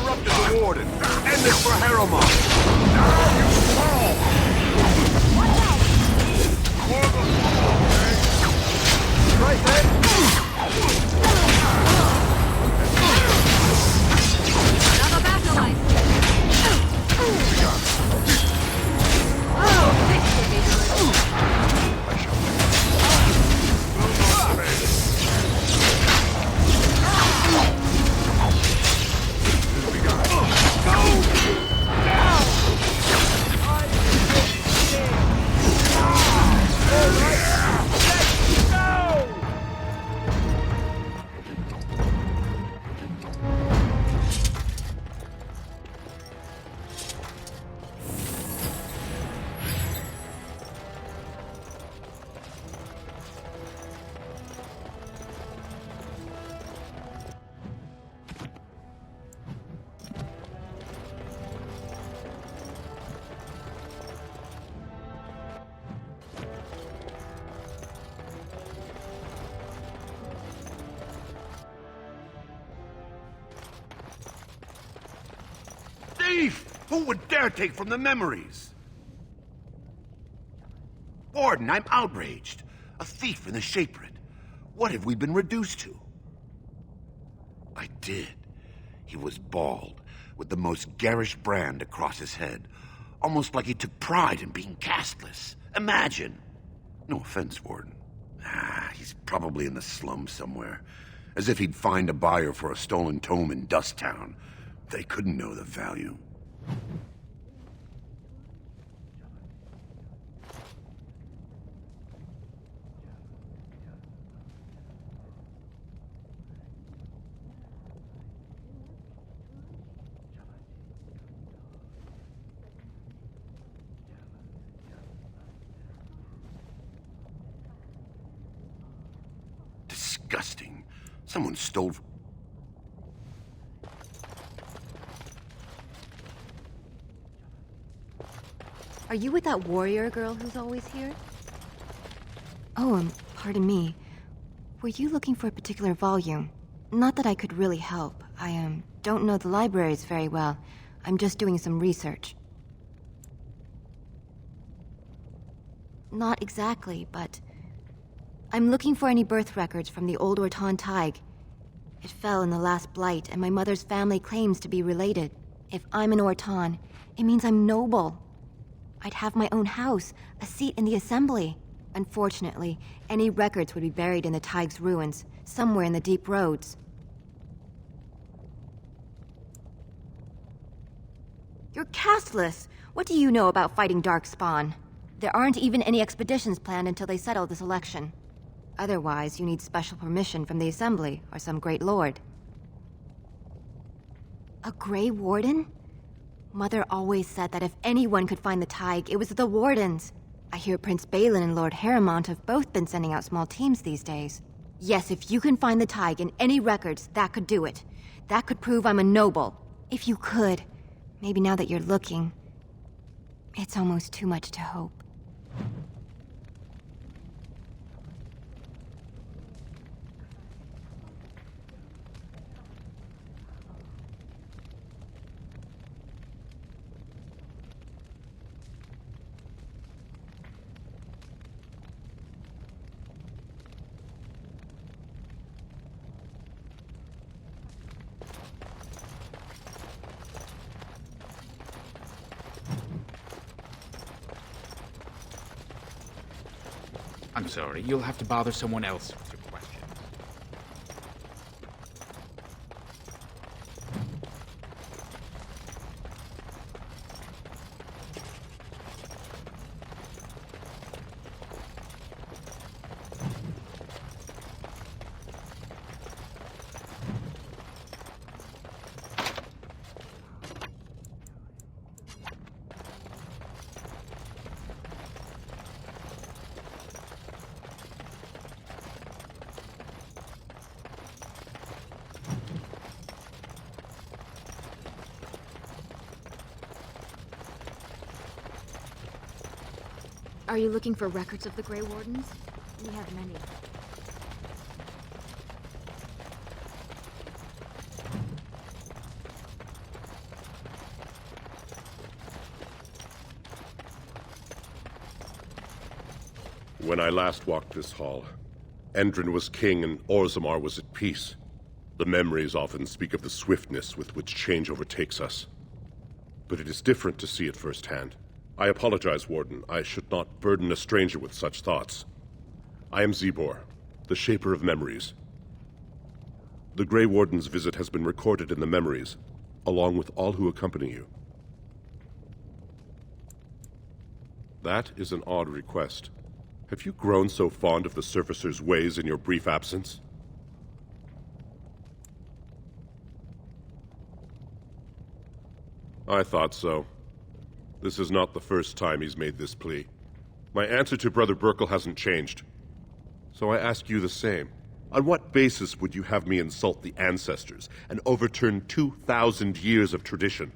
corrupted the Warden. End this for Harriman. Right, man. Another battle line. Thief! Who would dare take from the memories? Warden, I'm outraged. A thief in the Shapered. What have we been reduced to? I did. He was bald, with the most garish brand across his head. Almost like he took pride in being castless. Imagine. No offense, Warden. He's probably in the slums somewhere. As if he'd find a buyer for a stolen tome in Dust Town. They couldn't know the value. Disgusting. Someone stole... Are you with that warrior girl who's always here? Oh, pardon me. Were you looking for a particular volume? Not that I could really help. I, don't know the libraries very well. I'm just doing some research. Not exactly, but... I'm looking for any birth records from the old Orton Tig. It fell in the last blight, and my mother's family claims to be related. If I'm an Orton, it means I'm noble. I'd have my own house, a seat in the assembly. Unfortunately, any records would be buried in the Tig's ruins, somewhere in the deep roads. You're castless! What do you know about fighting Darkspawn? There aren't even any expeditions planned until they settle this election. Otherwise, you need special permission from the Assembly, or some great lord. A Grey Warden? Mother always said that if anyone could find the Tig, it was the Wardens. I hear Prince Balin and Lord Harrimont have both been sending out small teams these days. Yes, if you can find the Tig in any records, that could do it. That could prove I'm a noble. If you could. Maybe now that you're looking, it's almost too much to hope. I'm sorry, you'll have to bother someone else with your question. Are you looking for records of the Grey Wardens? We have many. When I last walked this hall, Endrin was king and Orzammar was at peace. The memories often speak of the swiftness with which change overtakes us. But it is different to see it firsthand. I apologize, Warden. I should not burden a stranger with such thoughts. I am Zebor, the Shaper of Memories. The Grey Warden's visit has been recorded in the memories, along with all who accompany you. That is an odd request. Have you grown so fond of the Surfacer's ways in your brief absence? I thought so. This is not the first time he's made this plea. My answer to Brother Burkle hasn't changed. So I ask you the same. On what basis would you have me insult the ancestors and overturn 2,000 years of tradition?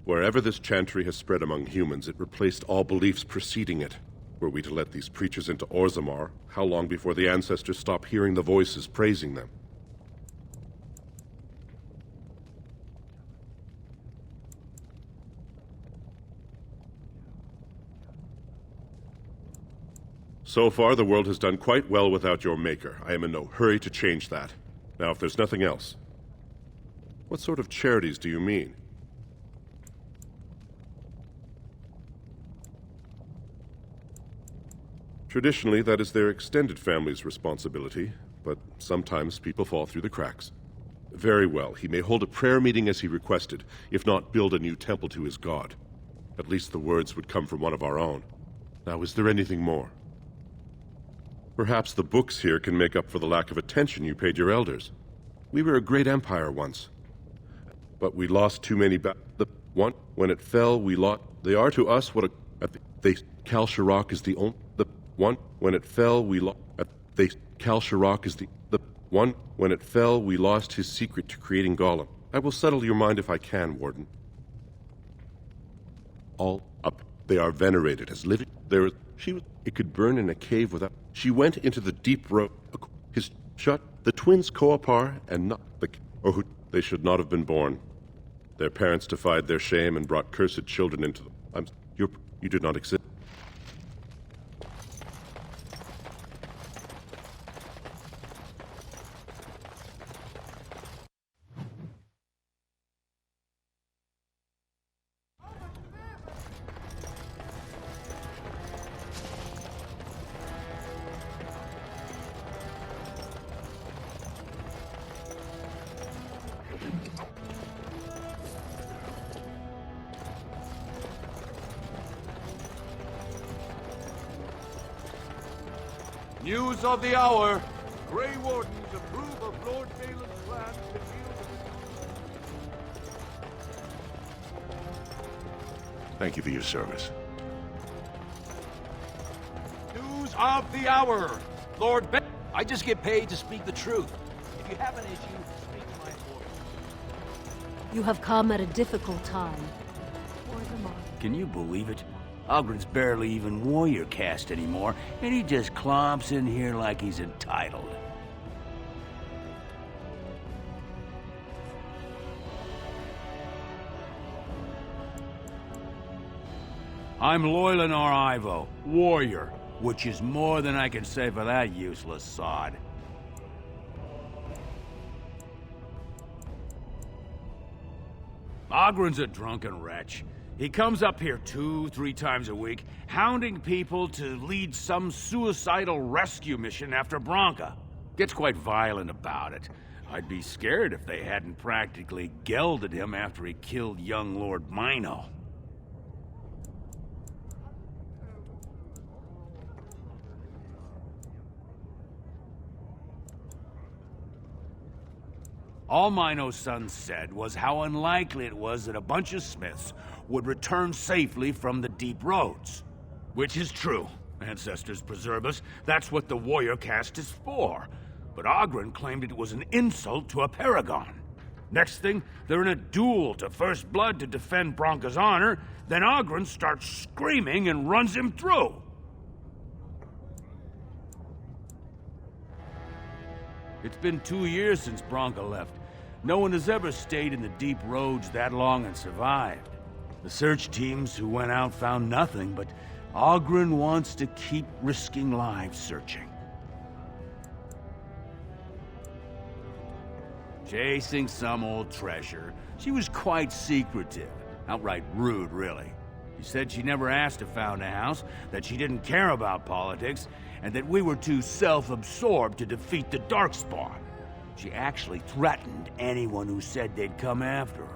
Wherever this chantry has spread among humans, it replaced all beliefs preceding it. Were we to let these preachers into Orzammar, how long before the ancestors stop hearing the voices praising them? So far, the world has done quite well without your maker. I am in no hurry to change that. Now, if there's nothing else, what sort of charities do you mean? Traditionally, that is their extended family's responsibility, but sometimes people fall through the cracks. Very well, he may hold a prayer meeting as he requested, if not build a new temple to his god. At least the words would come from one of our own. Now, is there anything more? Perhaps the books here can make up for the lack of attention you paid your elders. We were a great empire once, but we lost too many when it fell, we lost. They are to us what Kal Shirak is the only. When it fell, we lost. Kal Shirak is the one. When it fell, we lost his secret to creating Golem. I will settle your mind if I can, Warden. All up. They are venerated as living. It could burn in a cave without. She went into the deep road. His shut. The twins Koapar and not the. Or who. They should not have been born. Their parents defied their shame and brought cursed children into them. You did not exist. News of the hour. Grey Wardens approve of Lord Balin's plan to Thank you for your service. News of the hour. Lord Ba- I just get paid to speak the truth. If you have an issue, speak to my voice. You have come at a difficult time. Can you believe it? Ogren's barely even warrior caste anymore, and he just clomps in here like he's entitled. I'm Loylanar Ivo, warrior, which is more than I can say for that useless sod. Ogren's a drunken wretch. He comes up here 2-3 times a week, hounding people to lead some suicidal rescue mission after Branka. Gets quite violent about it. I'd be scared if they hadn't practically gelded him after he killed young Lord Mino. All Mino's son said was how unlikely it was that a bunch of Smiths would return safely from the deep roads. Which is true. Ancestors preserve us. That's what the warrior caste is for. But Ogren claimed it was an insult to a paragon. Next thing, they're in a duel to first blood to defend Branka's honor, then Ogren starts screaming and runs him through. It's been 2 years since Branka left. No one has ever stayed in the deep roads that long and survived. The search teams who went out found nothing, but Ogren wants to keep risking lives searching. Chasing some old treasure. She was quite secretive. Outright rude, really. She said she never asked if found a house, that she didn't care about politics, and that we were too self-absorbed to defeat the Darkspawn. She actually threatened anyone who said they'd come after her.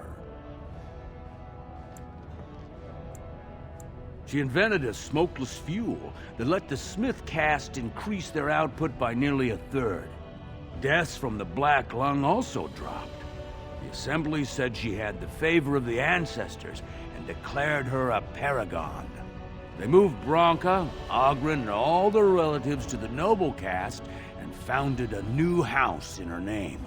She invented a smokeless fuel that let the Smith caste increase their output by nearly a third. Deaths from the Black Lung also dropped. The Assembly said she had the favor of the ancestors and declared her a paragon. They moved Bronca, Ogren, and all their relatives to the noble caste and founded a new house in her name.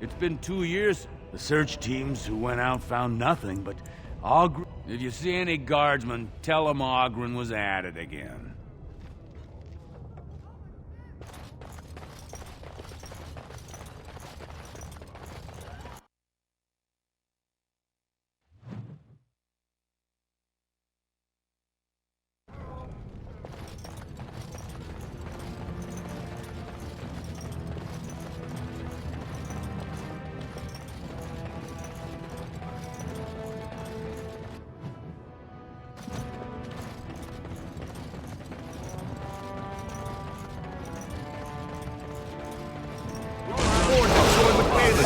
It's been 2 years. The search teams who went out found nothing, but Ogren... If you see any guardsmen, tell them Ogren was at it again.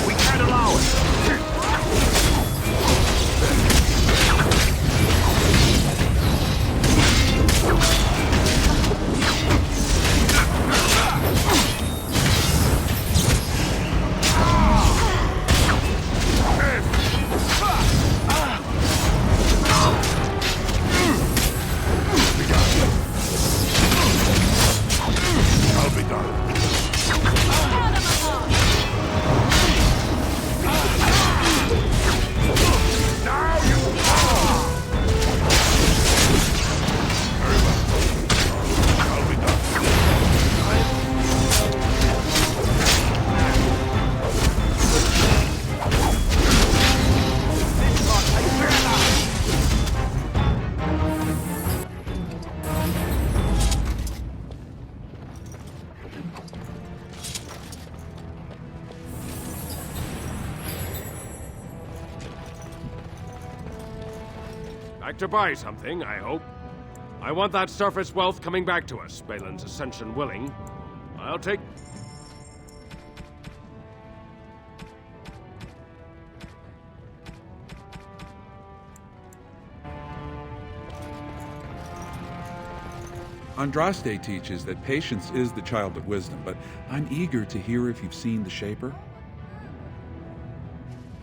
We can't allow it! I'll be done. Like to buy something, I hope. I want that surface wealth coming back to us, Balin's ascension willing. I'll take... Andraste teaches that patience is the child of wisdom, but I'm eager to hear if you've seen the Shaper.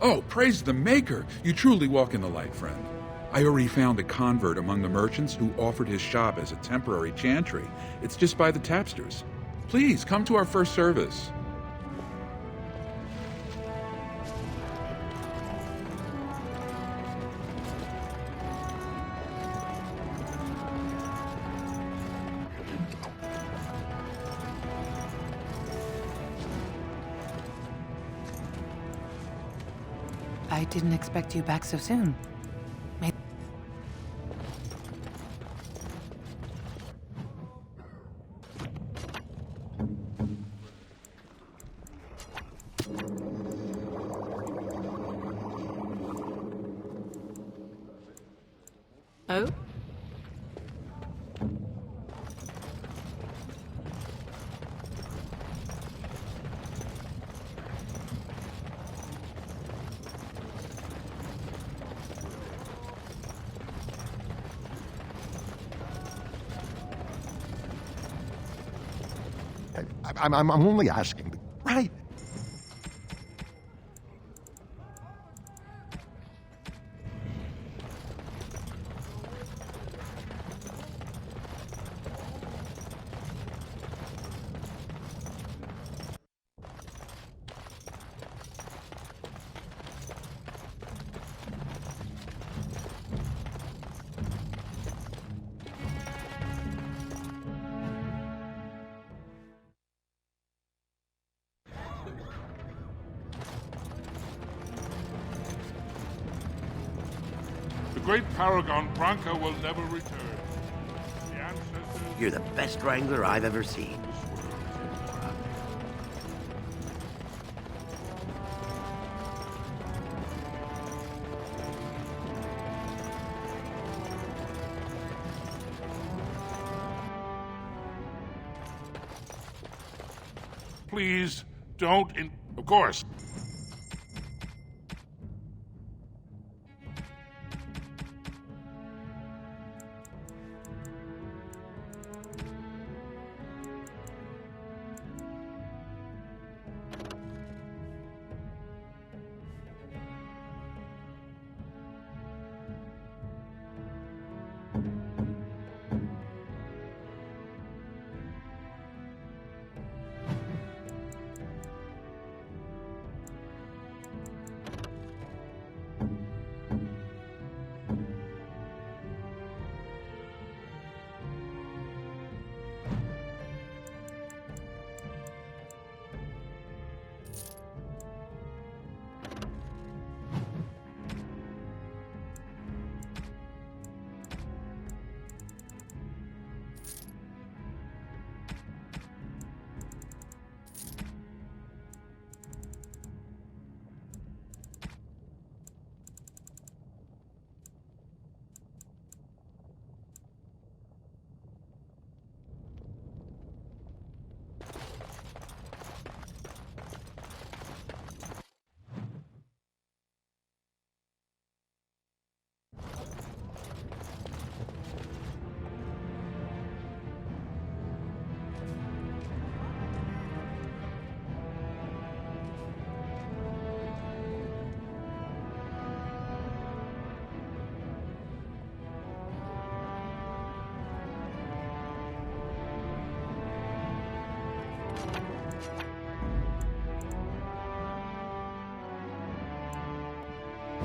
Oh, praise the Maker! You truly walk in the light, friend. I already found a convert among the merchants who offered his shop as a temporary chantry. It's just by the tapsters. Please, come to our first service. I didn't expect you back so soon. Oh? I'm only asking, right? great paragon Branka will never return. The ancestors... You're the best wrangler I've ever seen. Please, don't Of course.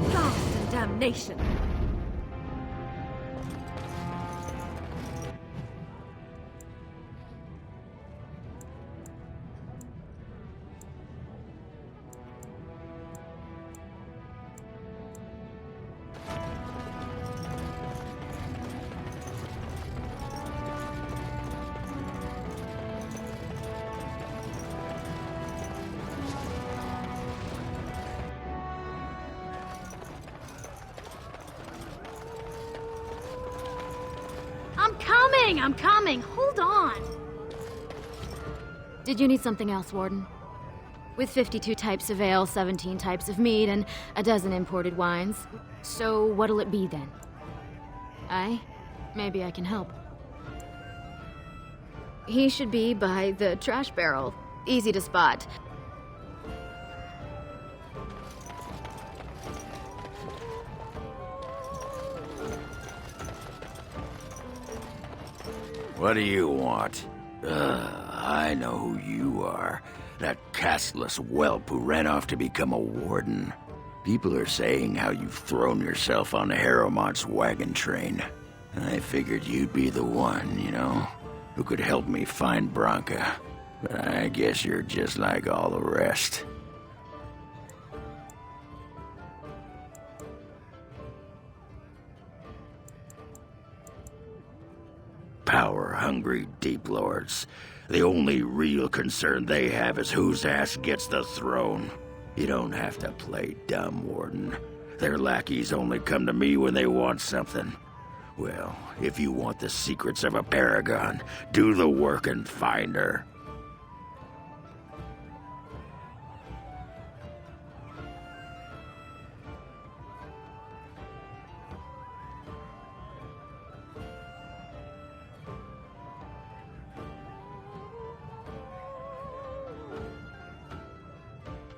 Lost and damnation. I'm coming! Hold on! Did you need something else, Warden? With 52 types of ale, 17 types of meat, and a dozen imported wines. So what'll it be then? Maybe I can help. He should be by the trash barrel. Easy to spot. What do you want? I know who you are. That castless whelp who ran off to become a warden. People are saying how you've thrown yourself on the Harrowmont's wagon train. I figured you'd be the one, you know, who could help me find Branka. But I guess you're just like all the rest. Power-hungry Deep Lords. The only real concern they have is whose ass gets the throne. You don't have to play dumb, Warden. Their lackeys only come to me when they want something. Well, if you want the secrets of a paragon, do the work and find her.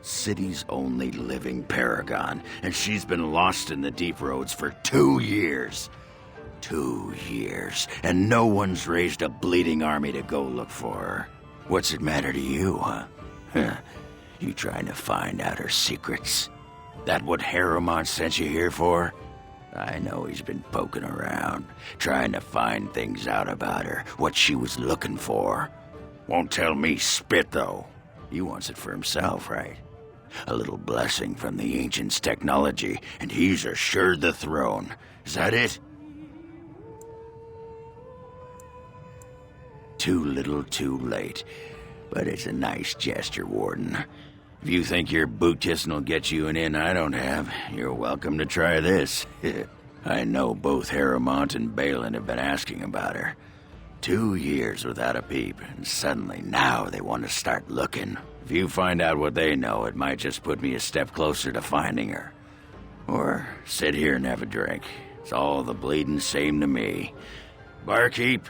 City's only living paragon, and she's been lost in the deep roads for 2 years. 2 years, and no one's raised a bleeding army to go look for her. What's it matter to you, huh? You trying to find out her secrets? That what Harrowmont sent you here for? I know he's been poking around, trying to find things out about her, what she was looking for. Won't tell me spit, though. He wants it for himself, right? A little blessing from the ancients' technology, and he's assured the throne. Is that it? Too little, too late. But it's a nice gesture, Warden. If you think your boot kissing will get you an in I don't have, you're welcome to try this. I know both Harrowmont and Balin have been asking about her. 2 years without a peep, and suddenly now they want to start looking. If you find out what they know, it might just put me a step closer to finding her. Or sit here and have a drink. It's all the bleeding same to me. Barkeep?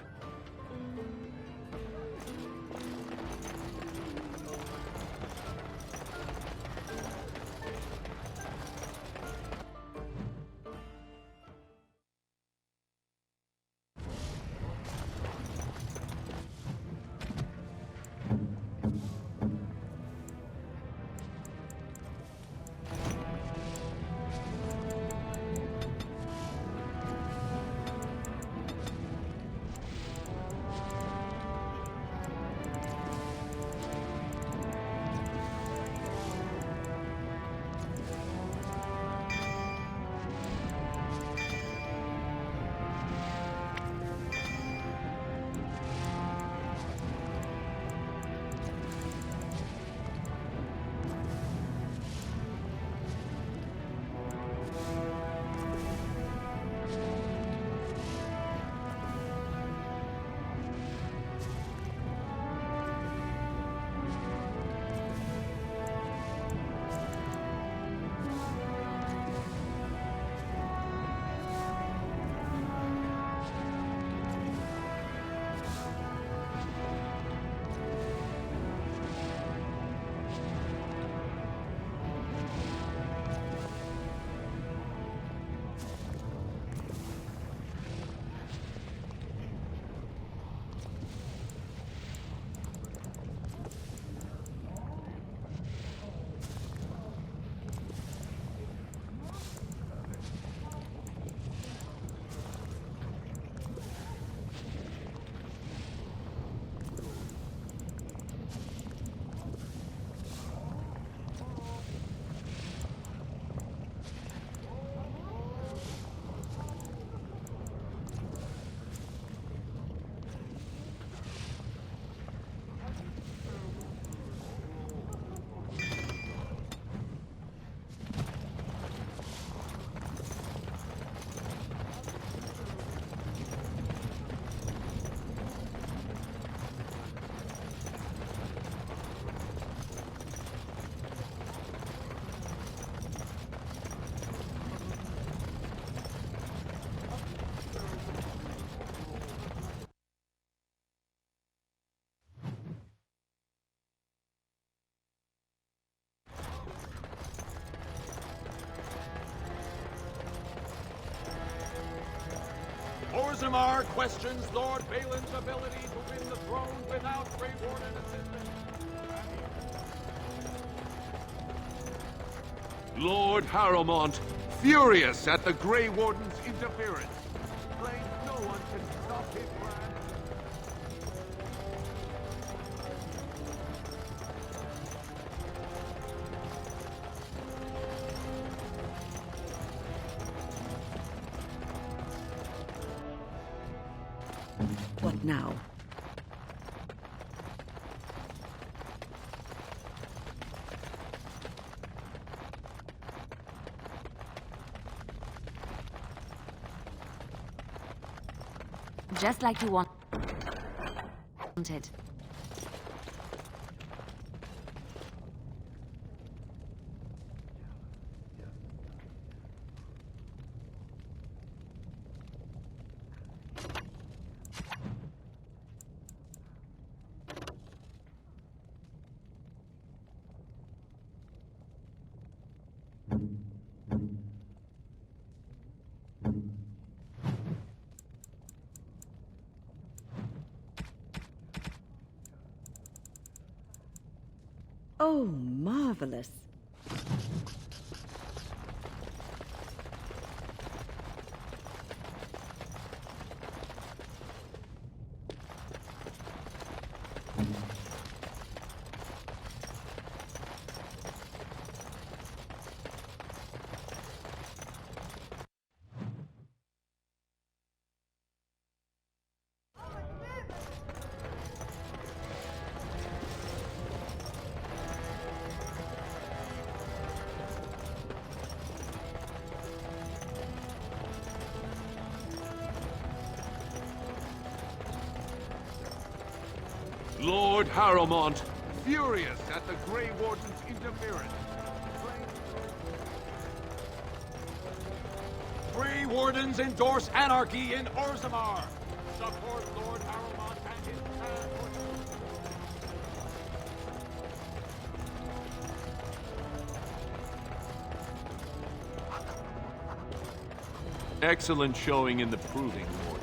Orzammar questions Lord Balin's ability to win the throne without Grey Warden assistance. Lord Harrowmont, furious at the Grey Warden's interference, claims no one can stop his plan. What now? Just like you wanted. Oh, marvelous. Lord Harrowmont, furious at the Grey Warden's interference. Grey Wardens endorse anarchy in Orzammar. Support Lord Harrowmont and his plan. Excellent showing in the Proving Warden.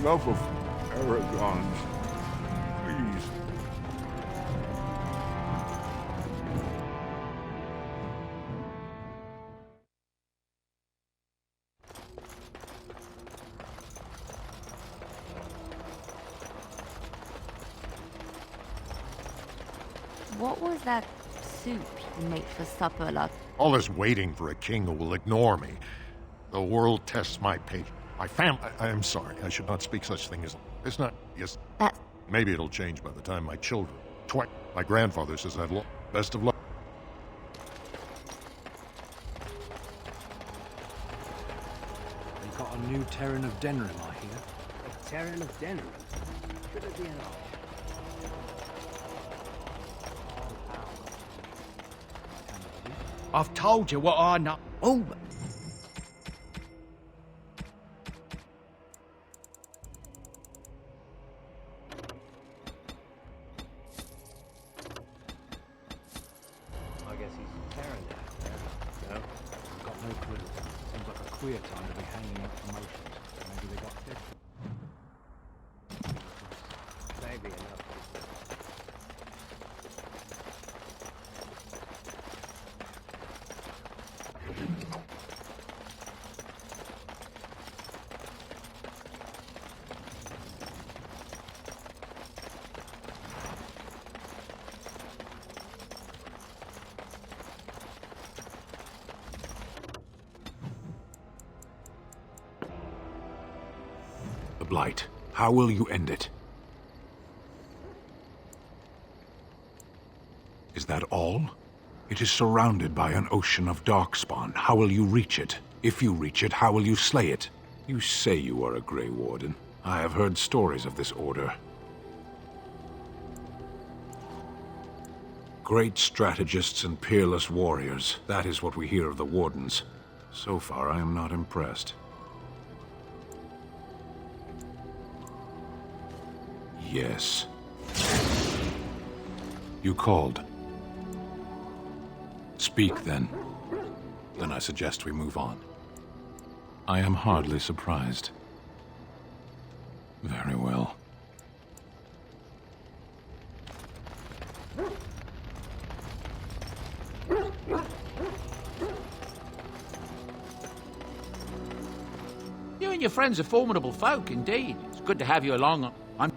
Love of Paragons, please. What was that soup you made for supper, love? All this waiting for a king who will ignore me. The world tests my patience. My family... I'm sorry, I should not speak such thing as... It's not... Yes... That... Maybe it'll change by the time my children... My grandfather says I've lost... Best of luck. They've got a new Terran of Denrim, I hear. A Terran of Denrim? Should it be an I've told you what I know. Oh, I guess he's Terran now. No? I've got no clue. Seems like a queer time to be hanging out promotions. Maybe they got dead. Maybe enough. The Blight. How will you end it? Is that all? It is surrounded by an ocean of darkspawn. How will you reach it? If you reach it, how will you slay it? You say you are a Grey Warden. I have heard stories of this order. Great strategists and peerless warriors. That is what we hear of the Wardens. So far, I am not impressed. Yes. You called. Speak, then. Then I suggest we move on. I am hardly surprised. Very well. You and your friends are formidable folk, indeed. It's good to have you along. I'm...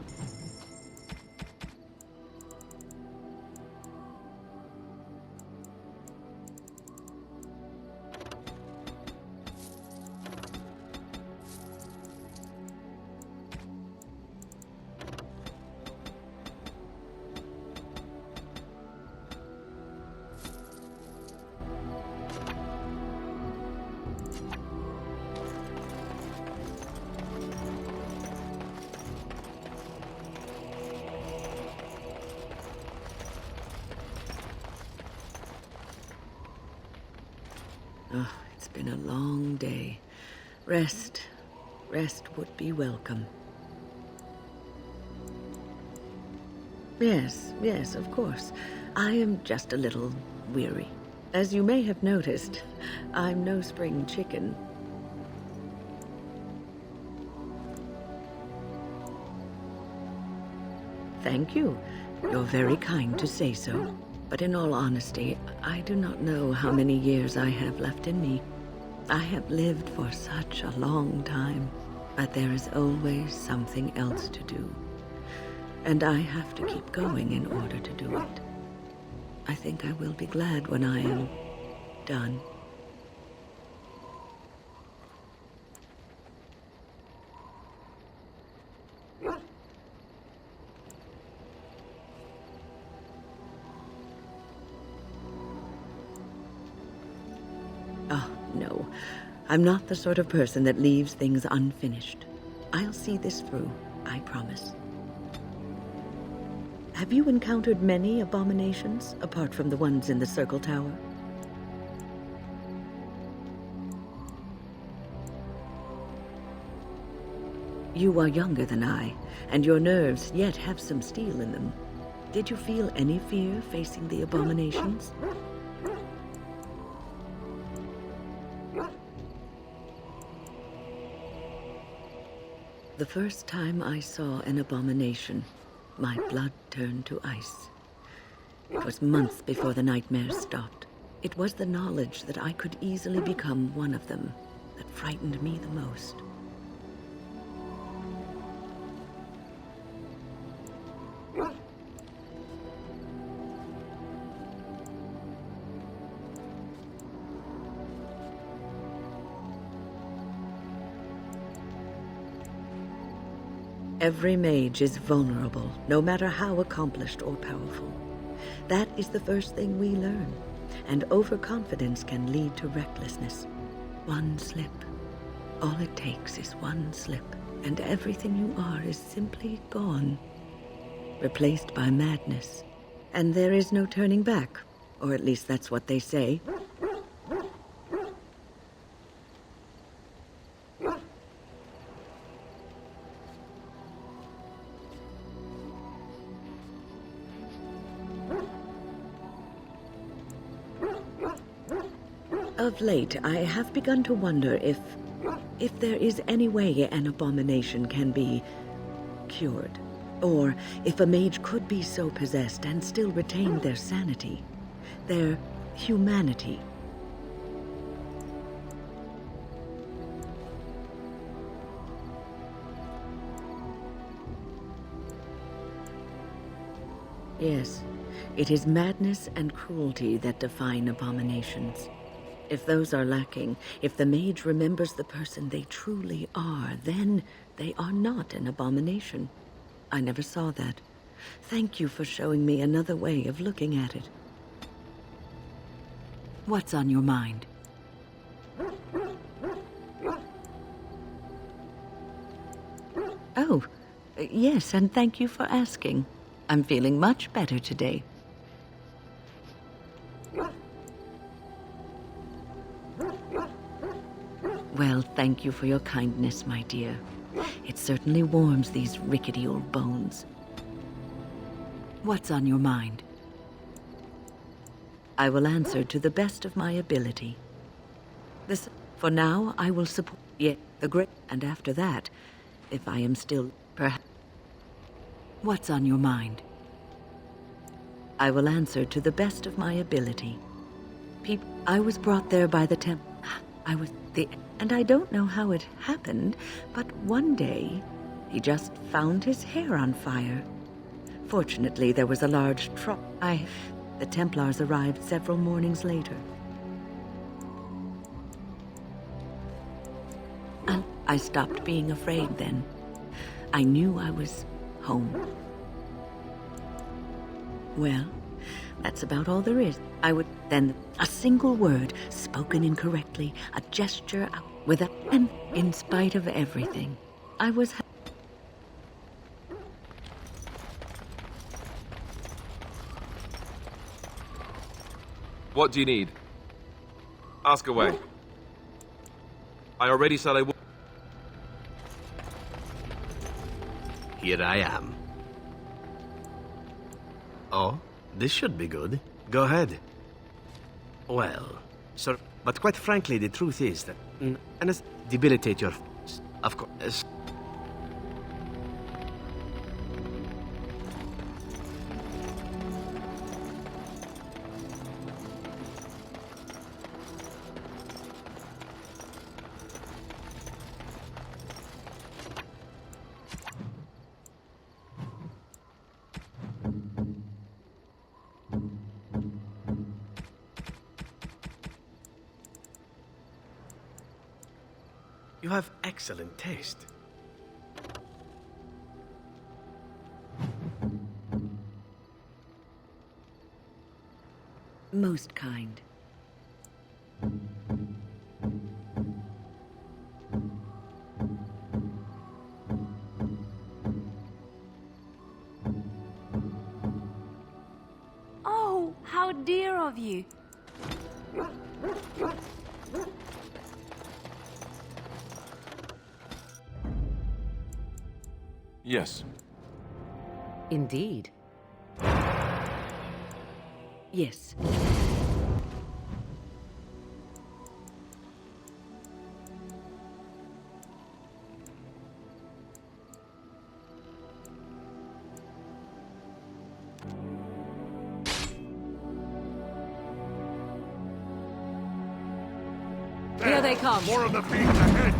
Oh, it's been a long day. Rest would be welcome. Yes, of course. I am just a little weary. As you may have noticed, I'm no spring chicken. Thank you. You're very kind to say so. But in all honesty, I do not know how many years I have left in me. I have lived for such a long time, but there is always something else to do. And I have to keep going in order to do it. I think I will be glad when I am done. Oh, no. I'm not the sort of person that leaves things unfinished. I'll see this through, I promise. Have you encountered many abominations, apart from the ones in the Circle Tower? You are younger than I, and your nerves yet have some steel in them. Did you feel any fear facing the abominations? The first time I saw an abomination, my blood turned to ice. It was months before the nightmares stopped. It was the knowledge that I could easily become one of them that frightened me the most. Every mage is vulnerable, no matter how accomplished or powerful. That is the first thing we learn, and overconfidence can lead to recklessness. One slip. All it takes is one slip, and everything you are is simply gone, replaced by madness. And there is no turning back, or at least that's what they say. Of late, I have begun to wonder if there is any way an abomination can be cured, or if a mage could be so possessed and still retain their sanity, their humanity. Yes, it is madness and cruelty that define abominations. If those are lacking, if the mage remembers the person they truly are, then they are not an abomination. I never saw that. Thank you for showing me another way of looking at it. What's on your mind? Oh, yes, and thank you for asking. I'm feeling much better today. Well, thank you for your kindness, my dear. It certainly warms these rickety old bones. What's on your mind? I will answer to the best of my ability. For now, I will support the great, and after that, if I am still, perhaps. What's on your mind? I will answer to the best of my ability. I was brought there by the temple. And I don't know how it happened, but one day, he just found his hair on fire. Fortunately, there was a large the Templars arrived several mornings later. And I stopped being afraid then. I knew I was home. Well, that's about all there is. I would then a single word spoken incorrectly, a gesture and in spite of everything, I was. What do you need? Ask away. I already said I would. Here I am. Oh, this should be good. Go ahead. Well, sir, but quite frankly, the truth is that debilitate your... Of course. You have excellent taste. Most kind. Oh, how dear of you. Yes. Indeed. Yes. Here they come. More of the fiends ahead!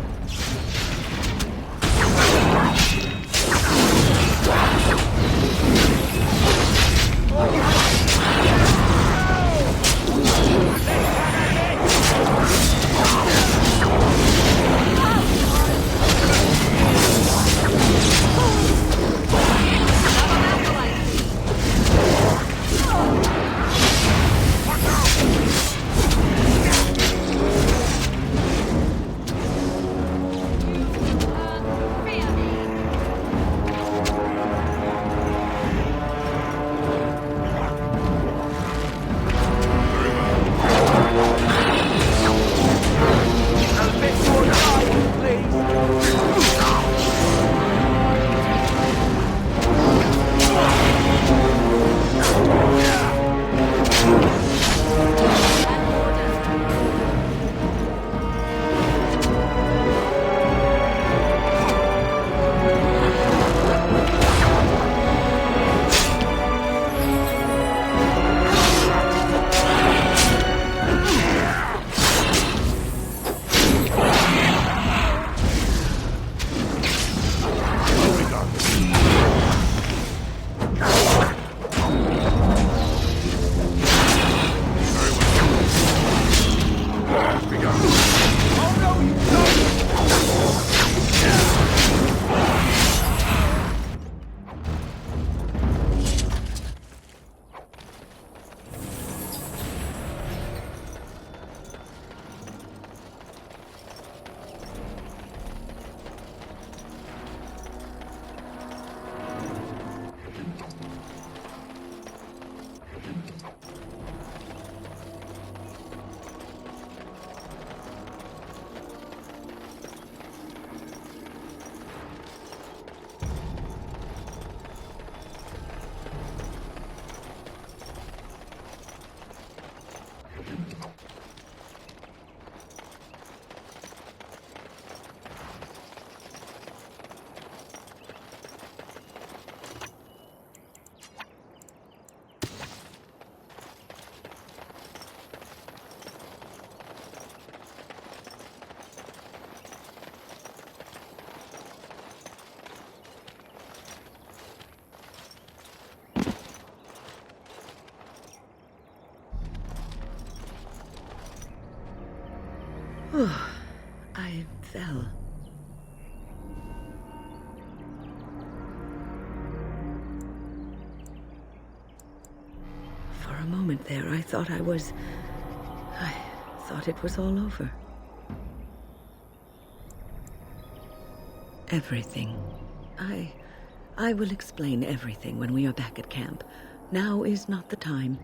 I fell. For a moment there, I thought it was all over. Everything. I will explain everything when we are back at camp. Now is not the time.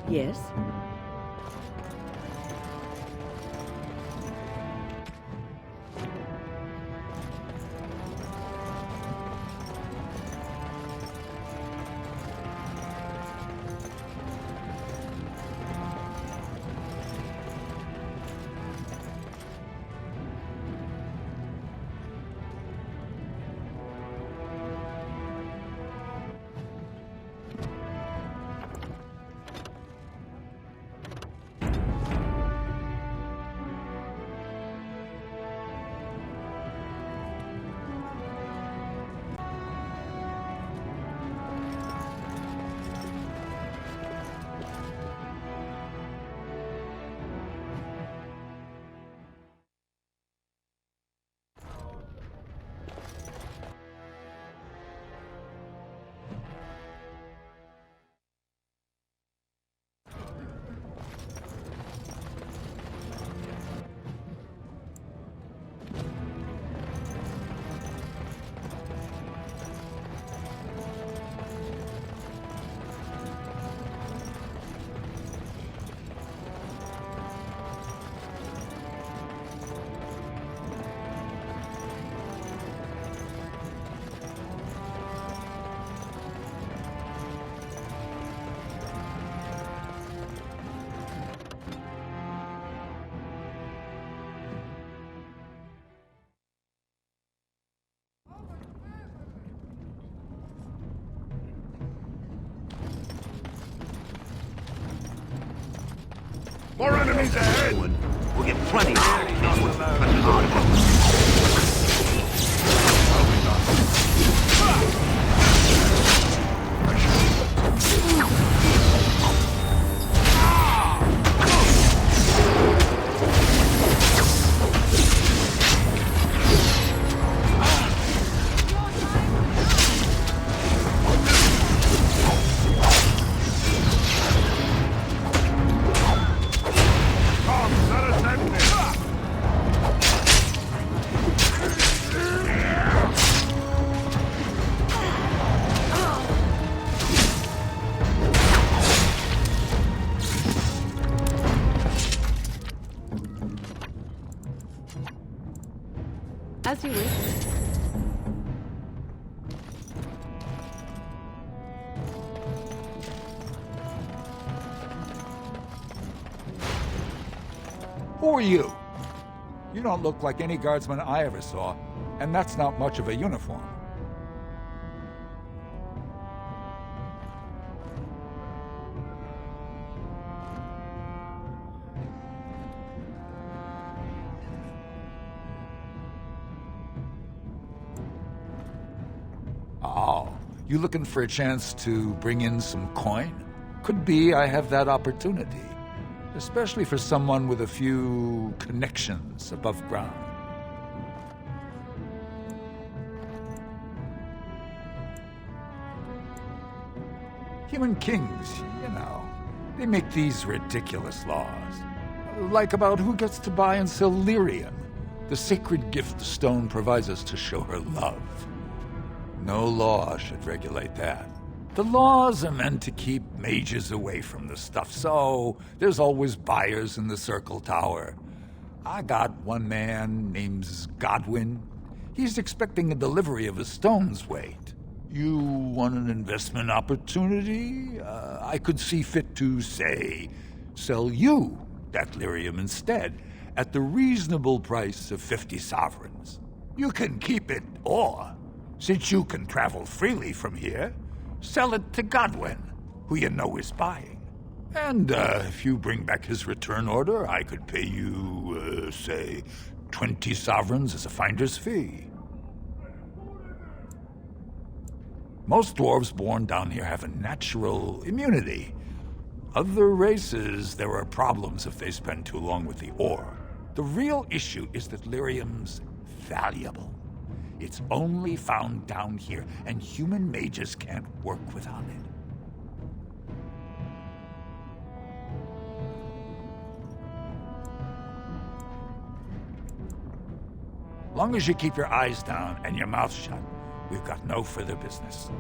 Yes? More enemies ahead! We'll get plenty As you wish. Who are you? You don't look like any guardsman I ever saw, and that's not much of a uniform. Oh, you looking for a chance to bring in some coin? Could be I have that opportunity. Especially for someone with a few connections above ground. Human kings, you know, they make these ridiculous laws. Like about who gets to buy and sell lyrium, the sacred gift the stone provides us to show her love. No law should regulate that. The laws are meant to keep mages away from the stuff, so there's always buyers in the Circle Tower. I got one man named Godwin. He's expecting a delivery of a stone's weight. You want an investment opportunity? I could see fit to, say, sell you that lyrium instead, at the reasonable price of 50 sovereigns. You can keep it, or, since you can travel freely from here, sell it to Godwin, who you know is buying. And if you bring back his return order, I could pay you, say, 20 sovereigns as a finder's fee. Most dwarves born down here have a natural immunity. Other races, there are problems if they spend too long with the ore. The real issue is that lyrium's valuable. It's only found down here, and human mages can't work without it. Long as you keep your eyes down and your mouth shut, we've got no further business.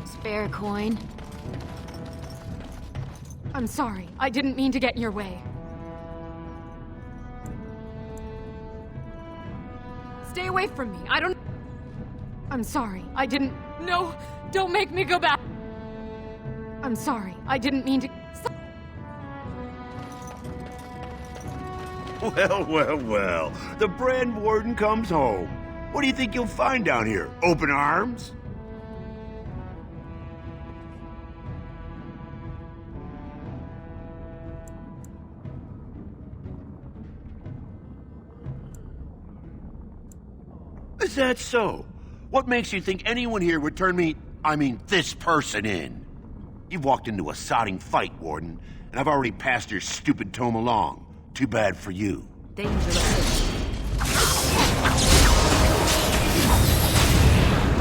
Spare coin. I'm sorry. I didn't mean to get in your way. Stay away from me. I don't... I'm sorry. I didn't... No! Don't make me go back! I'm sorry. I didn't mean to... Well, well, well. The Brand Warden comes home. What do you think you'll find down here? Open arms? Is that so? What makes you think anyone here would turn me, this person in? You've walked into a sodding fight, Warden, and I've already passed your stupid tome along. Too bad for you. Danger ahead.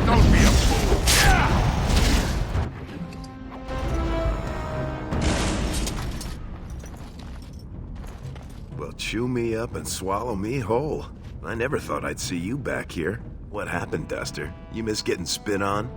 Don't be a fool. Well, chew me up and swallow me whole. I never thought I'd see you back here. What happened, Duster? You miss getting spit on?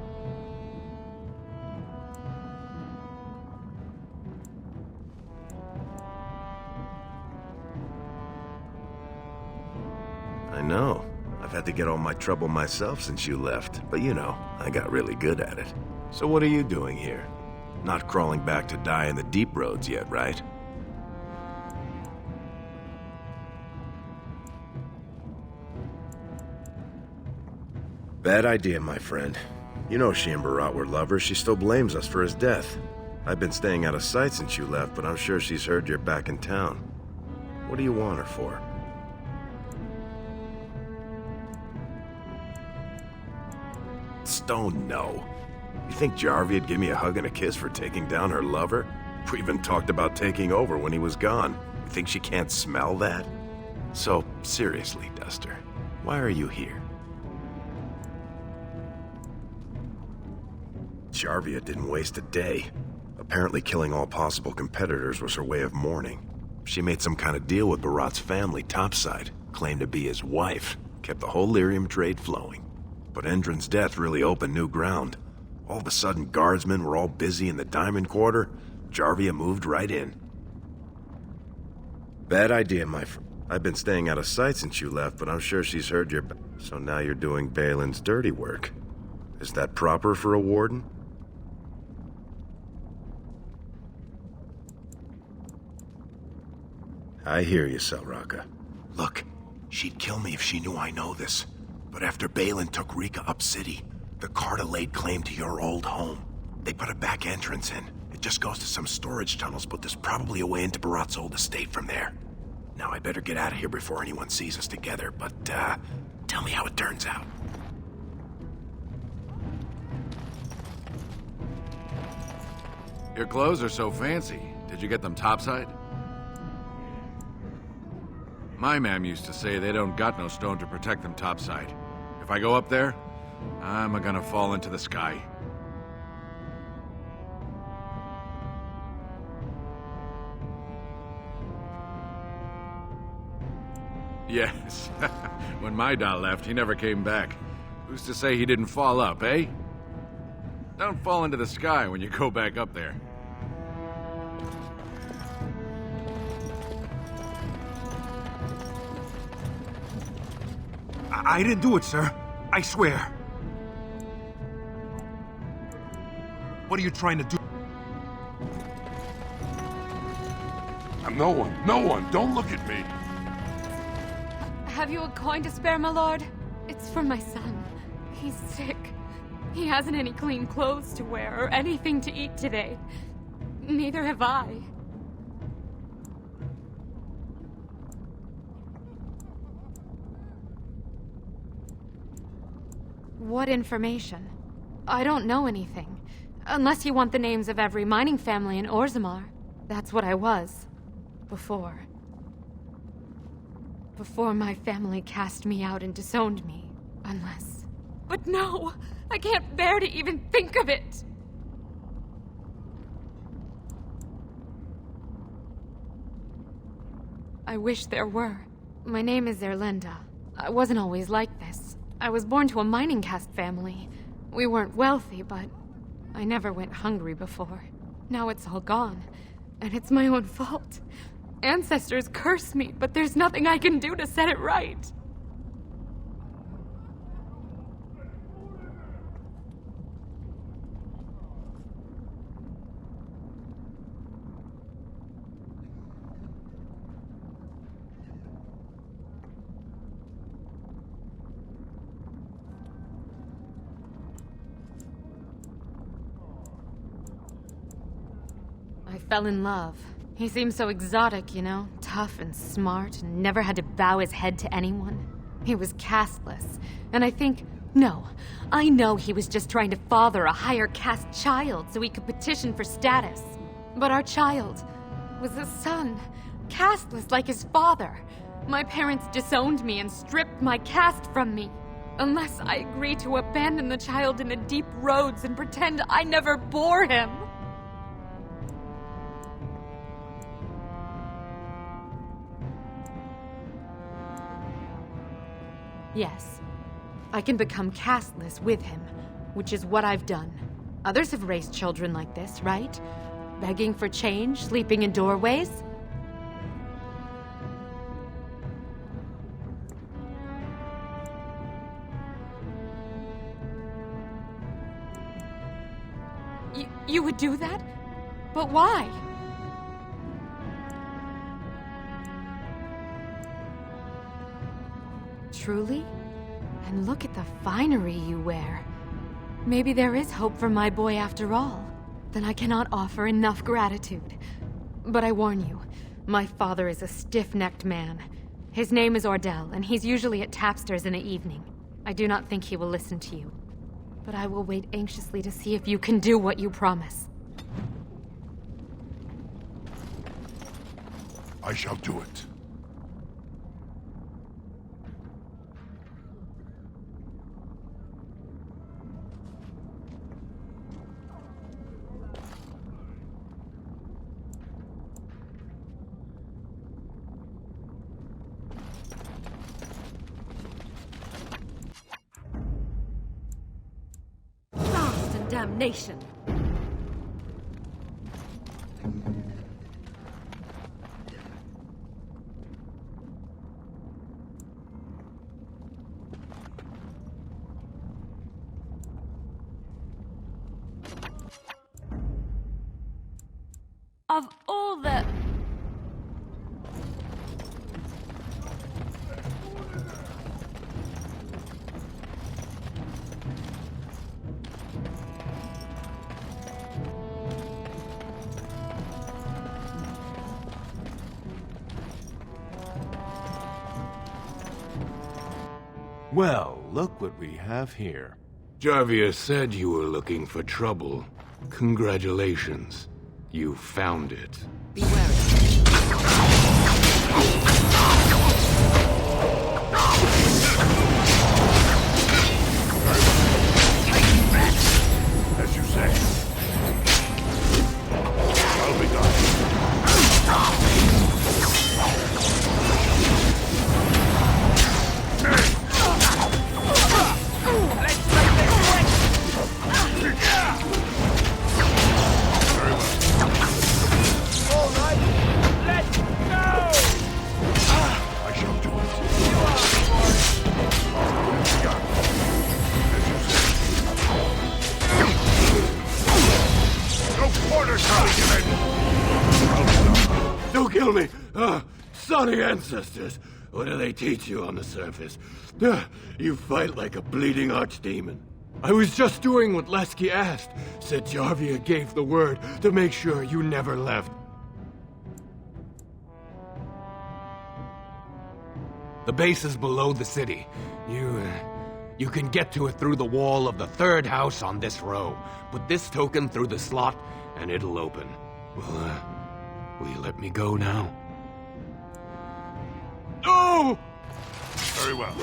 I know. I've had to get all my trouble myself since you left, but you know, I got really good at it. So what are you doing here? Not crawling back to die in the deep roads yet, right? Bad idea, my friend. You know she and Barat were lovers. She still blames us for his death. I've been staying out of sight since you left, but I'm sure she's heard you're back in town. What do you want her for? Stone, no. You think Jarvia'd give me a hug and a kiss for taking down her lover? We even talked about taking over when he was gone. You think she can't smell that? So, seriously, Duster, why are you here? Jarvia didn't waste a day. Apparently killing all possible competitors was her way of mourning. She made some kind of deal with Barat's family topside, claimed to be his wife, kept the whole lyrium trade flowing. But Endron's death really opened new ground. All of a sudden, guardsmen were all busy in the Diamond Quarter. Jarvia moved right in. Bad idea, my friend. I've been staying out of sight since you left, but I'm sure she's heard your... So now you're doing Balin's dirty work. Is that proper for a warden? I hear you, Selraka. Look, she'd kill me if she knew I know this. But after Balin took Rika up city, the Carta laid claim to your old home. They put a back entrance in. It just goes to some storage tunnels, but there's probably a way into Barat's old estate from there. Now I better get out of here before anyone sees us together, but, tell me how it turns out. Your clothes are so fancy. Did you get them topside? My mam used to say they don't got no stone to protect them topside. If I go up there, I'm gonna fall into the sky. Yes. When my dad left, he never came back. Who's to say he didn't fall up, eh? Don't fall into the sky when you go back up there. I didn't do it, sir. I swear. What are you trying to do? No one. Don't look at me. Have you a coin to spare, my lord? It's for my son. He's sick. He hasn't any clean clothes to wear or anything to eat today. Neither have I. What information? I don't know anything. Unless you want the names of every mining family in Orzammar. That's what I was. Before. Before my family cast me out and disowned me. Unless... But no! I can't bear to even think of it! I wish there were. My name is Erlinda. I wasn't always like this. I was born to a mining caste family. We weren't wealthy, but I never went hungry before. Now it's all gone, and it's my own fault. Ancestors curse me, but there's nothing I can do to set it right. I fell in love. He seemed so exotic, you know? Tough and smart, and never had to bow his head to anyone. He was casteless, and I know he was just trying to father a higher caste child so he could petition for status. But our child was a son, casteless like his father. My parents disowned me and stripped my caste from me. Unless I agree to abandon the child in the deep roads and pretend I never bore him. Yes, I can become casteless with him, which is what I've done. Others have raised children like this, right? Begging for change, sleeping in doorways? You would do that? But why? Truly? And look at the finery you wear. Maybe there is hope for my boy after all. Then I cannot offer enough gratitude. But I warn you, my father is a stiff-necked man. His name is Ordell, and he's usually at Tapster's in the evening. I do not think he will listen to you. But I will wait anxiously to see if you can do what you promise. I shall do it. Blast and damnation! Of all the... Well, look what we have here. Jarvia said you were looking for trouble. Congratulations. You found it. Be wary. As you say. Shall be done. Don't kill me! Sonny ancestors! What do they teach you on the surface? You fight like a bleeding archdemon. I was just doing what Lesky asked. Said Jarvia gave the word to make sure you never left. The base is below the city. You can get to it through the wall of the third house on this row. Put this token through the slot, and it'll open. Will you let me go now? No! Very well.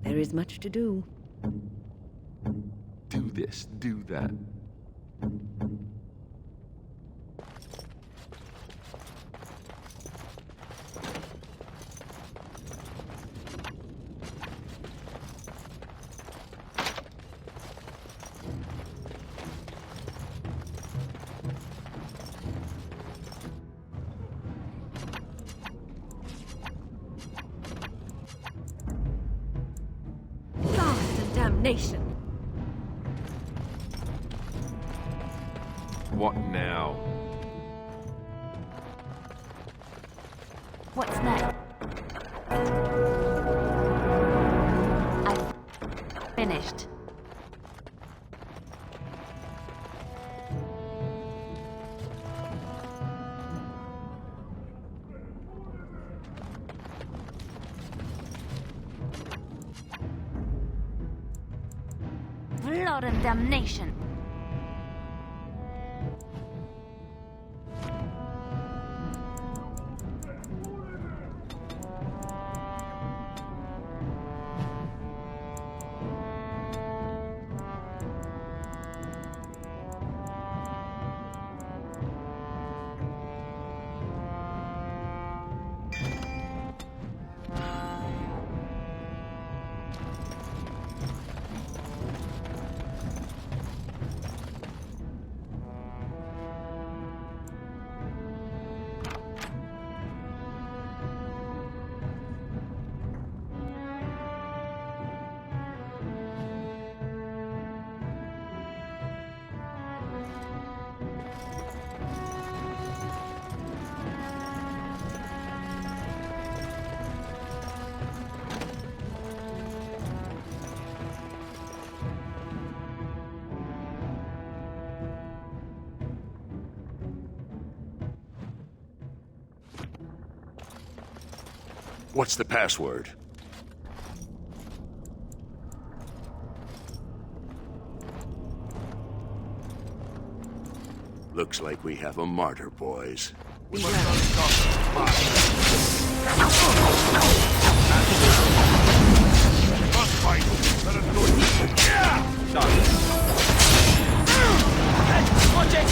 There is much to do. Do this, do that. Damnation! What now? What's next? I've finished. Blood and damnation. What's the password? Looks like we have a martyr, boys. We must not stop must fight. Let us do it. Yeah! Done. Watch it!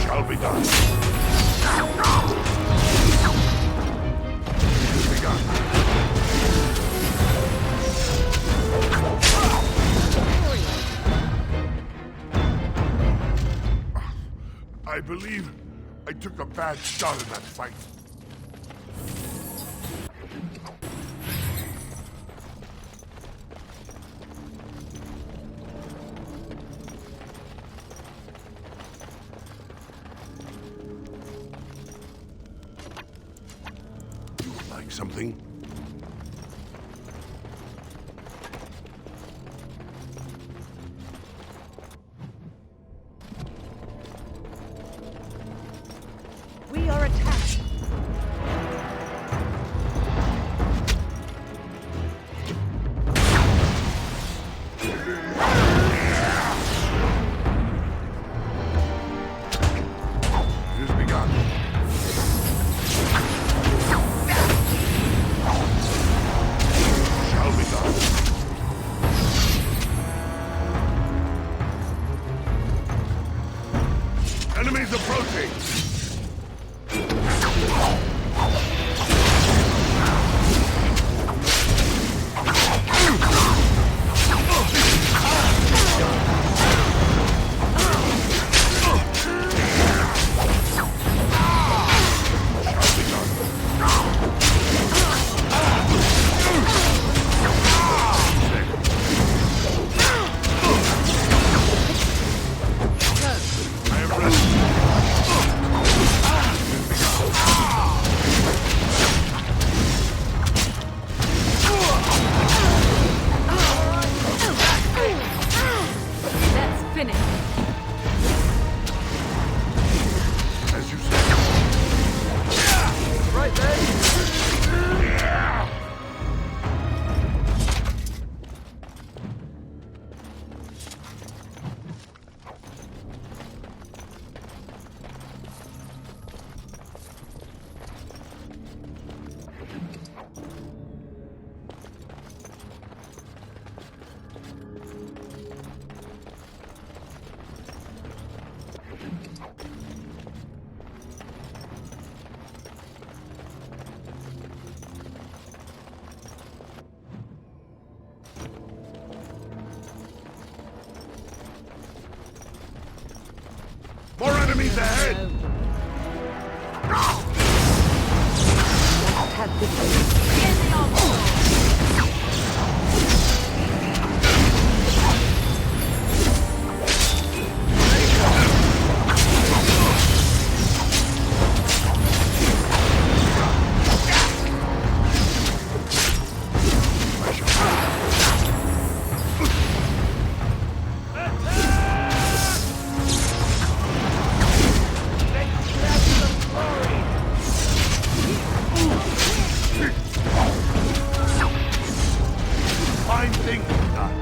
Shall be done. I believe I took a bad shot in that fight. You would like something? We are attacked. It has begun. Enemies ahead! Fine thing done.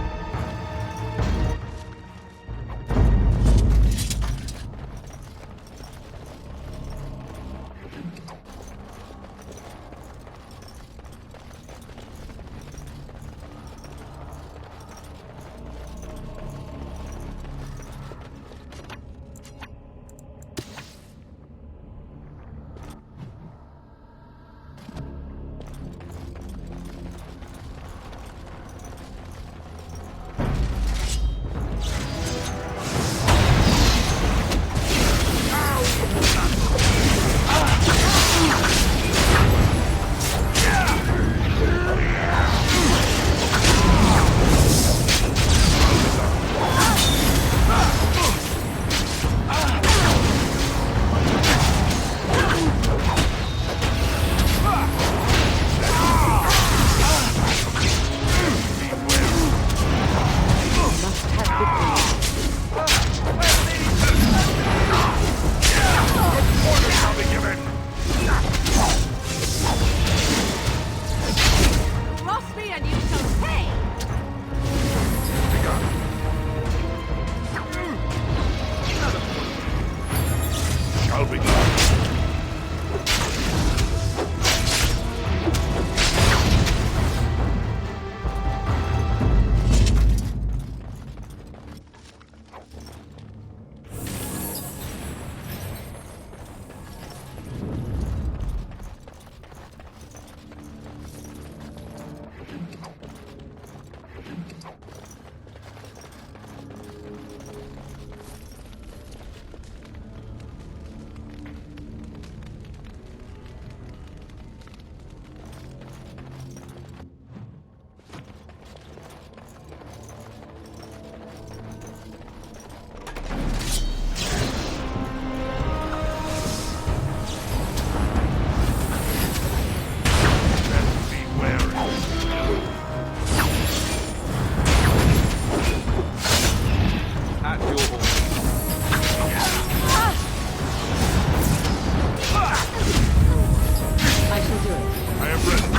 Cross me and you shall pay! Shall be done. At your order. I shall do it. I am ready.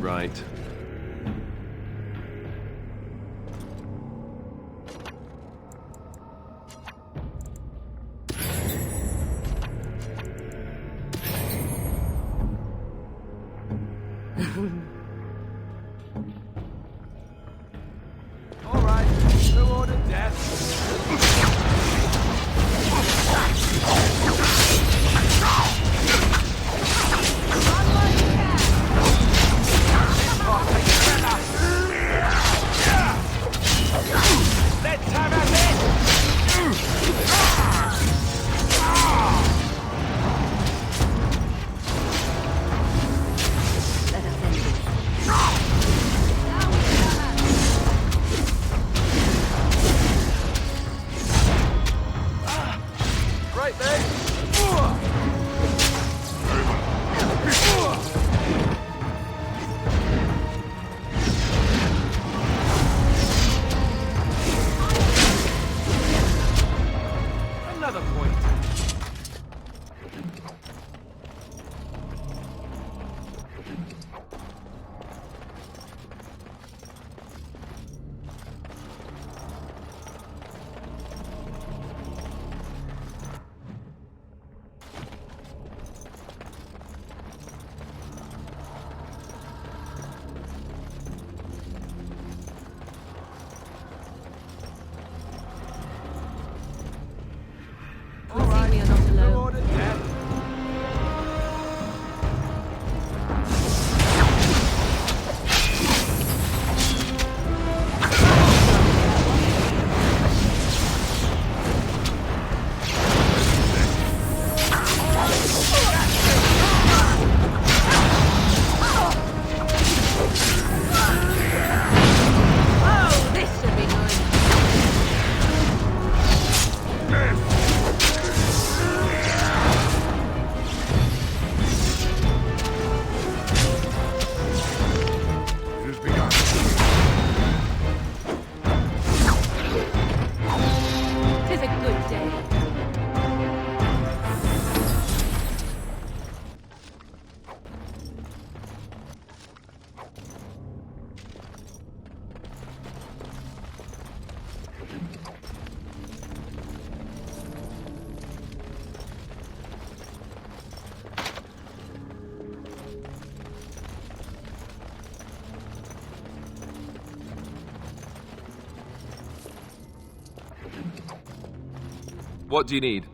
Right. All right, who ordered death? Run like you can! What do you need?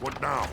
What now?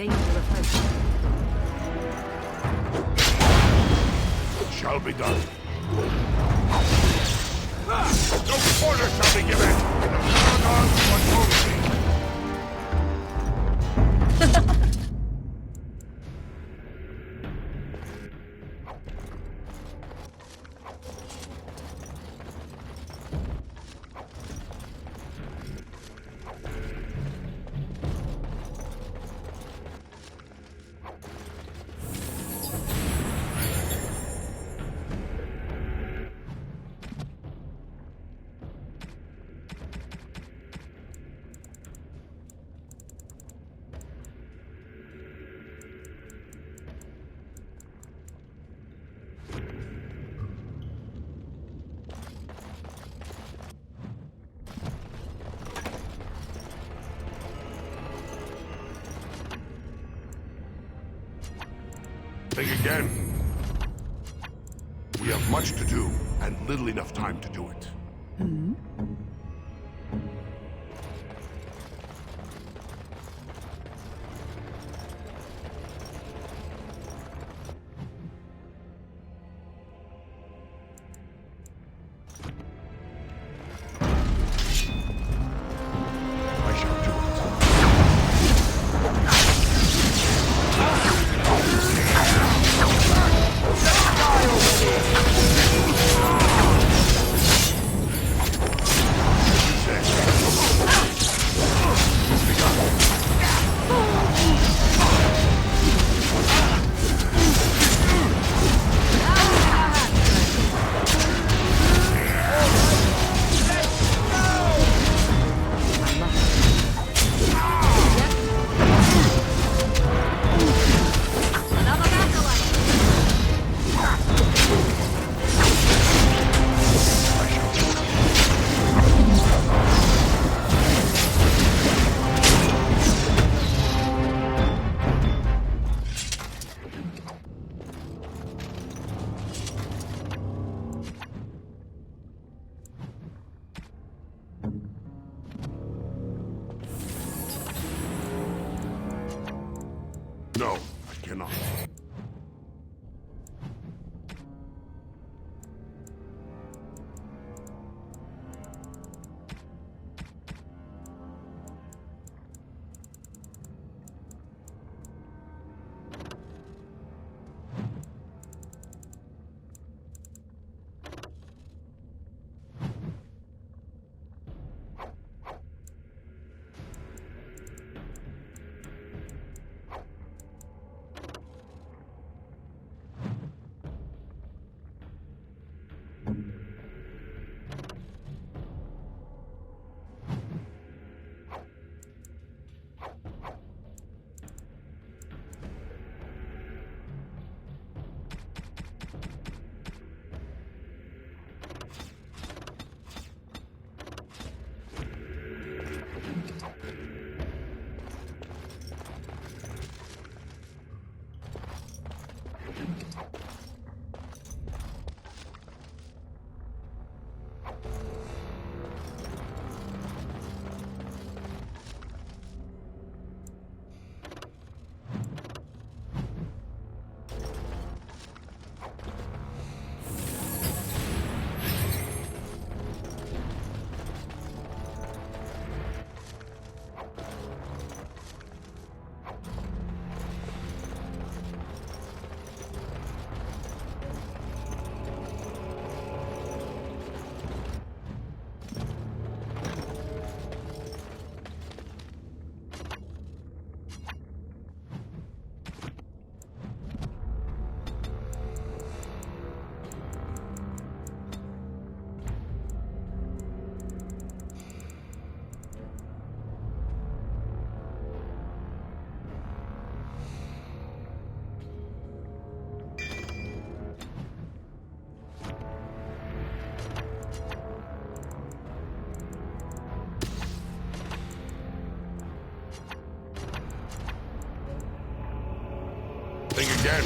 danger approaching. It shall be done. No quarter shall be given. Think again. We have much to do, and little enough time to do it. I shall do No, I cannot. Think again.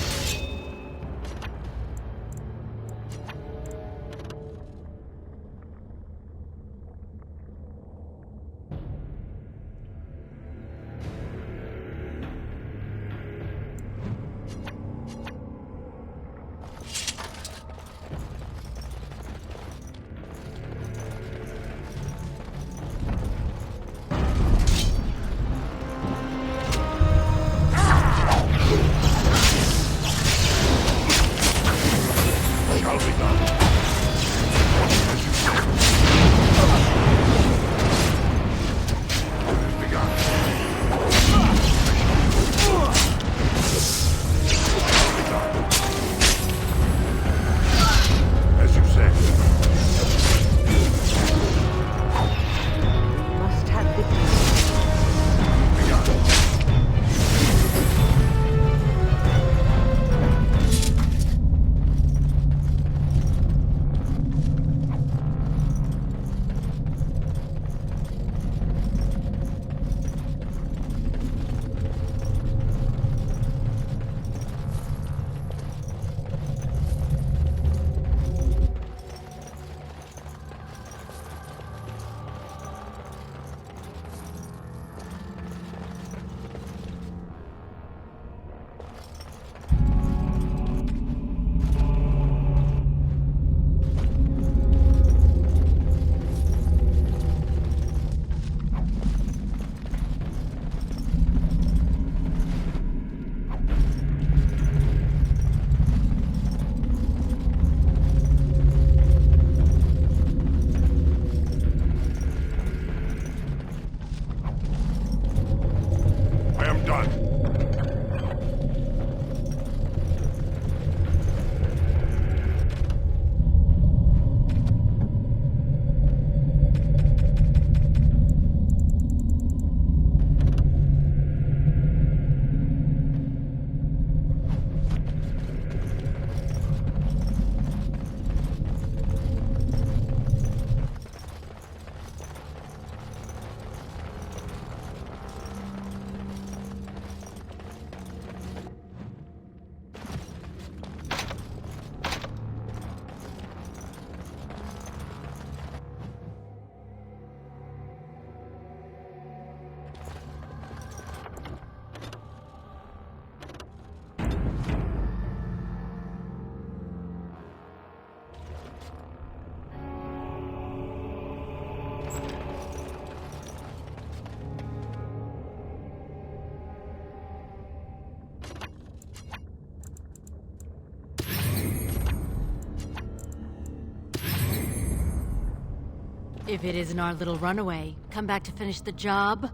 If it isn't our little runaway, come back to finish the job?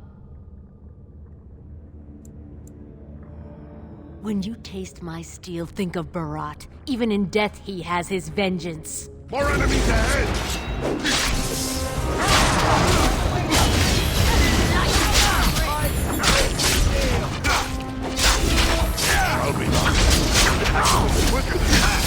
When you taste my steel, think of Barat. Even in death, he has his vengeance. More enemies ahead! I'll be back. Quicker than that.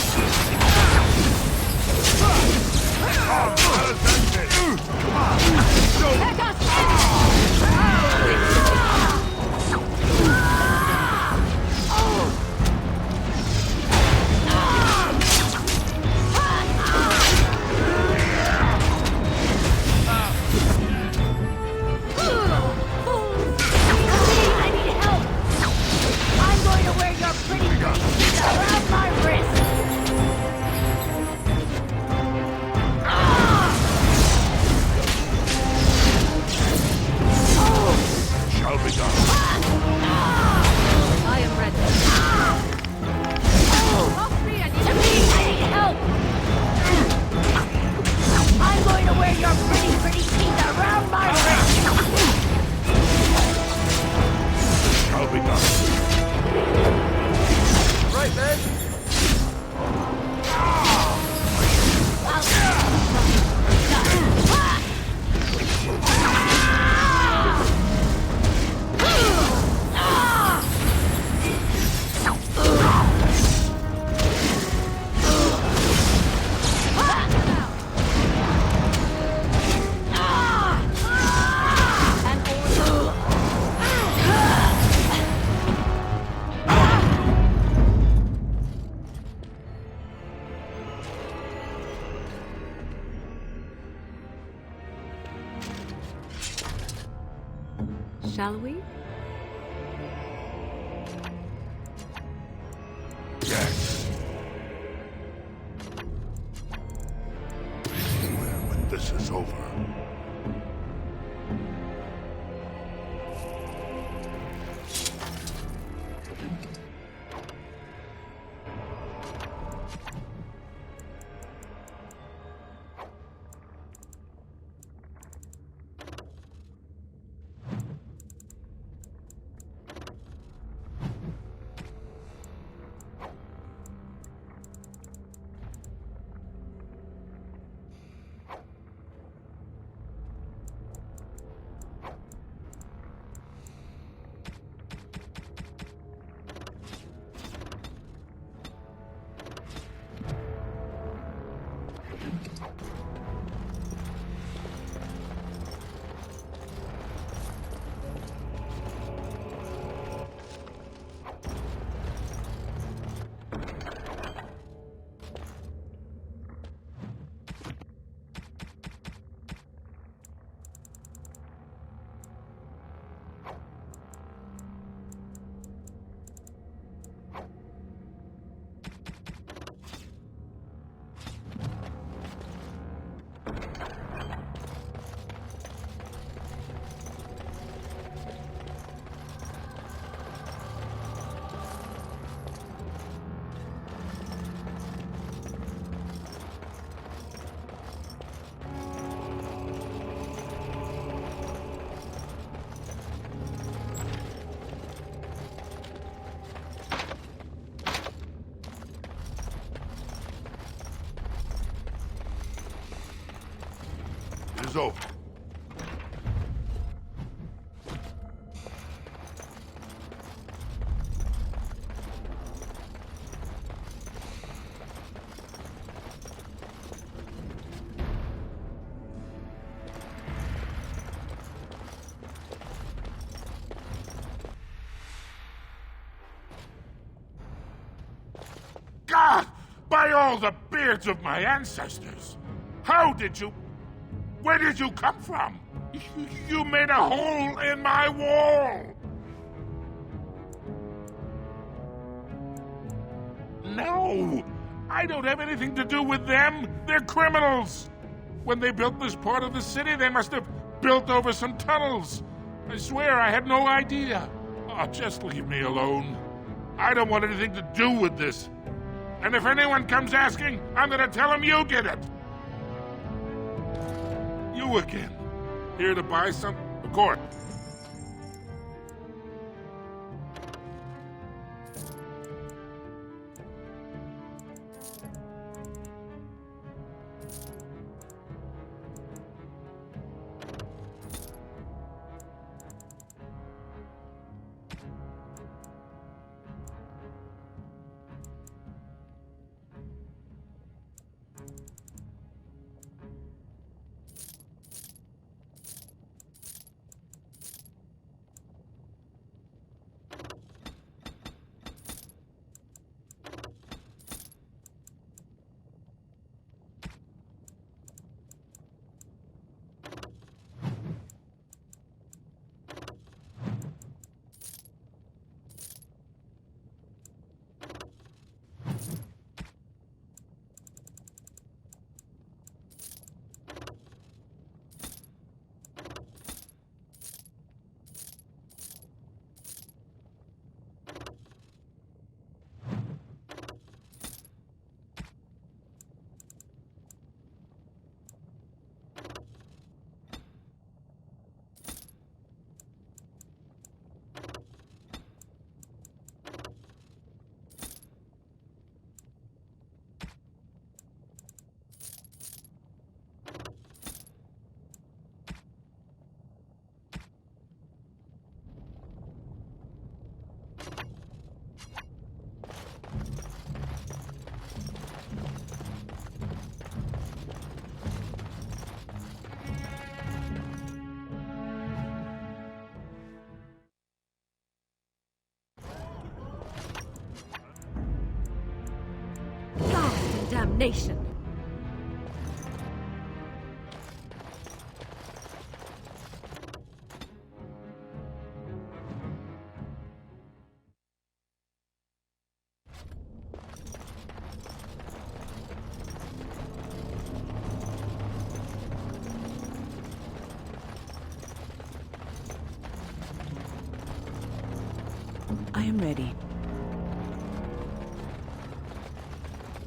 Shall we? Yes. When this is over. It is over. God! By all the beards of my ancestors! How did you... Where did you come from? You made a hole in my wall! No! I don't have anything to do with them! They're criminals! When they built this part of the city, they must have built over some tunnels. I swear I had no idea. Oh, just leave me alone. I don't want anything to do with this. And if anyone comes asking, I'm gonna tell them you did it. You you again? Here to buy some? Of course. Damnation! I am ready.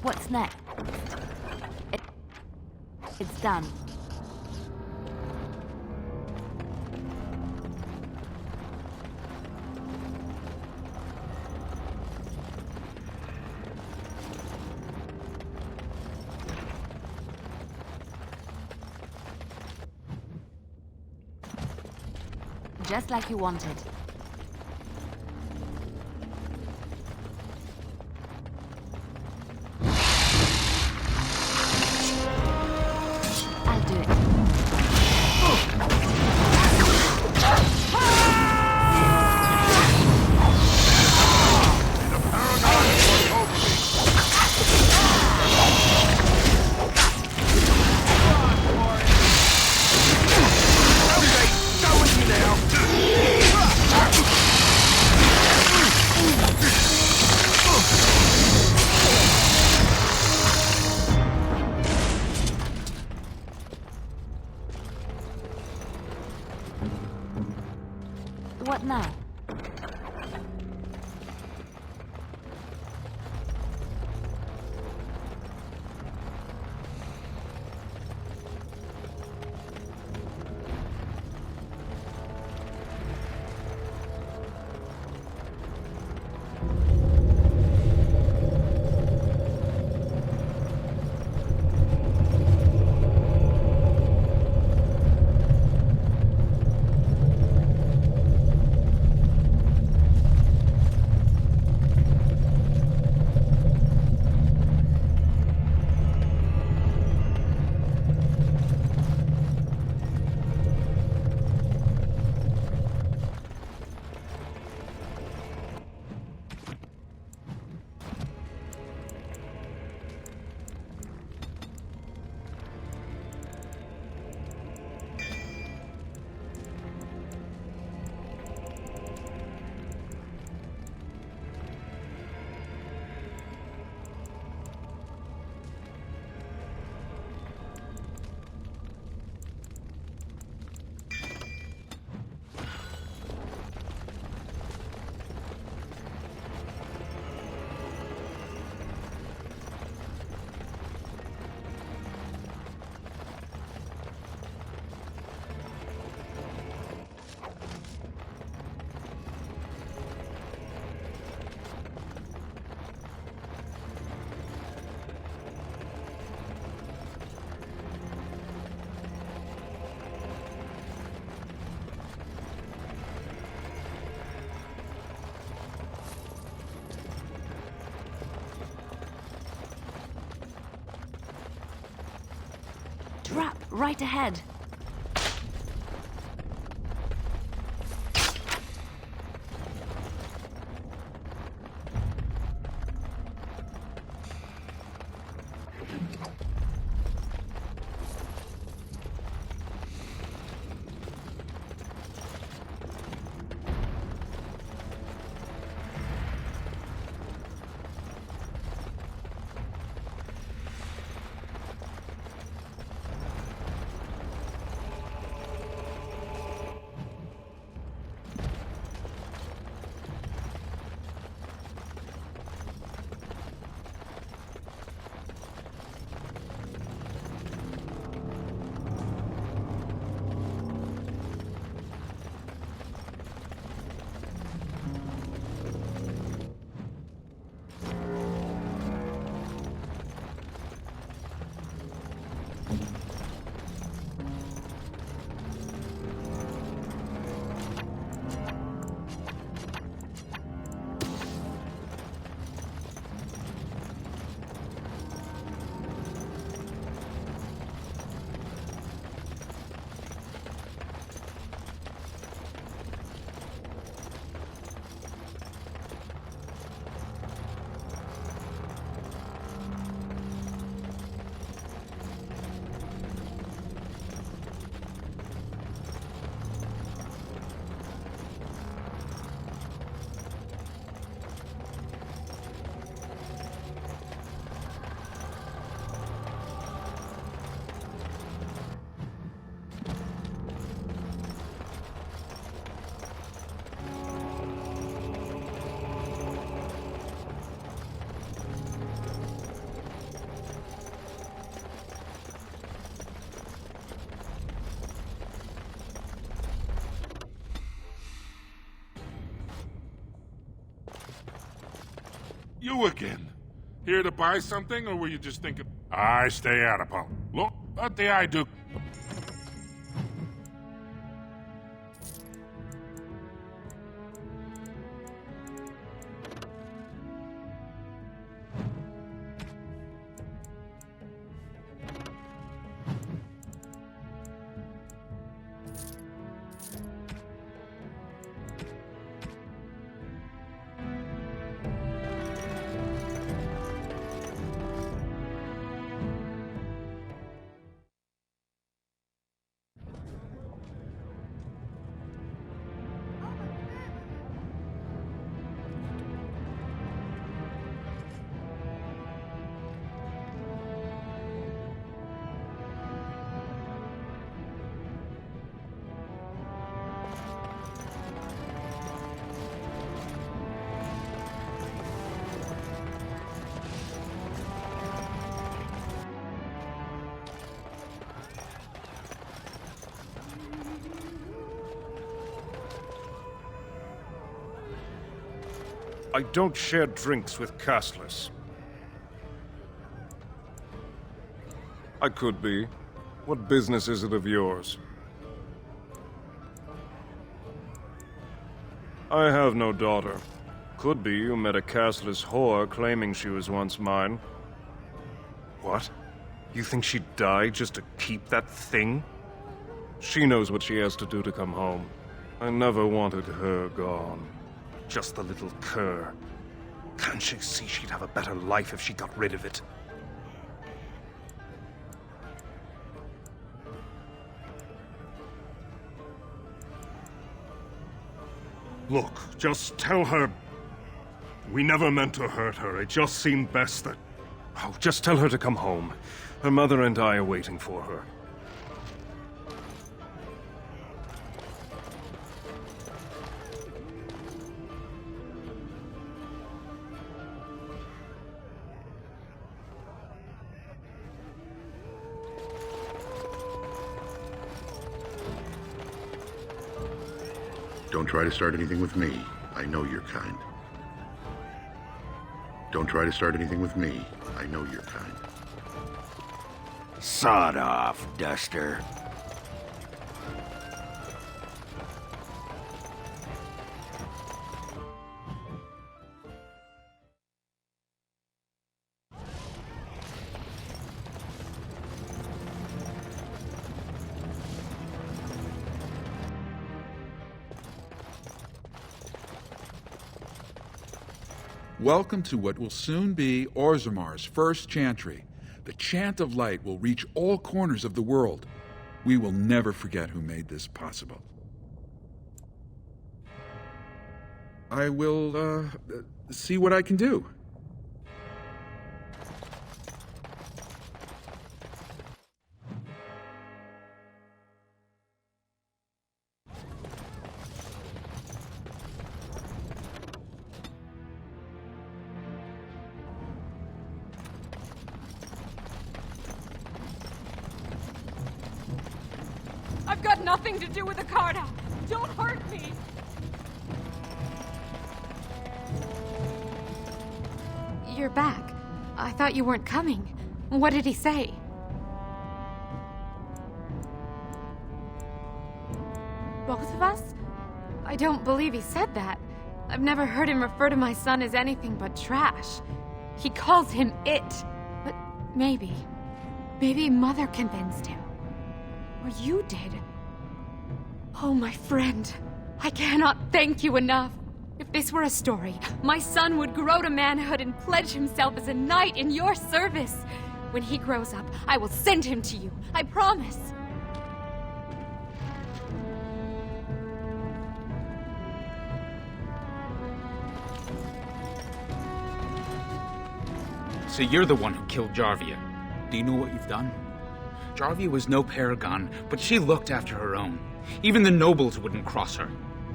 What's next? It's done. Just like you wanted. I'll do it. Go with me now! Trap right ahead. You again. Here to buy something, or were you just thinking... I stay out of politics. Look, what the I do... I don't share drinks with castless. I could be. What business is it of yours? I have no daughter. Could be you met a castless whore claiming she was once mine. What? You think she'd die just to keep that thing? She knows what she has to do to come home. I never wanted her gone. Just the little cur. Can't she see she'd have a better life if she got rid of it? Look, just tell her... We never meant to hurt her. It just seemed best that... Oh, just tell her to come home. Her mother and I are waiting for her. Don't try to start anything with me. I know you're kind. Don't try to start anything with me. I know you're kind. Sod off, Duster. Welcome to what will soon be Orzamar's first chantry. The chant of light will reach all corners of the world. We will never forget who made this possible. I will, see what I can do. I've got nothing to do with the Carta. Don't hurt me. You're back. I thought you weren't coming. What did he say? Both of us? I don't believe he said that. I've never heard him refer to my son as anything but trash. He calls him it. But maybe Mother convinced him. Or you did. Oh, my friend. I cannot thank you enough. If this were a story, my son would grow to manhood and pledge himself as a knight in your service. When he grows up, I will send him to you. I promise. So you're the one who killed Jarvia. Do you know what you've done? Jarvia was no paragon, but she looked after her own. Even the nobles wouldn't cross her.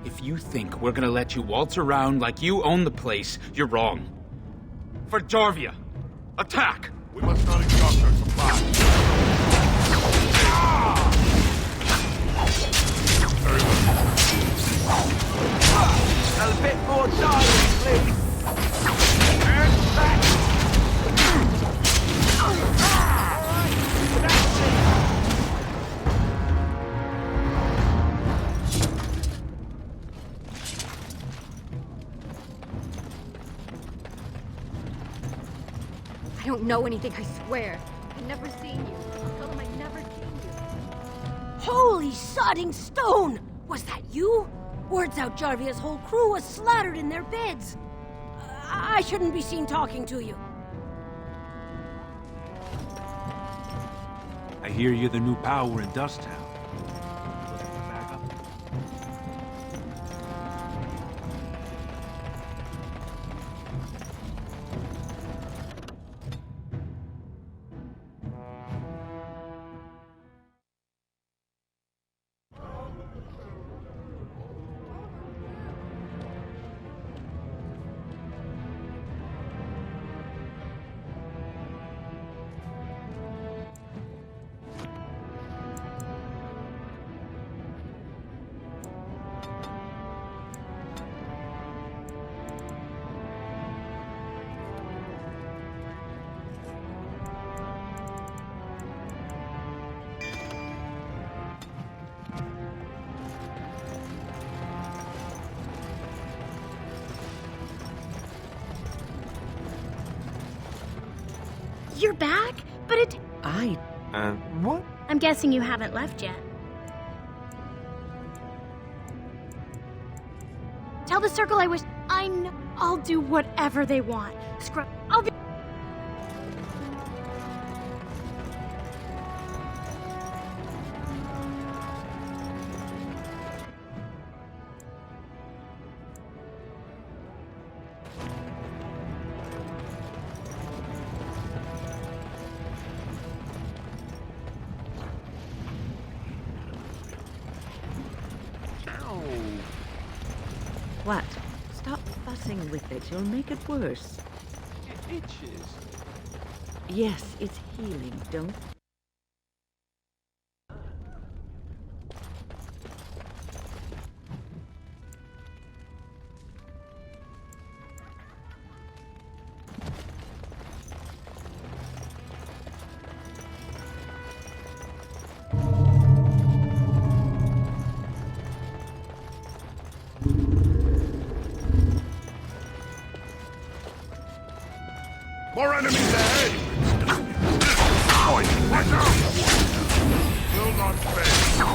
If you think we're gonna let you waltz around like you own the place, you're wrong. For Jarvia, attack! We must not exhaust our supply. A bit more silence, please. And back. I don't know anything, I swear. I've never seen you. Tell them I've never seen you. Holy sodding stone! Was that you? Words out Jarvia's whole crew was slaughtered in their beds. I shouldn't be seen talking to you. I hear you're the new power in Dust Town. Looking for backup? You're back? But it... What? I'm guessing you haven't left yet. Tell the Circle I wish... I know... I'll do whatever they want. Scrub... I'll be... What? Stop fussing with it. You'll make it worse. It itches. Yes, it's healing. Don't... More enemies ahead! Poison! Watch out! Will not fail.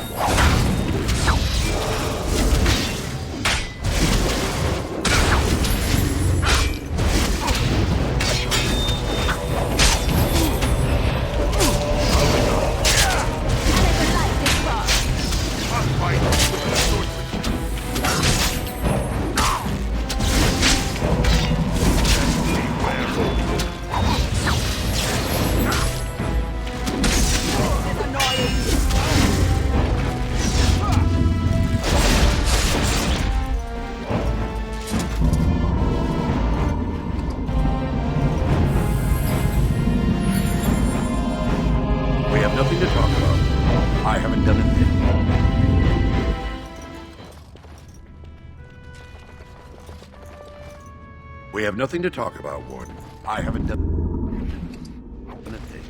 nothing to talk about. I haven't done a thing. We have nothing to talk about, Warden. I haven't done a thing.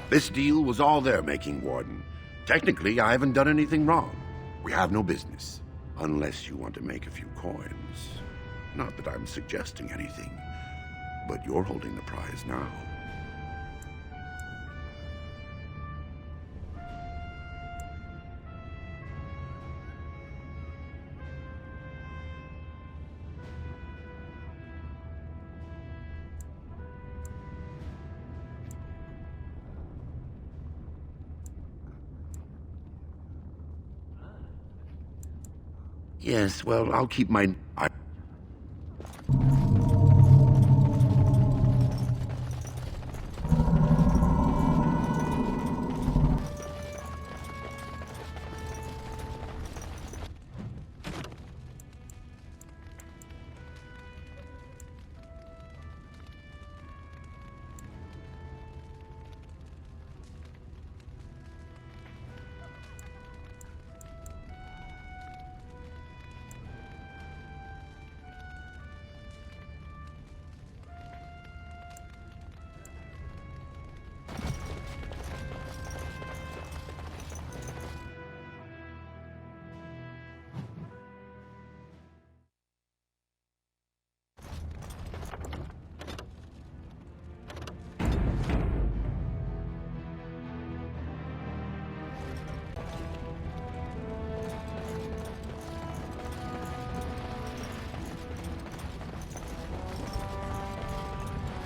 This deal was all they're making, Warden. Technically, I haven't done anything wrong. We have no business. Unless you want to make a few coins. Not that I'm suggesting anything, but you're holding the prize now. Yes, well, I'll keep my...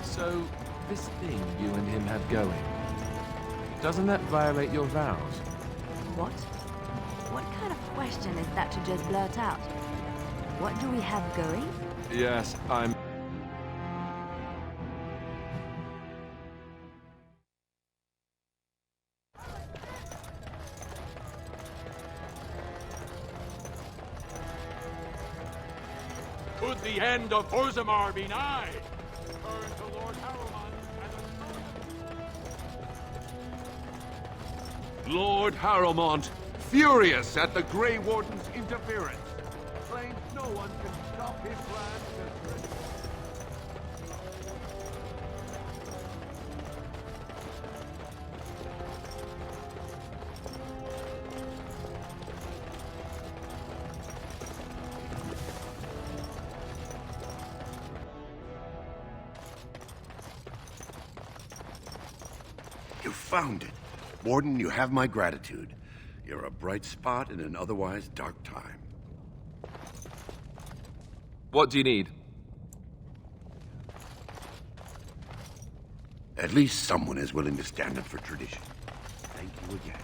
So, this thing you and him have going, doesn't that violate your vows? What? What kind of question is that to just blurt out? What do we have going? Yes, I'm... Could the end of Orzammar be nigh? Turn to Lord Harrowmont and Lord Harrowmont, furious at the Grey Warden's interference, claims no one can stop his plans. You found it. Warden, you have my gratitude. You're a bright spot in an otherwise dark time. What do you need? At least someone is willing to stand up for tradition. Thank you again.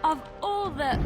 Of all the...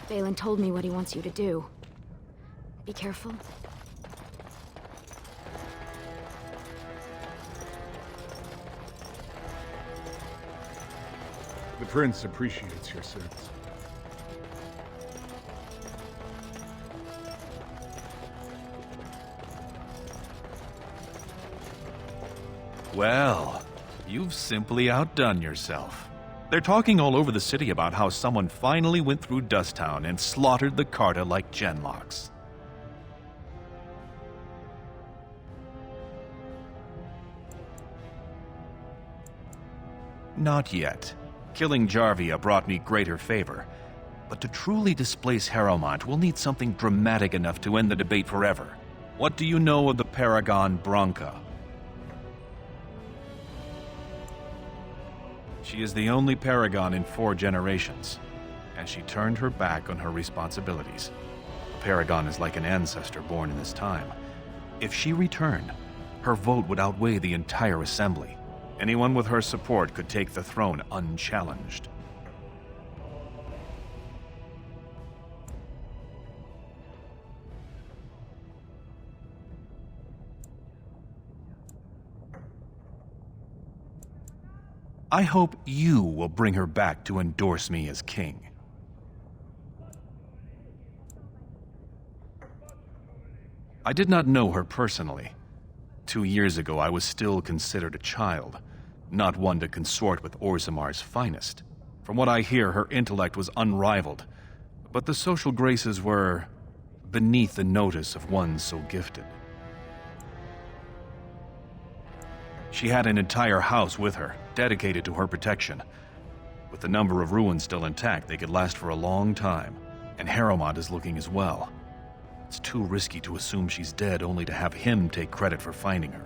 Balin told me what he wants you to do. Be careful. The Prince appreciates your service. Well, you've simply outdone yourself. They're talking all over the city about how someone finally went through Dusttown and slaughtered the Carta like Genlocks. Not yet. Killing Jarvia brought me greater favor. But to truly displace Harrowmont, we'll need something dramatic enough to end the debate forever. What do you know of the Paragon Branca? She is the only Paragon in 4 generations, and she turned her back on her responsibilities. A Paragon is like an ancestor born in this time. If she returned, her vote would outweigh the entire assembly. Anyone with her support could take the throne unchallenged. I hope you will bring her back to endorse me as king. I did not know her personally. 2 years ago, I was still considered a child, not one to consort with Orzamar's finest. From what I hear, her intellect was unrivaled, but the social graces were beneath the notice of one so gifted. She had an entire house with her, dedicated to her protection. With the number of ruins still intact, they could last for a long time, and Harrowmont is looking as well. It's too risky to assume she's dead only to have him take credit for finding her.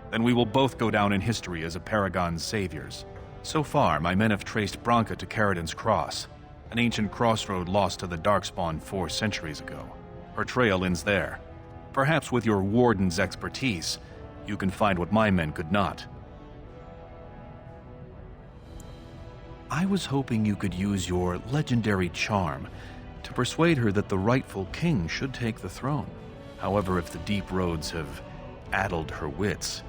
Then we will both go down in history as a Paragon's saviors. So far, my men have traced Branca to Caridin's Cross, an ancient crossroad lost to the Darkspawn 4 centuries ago. Her trail ends there. Perhaps with your warden's expertise, you can find what my men could not. I was hoping you could use your legendary charm to persuade her that the rightful king should take the throne. However, if the deep roads have addled her wits,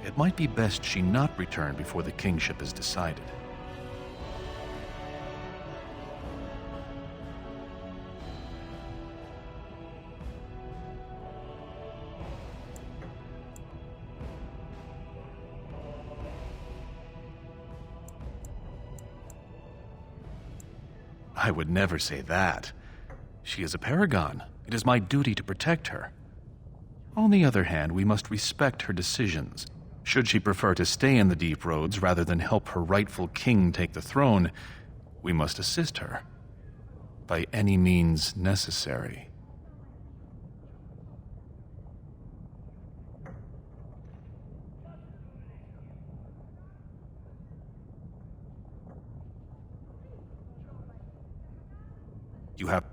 it might be best she not return before the kingship is decided. I would never say that. She is a Paragon. It is my duty to protect her. On the other hand, we must respect her decisions. Should she prefer to stay in the deep roads rather than help her rightful king take the throne, we must assist her. By any means necessary. You have...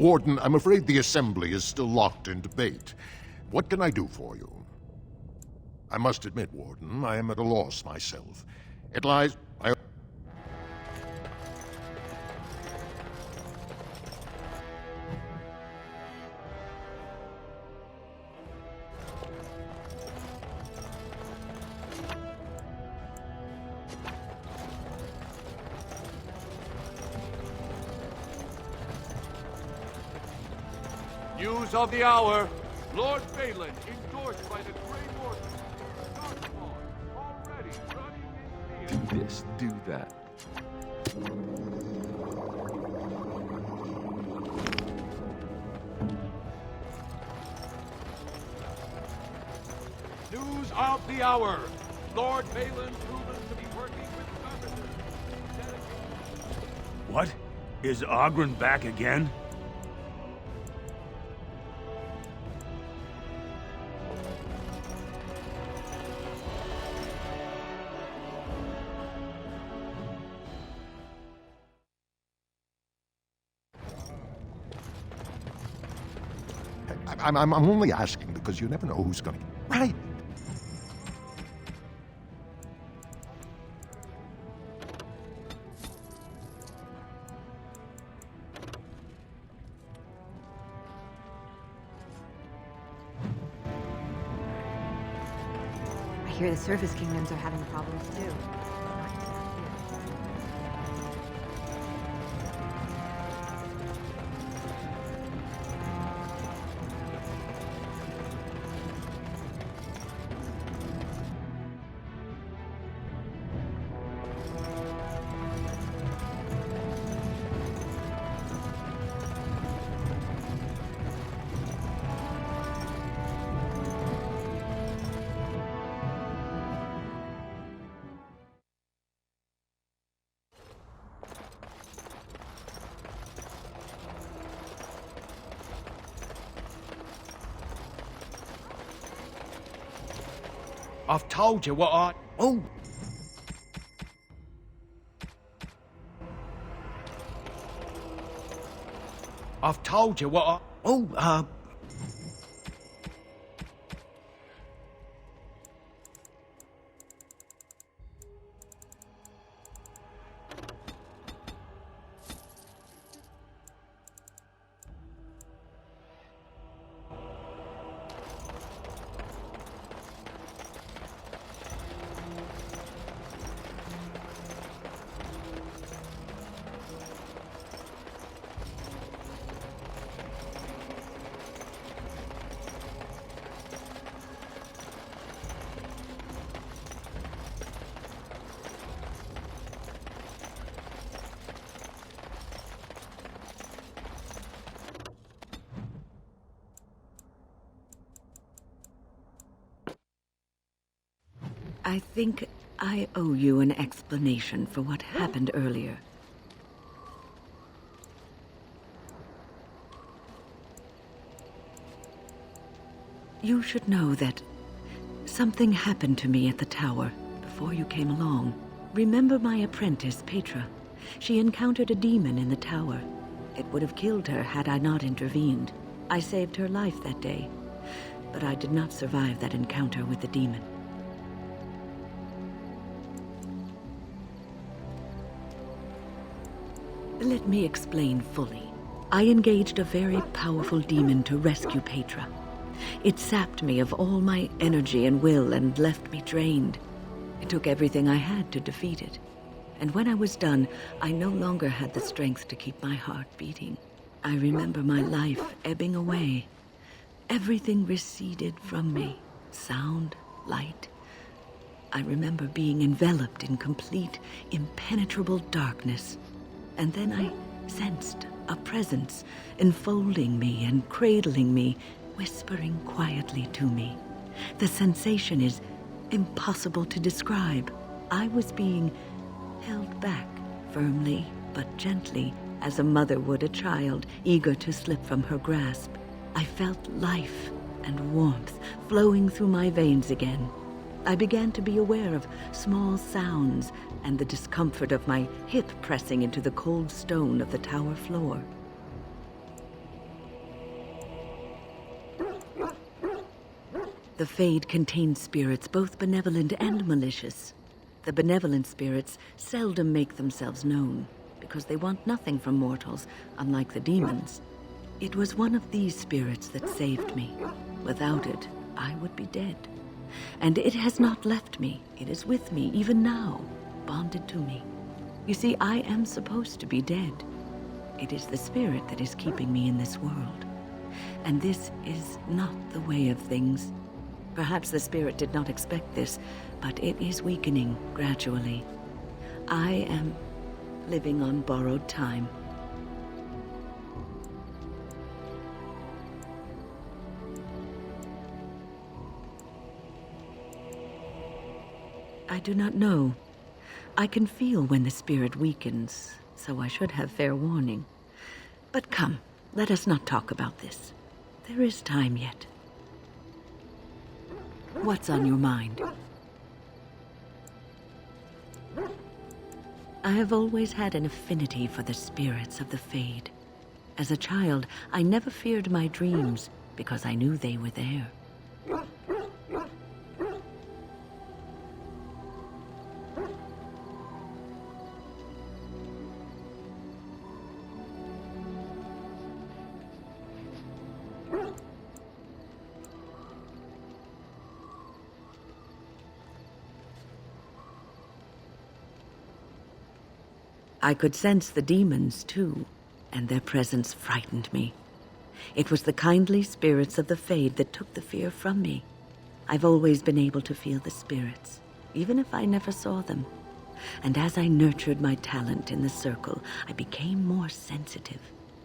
Warden, I'm afraid the Assembly is still locked in debate. What can I do for you? I must admit, Warden, I am at a loss myself. It lies... News of the hour. Lord Balin, endorsed by the Grey Warden. Darkspawn, already running in Do this, do that. News of the hour. Lord Balin proven to be working with purposes. What? Is Ogren back again? I'm only asking because you never know who's going to... Right! I hear the surface kingdoms are having problems too. I've told you what I... Oh! I've told you what I... Oh, I think I owe you an explanation for what happened earlier. You should know that something happened to me at the tower before you came along. Remember my apprentice, Petra? She encountered a demon in the tower. It would have killed her had I not intervened. I saved her life that day, but I did not survive that encounter with the demon. Let me explain fully. I engaged a very powerful demon to rescue Petra. It sapped me of all my energy and will and left me drained. It took everything I had to defeat it. And when I was done, I no longer had the strength to keep my heart beating. I remember my life ebbing away. Everything receded from me. Sound, light. I remember being enveloped in complete, impenetrable darkness. And then I sensed a presence enfolding me and cradling me, whispering quietly to me. The sensation is impossible to describe. I was being held back, firmly but gently, as a mother would a child, eager to slip from her grasp. I felt life and warmth flowing through my veins again. I began to be aware of small sounds and the discomfort of my hip pressing into the cold stone of the tower floor. The Fade contains spirits both benevolent and malicious. The benevolent spirits seldom make themselves known, because they want nothing from mortals, unlike the demons. It was one of these spirits that saved me. Without it, I would be dead. And it has not left me. It is with me, even now, bonded to me. You see, I am supposed to be dead. It is the spirit that is keeping me in this world. And this is not the way of things. Perhaps the spirit did not expect this, but it is weakening gradually. I am living on borrowed time. I do not know. I can feel when the spirit weakens, so I should have fair warning. But come, let us not talk about this. There is time yet. What's on your mind? I have always had an affinity for the spirits of the Fade. As a child, I never feared my dreams because I knew they were there. I could sense the demons, too, and their presence frightened me. It was the kindly spirits of the Fade that took the fear from me. I've always been able to feel the spirits, even if I never saw them. And as I nurtured my talent in the circle, I became more sensitive.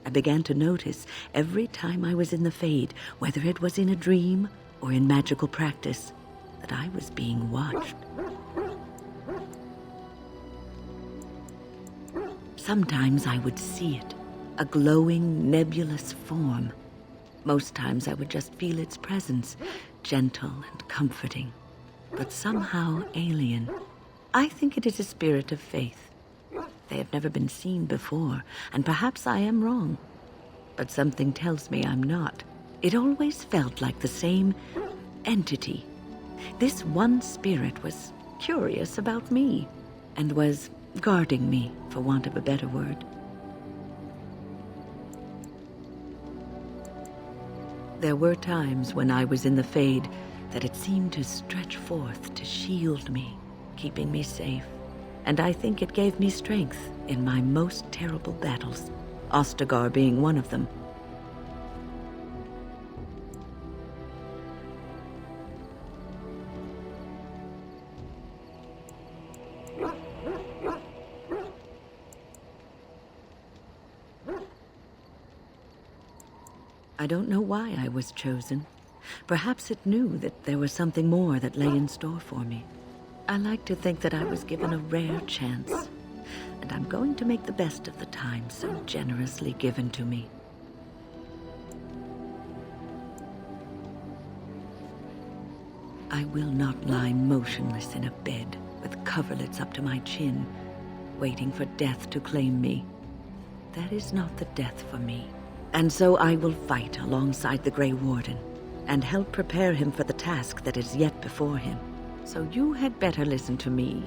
I began to notice every time I was in the Fade, whether it was in a dream or in magical practice, that I was being watched. Sometimes I would see it, a glowing, nebulous form. Most times I would just feel its presence, gentle and comforting, but somehow alien. I think it is a spirit of faith. They have never been seen before, and perhaps I am wrong. But something tells me I'm not. It always felt like the same entity. This one spirit was curious about me, and was guarding me, for want of a better word. There were times when I was in the Fade that it seemed to stretch forth to shield me, keeping me safe. And I think it gave me strength in my most terrible battles, Ostagar being one of them. I don't know why I was chosen. Perhaps it knew that there was something more that lay in store for me. I like to think that I was given a rare chance, and I'm going to make the best of the time so generously given to me. I will not lie motionless in a bed with coverlets up to my chin, waiting for death to claim me. That is not the death for me. And so I will fight alongside the Grey Warden, and help prepare him for the task that is yet before him. So you had better listen to me,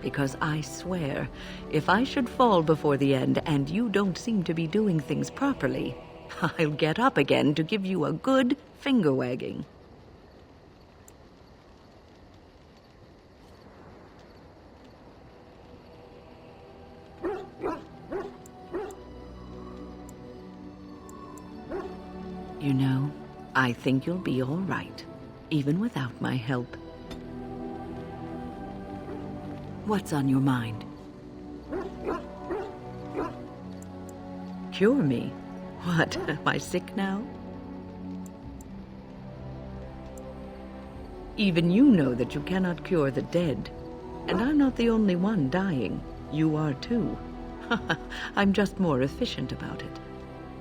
because I swear, if I should fall before the end and you don't seem to be doing things properly, I'll get up again to give you a good finger wagging. You know, I think you'll be all right, even without my help. What's on your mind? Cure me? What, am I sick now? Even you know that you cannot cure the dead. And I'm not the only one dying. You are too. I'm just more efficient about it.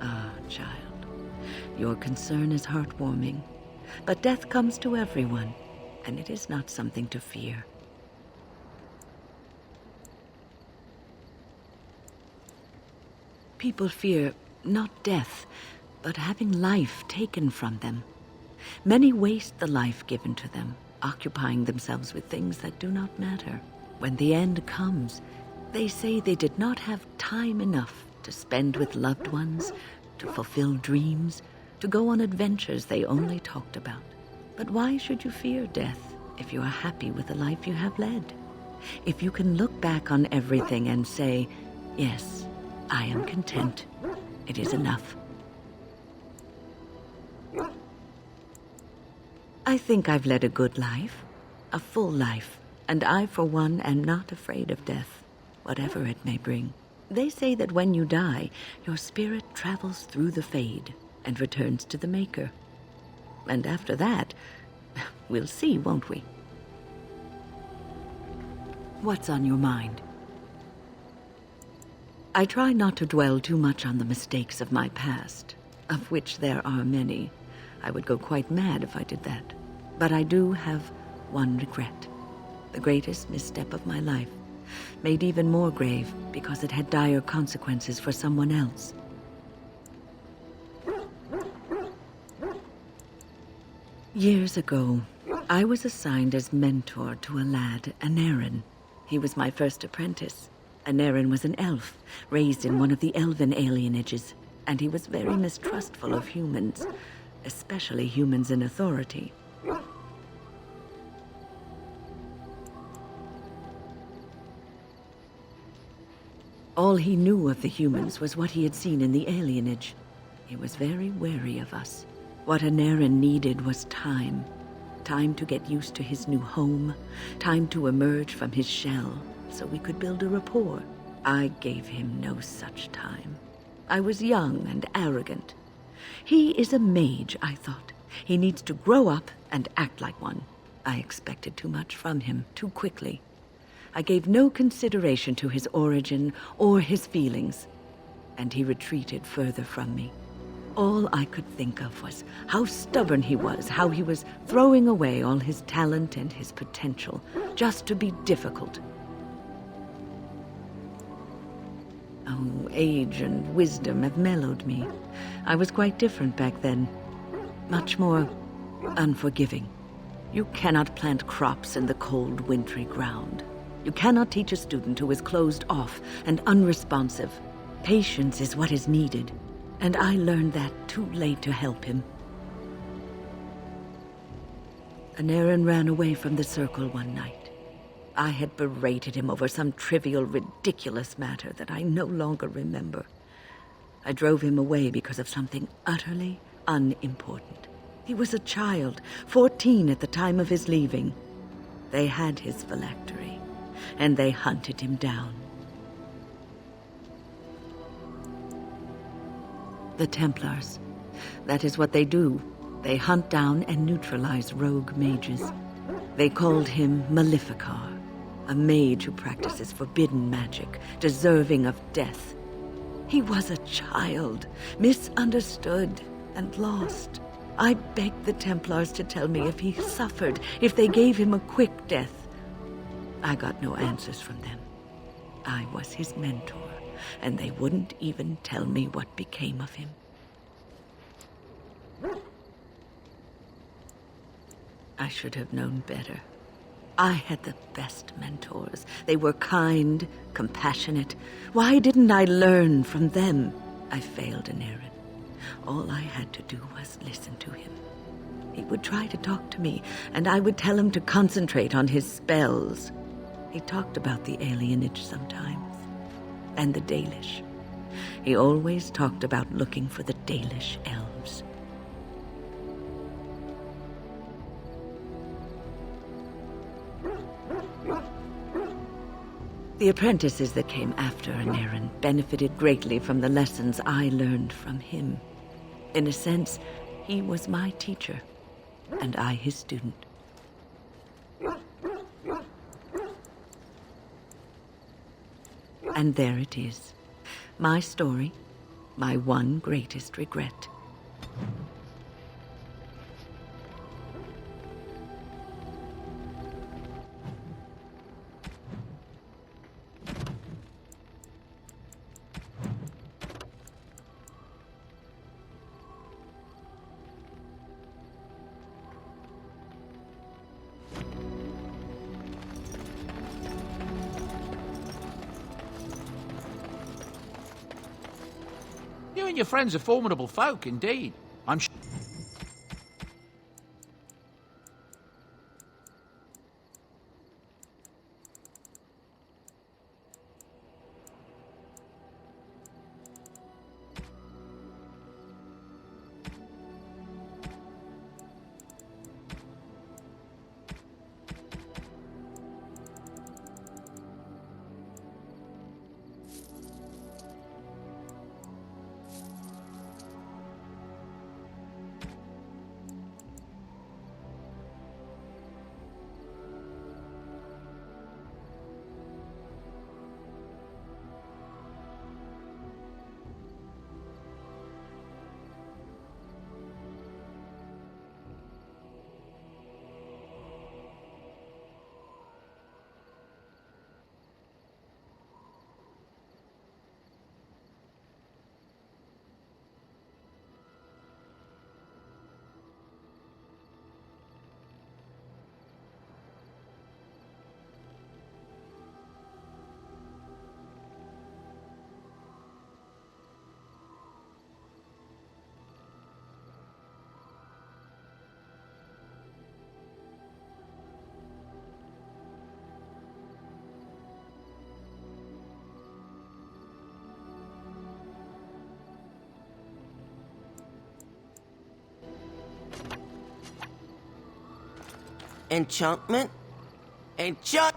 Ah, child. Your concern is heartwarming, but death comes to everyone, and it is not something to fear. People fear not death, but having life taken from them. Many waste the life given to them, occupying themselves with things that do not matter. When the end comes, they say they did not have time enough to spend with loved ones, to fulfill dreams, to go on adventures they only talked about. But why should you fear death if you are happy with the life you have led? If you can look back on everything and say, yes, I am content, it is enough. I think I've led a good life, a full life, and I, for one, am not afraid of death, whatever it may bring. They say that when you die, your spirit travels through the fade and returns to the Maker. And after that, we'll see, won't we? What's on your mind? I try not to dwell too much on the mistakes of my past, of which there are many. I would go quite mad if I did that. But I do have one regret. The greatest misstep of my life, made even more grave because it had dire consequences for someone else. Years ago, I was assigned as mentor to a lad, Anarin. He was my first apprentice. Anarin was an elf, raised in one of the elven alienages, and he was very mistrustful of humans, especially humans in authority. All he knew of the humans was what he had seen in the alienage. He was very wary of us. What Anarin needed was time. Time to get used to his new home, time to emerge from his shell, so we could build a rapport. I gave him no such time. I was young and arrogant. He is a mage, I thought. He needs to grow up and act like one. I expected too much from him, too quickly. I gave no consideration to his origin or his feelings, and he retreated further from me. All I could think of was how stubborn he was, how he was throwing away all his talent and his potential, just to be difficult. Oh, age and wisdom have mellowed me. I was quite different back then. Much more unforgiving. You cannot plant crops in the cold, wintry ground. You cannot teach a student who is closed off and unresponsive. Patience is what is needed, and I learned that too late to help him. Anarin ran away from the circle one night. I had berated him over some trivial, ridiculous matter that I no longer remember. I drove him away because of something utterly unimportant. He was a child, 14 at the time of his leaving. They had his phylactery, and they hunted him down. The Templars. That is what they do. They hunt down and neutralize rogue mages. They called him Maleficar, a mage who practices forbidden magic, deserving of death. He was a child, misunderstood and lost. I begged the Templars to tell me if he suffered, if they gave him a quick death. I got no answers from them. I was his mentor, and they wouldn't even tell me what became of him. I should have known better. I had the best mentors. They were kind, compassionate. Why didn't I learn from them? I failed Anarin. All I had to do was listen to him. He would try to talk to me, and I would tell him to concentrate on his spells. He talked about the alienage sometimes, and the Dalish. He always talked about looking for the Dalish elves. The apprentices that came after Anarin benefited greatly from the lessons I learned from him. In a sense, he was my teacher, and I his student. And there it is. My story, my one greatest regret. and your friends are formidable folk, indeed. I'm sure. Enchantment? Enchant...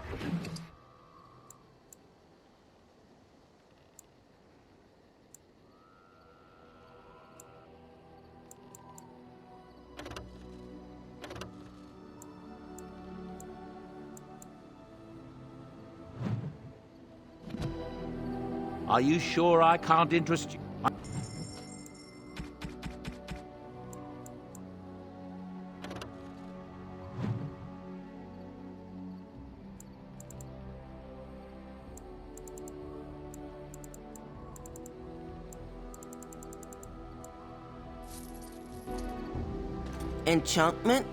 Are you sure I can't interest you? Enchantment?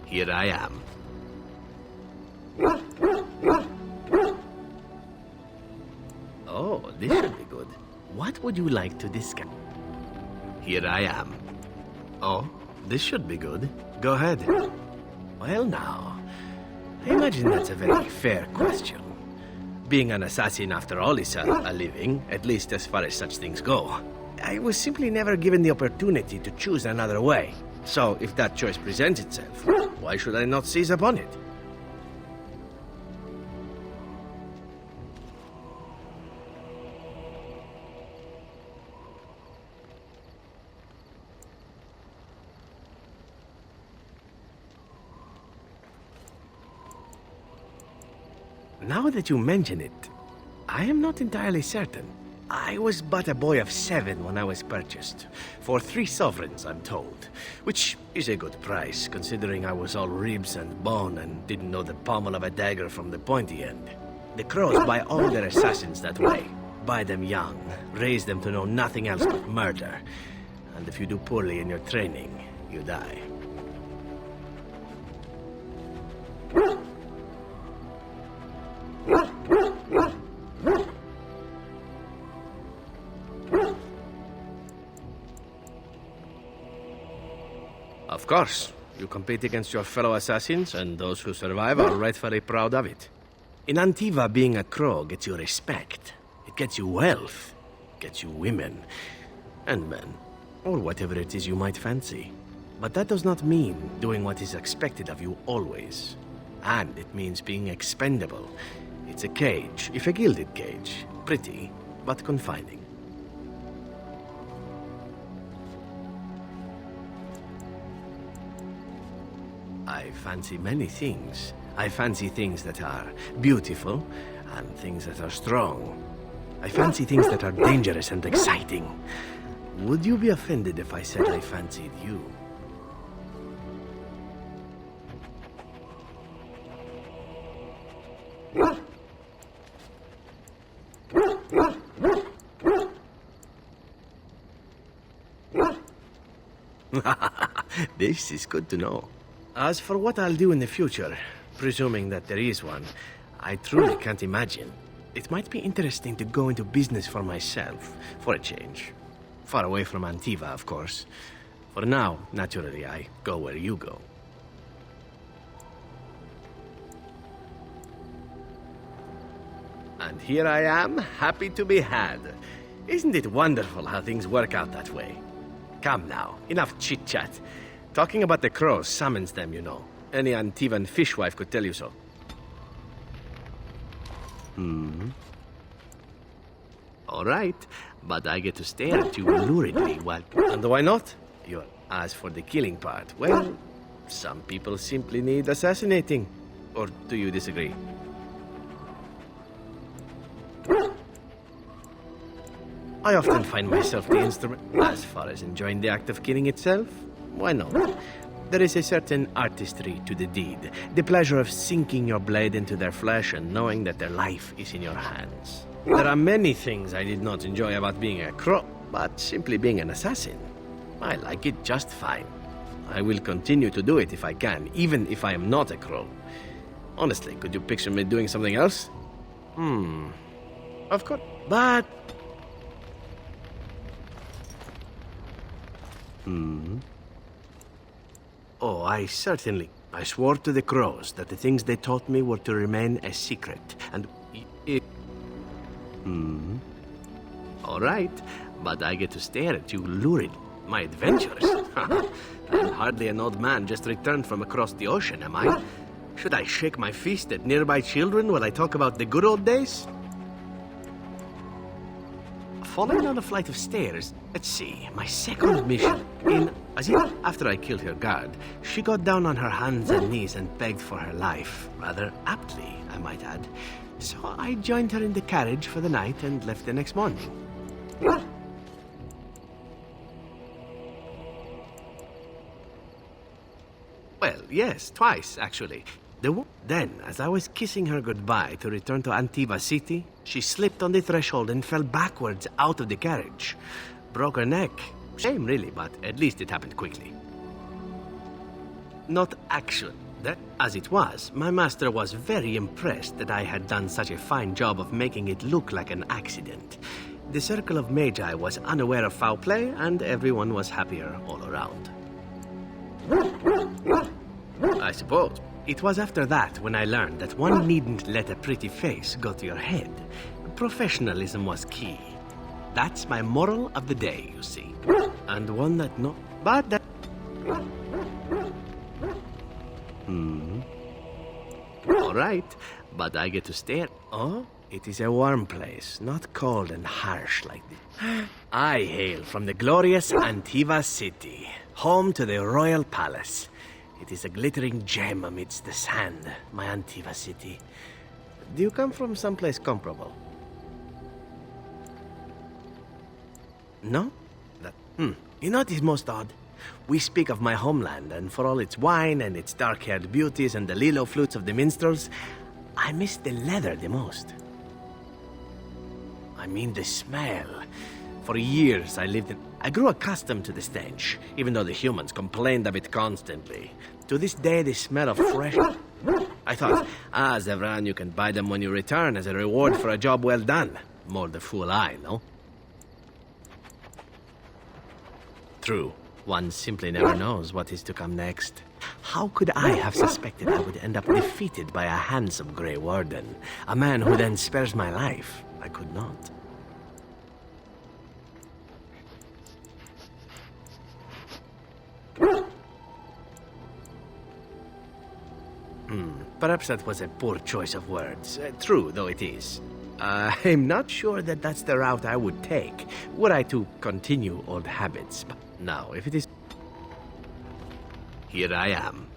Here I am. Oh, this should be good. What would you like to discuss? Here I am. Oh, this should be good. Go ahead. Well now, I imagine that's a very fair question. Being an assassin, after all, is a living, at least as far as such things go. I was simply never given the opportunity to choose another way. So, if that choice presents itself, why should I not seize upon it? Now that you mention it, I am not entirely certain. I was but a boy of 7 when I was purchased. For 3 sovereigns, I'm told. Which is a good price, considering I was all ribs and bone and didn't know the pommel of a dagger from the pointy end. The crows buy all their assassins that way. Buy them young, raise them to know nothing else but murder. And if you do poorly in your training, you die. Of course, you compete against your fellow assassins, and those who survive are rightfully proud of it. In Antiva, being a crow gets you respect. It gets you wealth, gets you women, and men, or whatever it is you might fancy. But that does not mean doing what is expected of you always. And it means being expendable. It's a cage, if a gilded cage. Pretty, but confining. I fancy many things. I fancy things that are beautiful, and things that are strong. I fancy things that are dangerous and exciting. Would you be offended if I said I fancied you? This is good to know. As for what I'll do in the future, presuming that there is one, I truly can't imagine. It might be interesting to go into business for myself, for a change. Far away from Antiva, of course. For now, naturally, I go where you go. And here I am, happy to be had. Isn't it wonderful how things work out that way? Come now, enough chit-chat. Talking about the crows summons them, you know. Any Antivan fishwife could tell you so. All right, but I get to stare at you luridly while... And why not? As for the killing part, well, some people simply need assassinating. Or do you disagree? I often find myself the instrument. As far as enjoying the act of killing itself, why not? There is a certain artistry to the deed. The pleasure of sinking your blade into their flesh and knowing that their life is in your hands. There are many things I did not enjoy about being a crow, but simply being an assassin, I like it just fine. I will continue to do it if I can, even if I am not a crow. Honestly, could you picture me doing something else? Of course, but... Oh, I swore to the crows that the things they taught me were to remain a secret, and all right, but I get to stare at you lurid. My adventures? I'm hardly an old man just returned from across the ocean, am I? Should I shake my fist at nearby children while I talk about the good old days? Falling down a flight of stairs. Let's see, my second mission. After I killed her guard, she got down on her hands and knees and begged for her life. Rather aptly, I might add. So I joined her in the carriage for the night and left the next morning. Well, yes, twice, actually. Then, as I was kissing her goodbye to return to Antiva City, she slipped on the threshold and fell backwards out of the carriage. Broke her neck. Shame, really, but at least it happened quickly. Not actually. As it was, my master was very impressed that I had done such a fine job of making it look like an accident. The Circle of Magi was unaware of foul play, and everyone was happier all around. I suppose. It was after that when I learned that one needn't let a pretty face go to your head. Professionalism was key. That's my moral of the day, you see. And one that but that... All right, but I get to stare. Oh, it is a warm place, not cold and harsh like this. I hail from the glorious Antiva City, home to the royal palace. It is a glittering gem amidst the sand, my Antiva City. Do you come from someplace comparable? No? You know what is most odd? We speak of my homeland, and for all its wine and its dark-haired beauties and the lilo flutes of the minstrels, I miss the leather the most. I mean the smell. For years I grew accustomed to the stench, even though the humans complained of it constantly. To this day, the smell of fresh... I thought, Zevran, you can buy them when you return as a reward for a job well done. More the fool I, no? True. One simply never knows what is to come next. How could I have suspected I would end up defeated by a handsome Grey Warden? A man who then spares my life? I could not. Perhaps that was a poor choice of words. True, though it is. I'm not sure that that's the route I would take, were I to continue old habits. But now, if it is... Here I am.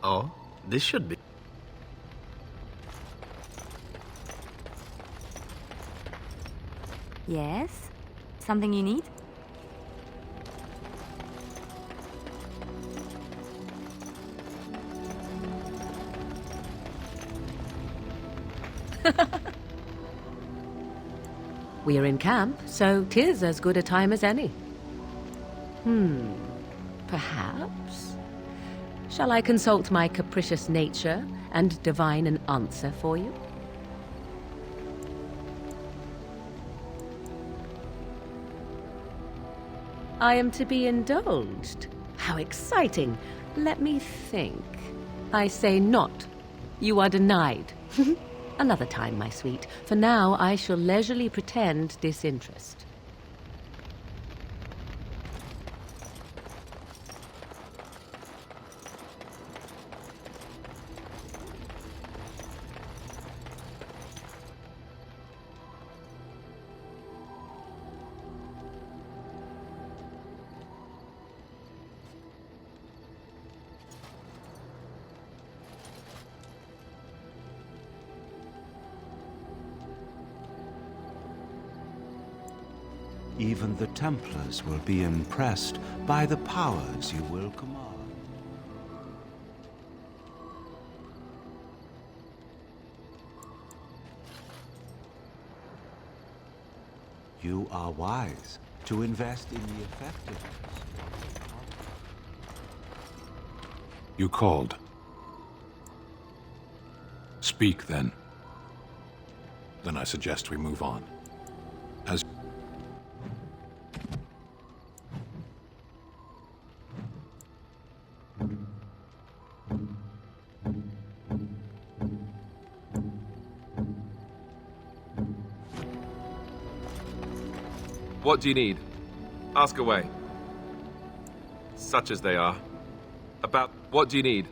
Oh, this should be... Yes? Something you need? We're in camp, so 'tis as good a time as any. Shall I consult my capricious nature and divine an answer for you? I am to be indulged. How exciting. Let me think. I say not. You are denied. Another time, my sweet. For now, I shall leisurely pretend disinterest. Even the Templars will be impressed by the powers you will command. You are wise to invest in the effectiveness. You called. Speak, then. Then I suggest we move on. As... What do you need? Ask away. Such as they are. About what do you need?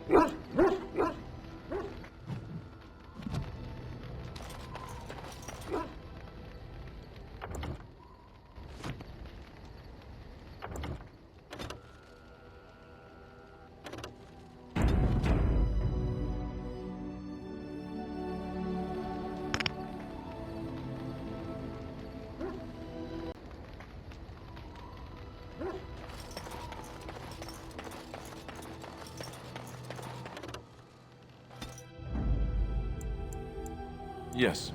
Yes.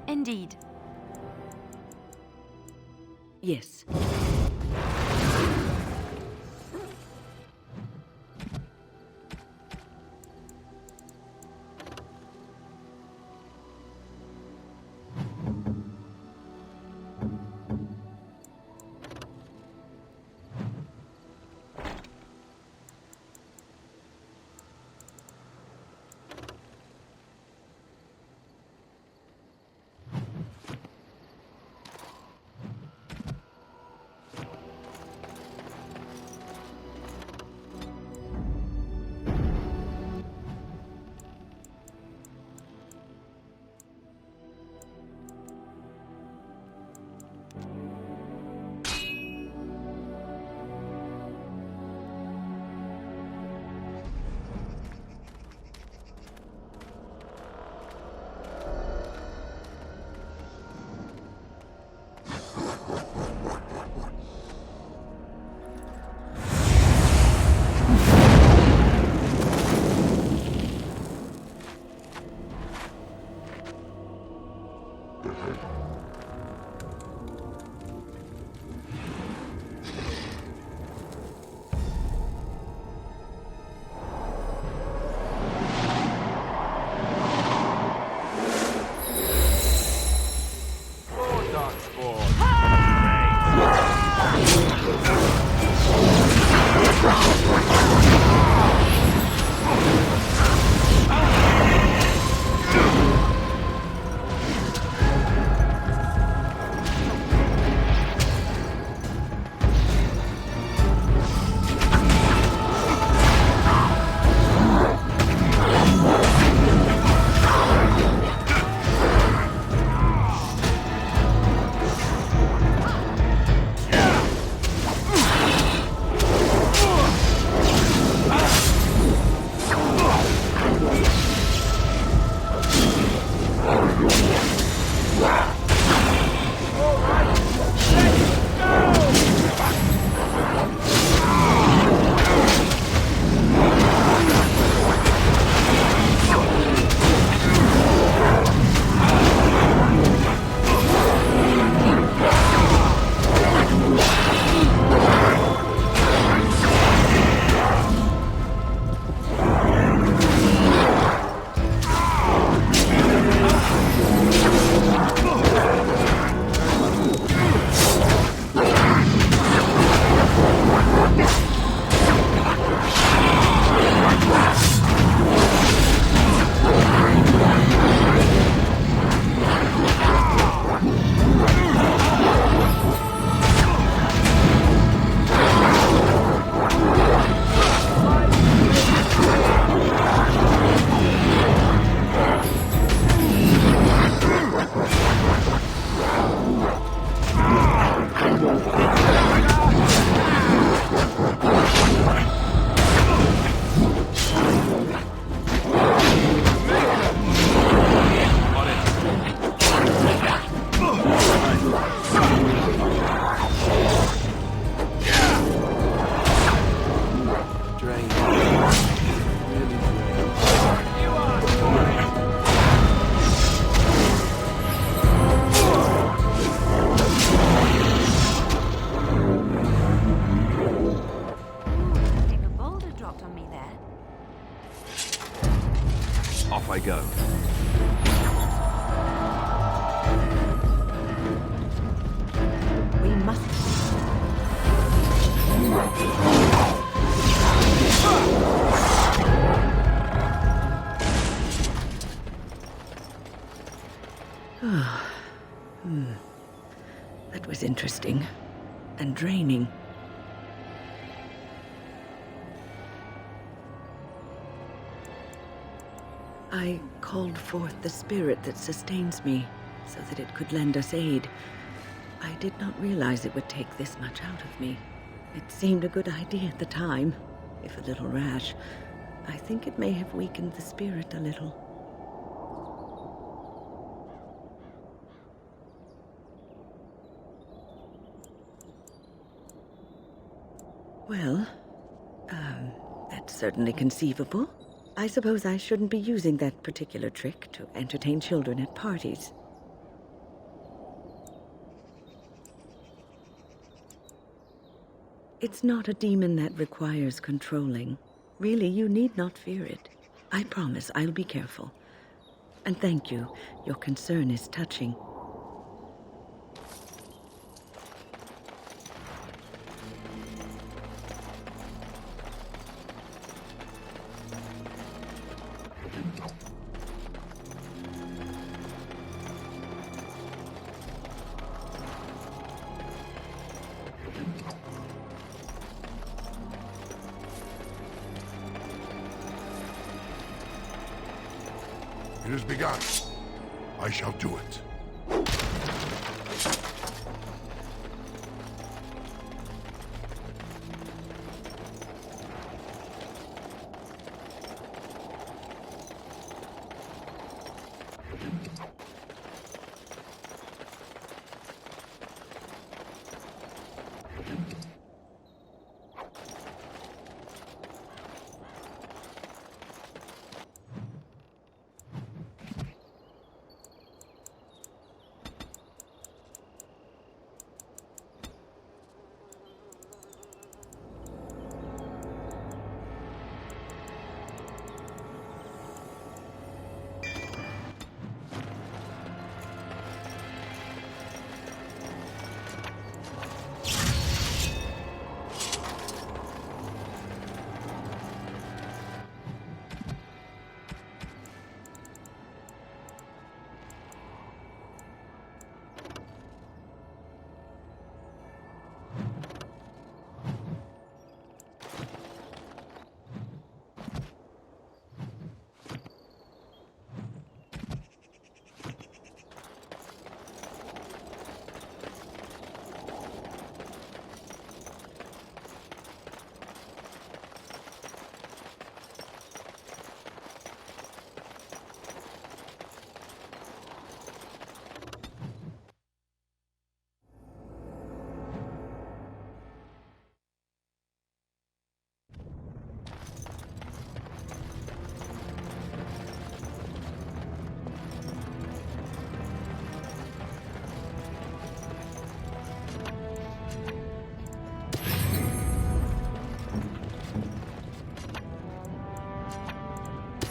Indeed. Yes. me there. Off I go. We must... That was interesting and draining. I called forth the spirit that sustains me so that it could lend us aid. I did not realize it would take this much out of me. It seemed a good idea at the time, if a little rash. I think it may have weakened the spirit a little. Well, that's certainly conceivable. I suppose I shouldn't be using that particular trick to entertain children at parties. It's not a demon that requires controlling. Really, you need not fear it. I promise I'll be careful. And thank you. Your concern is touching. It has begun. I shall do it.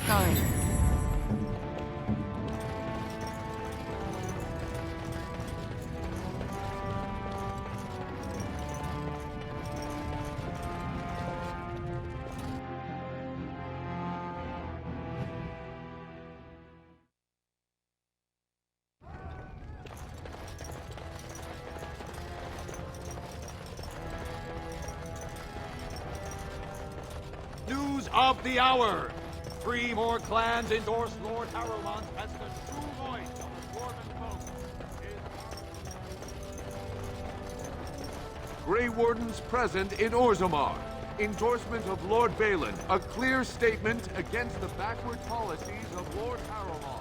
Sorry. News of the hour! 3 more clans endorse Lord Harrowmont as the true voice of the Dwarven folk. Grey Wardens present in Orzammar. Endorsement of Lord Balin. A clear statement against the backward policies of Lord Harrowmont.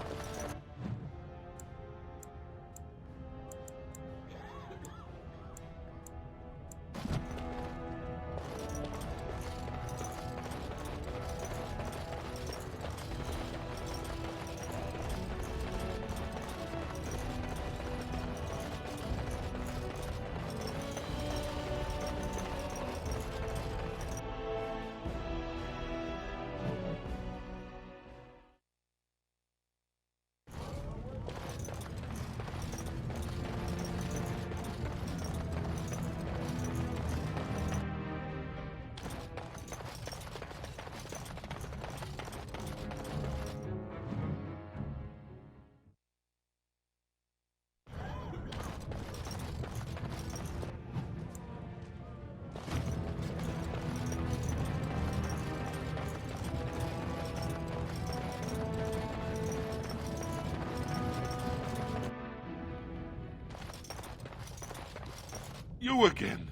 You again.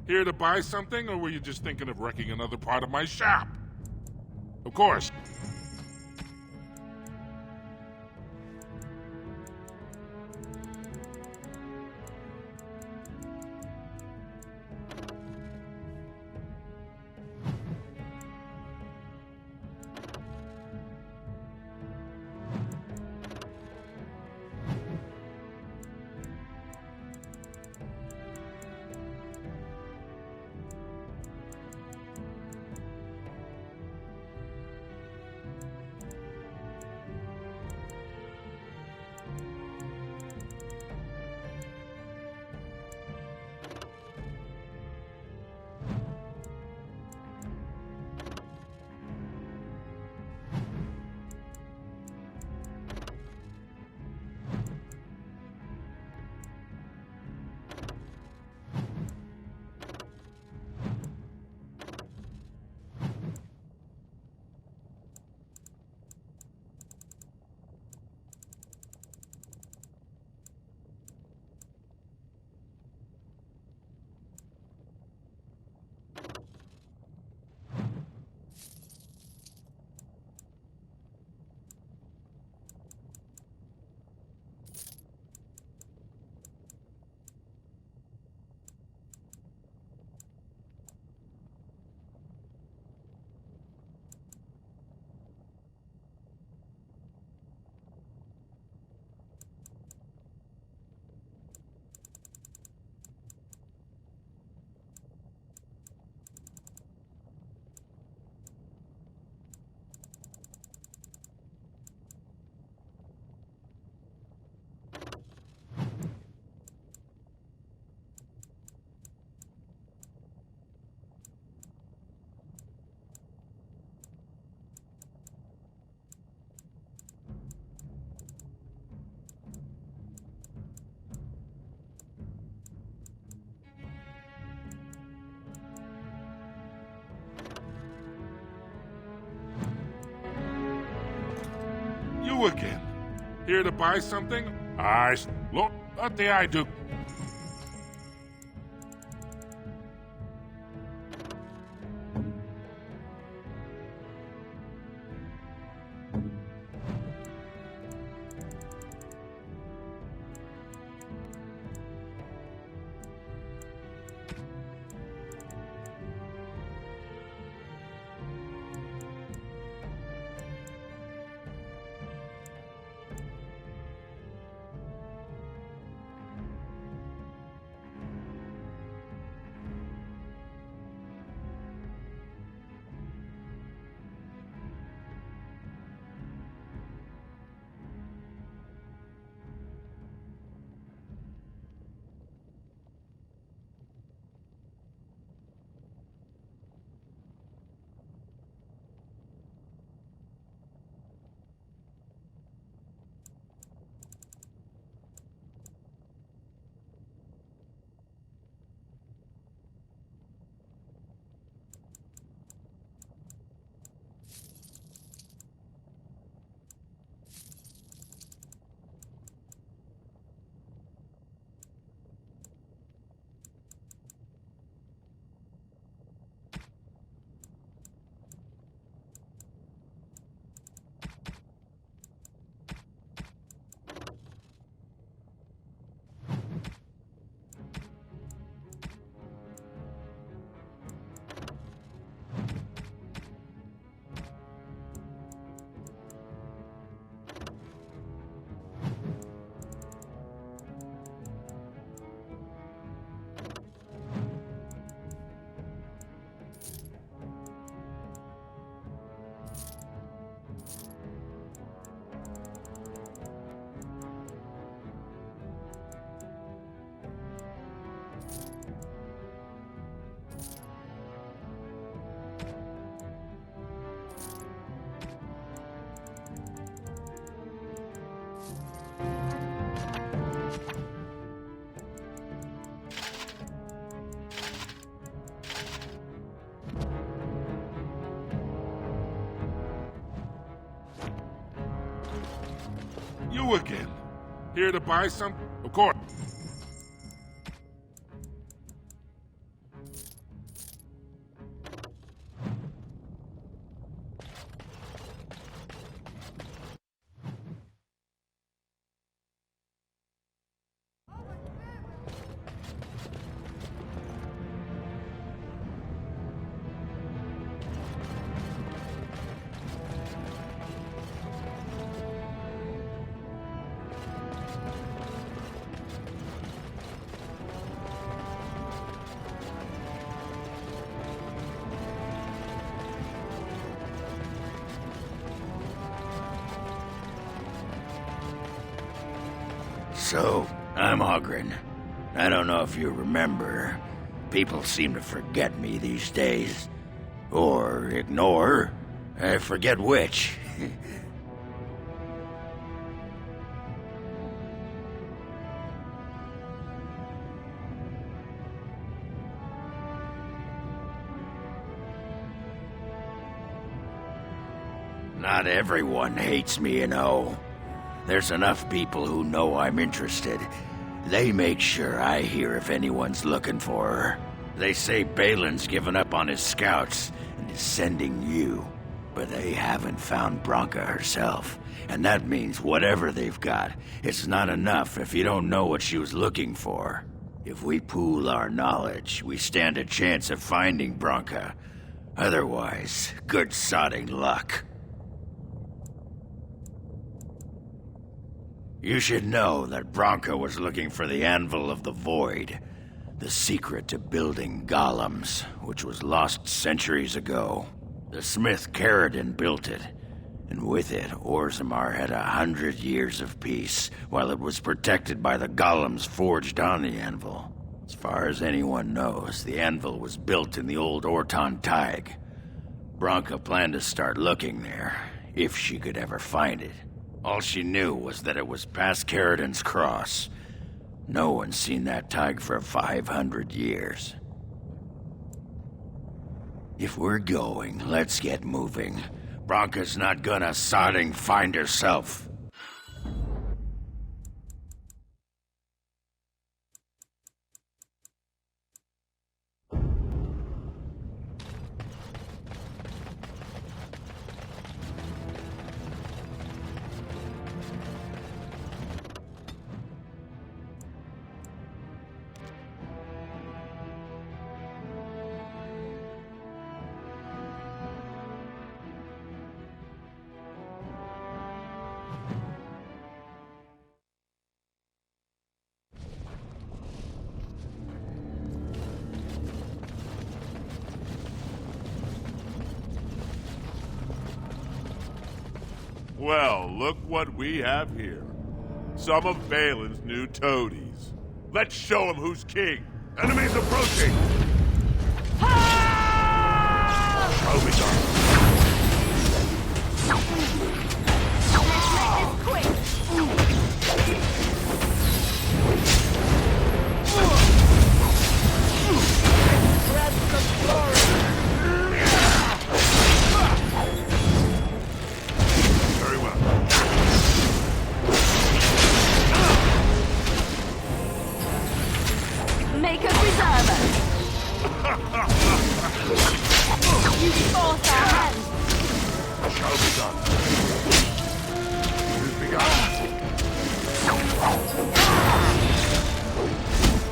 Here to buy something, or were you just thinking of wrecking another part of my shop? Of course. You again. Here to buy something? Look, what the I do? You again. Here to buy some? Of course. So, I'm Ogren. I don't know if you remember. People seem to forget me these days. Or ignore. I forget which. Not everyone hates me, you know. There's enough people who know I'm interested. They make sure I hear if anyone's looking for her. They say Balin's given up on his scouts and is sending you. But they haven't found Branka herself. And that means whatever they've got, it's not enough if you don't know what she was looking for. If we pool our knowledge, we stand a chance of finding Branka. Otherwise, good sodding luck. You should know that Branka was looking for the Anvil of the Void, the secret to building golems, which was lost centuries ago. The smith Caradon built it, and with it, Orzammar had 100 years of peace, while it was protected by the golems forged on the anvil. As far as anyone knows, the anvil was built in the old Orton Taig. Branka planned to start looking there, if she could ever find it. All she knew was that it was past Caradon's cross. No one's seen that Taig for 500 years. If we're going, let's get moving. Branka's not gonna sodding find herself. Well, look what we have here. Some of Balin's new toadies. Let's show them who's king. Enemies approaching! Show me Make us reserve us! You force our hands! Shall be done. It has begun.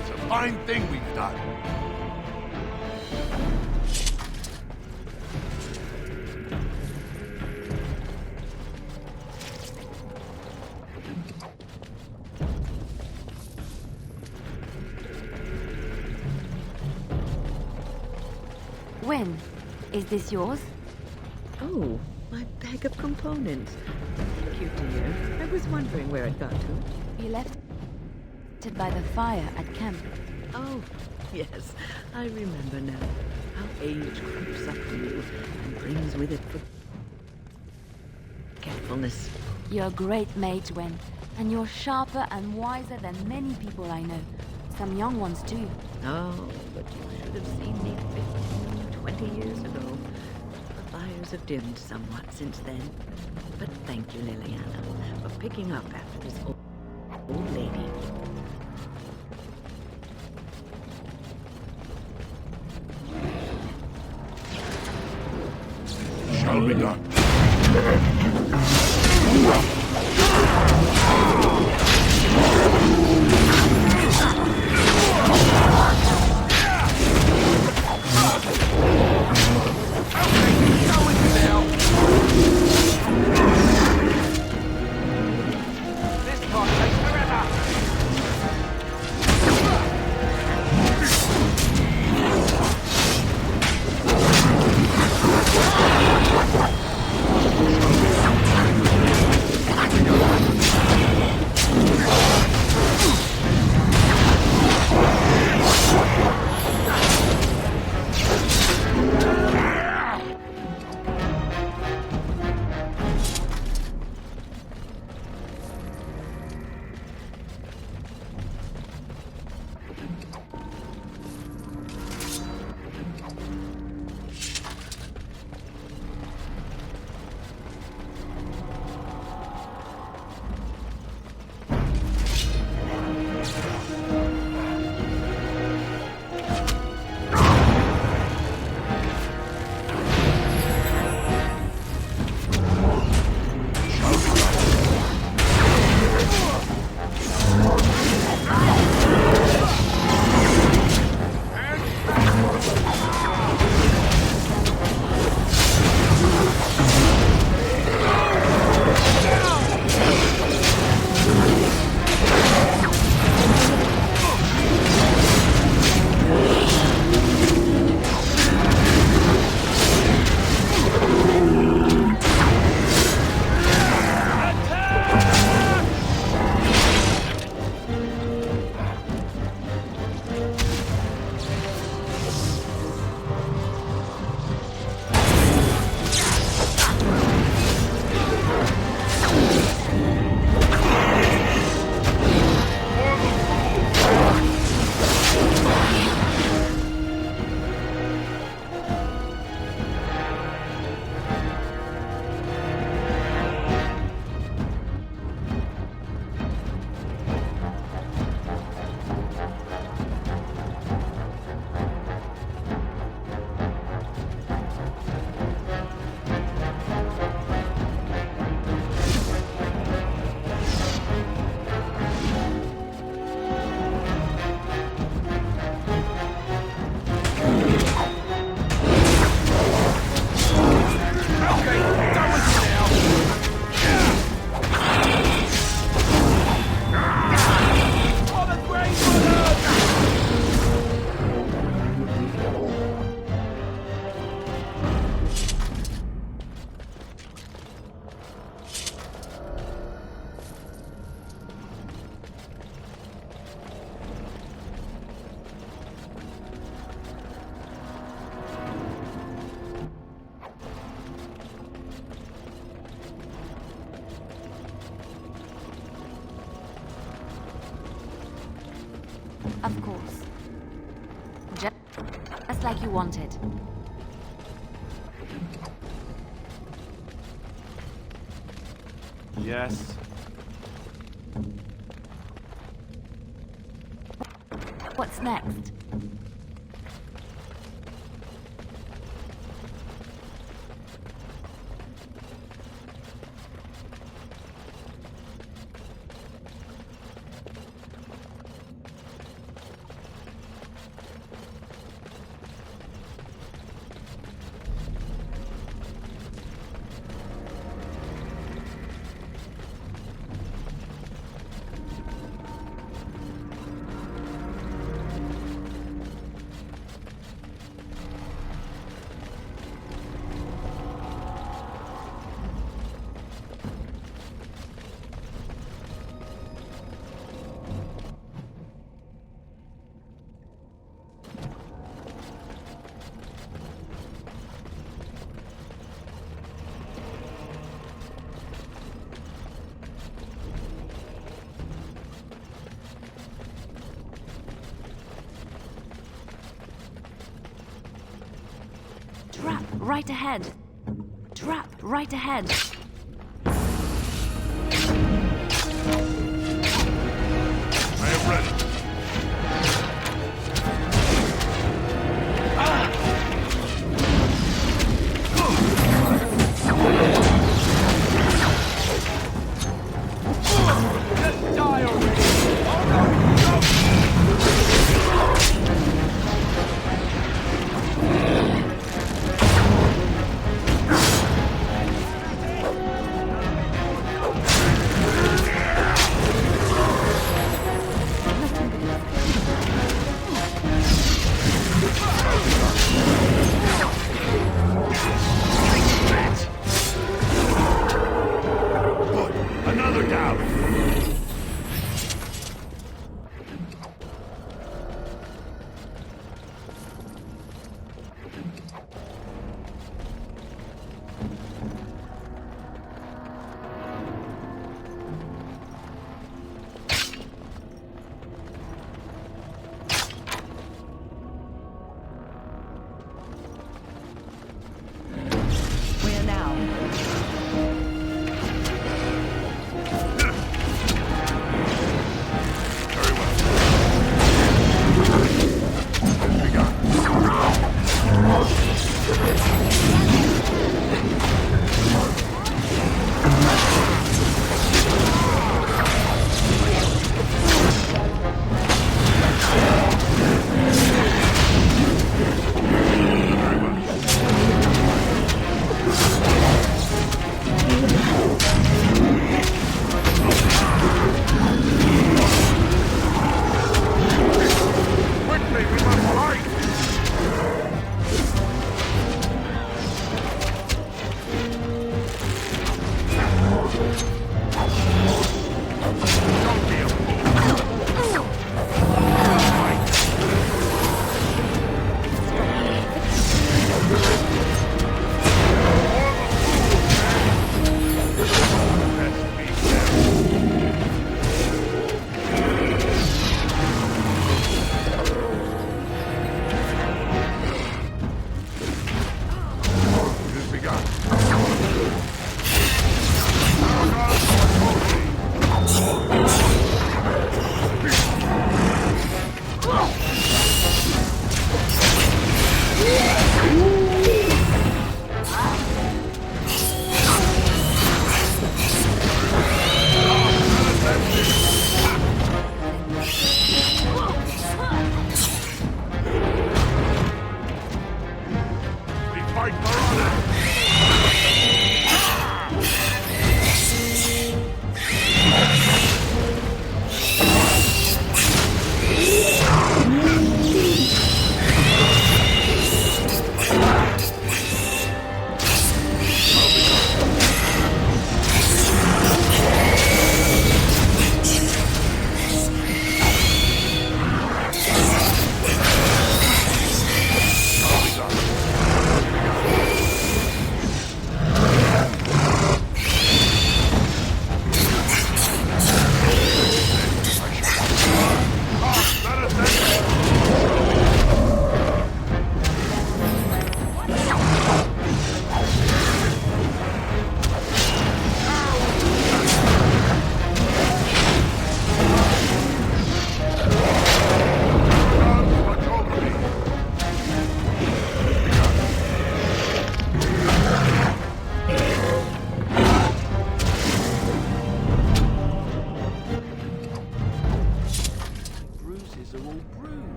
It's a fine thing we've done. When? Is this yours? Oh, my bag of components. Thank you, dear. I was wondering where it got to. You left it by the fire at camp. Oh, yes. I remember now. How age creeps up to you and brings with it forgetfulness. You're a great mage, Wen, and you're sharper and wiser than many people I know. Some young ones, too. Oh, but you should have seen me 20 years ago. The fires have dimmed somewhat since then. But thank you, Liliana, for picking up after this old lady. Shall be done. Shall be Of course. Just like you wanted. Yes. What's next? Trap right ahead. Trap right ahead. I am ready. Just die already! Another down! Where now?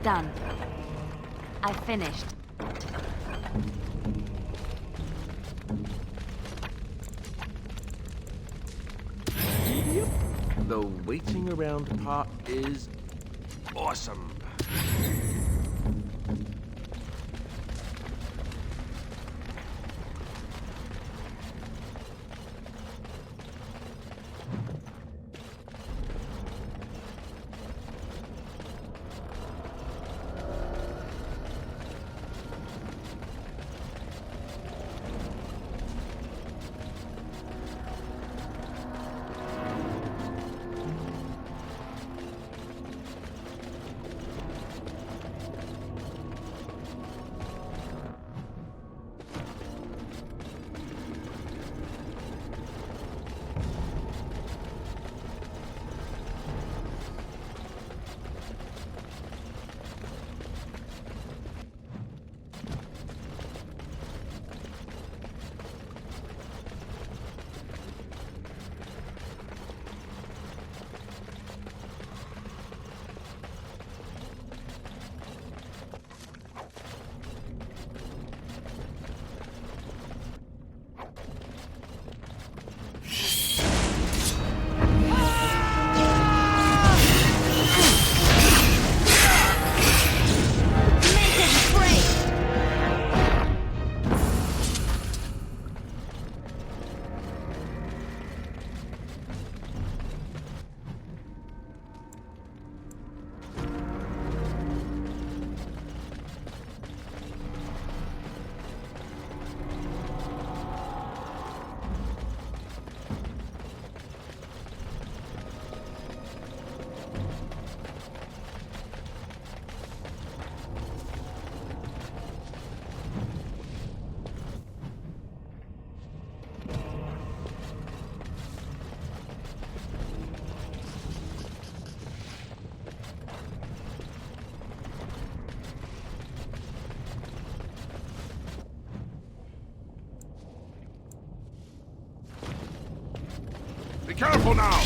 Done. I finished. The waiting around part is awesome. Be careful now!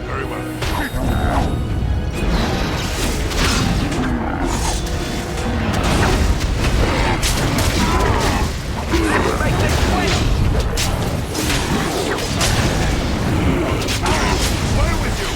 Very well. Make this quick! Play with you!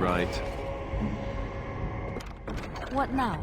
Right. What now?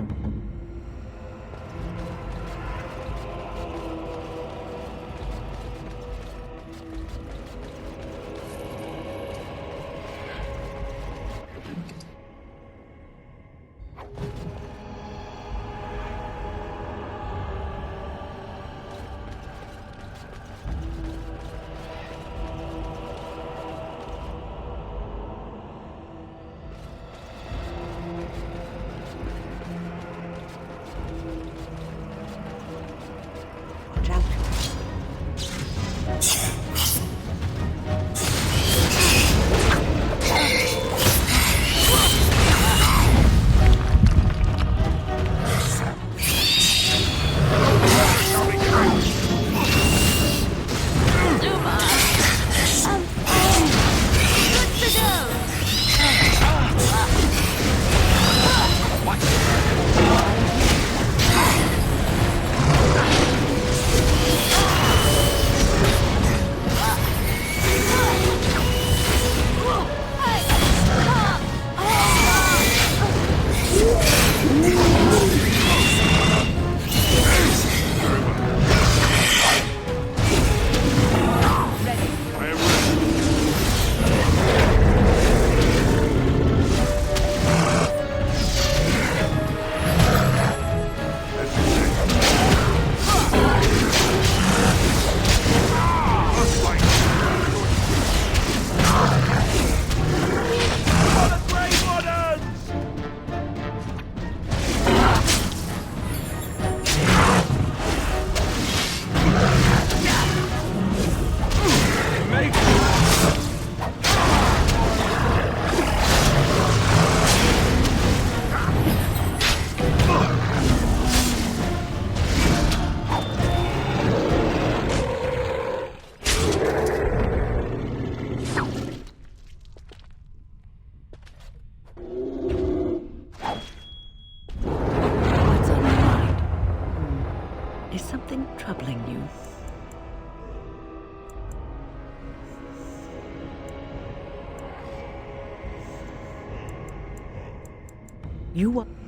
Is something troubling you?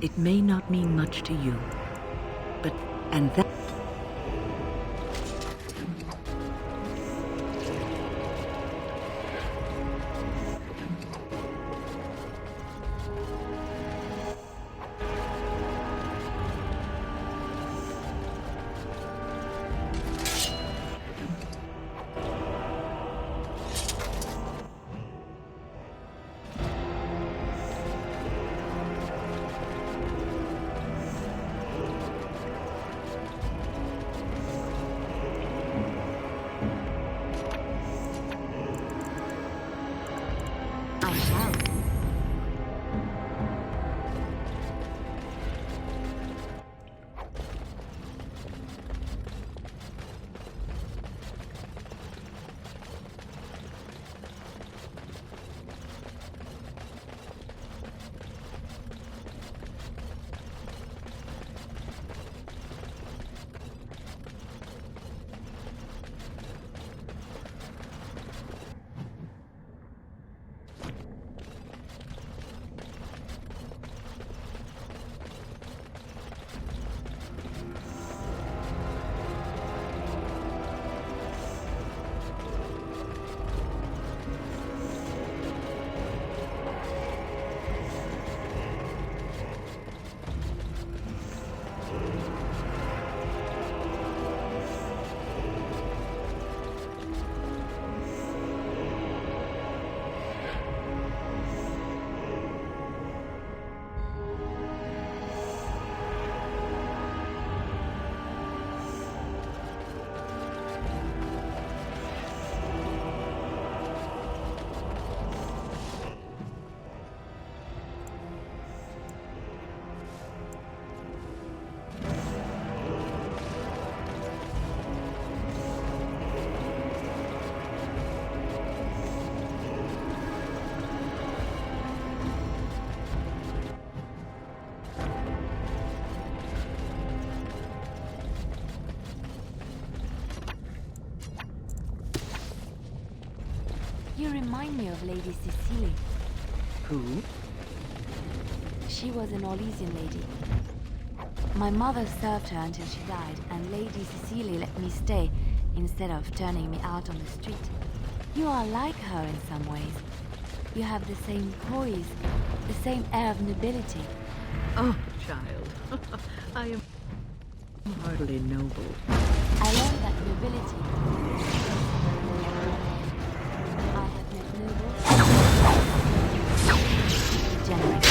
It may not mean much to you, but, and that... You remind me of Lady Cecily. Who? She was an Orlesian lady. My mother served her until she died, and Lady Cecilia let me stay instead of turning me out on the street. You are like her in some ways. You have the same poise, the same air of nobility. Oh, child. I am hardly noble. I learned that nobility. I have met nobles. Generous.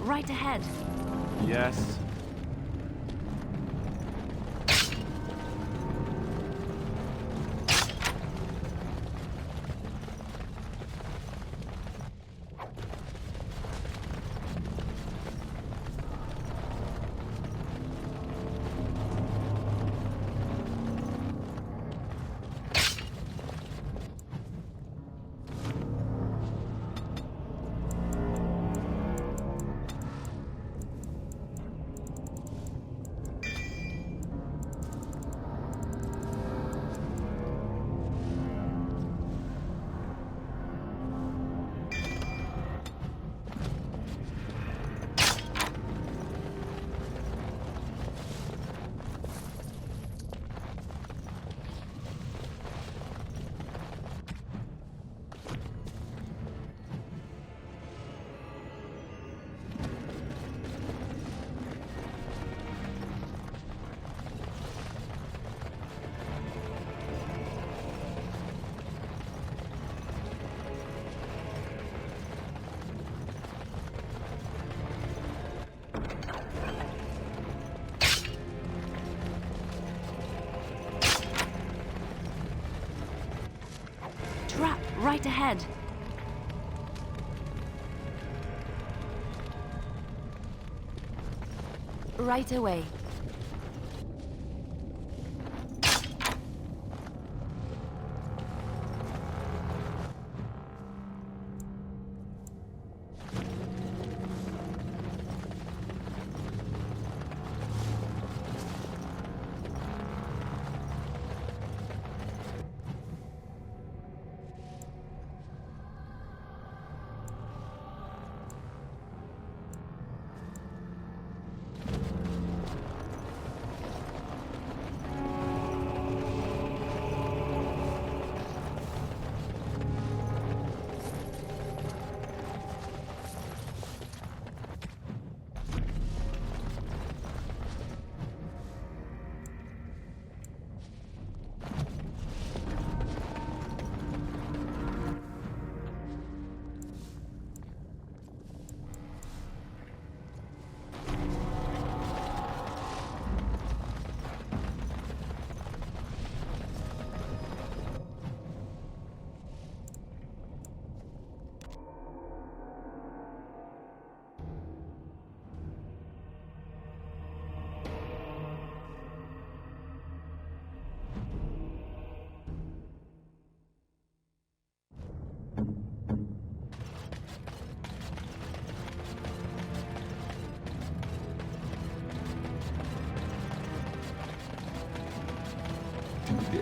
Right ahead. Yes. Trap right ahead. Right away.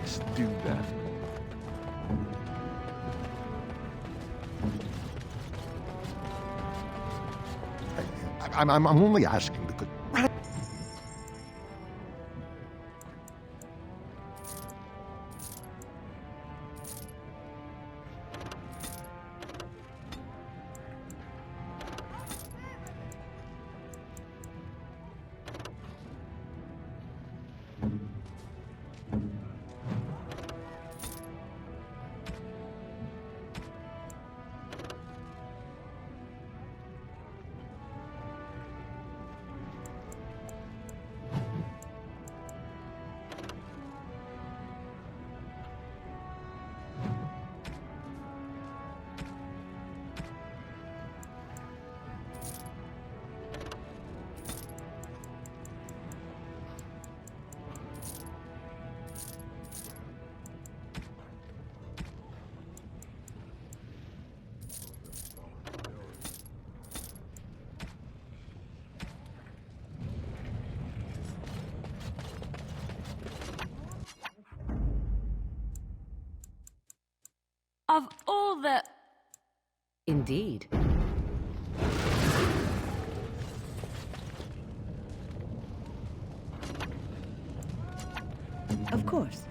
Just do that. I'm only asking because... Of all the... Indeed. Of course.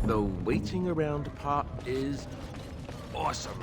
The waiting around part is awesome.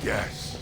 Yes.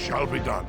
shall be done.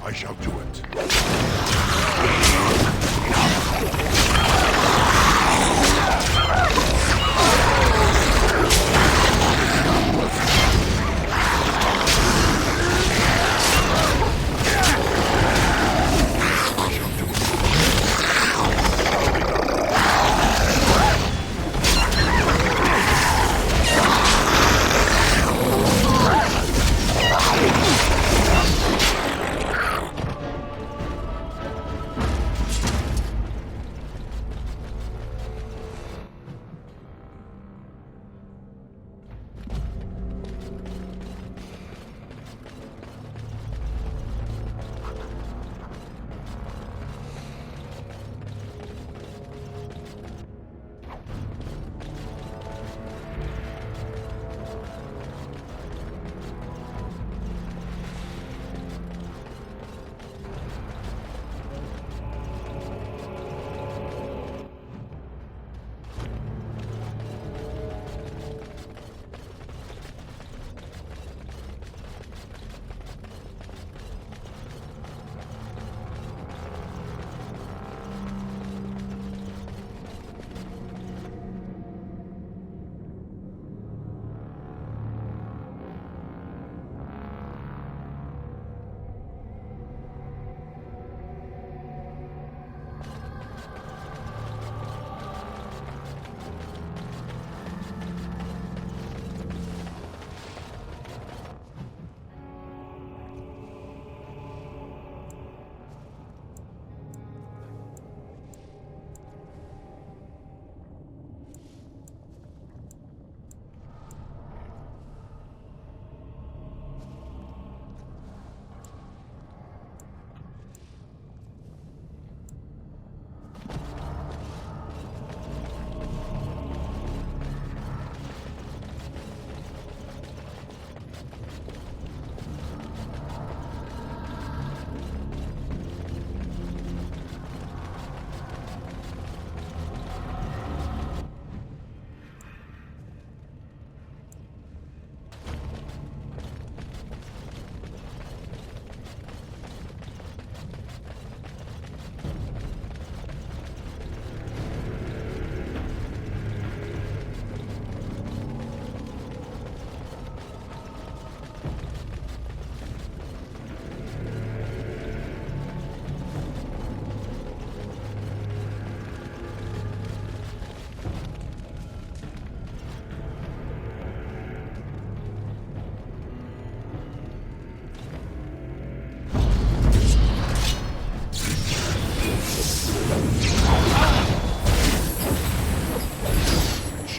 I shall do it.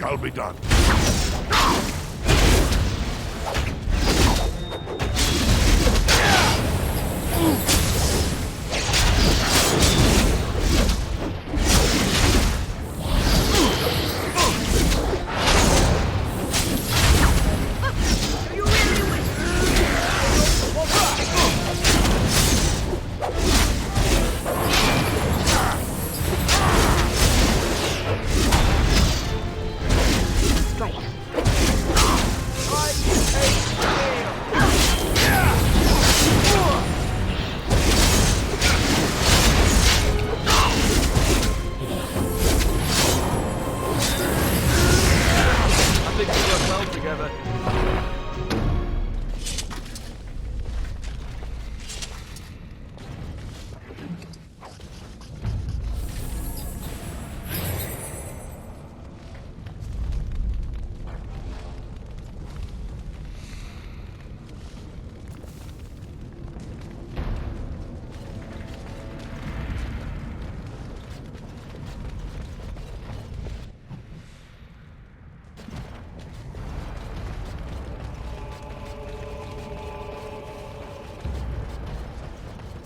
shall be done.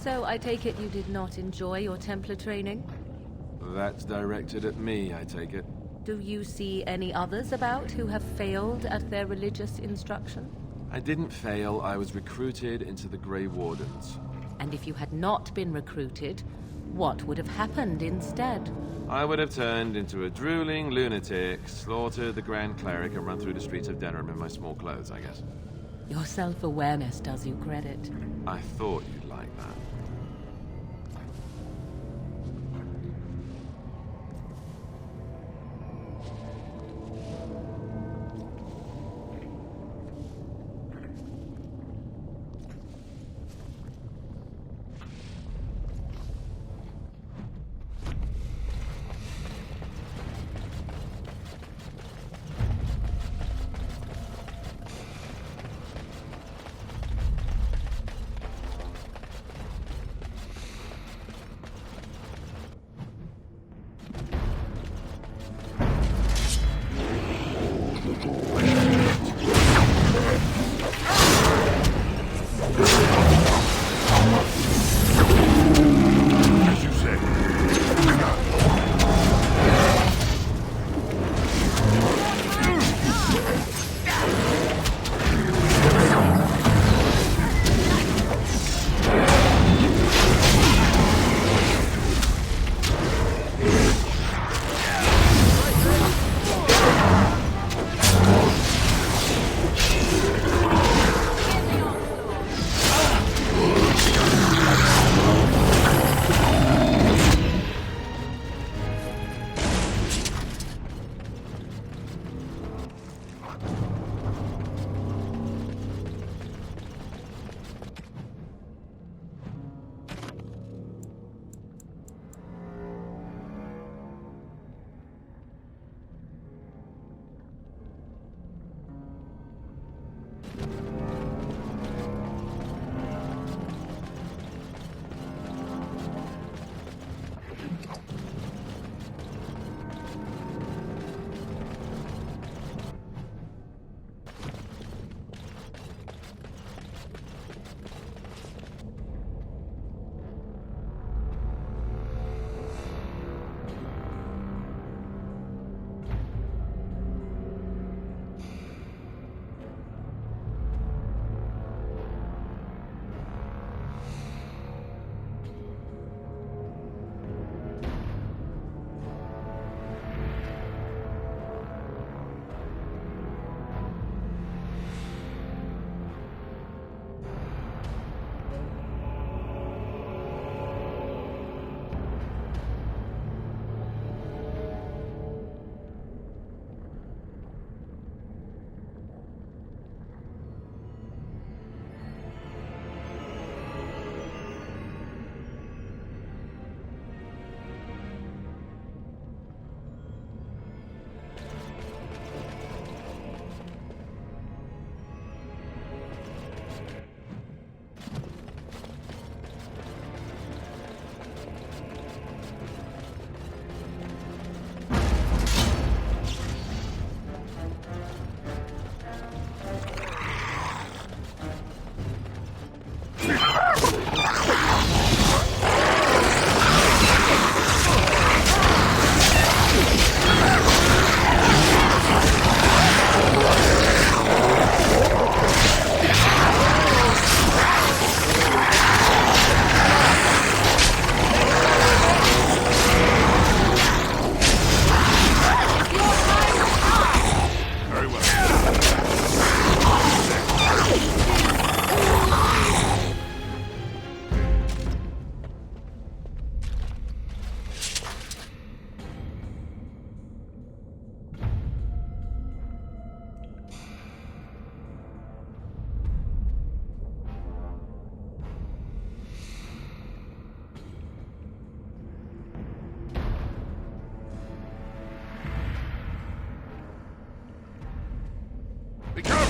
So I take it you did not enjoy your Templar training? That's directed at me, I take it. Do you see any others about who have failed at their religious instruction? I didn't fail, I was recruited into the Grey Wardens. And if you had not been recruited, what would have happened instead? I would have turned into a drooling lunatic, slaughtered the Grand Cleric, and run through the streets of Denham in my small clothes, I guess. Your self-awareness does you credit. I thought you'd like that.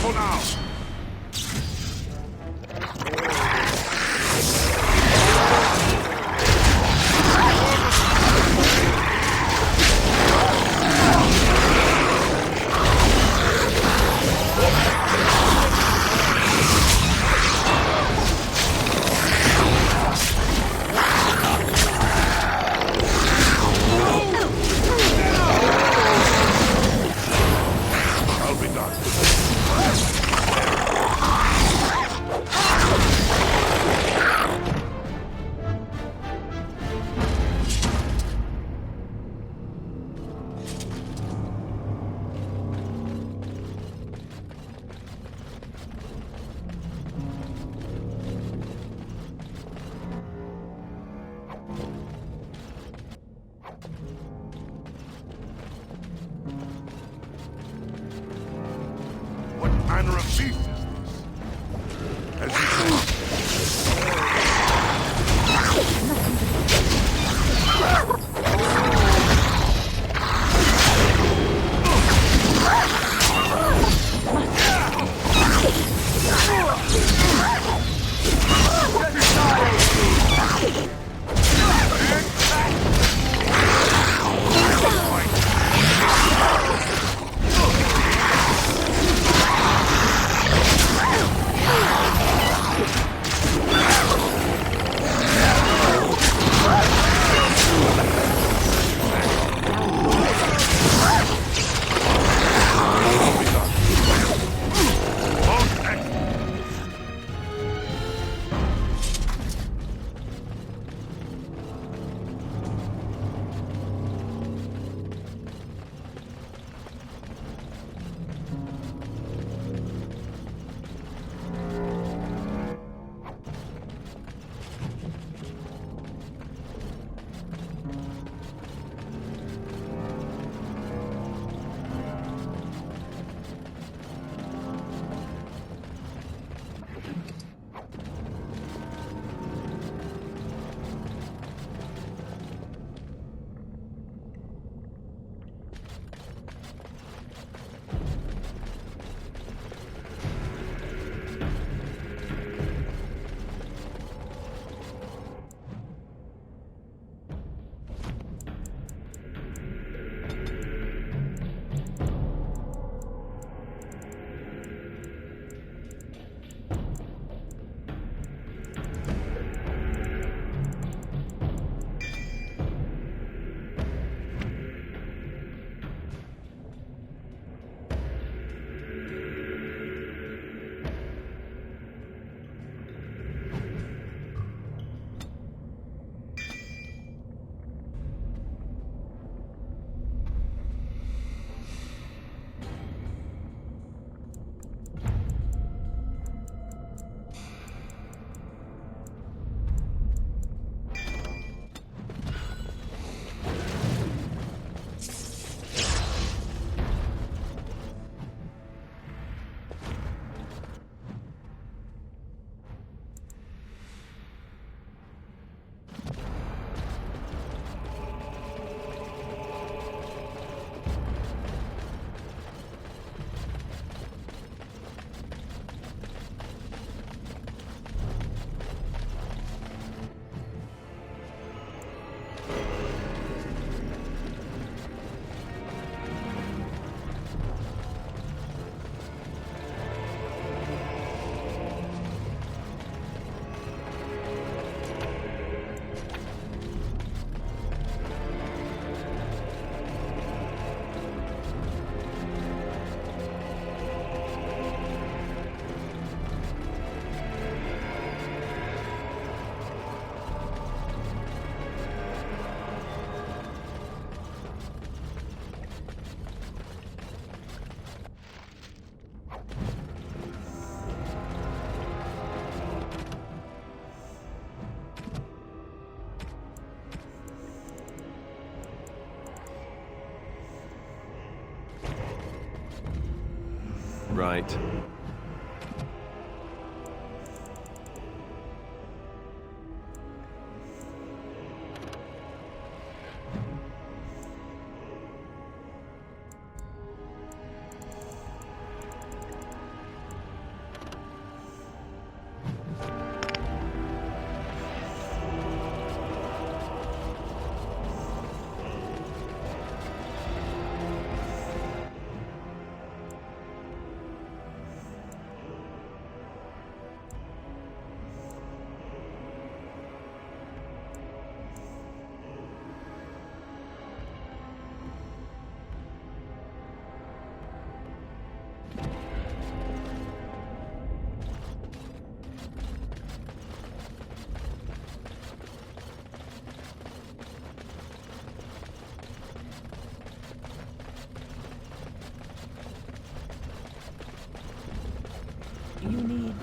careful now! I'll be done. What manner of beast is this? As you say, Right. Do you need...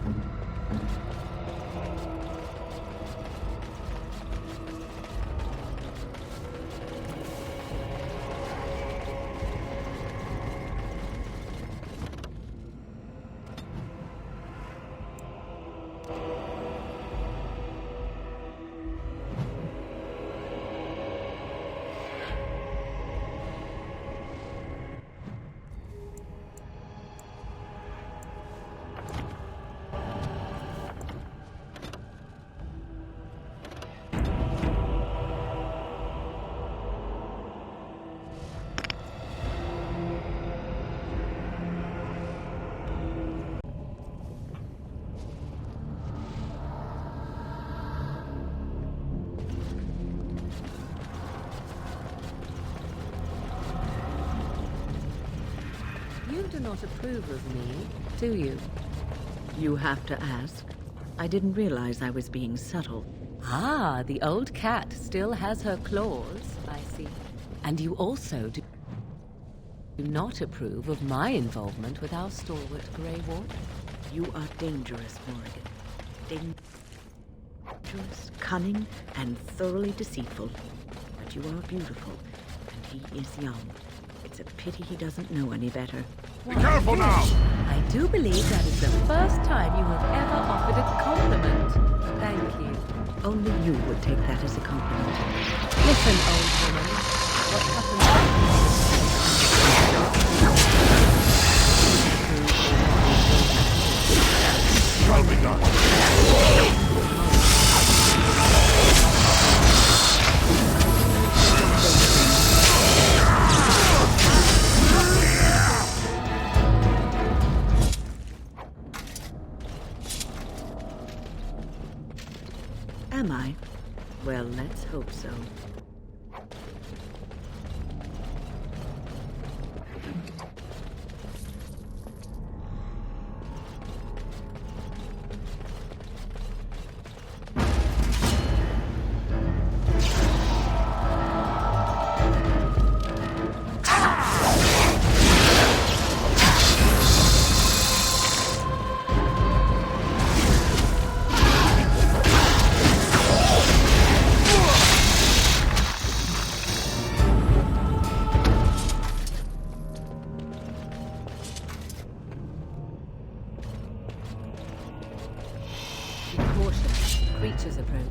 You do not approve of me, do you? You have to ask. I didn't realize I was being subtle. Ah, the old cat still has her claws, I see. And you also do not approve of my involvement with our stalwart Grey Ward? You are dangerous, Morrigan. Dangerous, cunning, and thoroughly deceitful. But you are beautiful, and he is young. It's a pity he doesn't know any better. Be careful now! I do believe that is the first time you have ever offered a compliment. Thank you. Only you would take that as a compliment. Listen, old woman. What happened? Shall be done. Am I? Well, let's hope so. Creatures approach.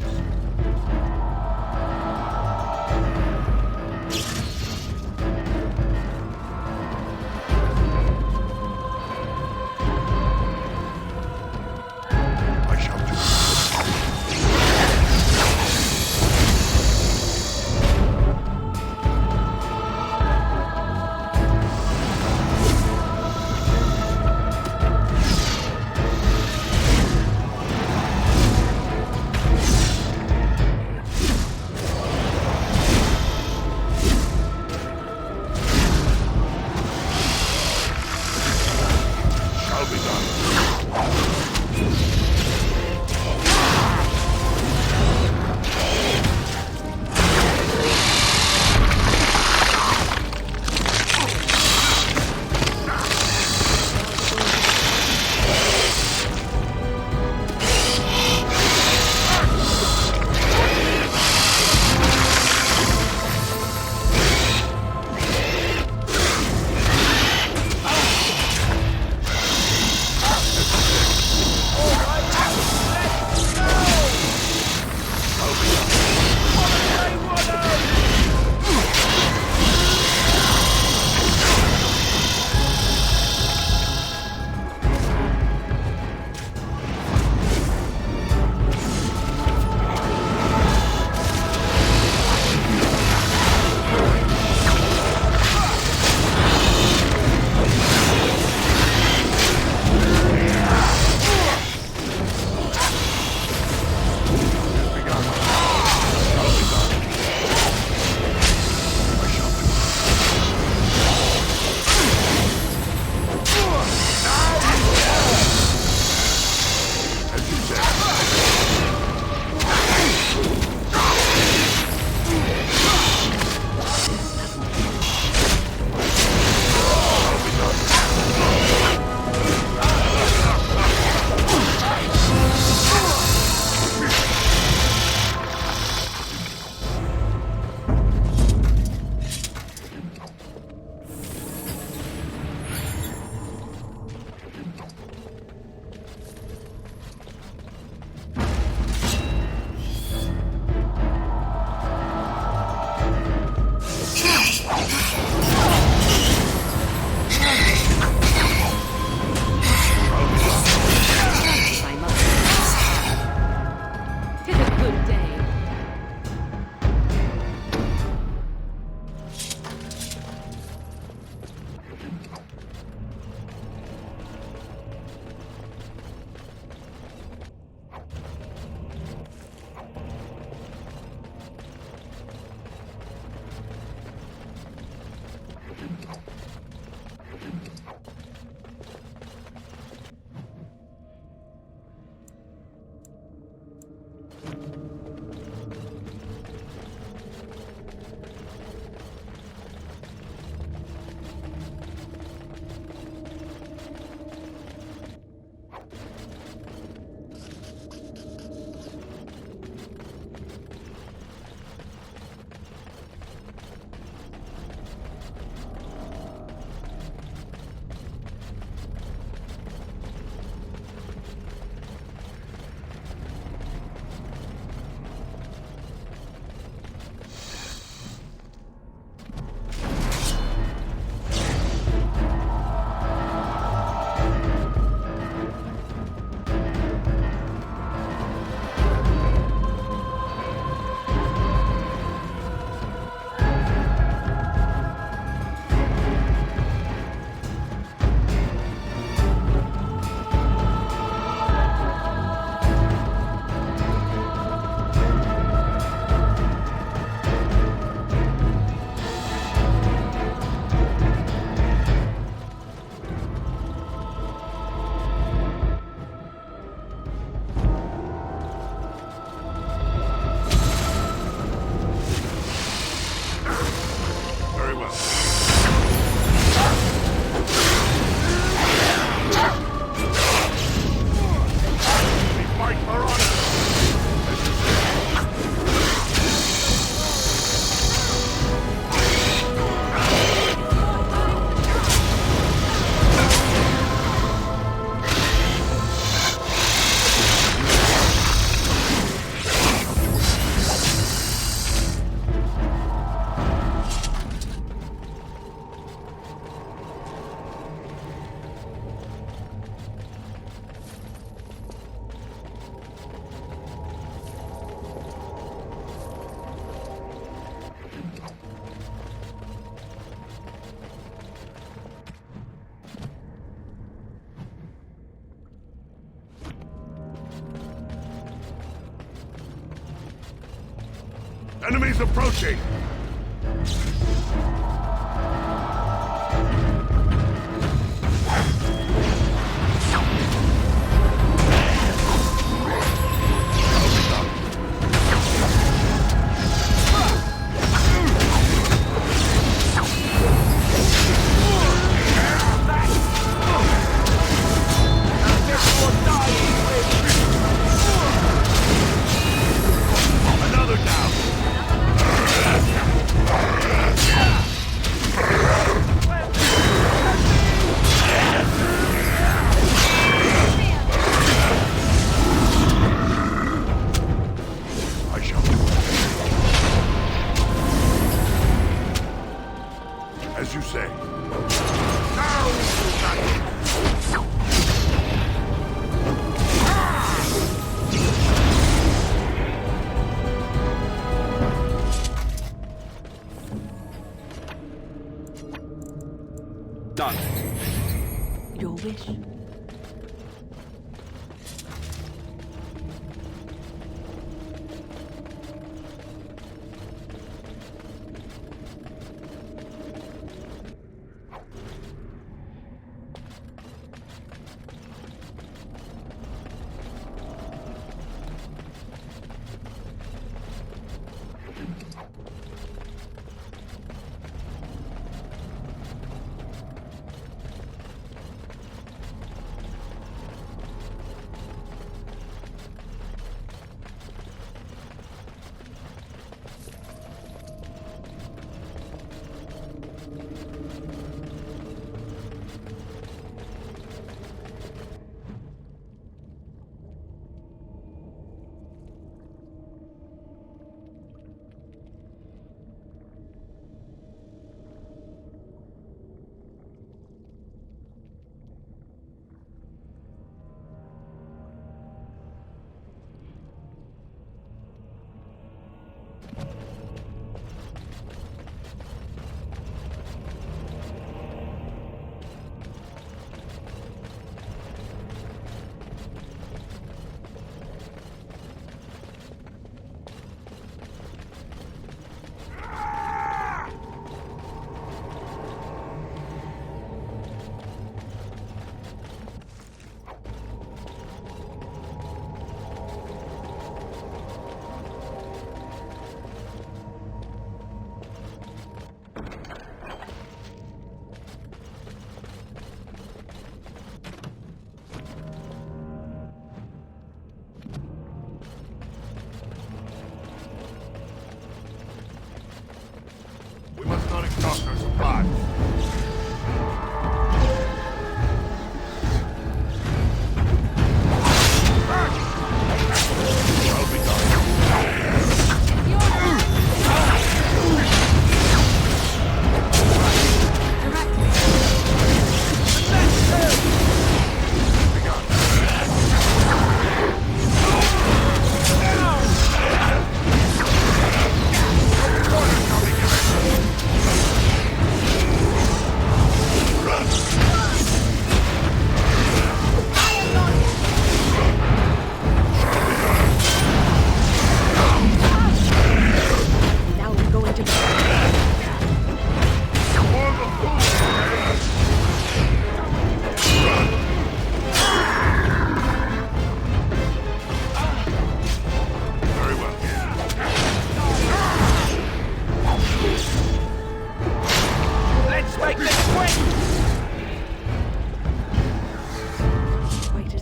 Enemies approaching! Another down! I shall do it. As you say. Done. Your wish. We must not exhaust our supply. Well begun.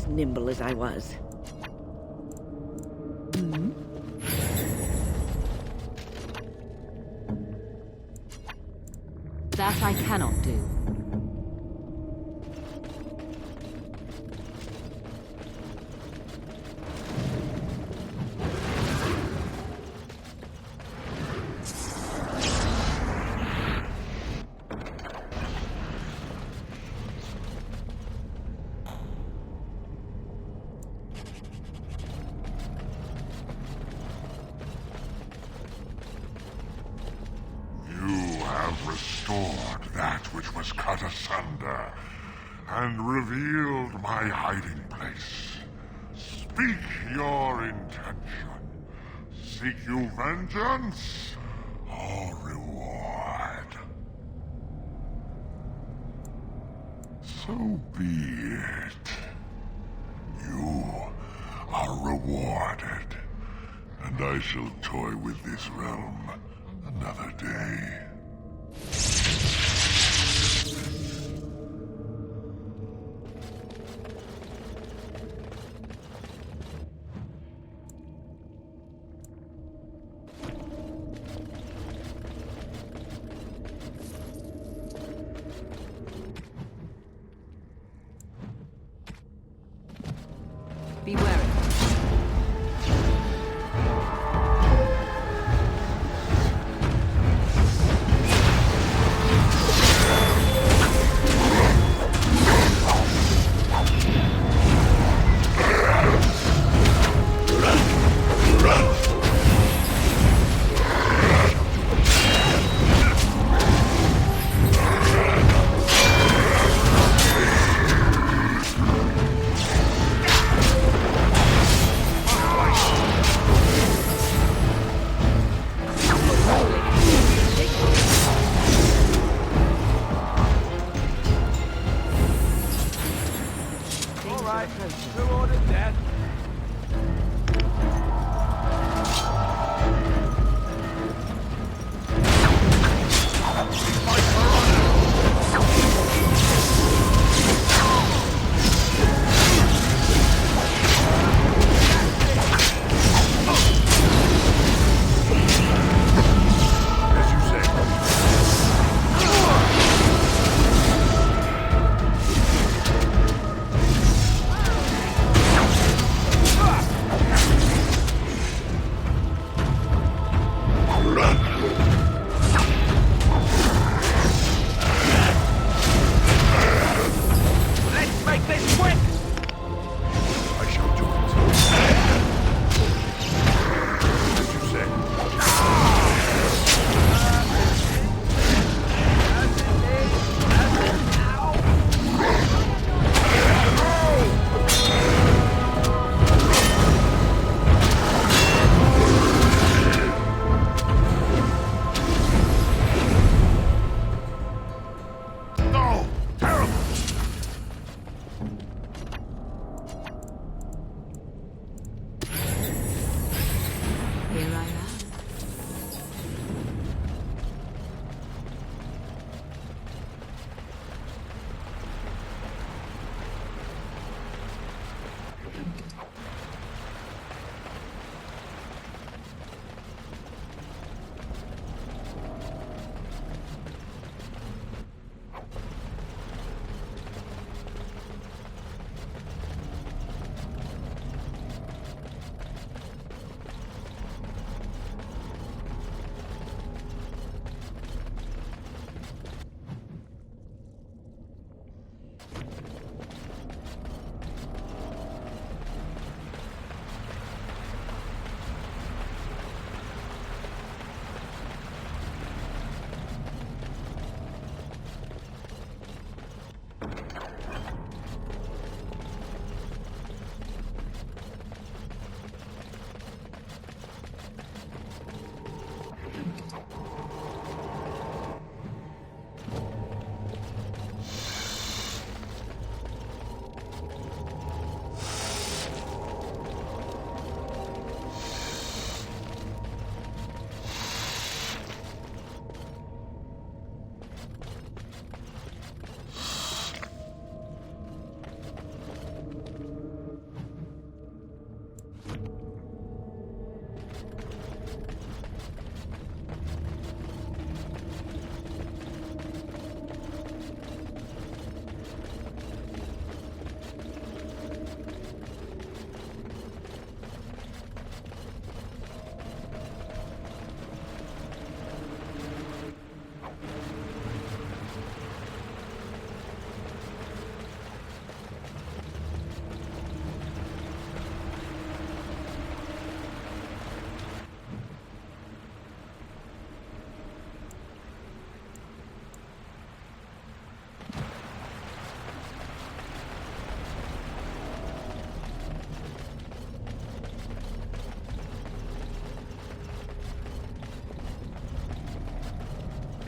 Nimble as I was. That I cannot do. Restored that which was cut asunder, and revealed my hiding place. Speak your intention. Seek you vengeance or reward? So be it. You are rewarded, and I shall toy with this realm another day. Be wary.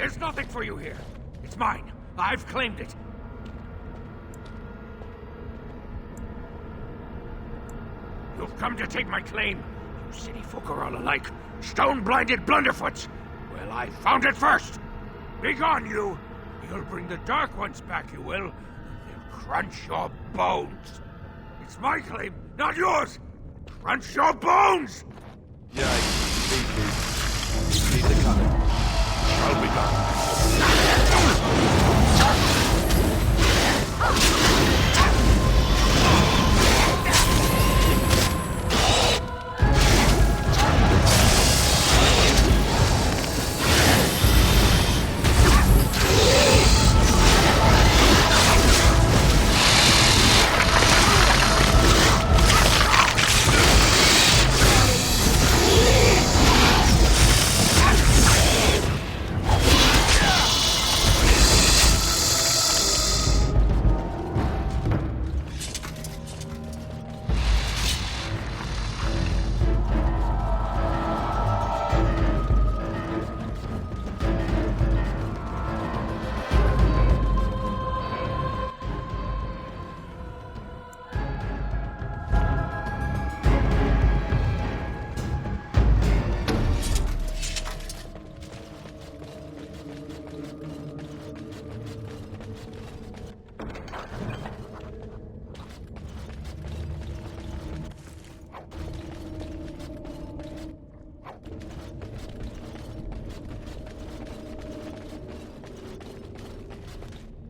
There's nothing for you here. It's mine. I've claimed it. You've come to take my claim. You city folk are all alike. Stone-blinded blunderfoots. Well, I found it first. Begone, you. You'll bring the Dark Ones back, you will. They'll crunch your bones. It's my claim, not yours. Crunch your bones! Yikes. Need the cunning. Shall be done.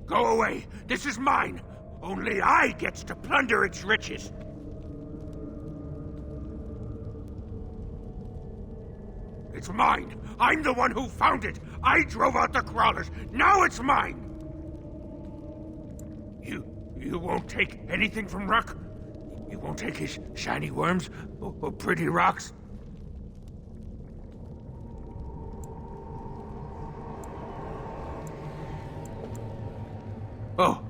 Go away! This is mine! Only I gets to plunder its riches! It's mine! I'm the one who found it! I drove out the crawlers! Now it's mine! You won't take anything from Ruck? You won't take his shiny worms? Or pretty rocks? Oh,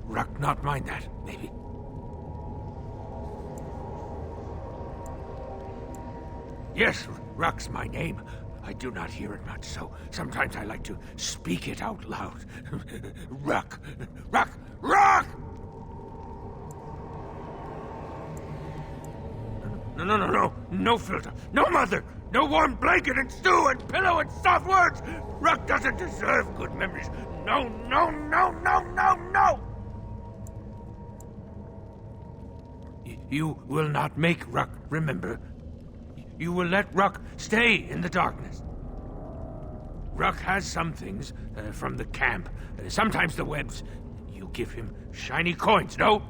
Ruck not mind that, maybe. Yes, Ruck's my name. I do not hear it much, so sometimes I like to speak it out loud. Ruck! Ruck! Ruck! No. No filter. No mother. No warm blanket and stew and pillow and soft words. Ruck doesn't deserve good memories. No. You will not make Ruck remember. You will let Ruck stay in the darkness. Ruck has some things from the camp. Sometimes the webs. You give him shiny coins, no?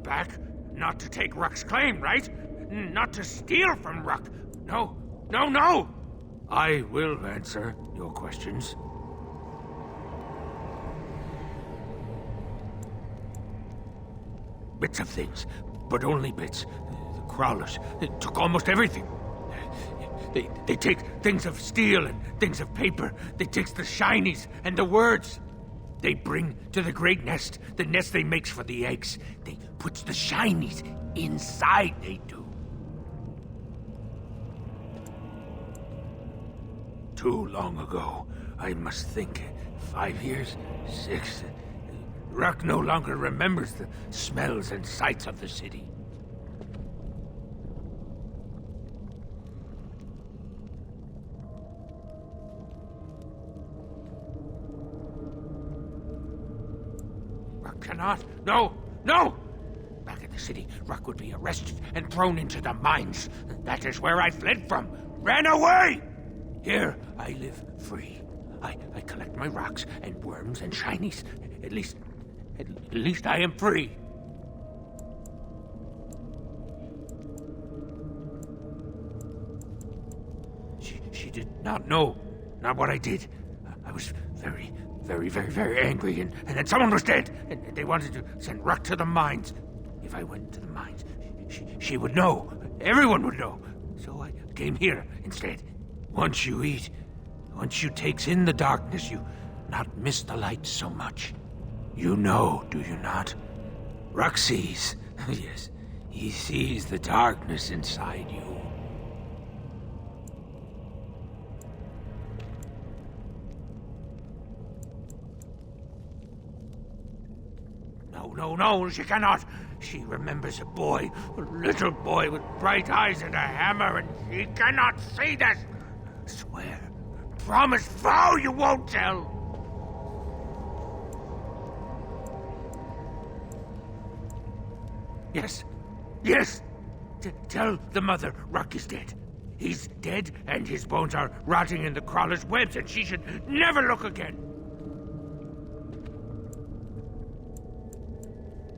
Back? Not to take Ruck's claim, right? Not to steal from Ruck. No. I will answer your questions. Bits of things, but only bits. The crawlers took almost everything. They take things of steel and things of paper. They takes the shinies and the words. They bring to the great nest, the nest they makes for the eggs. They puts the shinies inside, they do. Too long ago, I must think. 5 years? 6? Ruck no longer remembers the smells and sights of the city. Cannot. No! Back in the city, Ruck would be arrested and thrown into the mines. That is where I fled from. Ran away! Here, I live free. I collect my rocks and worms and shinies. At least I am free. She did not know. Not what I did. I was very, very, very, very angry, and then someone was dead, and they wanted to send Ruck to the mines. If I went to the mines, she would know. Everyone would know. So I came here instead. Once you eat, once you takes in the darkness, you not miss the light so much. You know, do you not? Ruck sees. Yes, he sees the darkness inside you. No, she cannot. She remembers a boy, a little boy with bright eyes and a hammer, and she cannot see this. Swear, promise, vow you won't tell. Yes. Tell the mother Ruck is dead. He's dead, and his bones are rotting in the crawler's webs, and she should never look again.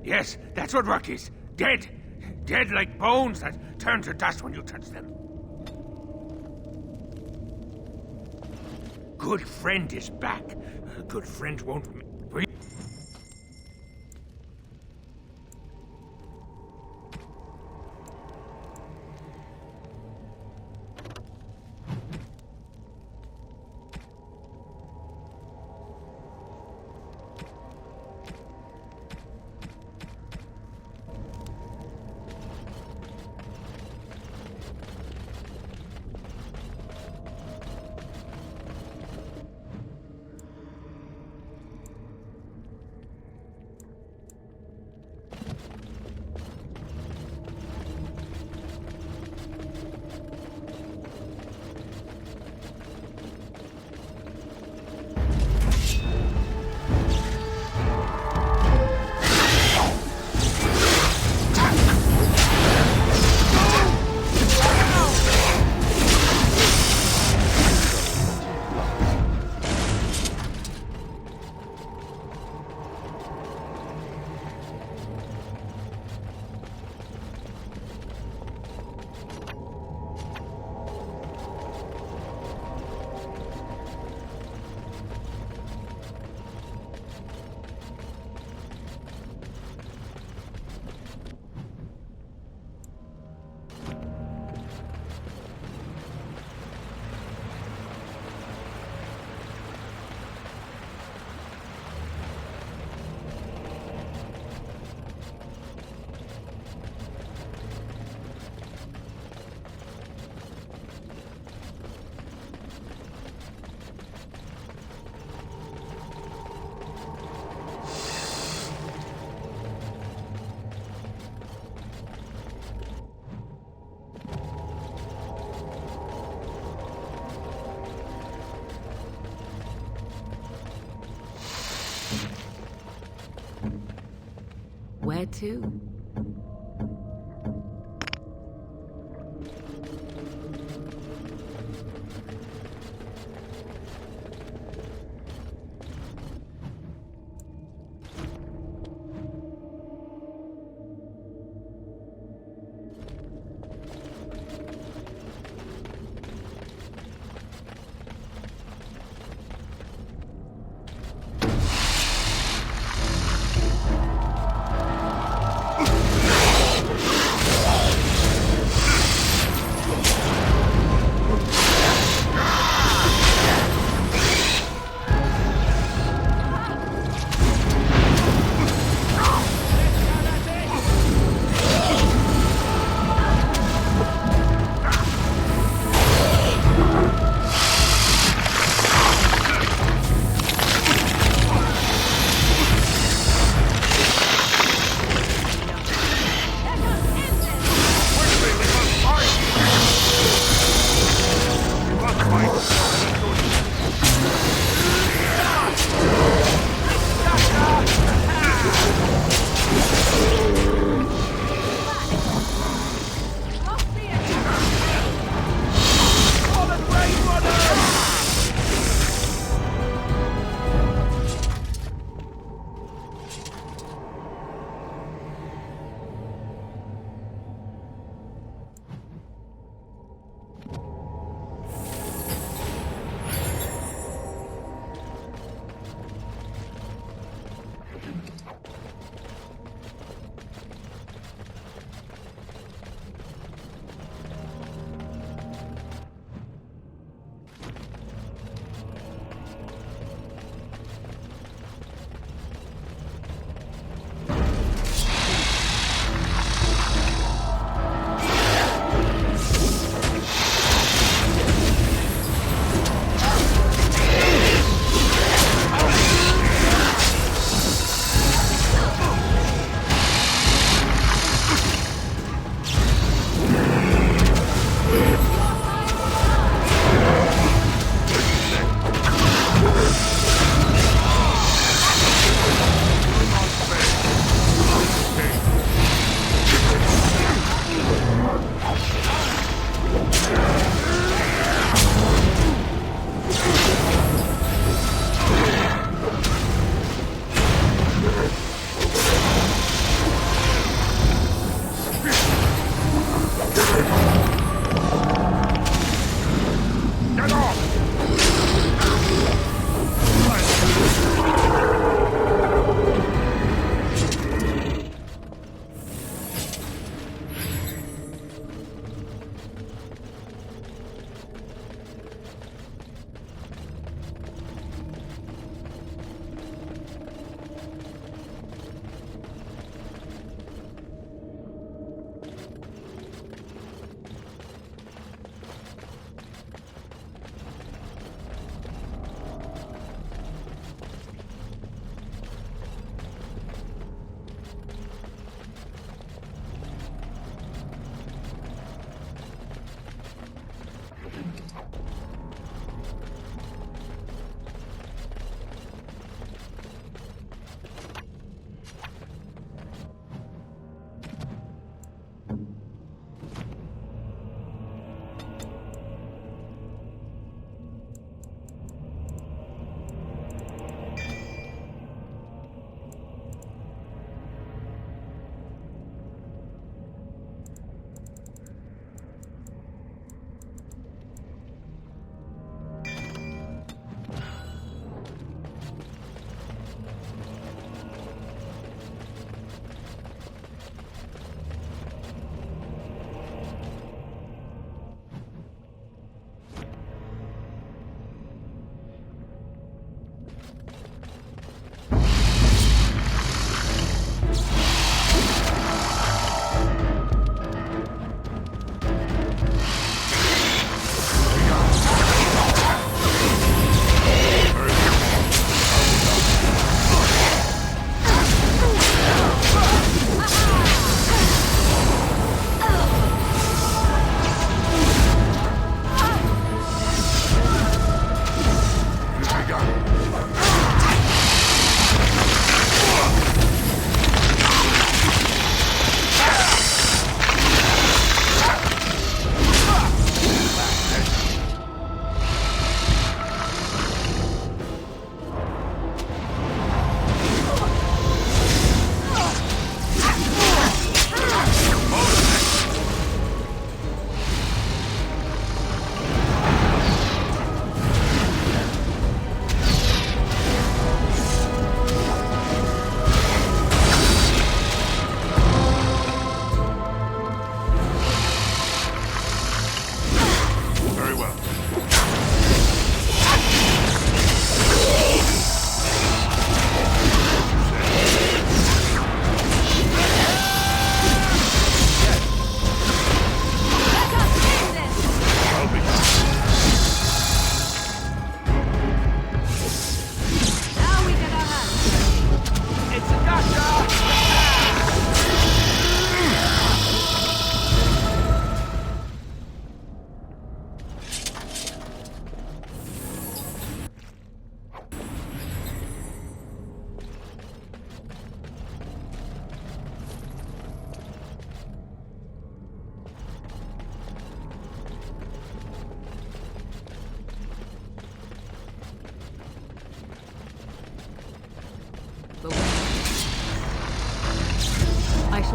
Yes, that's what Ruck is. Dead. Dead like bones that turn to dust when you touch them. Good friend is back. Good friend won't... Where to?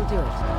This'll do it.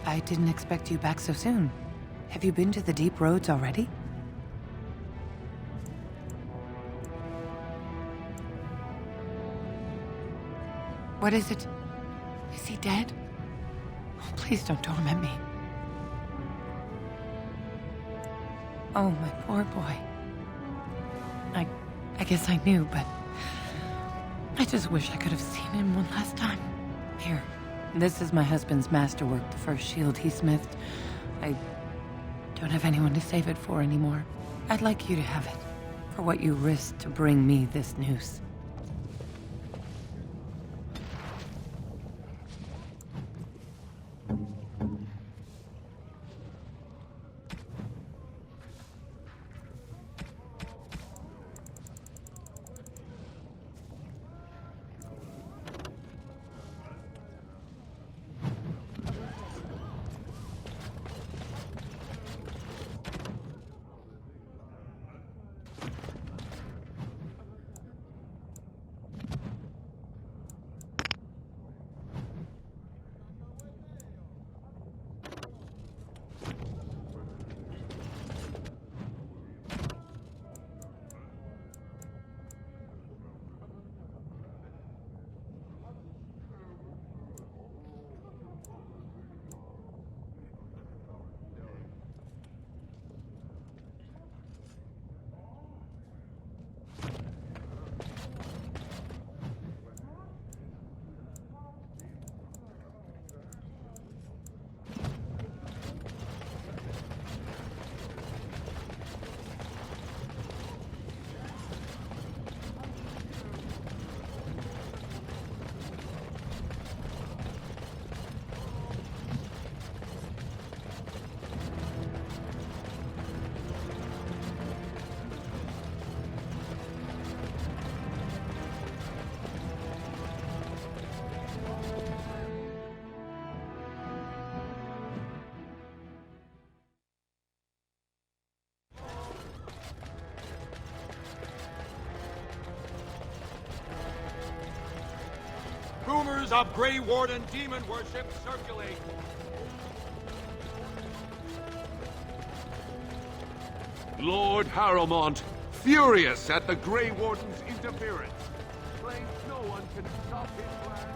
I didn't expect you back so soon. Have you been to the deep roads already? What is it? Is he dead? Oh, please don't torment me. Oh, my poor boy. I guess I knew, but I just wish I could have seen him one last time. Here, this is my husband's masterwork, the first shield he smithed. I don't have anyone to save it for anymore. I'd like you to have it, for what you risked to bring me this news. Rumors of Grey Warden demon worship circulate. Lord Harrowmont, furious at the Grey Warden's interference, claims no one can stop his plan.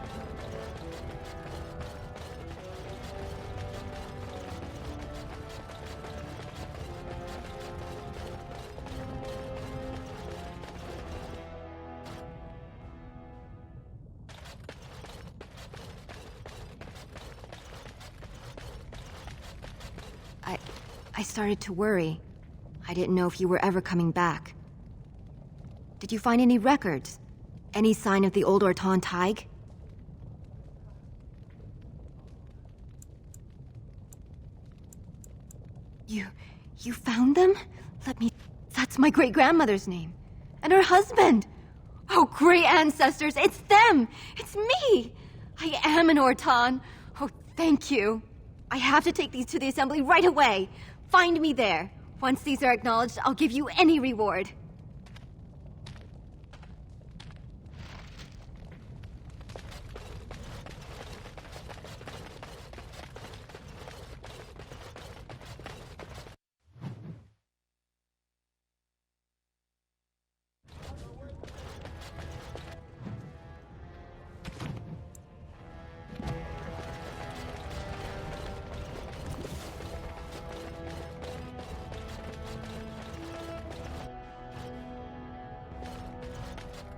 I started to worry. I didn't know if you were ever coming back. Did you find any records? Any sign of the old Orton Tig? You found them? That's my great-grandmother's name. And her husband! Oh, great ancestors, it's them! It's me! I am an Orton. Oh, thank you. I have to take these to the assembly right away. Find me there. Once these are acknowledged, I'll give you any reward.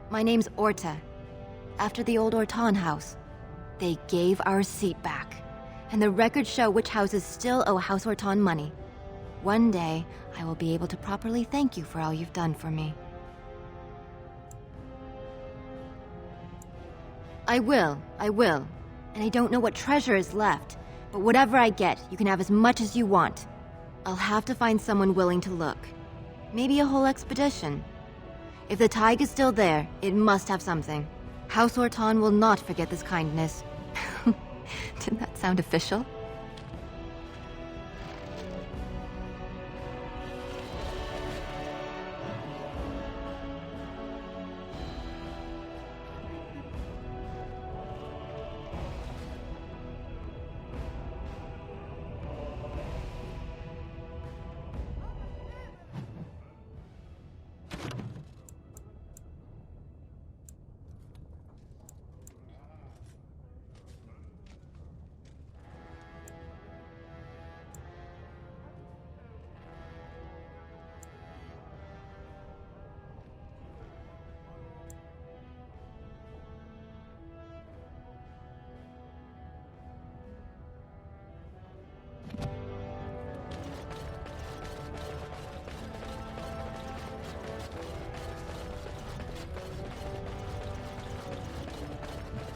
My name's Orta. After the old Orton house, they gave our seat back. And the records show which houses still owe House Orton money. One day, I will be able to properly thank you for all you've done for me. I will. And I don't know what treasure is left, but whatever I get, you can have as much as you want. I'll have to find someone willing to look. Maybe a whole expedition. If the Tig is still there, it must have something. House Orton will not forget this kindness. Didn't that sound official?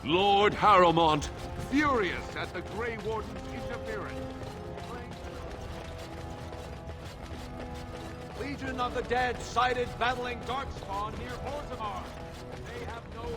Lord Harrowmont, furious at the Grey Warden's interference. Legion of the Dead sighted battling Darkspawn near Orzammar. They have no orders.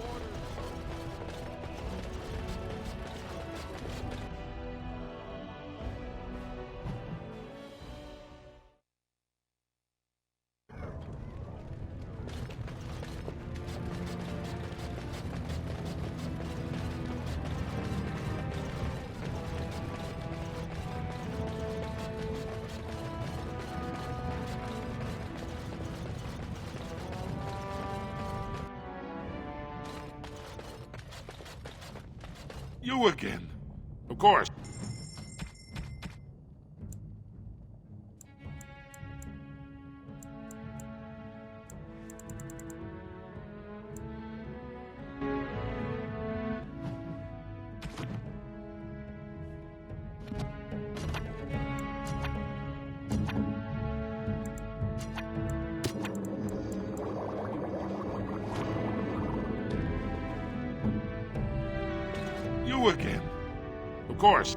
You again. Of course. You again. Of course.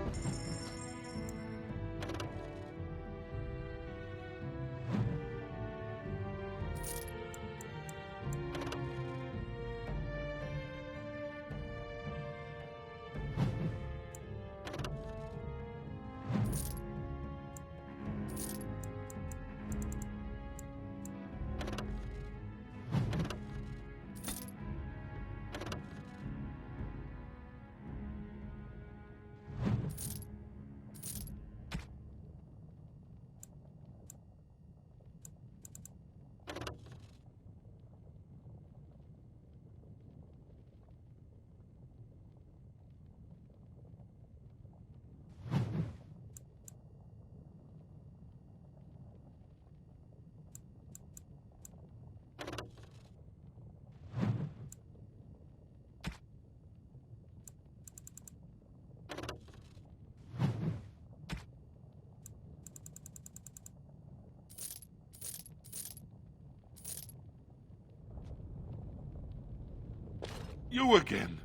You again.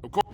Of course.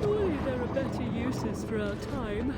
Surely there are better uses for our time.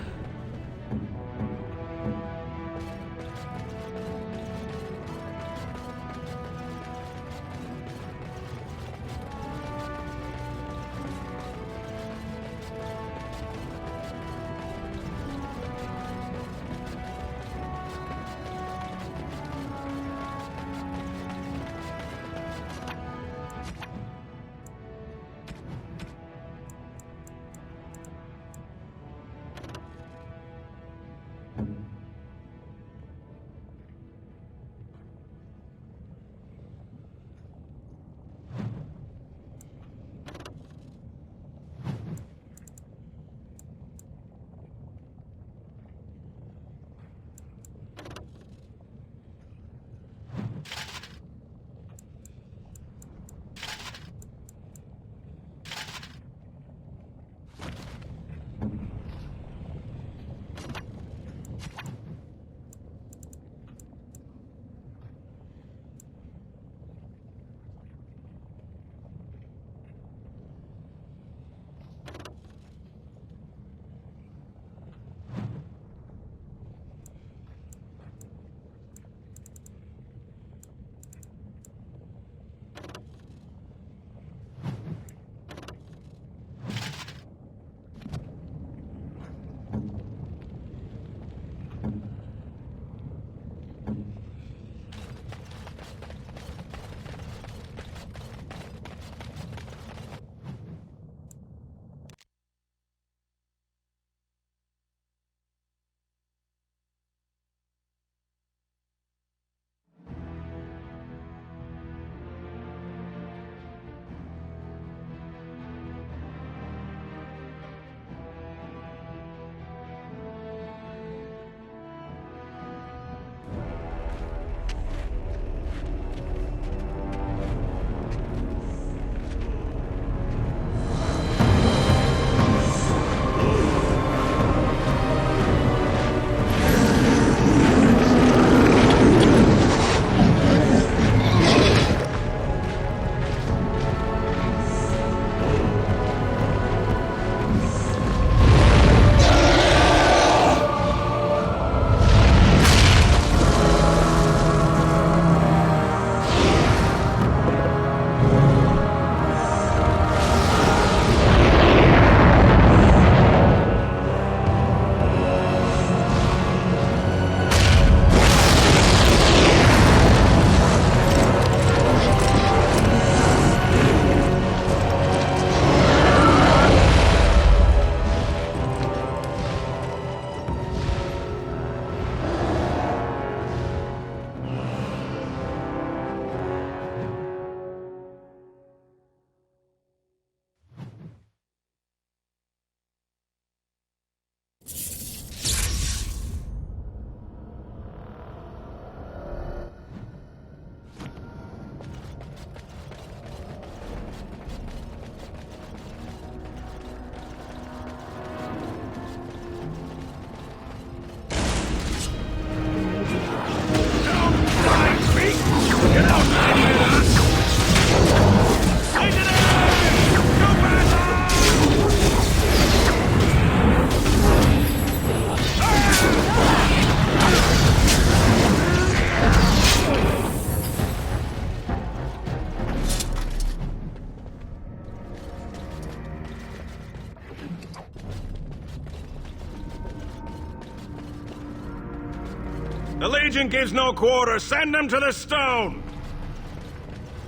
The Legion gives no quarter. Send them to the stone!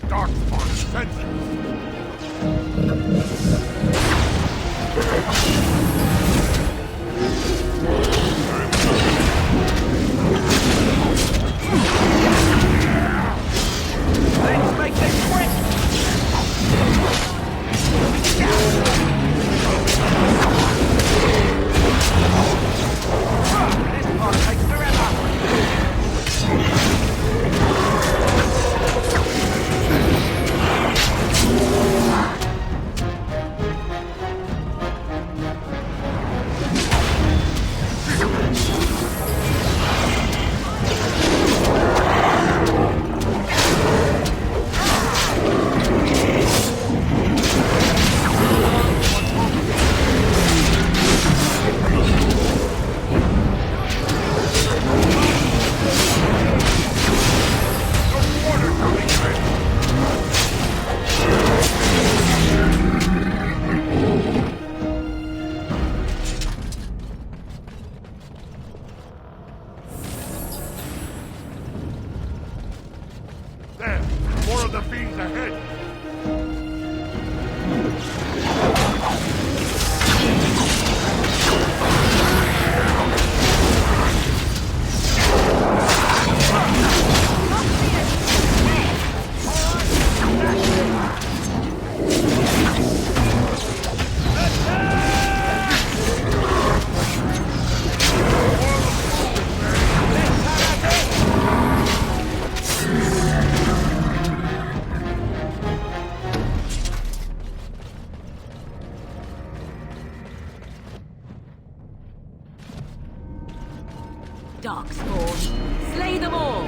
Darkspawn, send them! Let's make this quick! This part takes forever! There! More of the fiends ahead! Darkspawn, slay them all!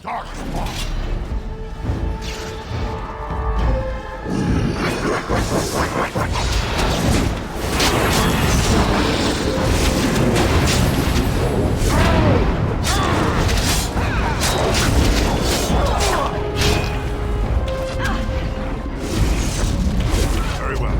Darkspawn! Very well.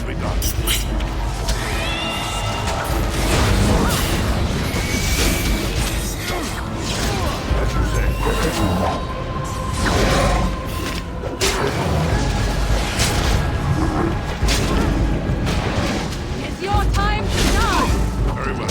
will be done. As you say. It's your time to die! Very well.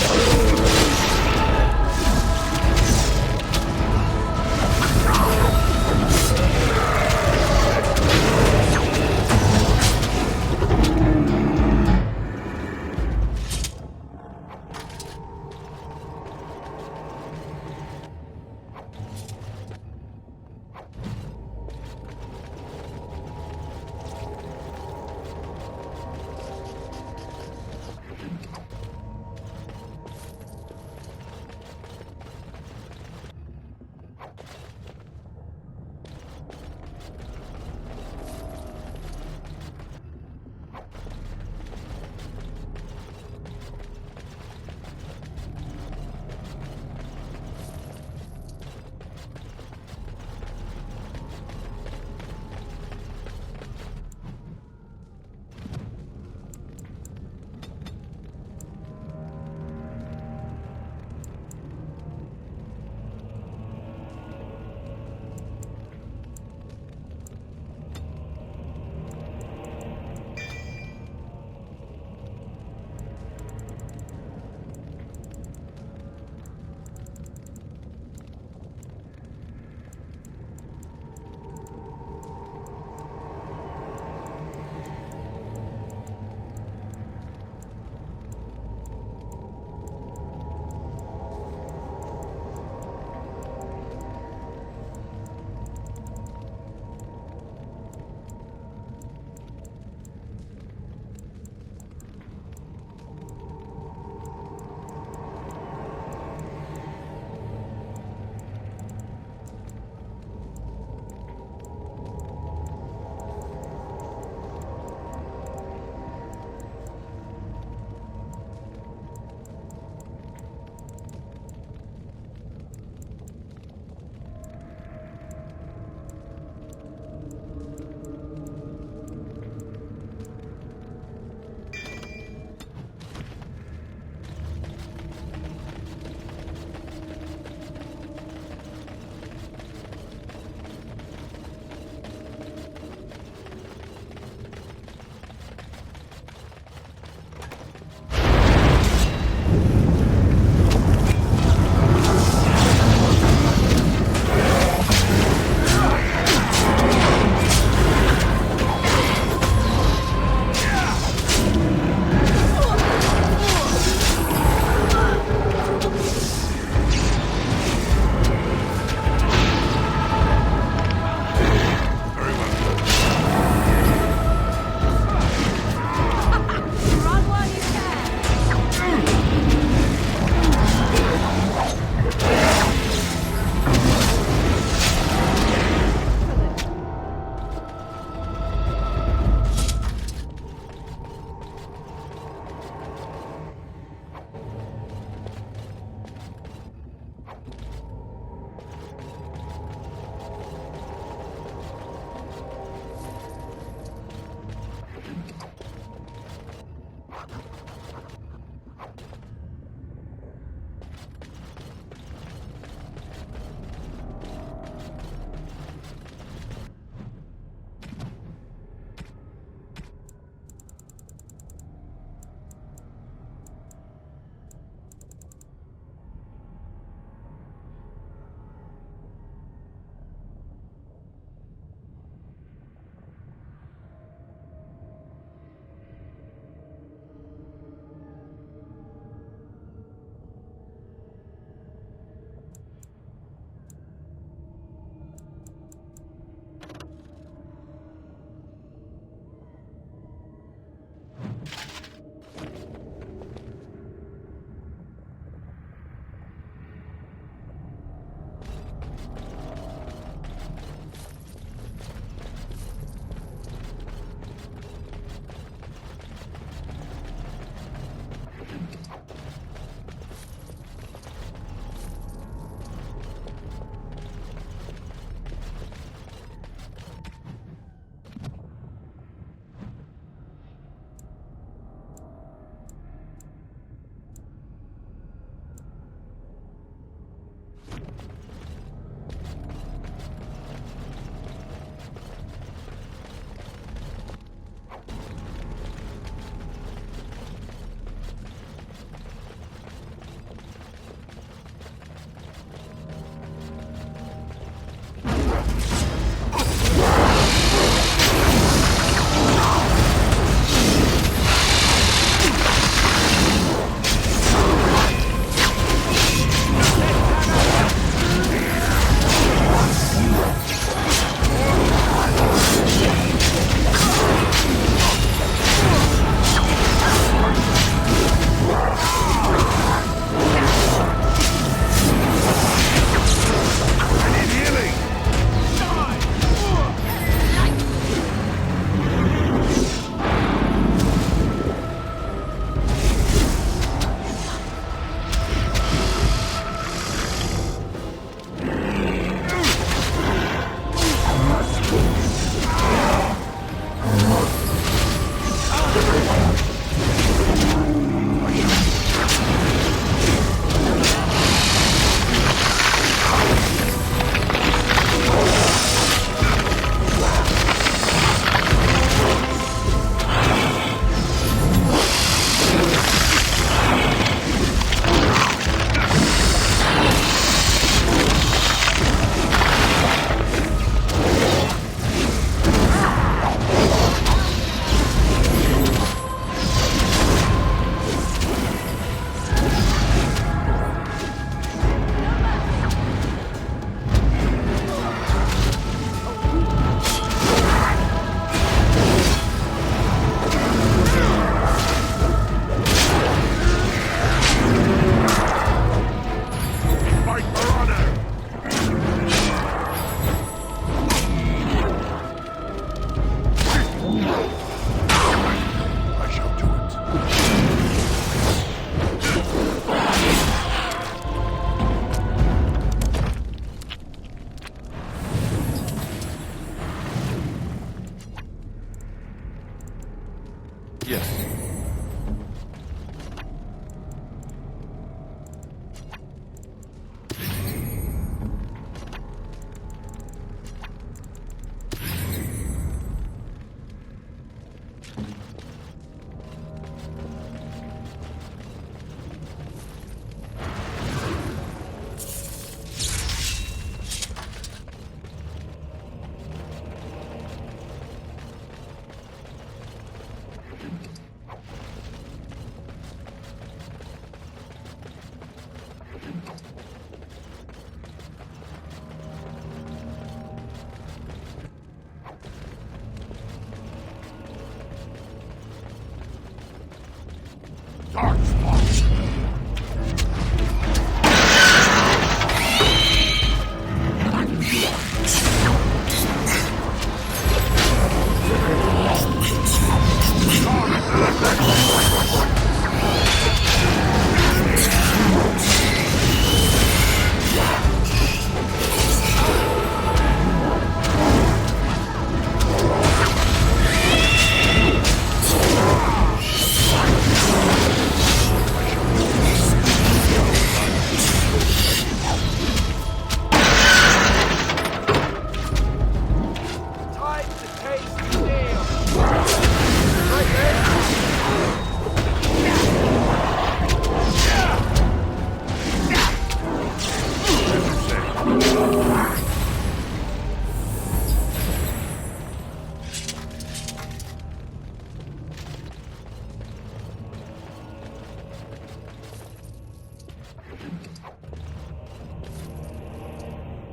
Yes.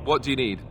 What do you need?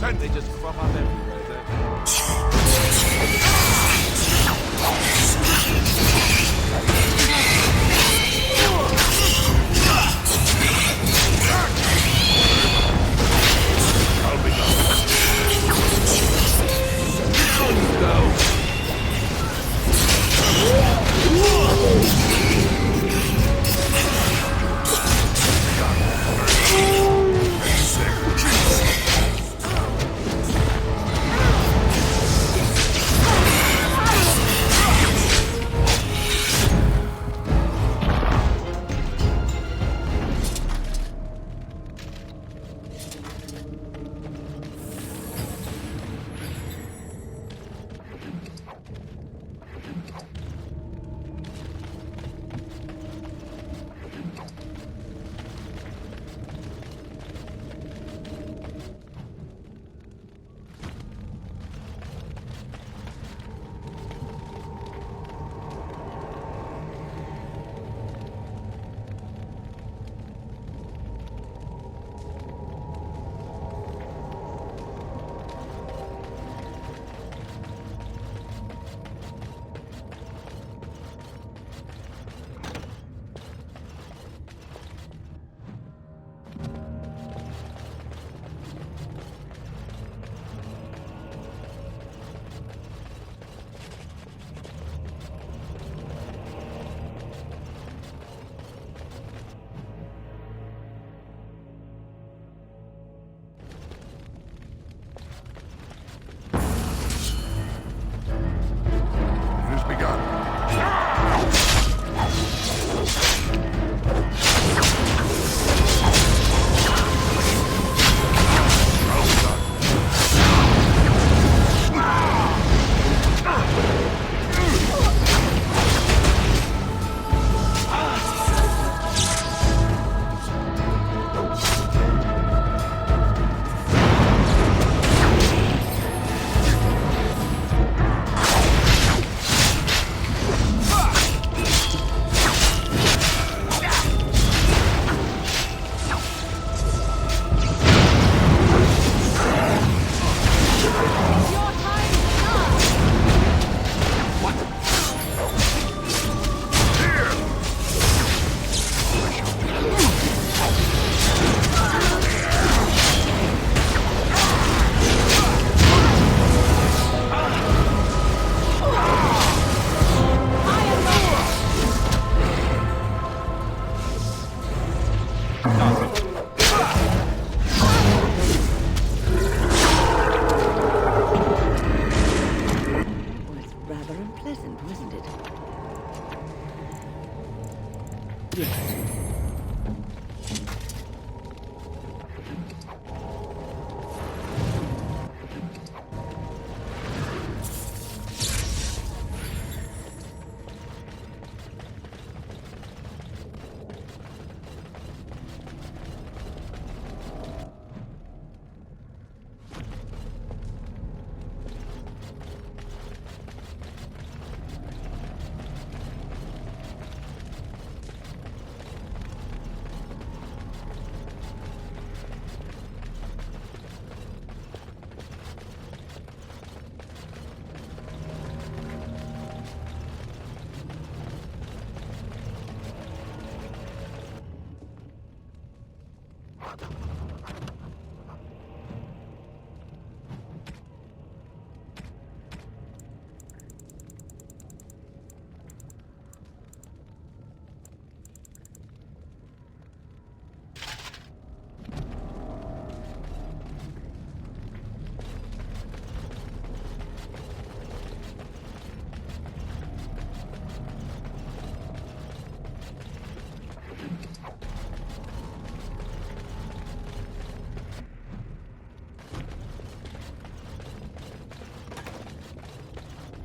Send they just crop up everywhere, don't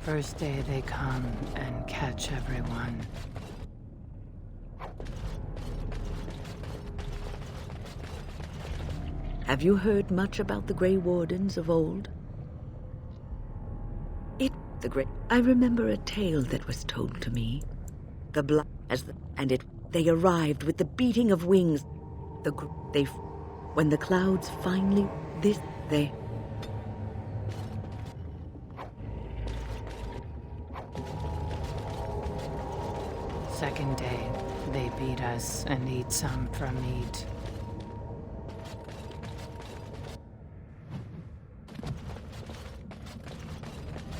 First day they come and catch everyone. Have you heard much about the Grey Wardens of old? I remember a tale that was told to me. The blood they arrived with the beating of wings. When the clouds finally Second day, they beat us and eat some from meat.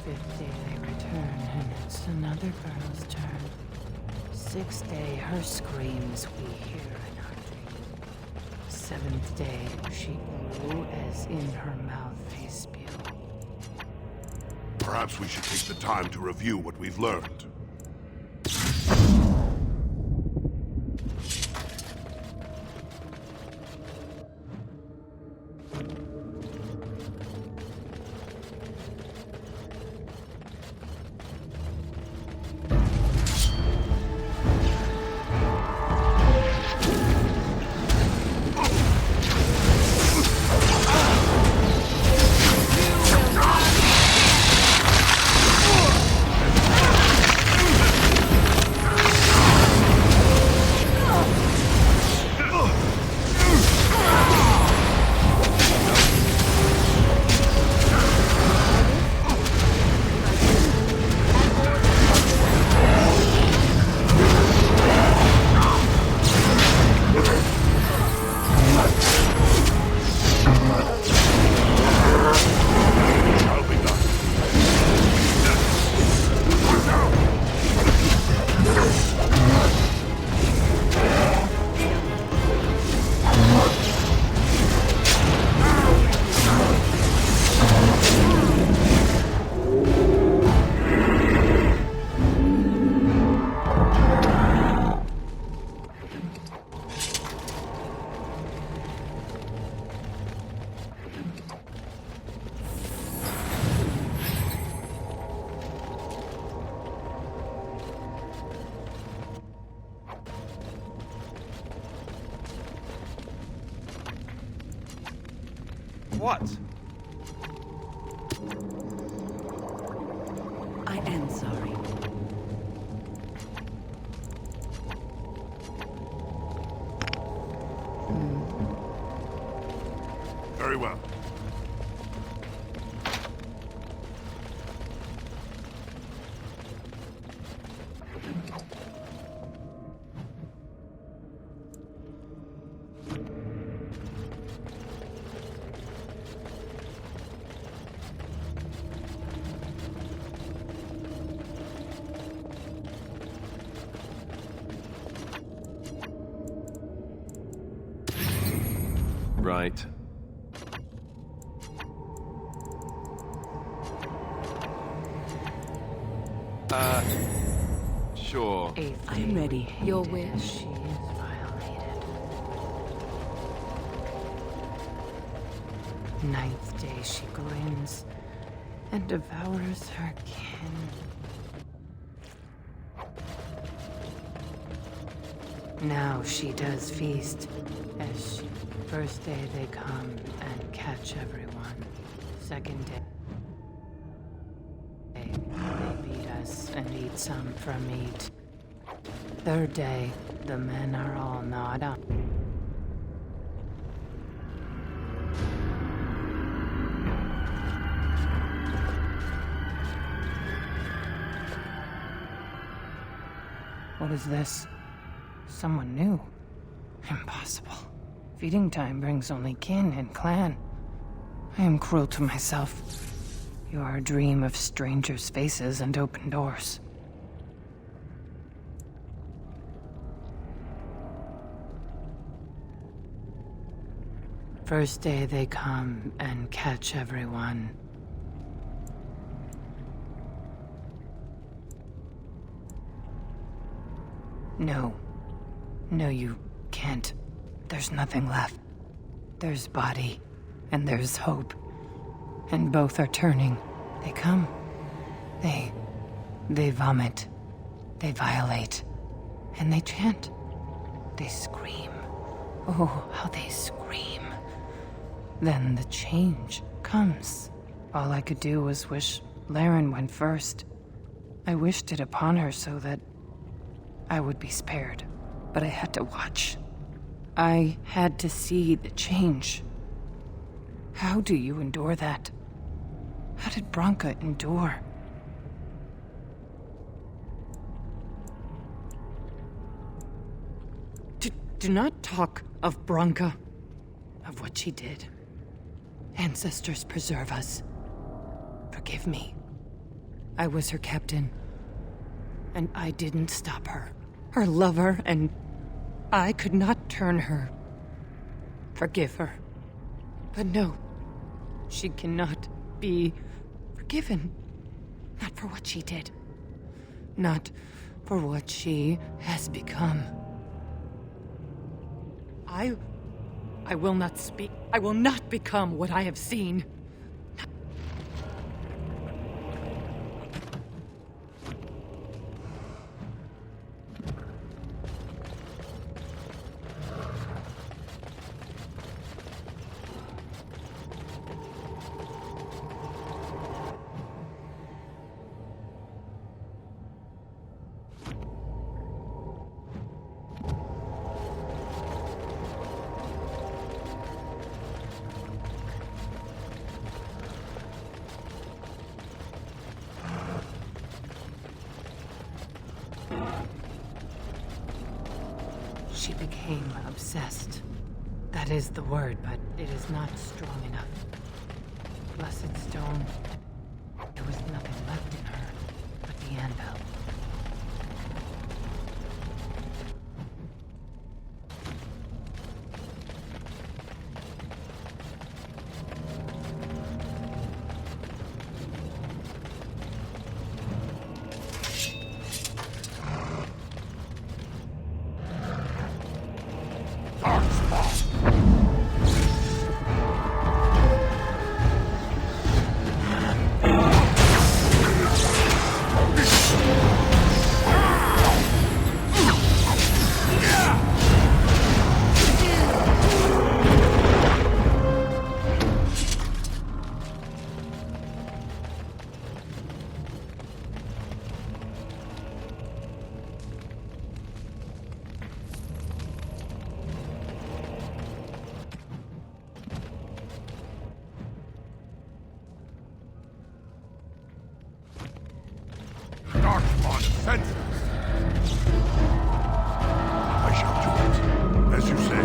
Fifth day they return, and it's another girl's turn. Sixth day, her screams we hear in our dream. Seventh day, she grew as in her mouth they spew. Perhaps we should take the time to review what we've learned. What? I am sorry. Very well. Right. Sure. I'm ready. Your wish. She is violated. Ninth day she grins and devours her kin. Now she does feast, as she... First day they come and catch everyone. Second day they beat us and eat some from meat. Third day, the men are all gnawed up. What is this? Someone new? Impossible. Feeding time brings only kin and clan. I am cruel to myself. You are a dream of strangers' faces and open doors. First day they come and catch everyone. No. No, you can't. There's nothing left. There's body, and there's hope. And both are turning. They come. They vomit. They violate. And they chant. They scream. Oh, how they scream. Then the change comes. All I could do was wish Laren went first. I wished it upon her so that I would be spared. But I had to watch. I had to see the change. How do you endure that? How did Branka endure? Do not talk of Branka, of what she did. Ancestors preserve us. Forgive me. I was her captain, and I didn't stop her. Her lover, and I could not turn her. Forgive her. But no, she cannot be forgiven. Not for what she did. Not for what she has become. I will not speak. I will not become what I have seen. She became obsessed. That is the word, but it is not strong enough. Blessed stone. There was nothing left in her but the anvil. Darkspawn senses. I shall do it, as you say.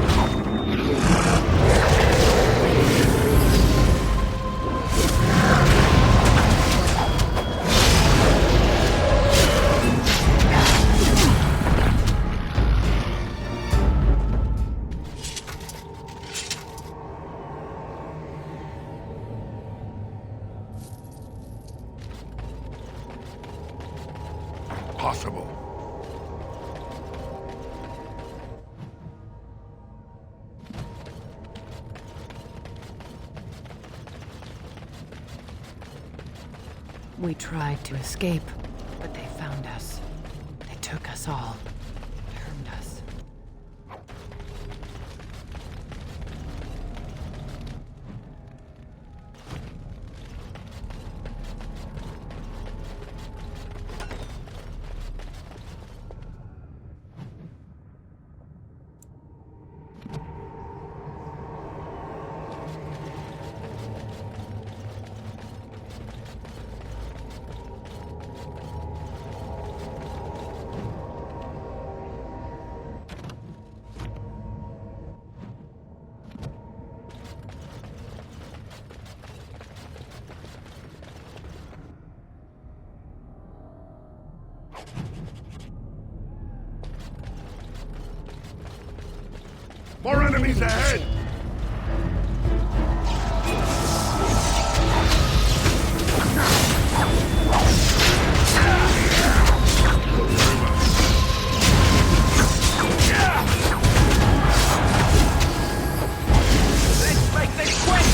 Possible. We tried to escape, but they found us. They took us all. Turned us. More enemies ahead! Let's make this quick!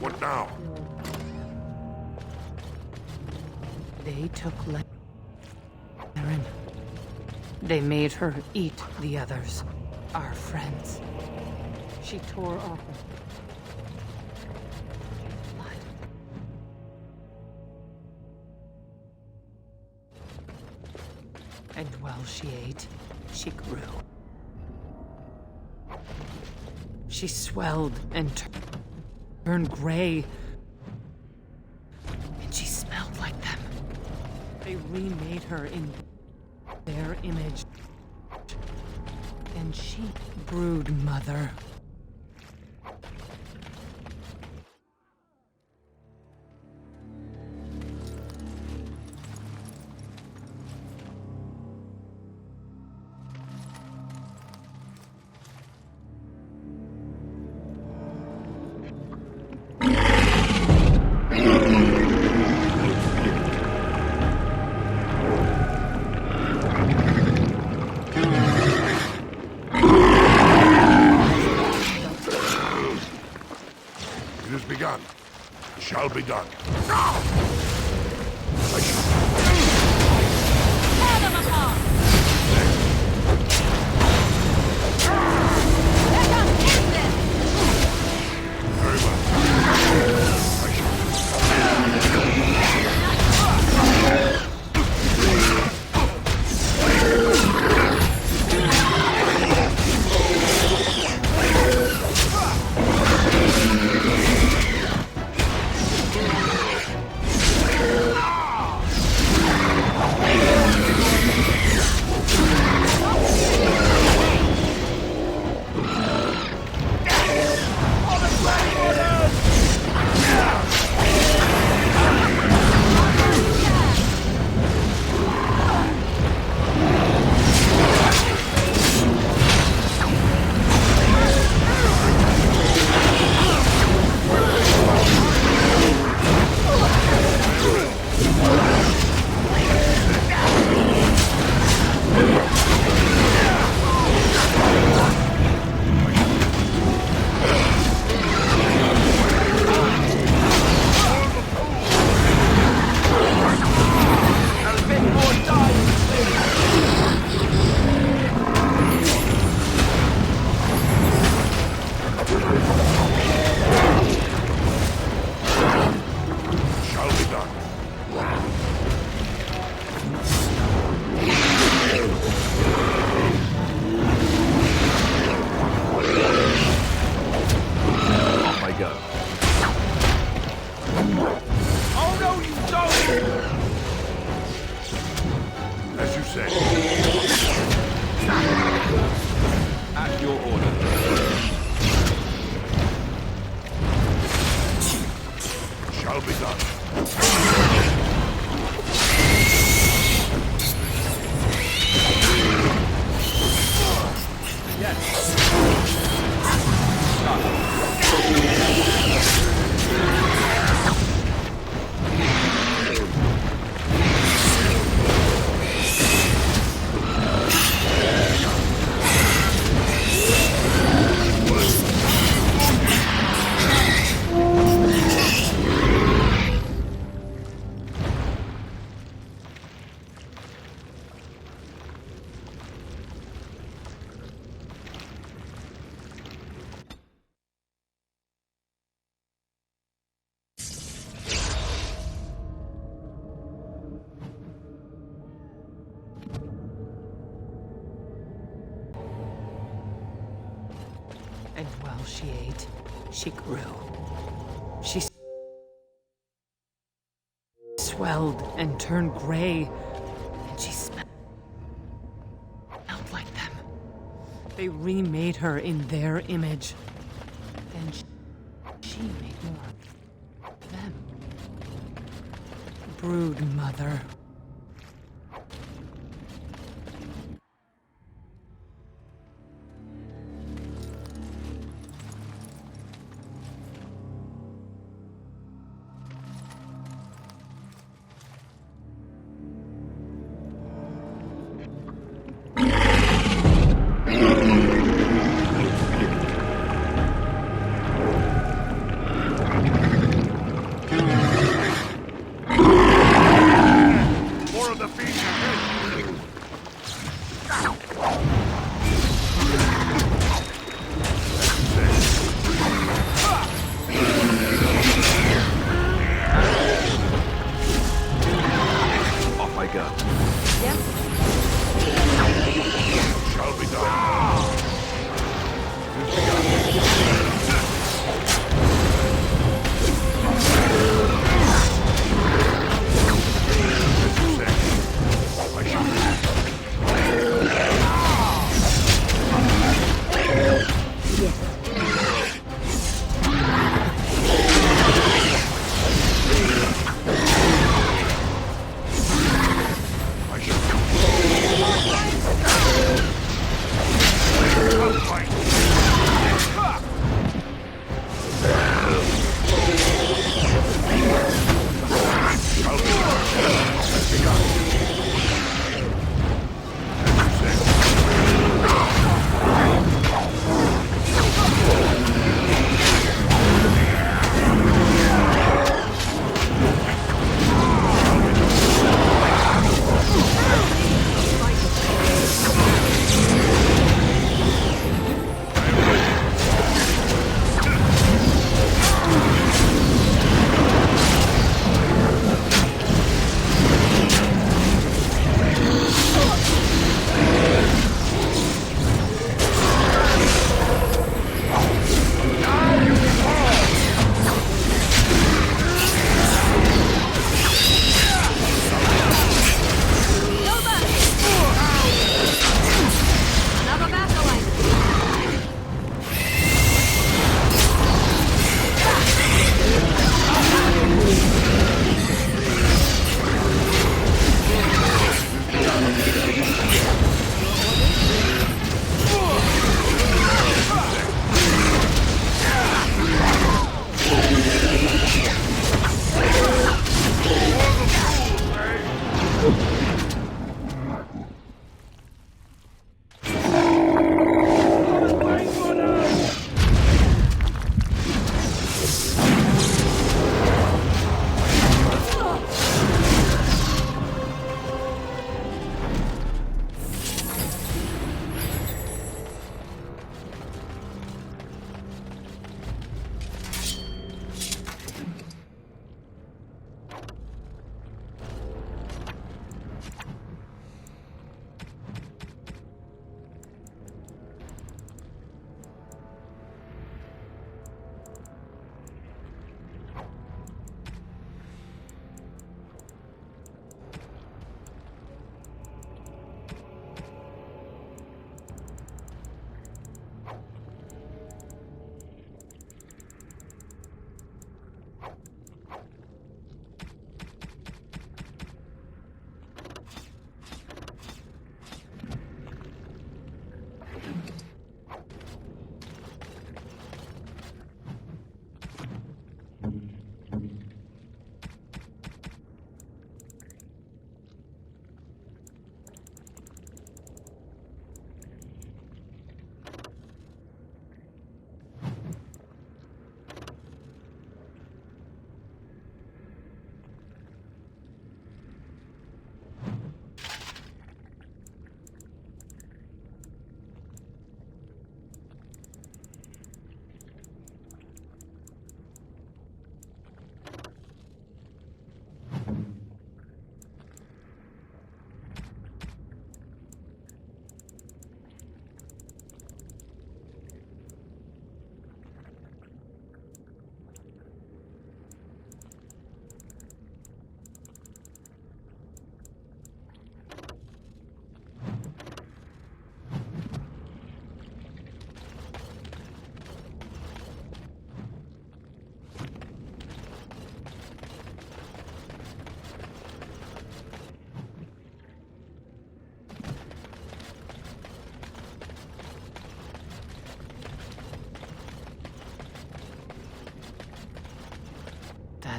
What now? They took Erin. They made her eat the others, our friends. She tore off her blood. And while she ate, she grew. She swelled and turned gray. And she smelled like them. They remade her in their image. And she brood mother. Shall be done. At your order. Shall be done. And while she ate, she grew. She swelled and turned gray, and she smelled like them. They remade her in their image. And she made more of them. Brood mother.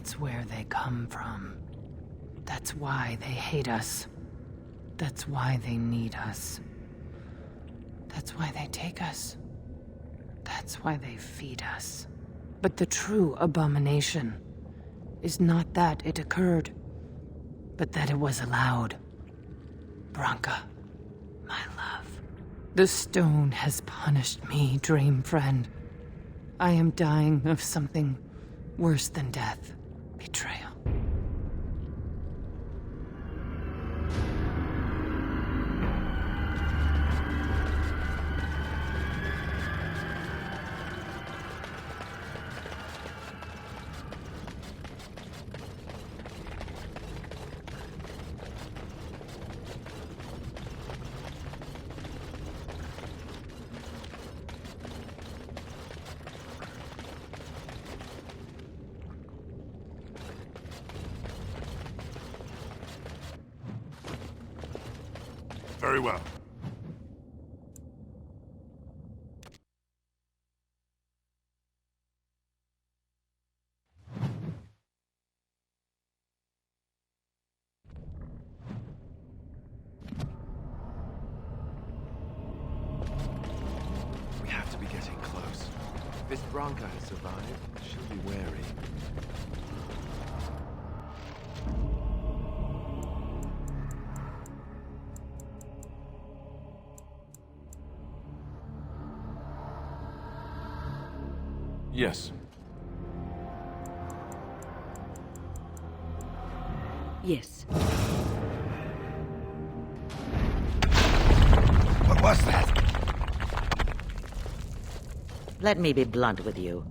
That's where they come from. That's why they hate us. That's why they need us. That's why they take us. That's why they feed us. But the true abomination is not that it occurred, but that it was allowed. Branka, my love. The stone has punished me, dream friend. I am dying of something worse than death. Betrayal. Very well. We have to be getting close. If this Branka has survived, she'll be wary. Yes. Yes. What was that? Let me be blunt with you.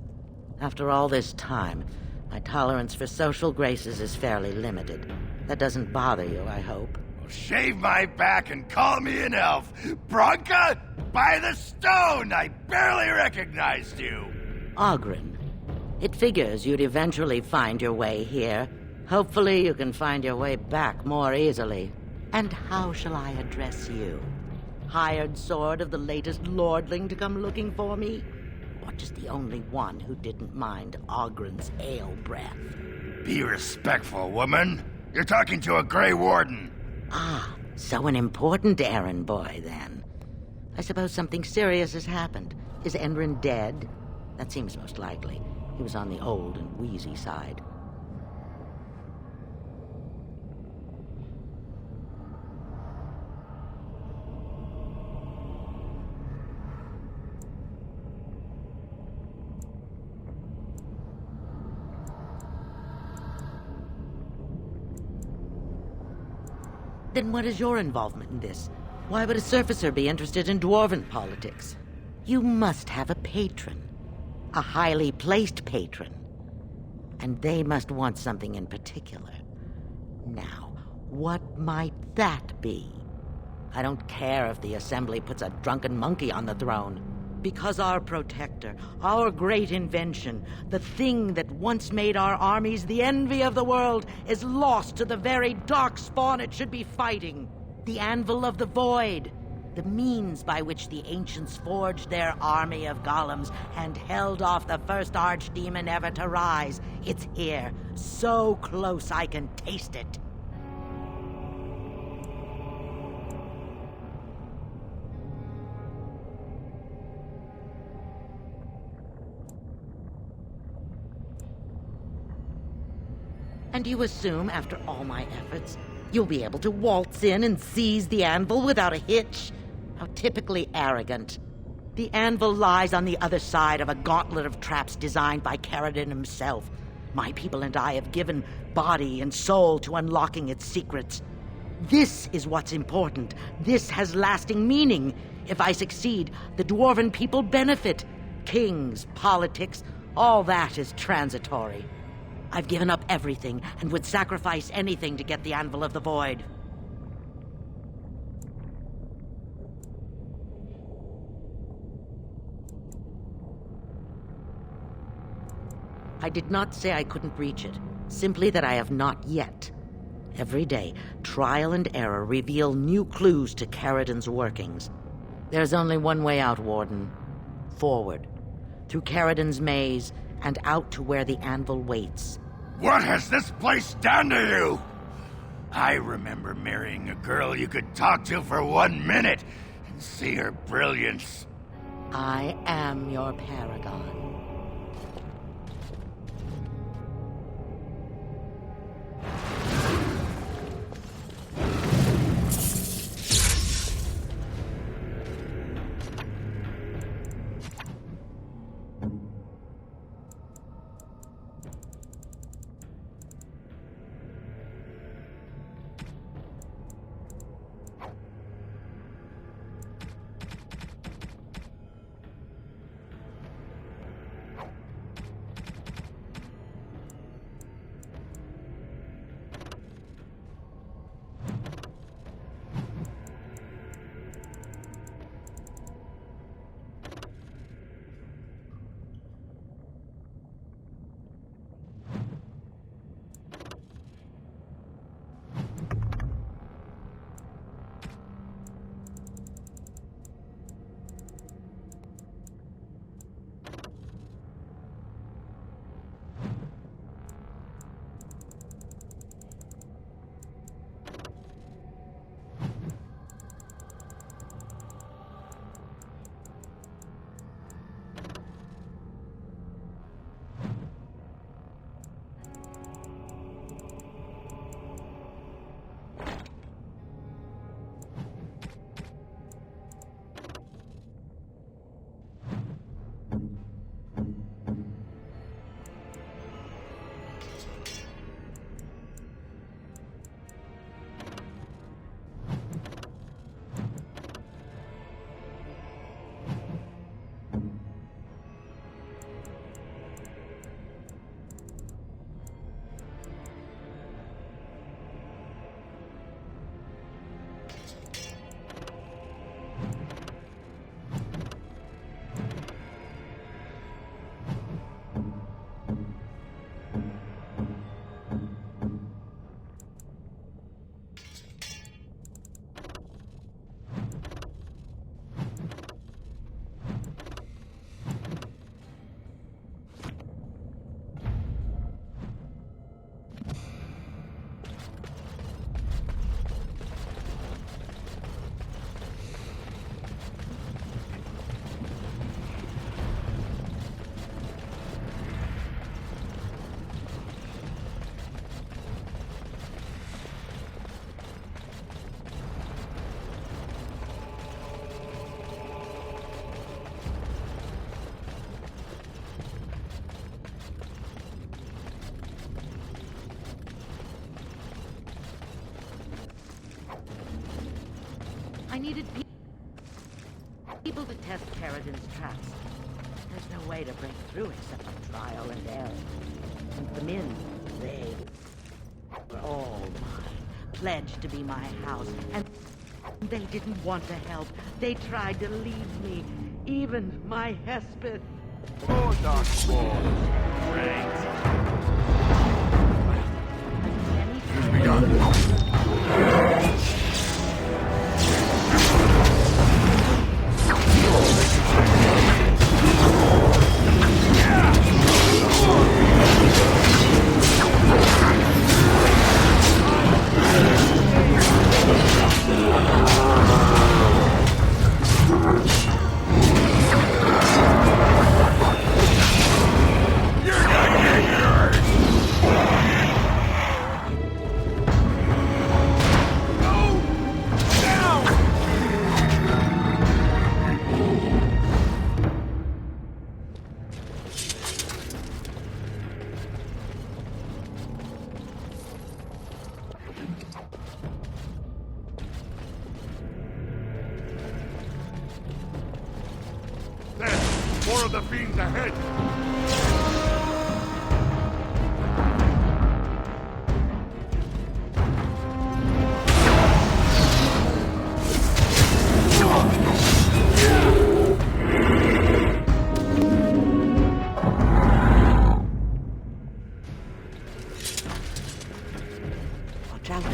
After all this time, my tolerance for social graces is fairly limited. That doesn't bother you, I hope. Well, shave my back and call me an elf. Branka, by the stone! I barely recognized you. Ogren. It figures you'd eventually find your way here. Hopefully you can find your way back more easily. And how shall I address you? Hired sword of the latest lordling to come looking for me? Or just the only one who didn't mind Ogren's ale breath? Be respectful, woman. You're talking to a Grey Warden. Ah, so an important errand boy, then. I suppose something serious has happened. Is Enrin dead? That seems most likely. He was on the old and wheezy side. Then what is your involvement in this? Why would a surfacer be interested in dwarven politics? You must have a patron. A highly placed patron. And they must want something in particular. Now, what might that be? I don't care if the Assembly puts a drunken monkey on the throne. Because our protector, our great invention, the thing that once made our armies the envy of the world, is lost to the very darkspawn it should be fighting. The Anvil of the Void. The means by which the ancients forged their army of golems and held off the first archdemon ever to rise. It's here, so close I can taste it. And you assume, after all my efforts, you'll be able to waltz in and seize the anvil without a hitch? How typically arrogant. The anvil lies on the other side of a gauntlet of traps designed by Caradon himself. My people and I have given body and soul to unlocking its secrets. This is what's important. This has lasting meaning. If I succeed, the dwarven people benefit. Kings, politics, all that is transitory. I've given up everything and would sacrifice anything to get the Anvil of the Void. I did not say I couldn't reach it, simply that I have not yet. Every day, trial and error reveal new clues to Caradon's workings. There's only one way out, Warden. Forward. Through Caradon's maze, and out to where the anvil waits. What has this place done to you? I remember marrying a girl you could talk to for 1 minute and see her brilliance. I am your paragon. I needed people to test Carradin's traps. There's no way to break through except for trial and error. And the men, they were all mine, pledged to be my house, and they didn't want to help. They tried to leave me, even my Hesped. Oh, Darkspawn. More of the fiends ahead! Watch out.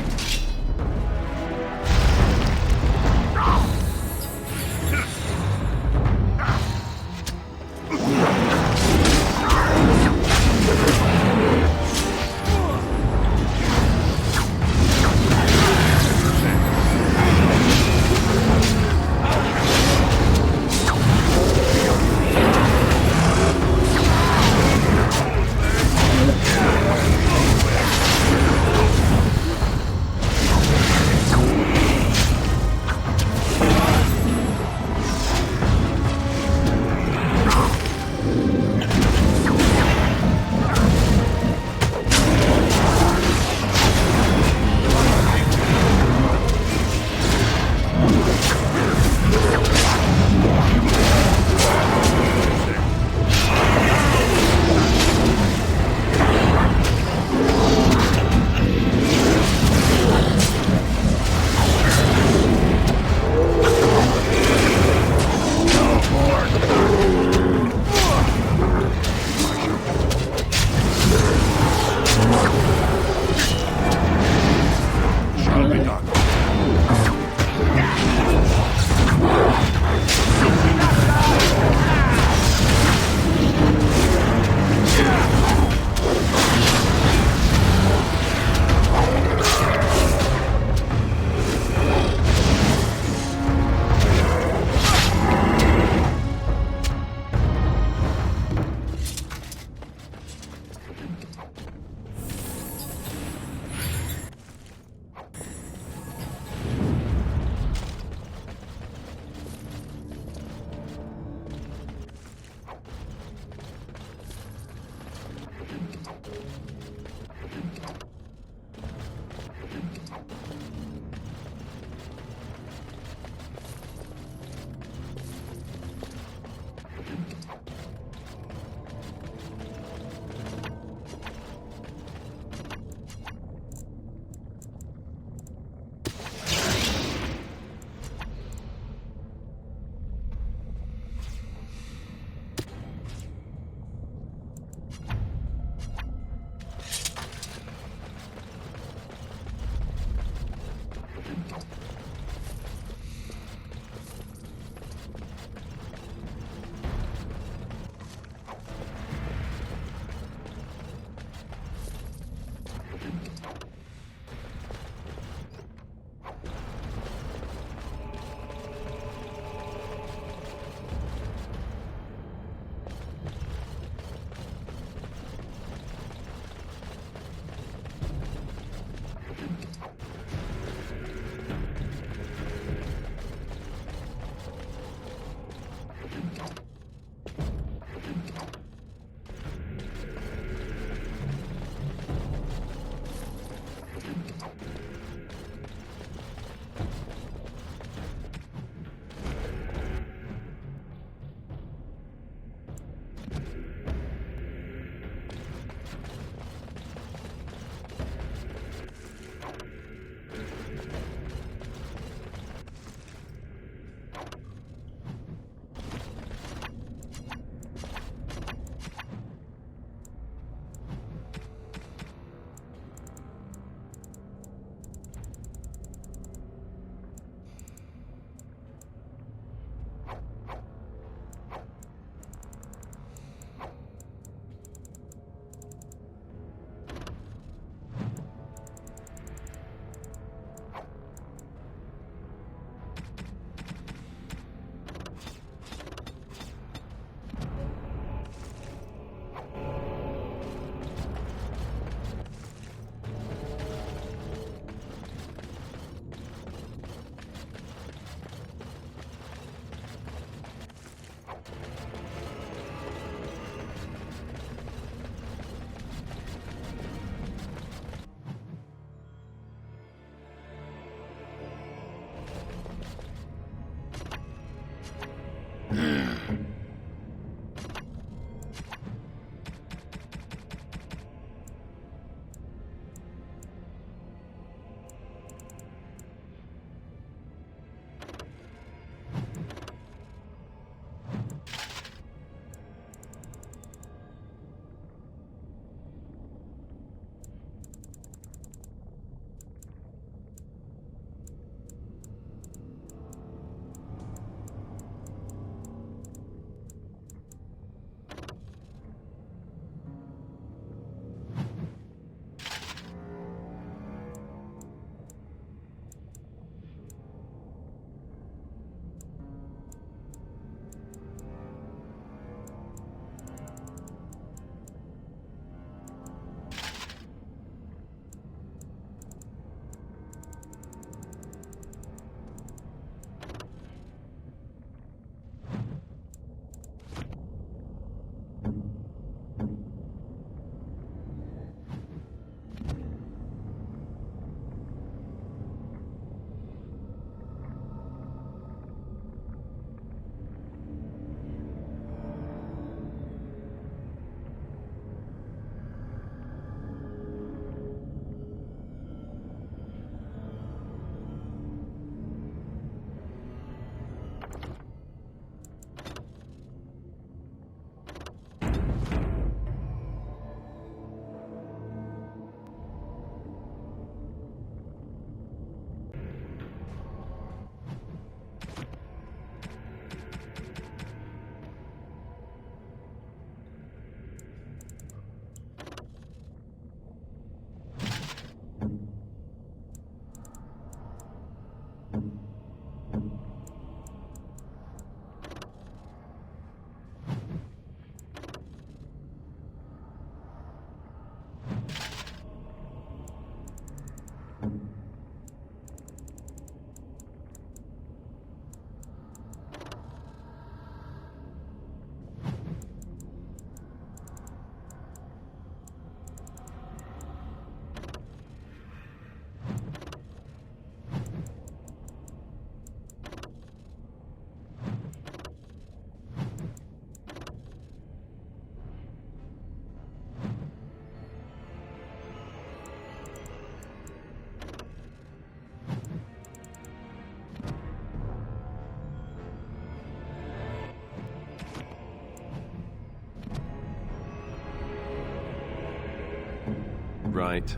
right.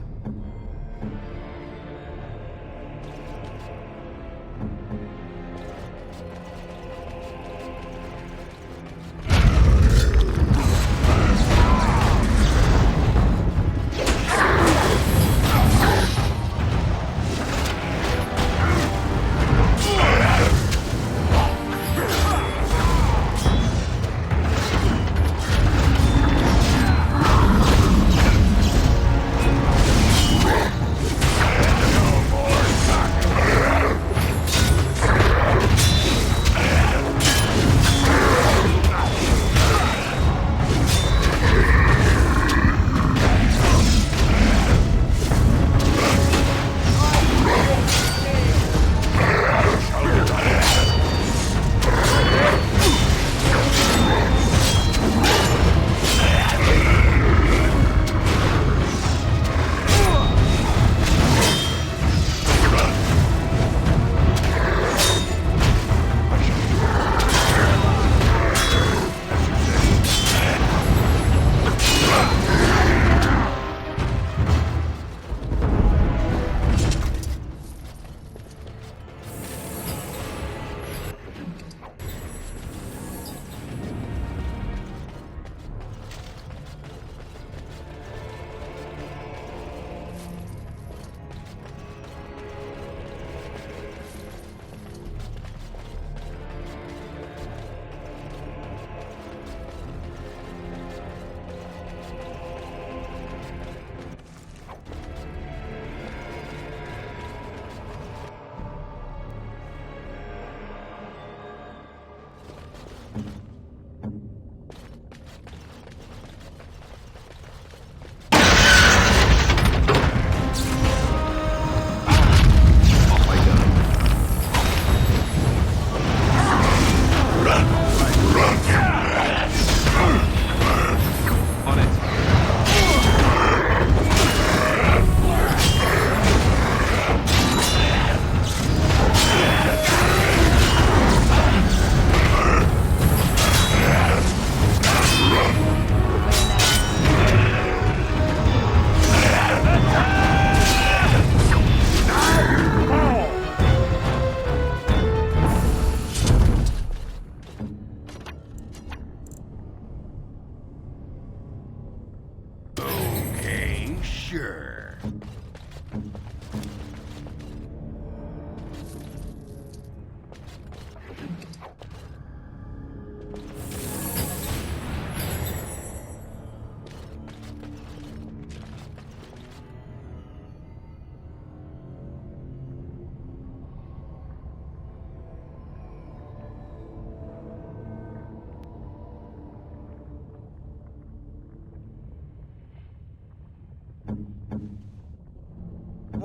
Sure.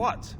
What?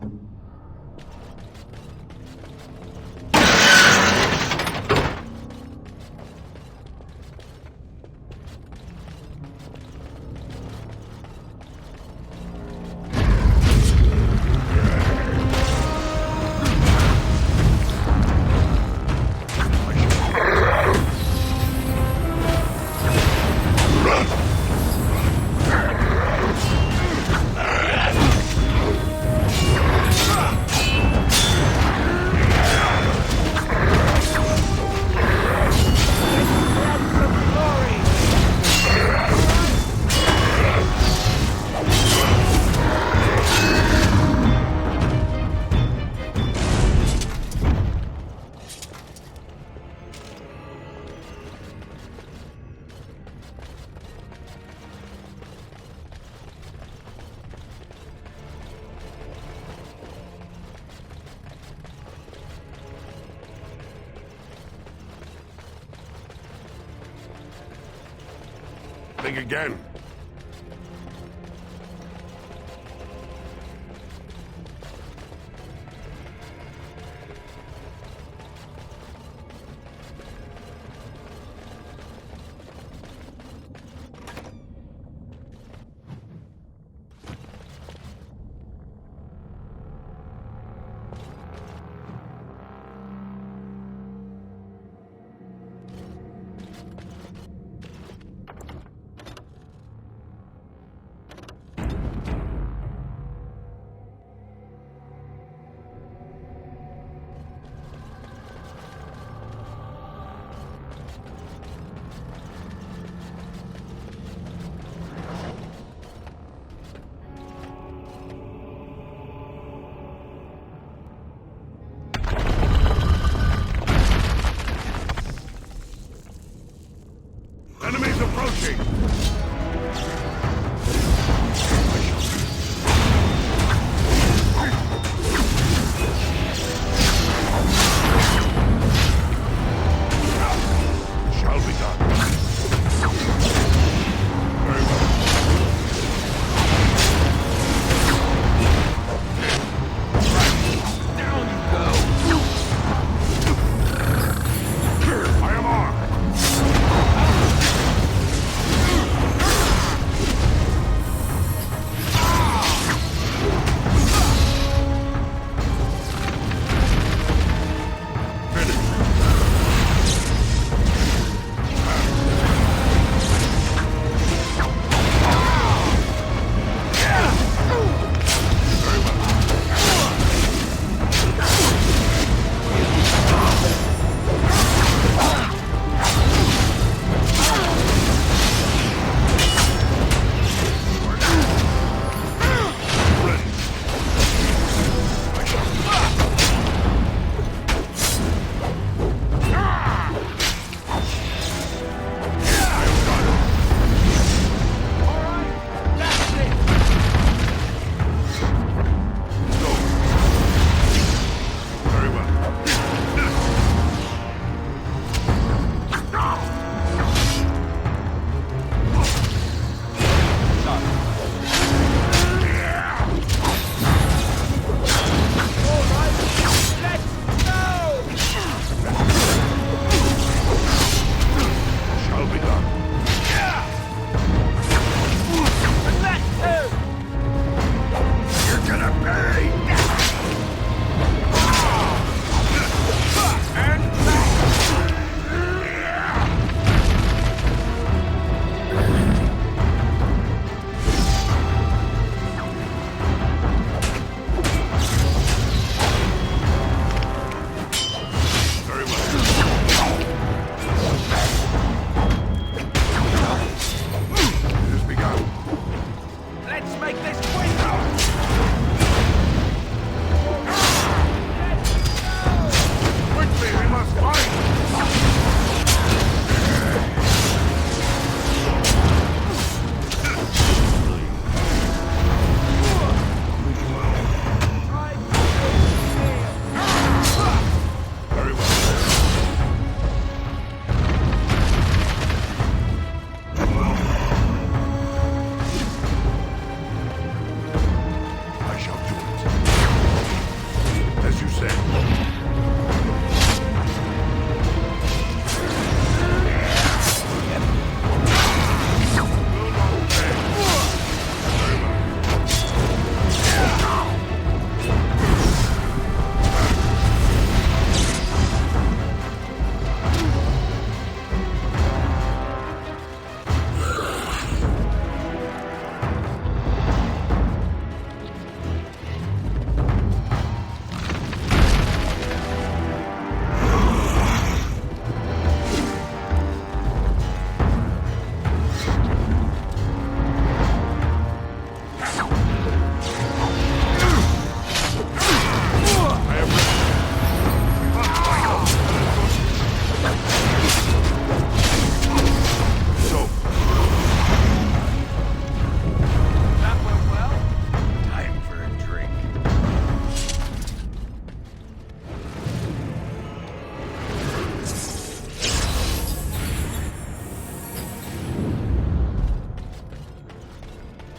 Think again.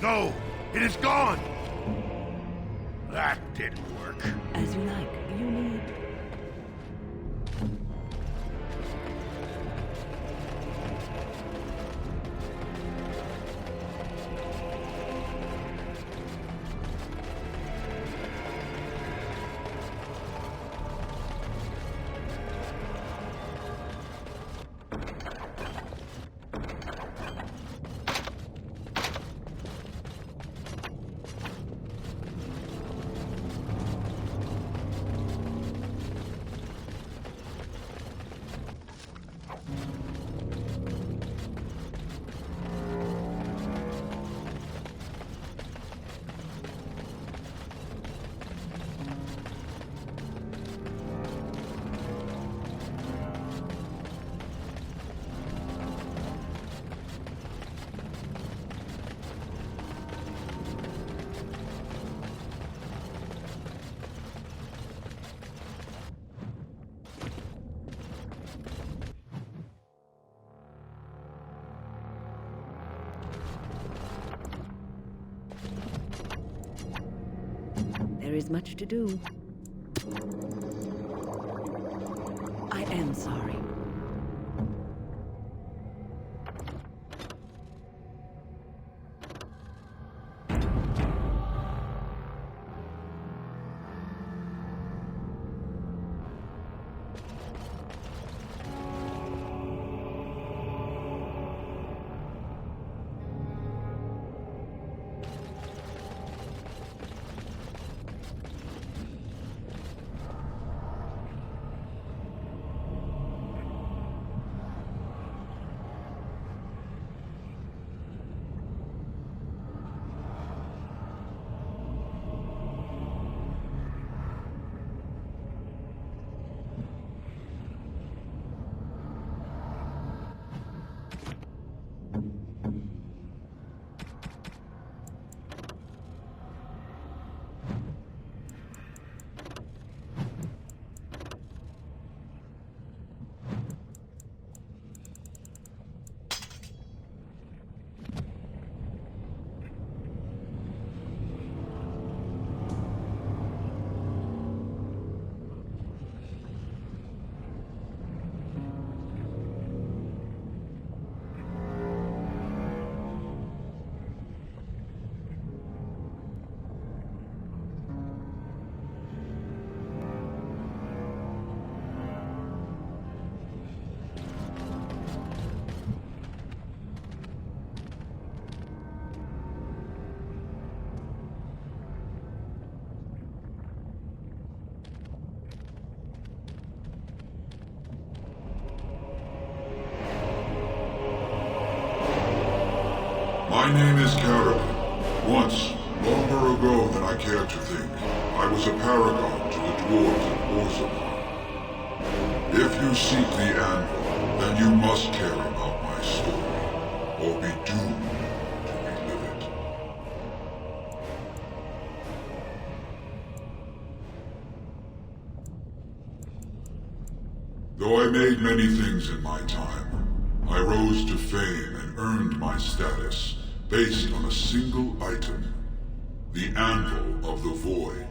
No, it is gone! That didn't work. As you like. You need... There is much to do. I am sorry. My name is Carrigan. Once, longer ago than I care to think, I was a paragon to the dwarves of Orzammar. If you seek the anvil, then you must care about my story, or be doomed to relive it. Though I made many things in my time, I rose to fame and earned my status based on a single item, the Anvil of the Void.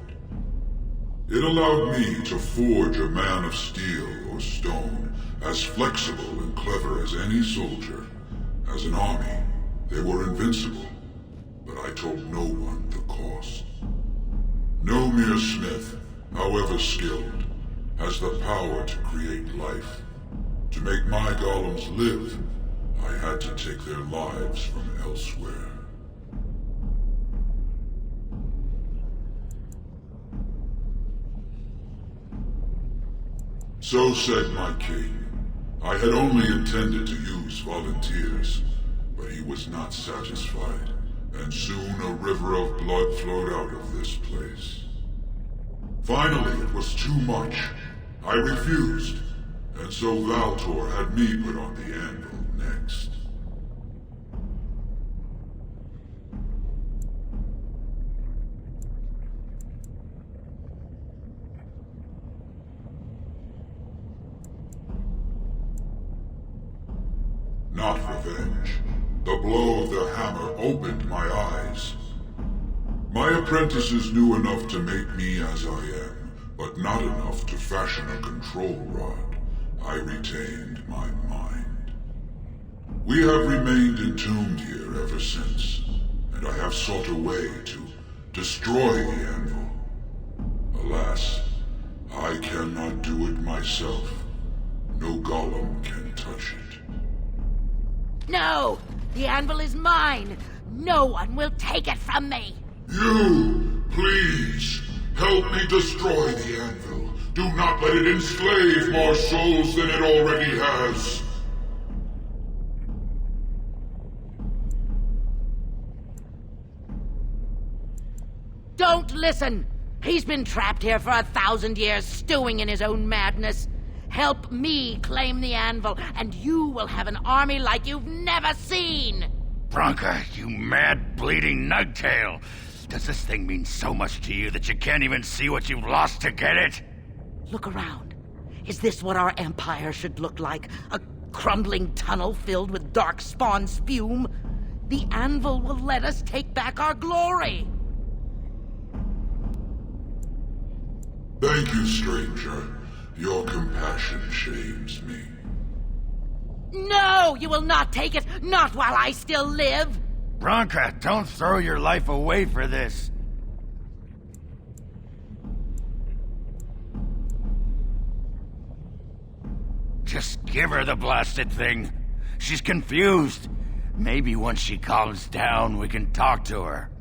It allowed me to forge a man of steel or stone, as flexible and clever as any soldier. As an army, they were invincible, but I told no one the cost. No mere smith, however skilled, has the power to create life. To make my golems live, I had to take their lives from elsewhere. So said my king. I had only intended to use volunteers, but he was not satisfied, and soon a river of blood flowed out of this place. Finally, it was too much. I refused, and so Valtor had me put on the anvil next. Not revenge. The blow of the hammer opened my eyes. My apprentices knew enough to make me as I am, but not enough to fashion a control rod. I retained my mind. We have remained entombed here ever since, and I have sought a way to destroy the anvil. Alas, I cannot do it myself. No golem can touch it. No! The anvil is mine! No one will take it from me! You, please, help me destroy the anvil. Do not let it enslave more souls than it already has. Don't listen! He's been trapped here for 1,000 years, stewing in his own madness. Help me claim the anvil, and you will have an army like you've never seen! Bronca, you mad, bleeding nugtail! Does this thing mean so much to you that you can't even see what you've lost to get it? Look around. Is this what our empire should look like? A crumbling tunnel filled with darkspawn spume? The anvil will let us take back our glory! Thank you, stranger. Your compassion shames me. No! You will not take it! Not while I still live! Bronca, don't throw your life away for this. Just give her the blasted thing. She's confused. Maybe once she calms down, we can talk to her.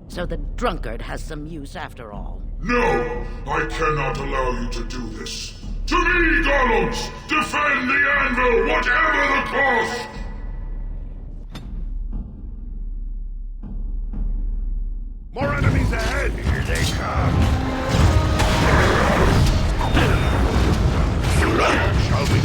So the drunkard has some use after all. No! I cannot allow you to do this. To me, golems! Defend the anvil, whatever the cost! More enemies ahead! Here they come! Shall we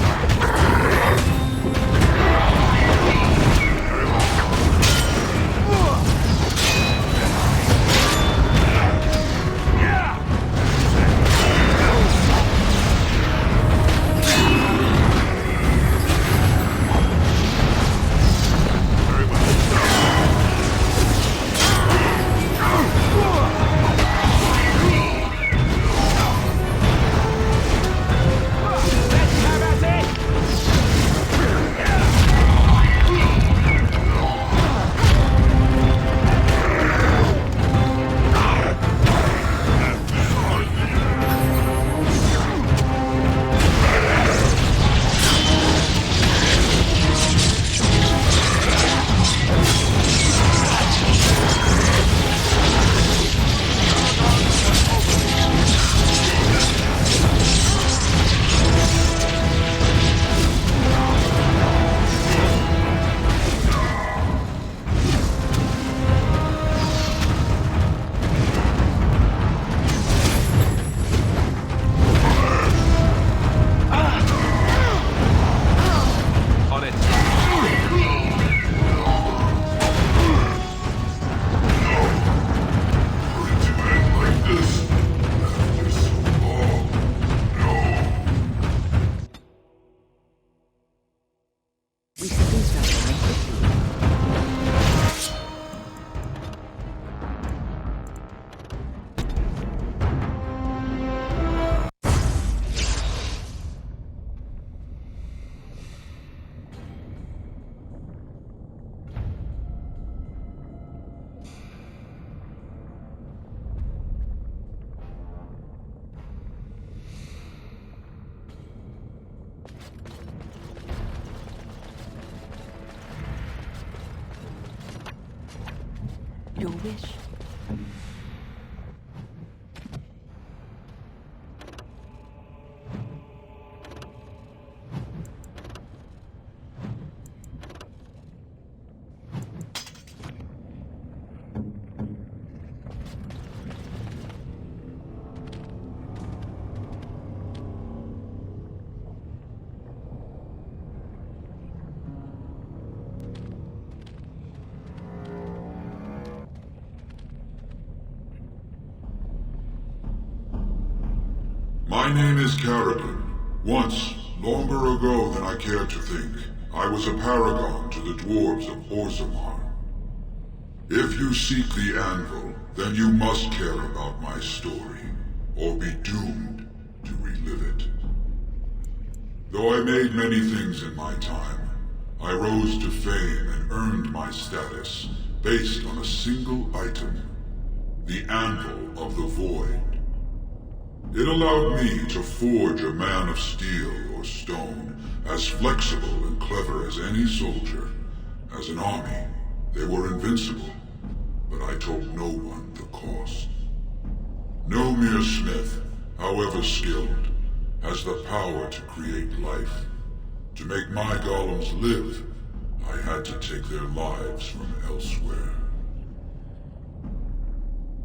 Your wish. My name is Carrigan. Once, longer ago than I care to think, I was a paragon to the dwarves of Orzammar. If you seek the anvil, then you must care about my story, or be doomed to relive it. Though I made many things in my time, I rose to fame and earned my status based on a single item, the Anvil of the Void. It allowed me to forge a man of steel or stone, as flexible and clever as any soldier. As an army, they were invincible, but I told no one the cost. No mere smith, however skilled, has the power to create life. To make my golems live, I had to take their lives from elsewhere.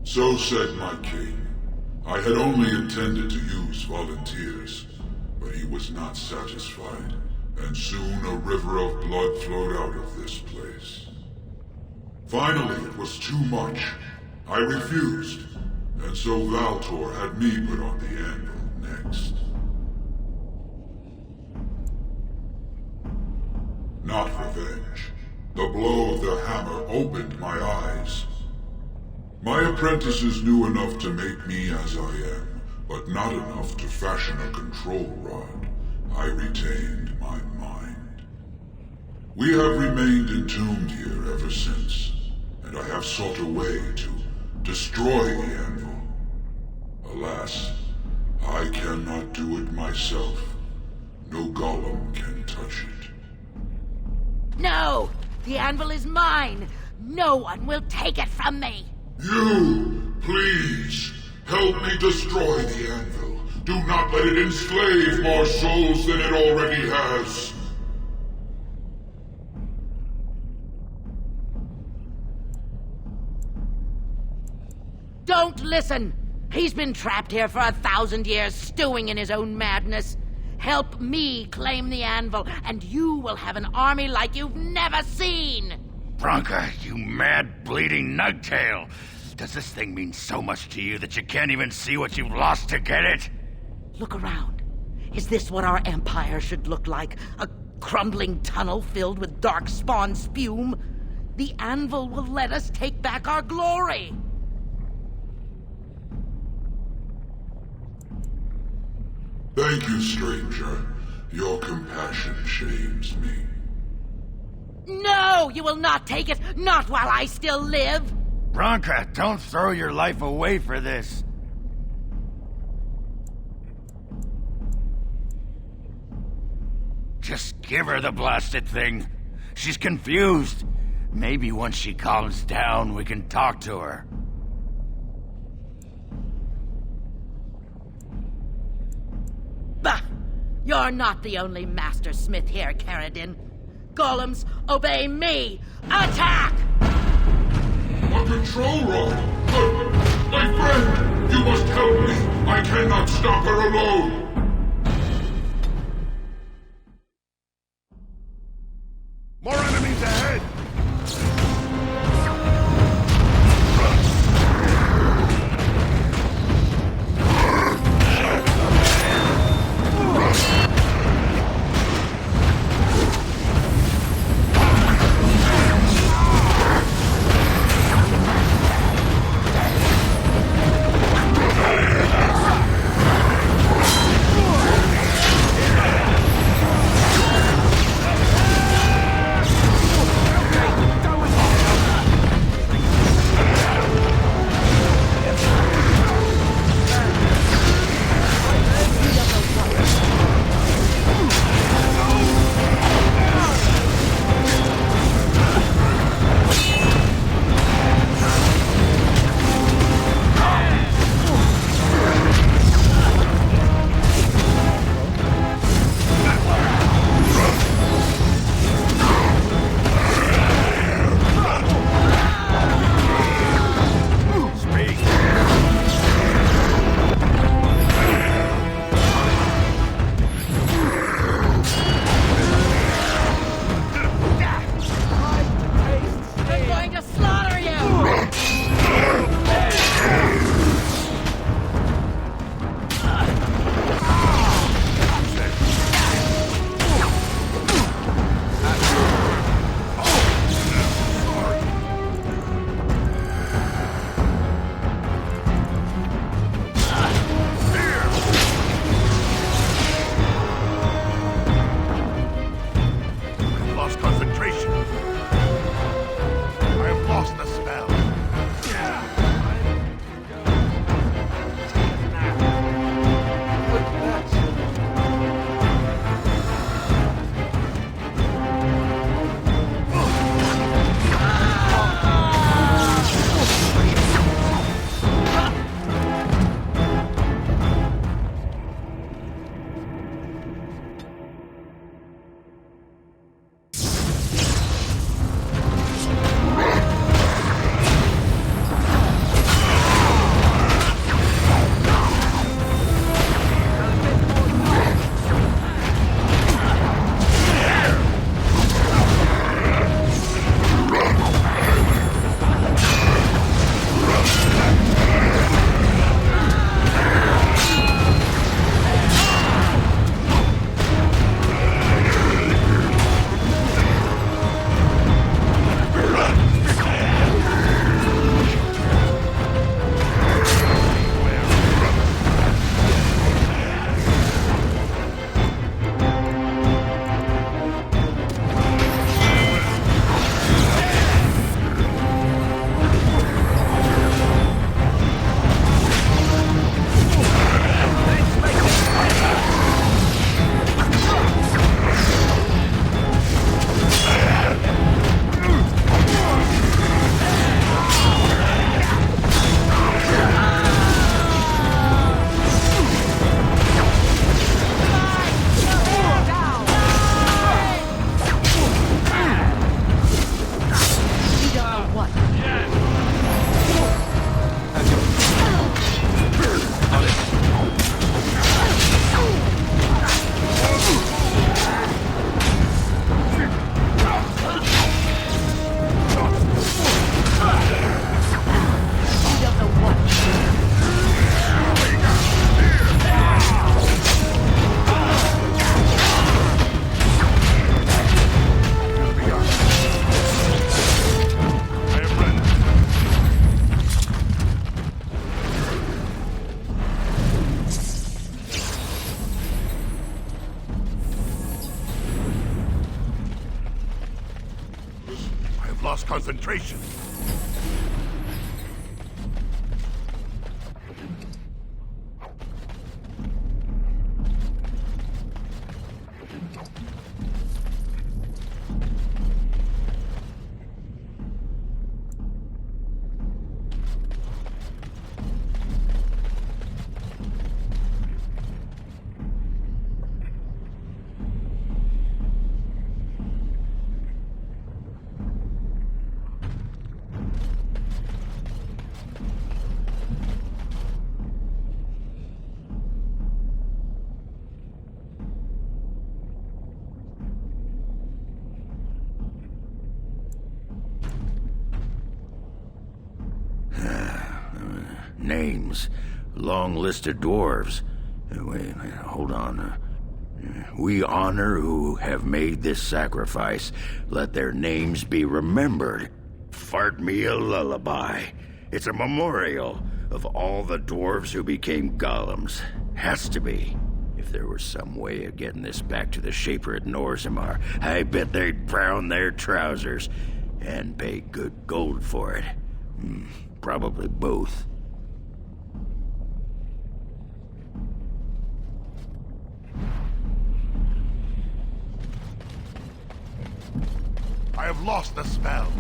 So said my king. I had only intended to use volunteers, but he was not satisfied, and soon a river of blood flowed out of this place. Finally, it was too much. I refused, and so Valtor had me put on the anvil next. Not revenge. The blow of the hammer opened my eyes. My apprentices knew enough to make me as I am, but not enough to fashion a control rod. I retained my mind. We have remained entombed here ever since, and I have sought a way to destroy the anvil. Alas, I cannot do it myself. No golem can touch it. No! The anvil is mine! No one will take it from me! You, please, help me destroy the anvil. Do not let it enslave more souls than it already has. Don't listen! He's been trapped here for 1,000 years, stewing in his own madness. Help me claim the anvil, and you will have an army like you've never seen! Bronca, you mad, bleeding nugtail! Does this thing mean so much to you that you can't even see what you've lost to get it? Look around. Is this what our empire should look like? A crumbling tunnel filled with dark spawn spume? The anvil will let us take back our glory! Thank you, stranger. Your compassion shames me. No! You will not take it! Not while I still live! Bronca, don't throw your life away for this. Just give her the blasted thing. She's confused. Maybe once she calms down, we can talk to her. Bah! You're not the only master smith here, Caradin. Golems, obey me! Attack! A control rod! My friend! You must help me! I cannot stop her alone! More enemies ahead! lost concentration. Names. Long list of dwarves. Wait, hold on. We honor who have made this sacrifice. Let their names be remembered. Fart me a lullaby. It's a memorial of all the dwarves who became golems. Has to be. If there was some way of getting this back to the Shaper at Orzammar, I bet they'd brown their trousers and pay good gold for it. Probably both. I have lost the spell.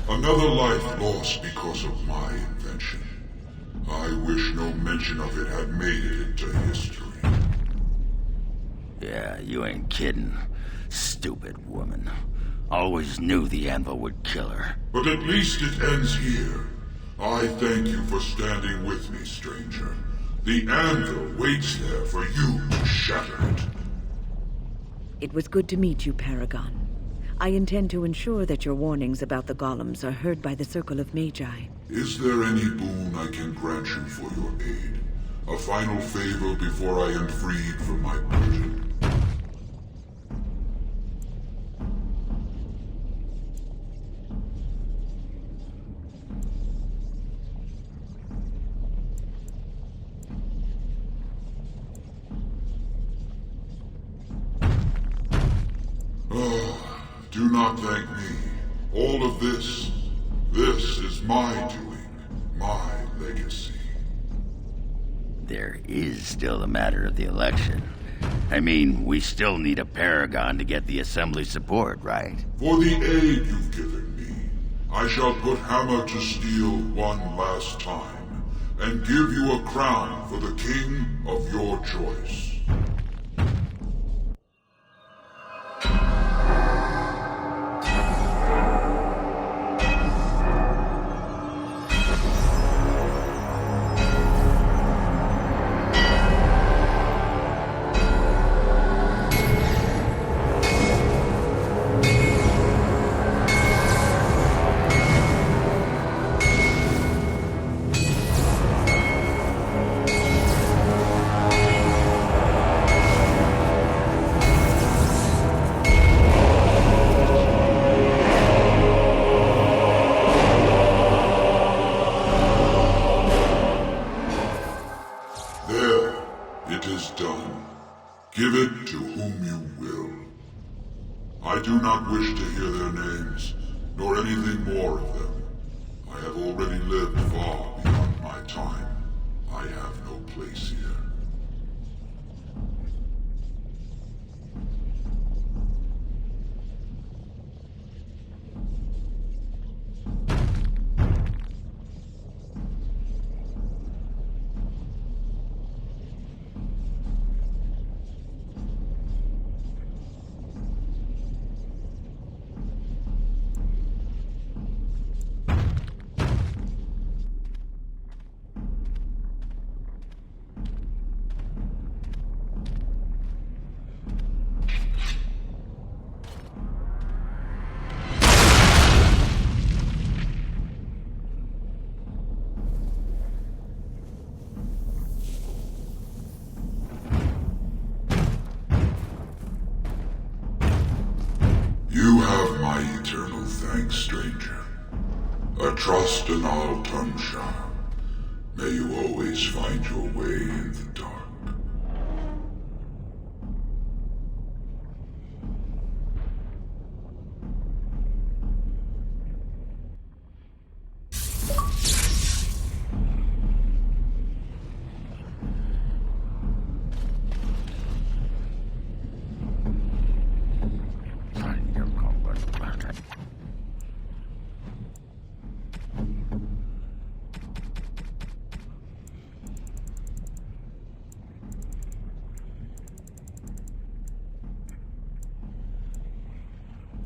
Another life lost because of my invention. I wish no mention of it had made it into history. Yeah, you ain't kidding. Stupid woman. Always knew the anvil would kill her. But at least it ends here. I thank you for standing with me, stranger. The anvil waits there for you to shatter it. It was good to meet you, Paragon. I intend to ensure that your warnings about the golems are heard by the Circle of Magi. Is there any boon I can grant you for your aid? A final favor before I am freed from my burden? Do not thank me. All of this is my doing, my legacy. There is still the matter of the election. I mean, we still need a paragon to get the Assembly support, right? For the aid you've given me, I shall put hammer to steel one last time, and give you a crown for the king of your choice. done. Give it to whom you will. I do not wish to hear their names, nor anything more of them. I have already lived far beyond my time. I have no place here. You have my eternal thanks, stranger. A trust and I'll tongue sharp. May you always find your way in the dark.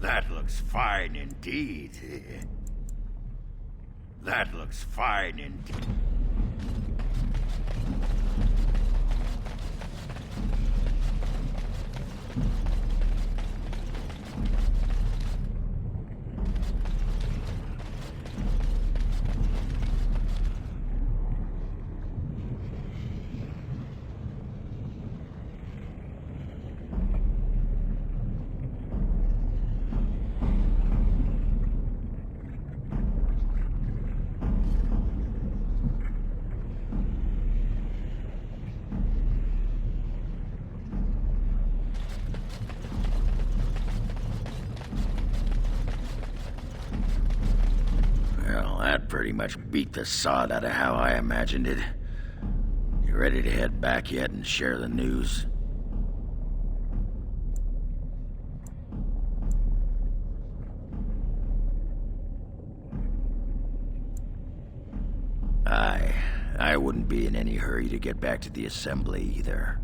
That looks fine indeed. That looks fine indeed. Well, that pretty much beat the sod out of how I imagined it. You ready to head back yet and share the news? I wouldn't be in any hurry to get back to the assembly either.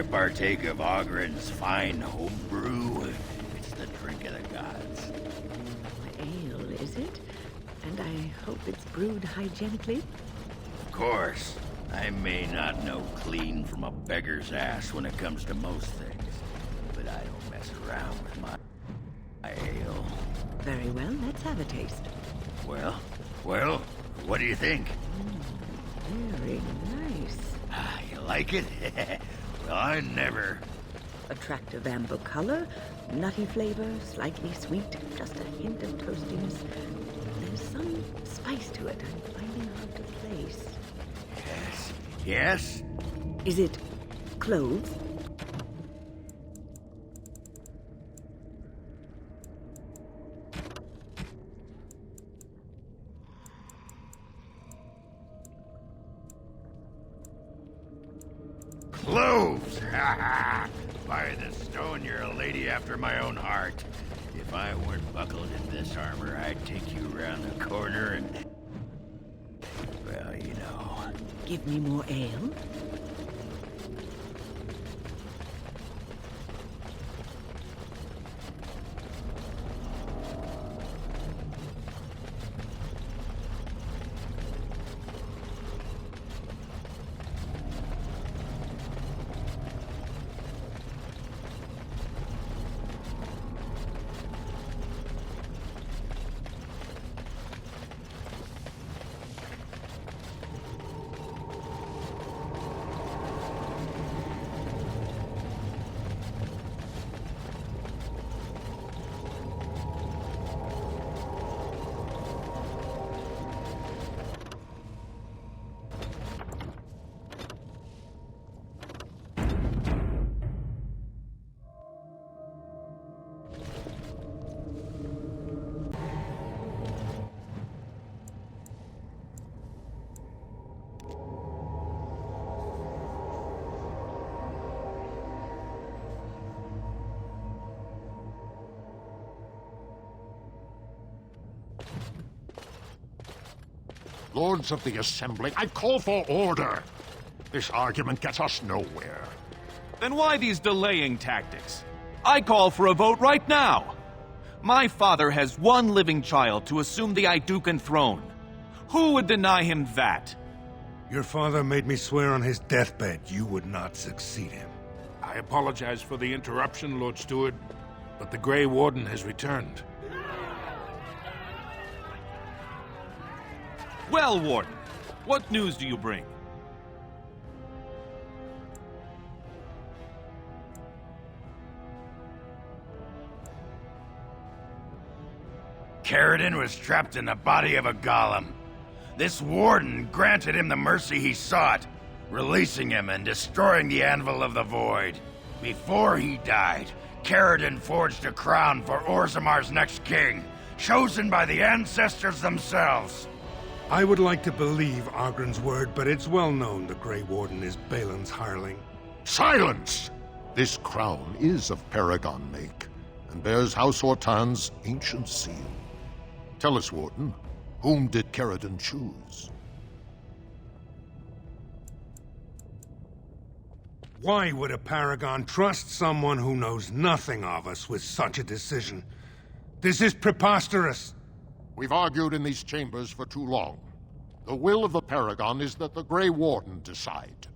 partake of Ogren's fine homebrew? It's the drink of the gods. Ale, is it? And I hope it's brewed hygienically? Of course. I may not know clean from a beggar's ass when it comes to most things, but I don't mess around with my ale. Very well, let's have a taste. Well, what do you think? Very nice. You like it? Well, I never... Attractive amber color, nutty flavor, slightly sweet, just a hint of toastiness. There's some spice to it I'm finding hard to place. Yes? Is it cloves? Cloves! By the stone, you're a lady after my own heart. If I weren't buckled in this armor, I'd take you around the corner and... Well, you know... Give me more ale? Lords of the Assembly, I call for order. This argument gets us nowhere. Then why these delaying tactics? I call for a vote right now. My father has one living child to assume the Idukan throne. Who would deny him that? Your father made me swear on his deathbed you would not succeed him. I apologize for the interruption, Lord Steward, but the Grey Warden has returned. Well, Warden, what news do you bring? Caridin was trapped in the body of a golem. This warden granted him the mercy he sought, releasing him and destroying the Anvil of the Void. Before he died, Caridin forged a crown for Orzamar's next king, chosen by the ancestors themselves. I would like to believe Ogren's word, but it's well known the Grey Warden is Balin's hireling. Silence! This crown is of Paragon make, and bears House Hortan's ancient seal. Tell us, Warden, whom did Caridin choose? Why would a Paragon trust someone who knows nothing of us with such a decision? This is preposterous! We've argued in these chambers for too long. The will of the Paragon is that the Grey Warden decide.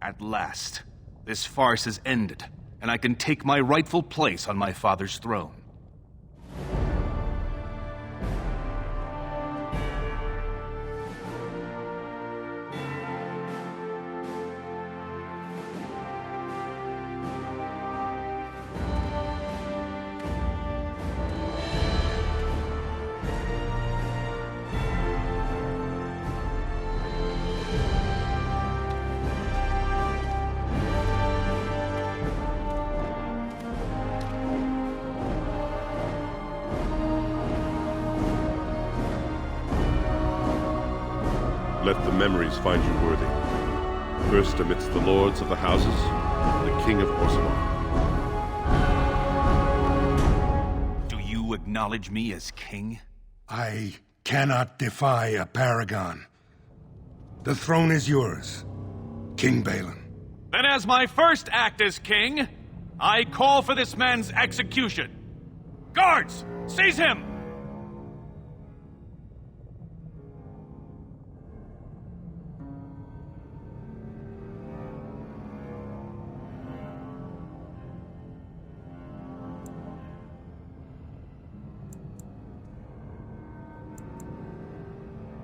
At last, this farce has ended, and I can take my rightful place on my father's throne. Let the memories find you worthy. First amidst the lords of the houses, the King of Orzammar. Do you acknowledge me as king? I cannot defy a Paragon. The throne is yours, King Balin. Then as my first act as king, I call for this man's execution. Guards, seize him!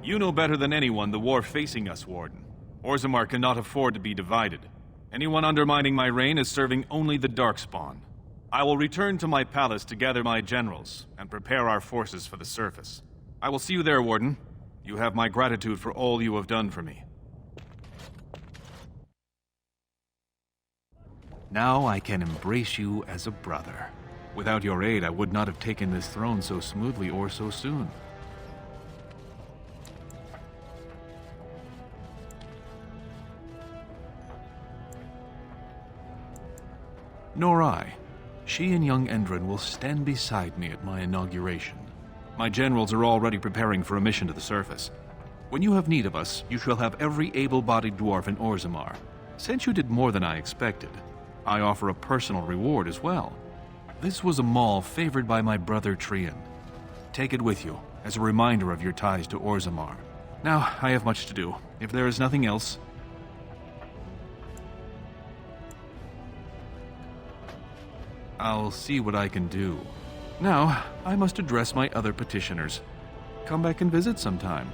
You know better than anyone the war facing us, Warden. Orzammar cannot afford to be divided. Anyone undermining my reign is serving only the Darkspawn. I will return to my palace to gather my generals and prepare our forces for the surface. I will see you there, Warden. You have my gratitude for all you have done for me. Now I can embrace you as a brother. Without your aid, I would not have taken this throne so smoothly or so soon. Nor I. She and young Endron will stand beside me at my inauguration. My generals are already preparing for a mission to the surface. When you have need of us, you shall have every able-bodied dwarf in Orzammar. Since you did more than I expected, I offer a personal reward as well. This was a mall favored by my brother Trian. Take it with you, as a reminder of your ties to Orzammar. Now, I have much to do. If there is nothing else, I'll see what I can do. Now, I must address my other petitioners. Come back and visit sometime.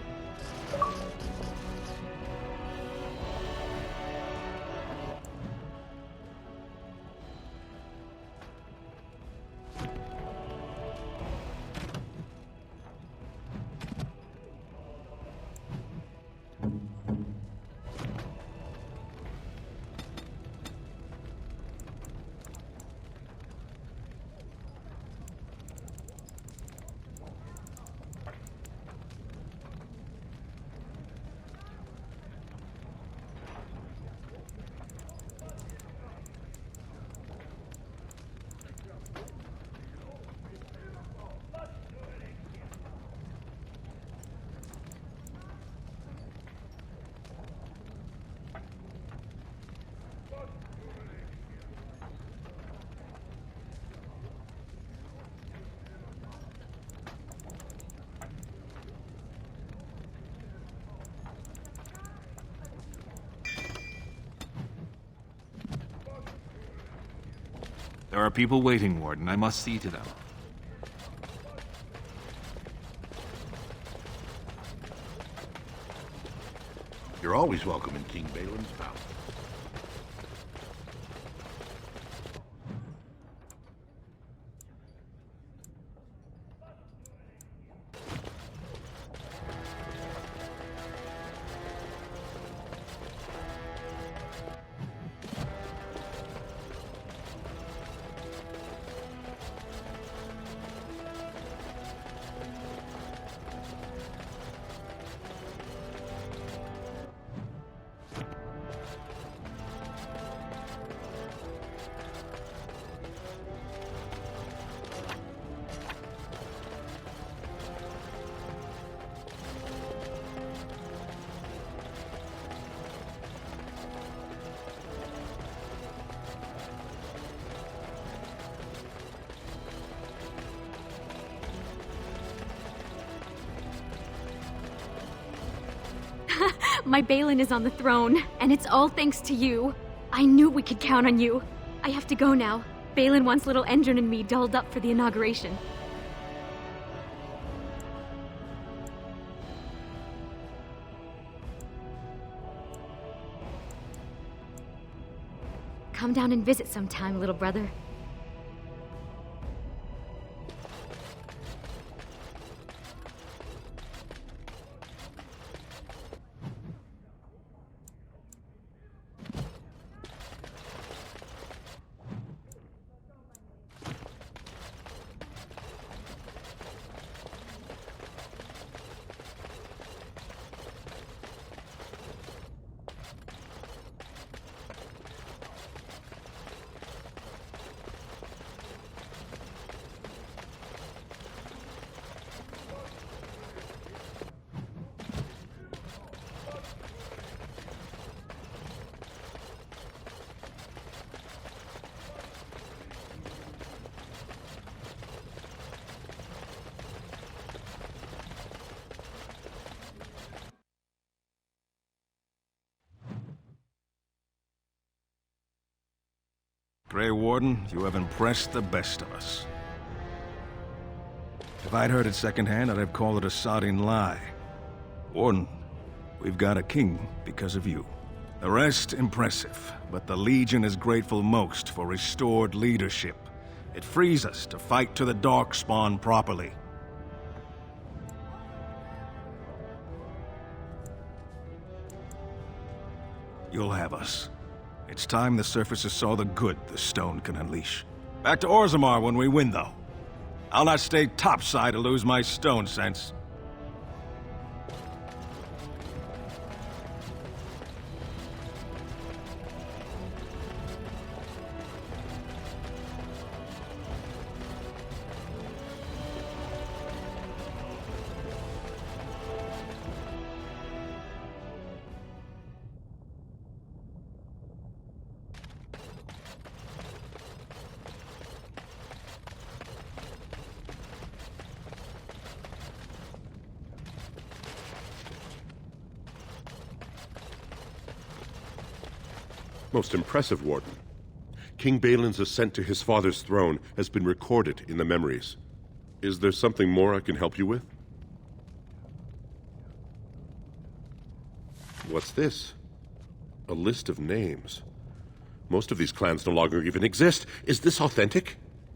There are people waiting, Warden. I must see to them. You're always welcome in King Balin's palace. My Balin is on the throne, and it's all thanks to you. I knew we could count on you. I have to go now. Balin wants little Endron and me dolled up for the inauguration. Come down and visit sometime, little brother. Grey Warden, you have impressed the best of us. If I'd heard it secondhand, I'd have called it a sodding lie. Warden, we've got a king because of you. The rest, impressive, but the Legion is grateful most for restored leadership. It frees us to fight to the Darkspawn properly. You'll have us. It's time the surfaces saw the good the stone can unleash. Back to Orzammar when we win, though. I'll not stay topside to lose my stone sense. Most impressive, Warden. King Balin's ascent to his father's throne has been recorded in the memories. Is there something more I can help you with? What's this? A list of names. Most of these clans no longer even exist. Is this authentic?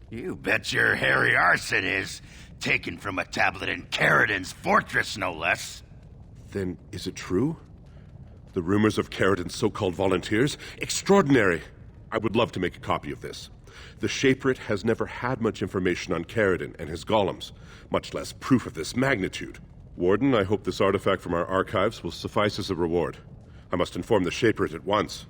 You bet your hairy arse it is. Taken from a tablet in Caridin's fortress, no less. Then is it true? The rumors of Caridin's so-called volunteers? Extraordinary! I would love to make a copy of this. The Shaperate has never had much information on Caridin and his golems, much less proof of this magnitude. Warden, I hope this artifact from our archives will suffice as a reward. I must inform the Shaperate at once.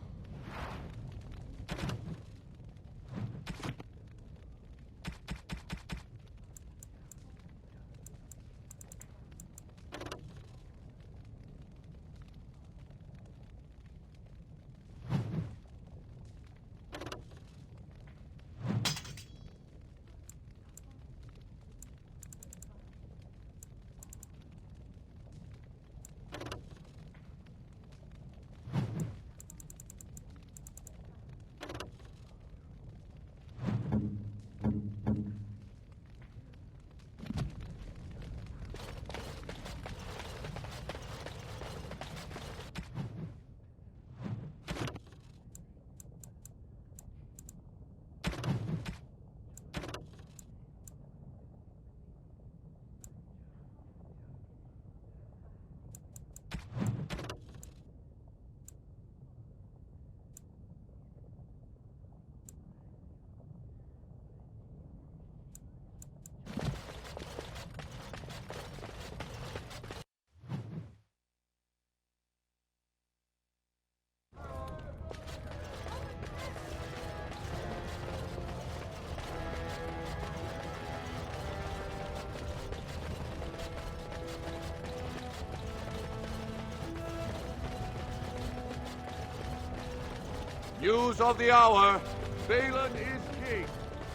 News of the hour. Balin is king.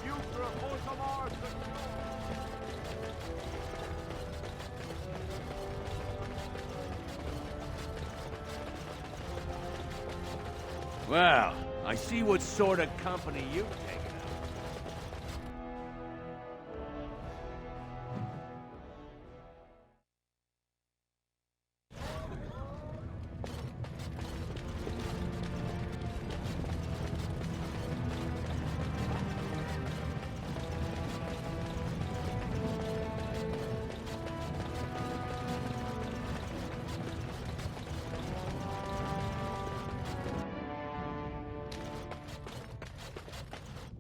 Future of Orzammar secure. Well, I see what sort of company you've taken out.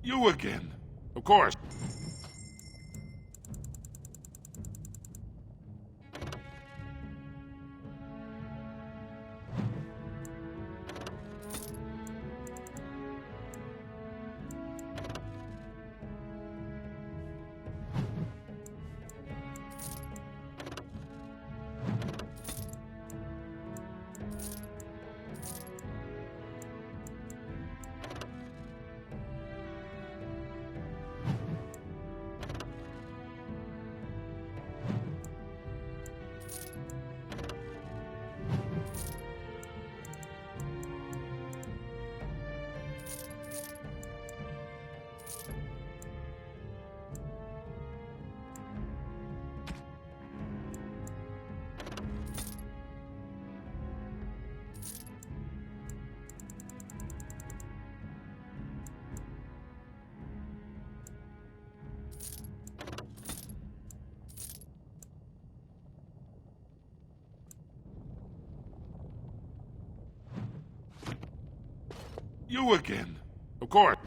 You again. Of course. You again. Of course.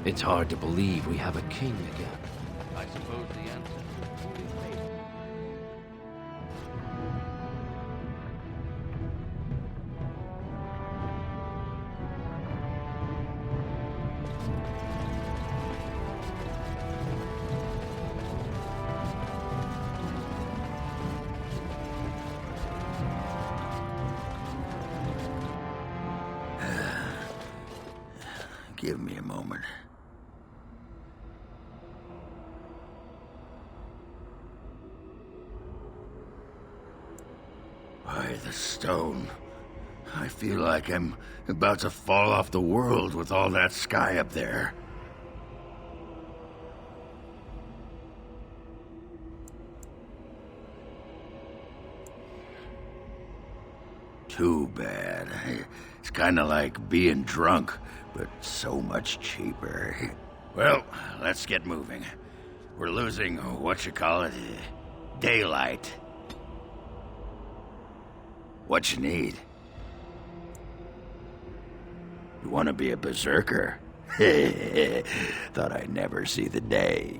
It's hard to believe we have a king again. I suppose the answer is maybe. Give me a moment. By the stone. I feel like I'm about to fall off the world with all that sky up there. Too bad. It's kinda like being drunk, but so much cheaper. Well, let's get moving. We're losing, daylight. What you need? You want to be a berserker? Thought I'd never see the day.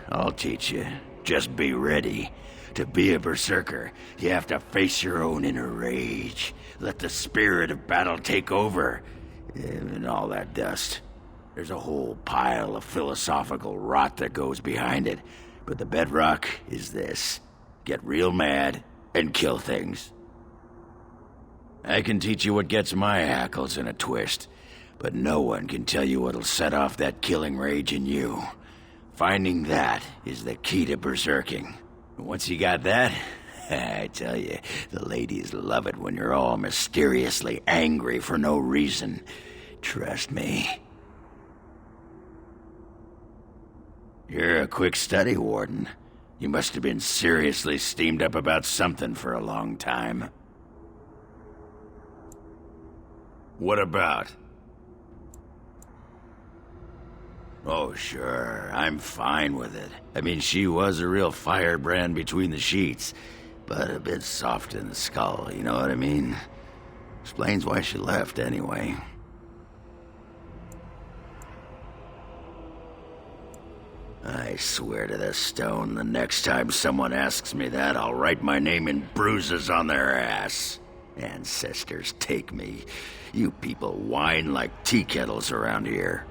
I'll teach you. Just be ready. To be a berserker, you have to face your own inner rage. Let the spirit of battle take over. And all that dust. There's a whole pile of philosophical rot that goes behind it. But the bedrock is this. Get real mad and kill things. I can teach you what gets my hackles in a twist, but no one can tell you what'll set off that killing rage in you. Finding that is the key to berserking. Once you got that, I tell you, the ladies love it when you're all mysteriously angry for no reason. Trust me. You're a quick study, Warden. You must have been seriously steamed up about something for a long time. What about? Oh, sure. I'm fine with it. I mean, she was a real firebrand between the sheets, but a bit soft in the skull, you know what I mean? Explains why she left, anyway. I swear to the stone, the next time someone asks me that, I'll write my name in bruises on their ass. Ancestors take me. You people whine like tea kettles around here.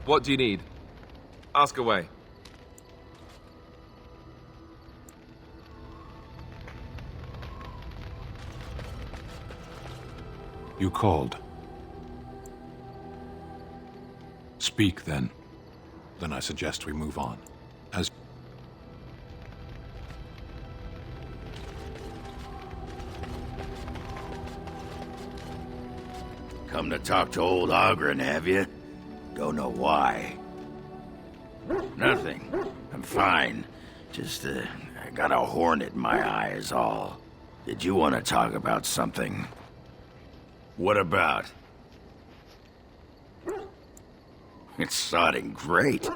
What do you need? Ask away. You called. Speak, then. Then I suggest we move on. As... Come to talk to old Ogren, have you? Don't know why. Nothing. I'm fine. Just, I got a hornet in my eye is all. Did you want to talk about something? What about? It's sodding great.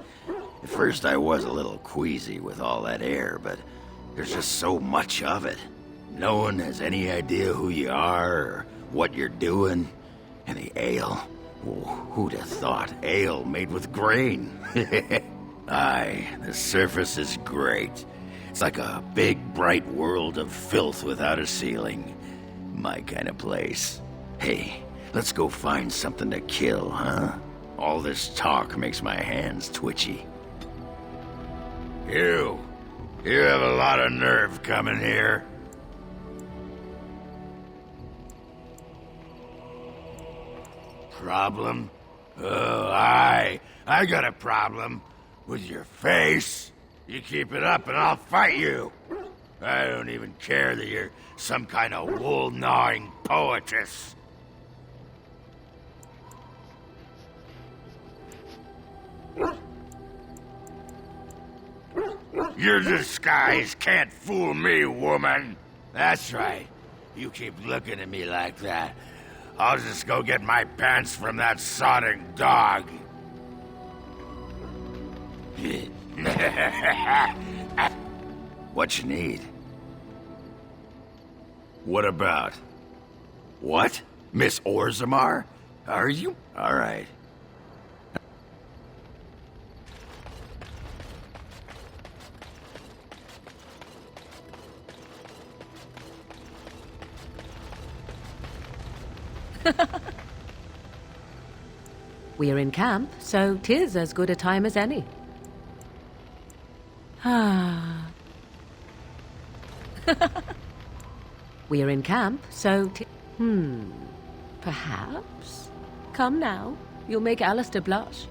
At first I was a little queasy with all that air, but there's just so much of it. No one has any idea who you are or what you're doing. And the ale. Oh, who'd have thought? Ale made with grain. Aye, the surface is great. It's like a big, bright world of filth without a ceiling. My kind of place. Hey, let's go find something to kill, huh? All this talk makes my hands twitchy. You have a lot of nerve coming here. Problem? Oh, I got a problem. With your face. You keep it up and I'll fight you. I don't even care that you're some kind of wool-gnawing poetess. Your disguise can't fool me, woman. That's right. You keep looking at me like that. I'll just go get my pants from that sodding dog. What you need? What about? What? Miss Orzammar? Are you? All right. We're in camp, so 'tis as good a time as any. Ah. We're in camp, so perhaps? Come now, you'll make Alistair blush.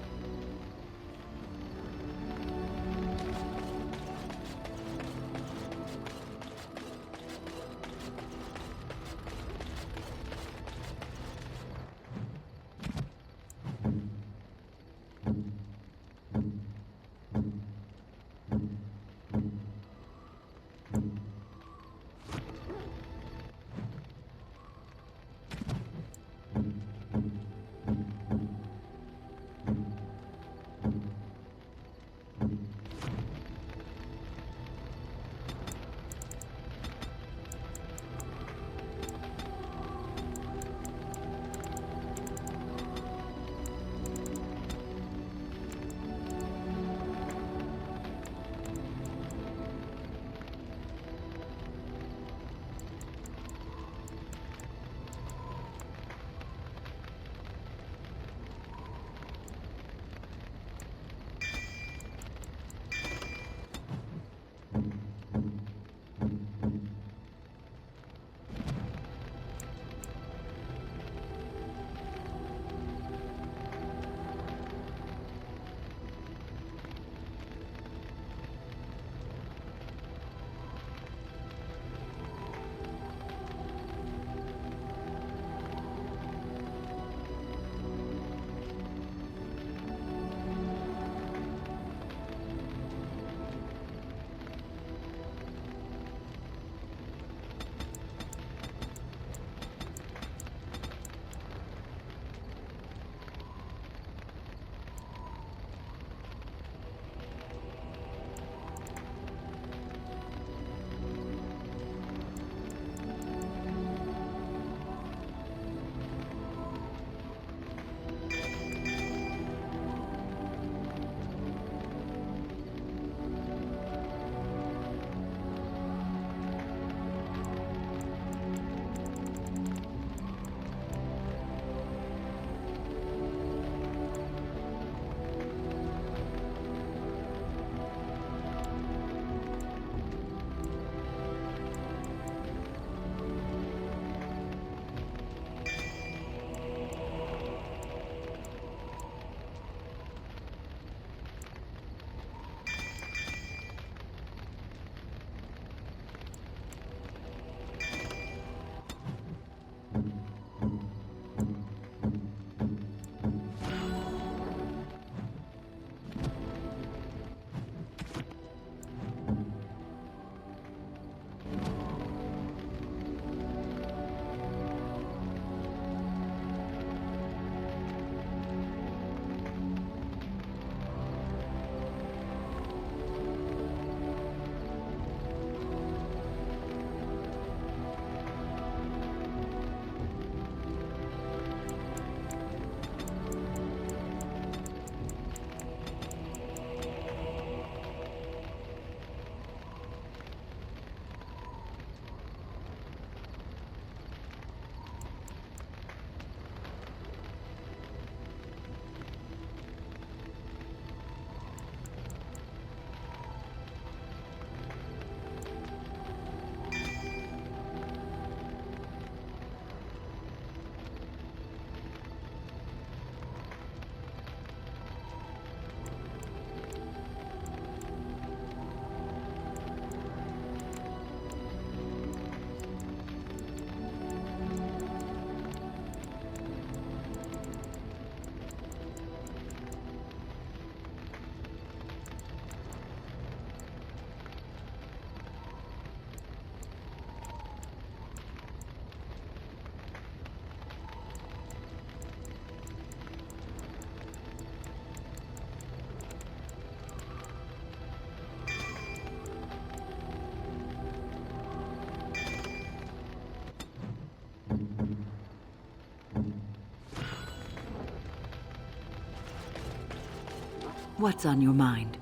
What's on your mind?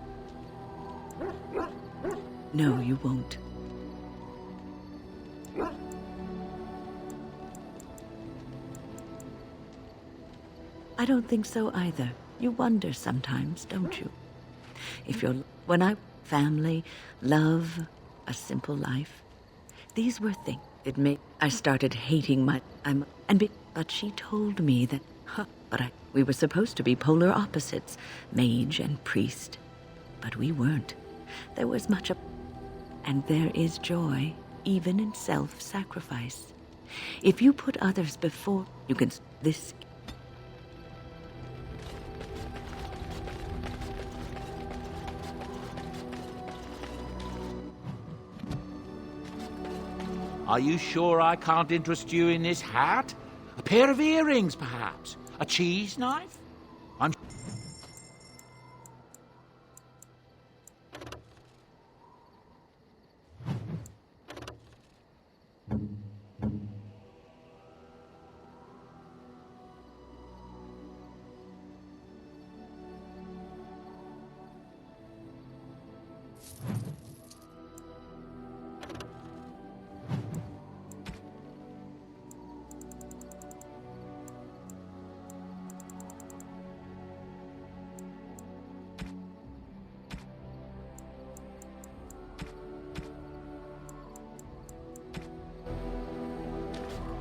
No, you won't. I don't think so either. You wonder sometimes, don't you? If you're... Family, love, a simple life. These were things that made... I started hating but she told me that... we were supposed to be polar opposites, mage and priest. But we weren't. There was much of... And there is joy, even in self-sacrifice. If you put others before, you can... This... Are you sure I can't interest you in this hat? A pair of earrings, perhaps? A cheese knife? I'm...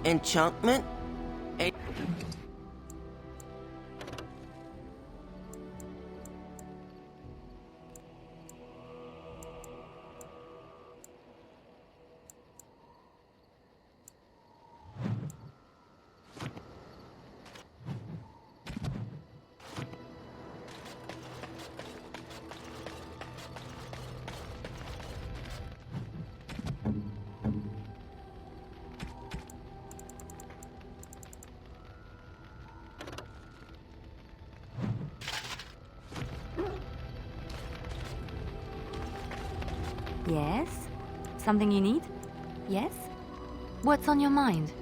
Enchantment? Yes? Something you need? Yes? What's on your mind?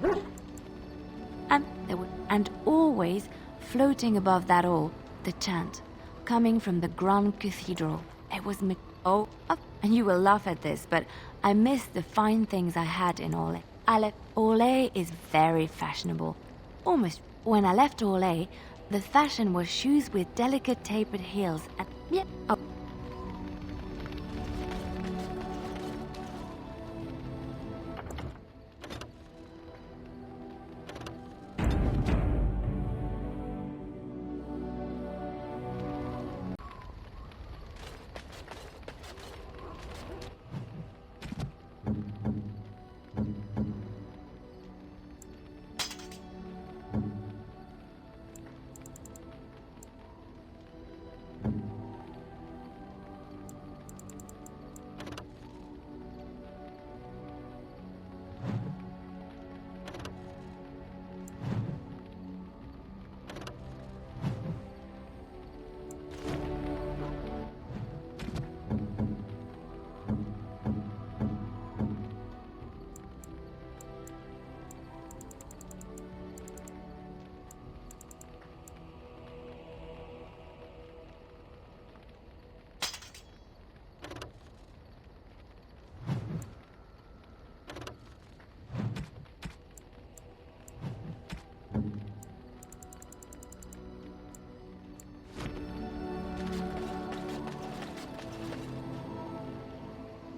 And always floating above that all, the chant, coming from the Grand Cathedral. It was and you will laugh at this, but I miss the fine things I had in Orlais. Orlais is very fashionable. Almost. When I left Orlais, the fashion was shoes with delicate tapered heels and...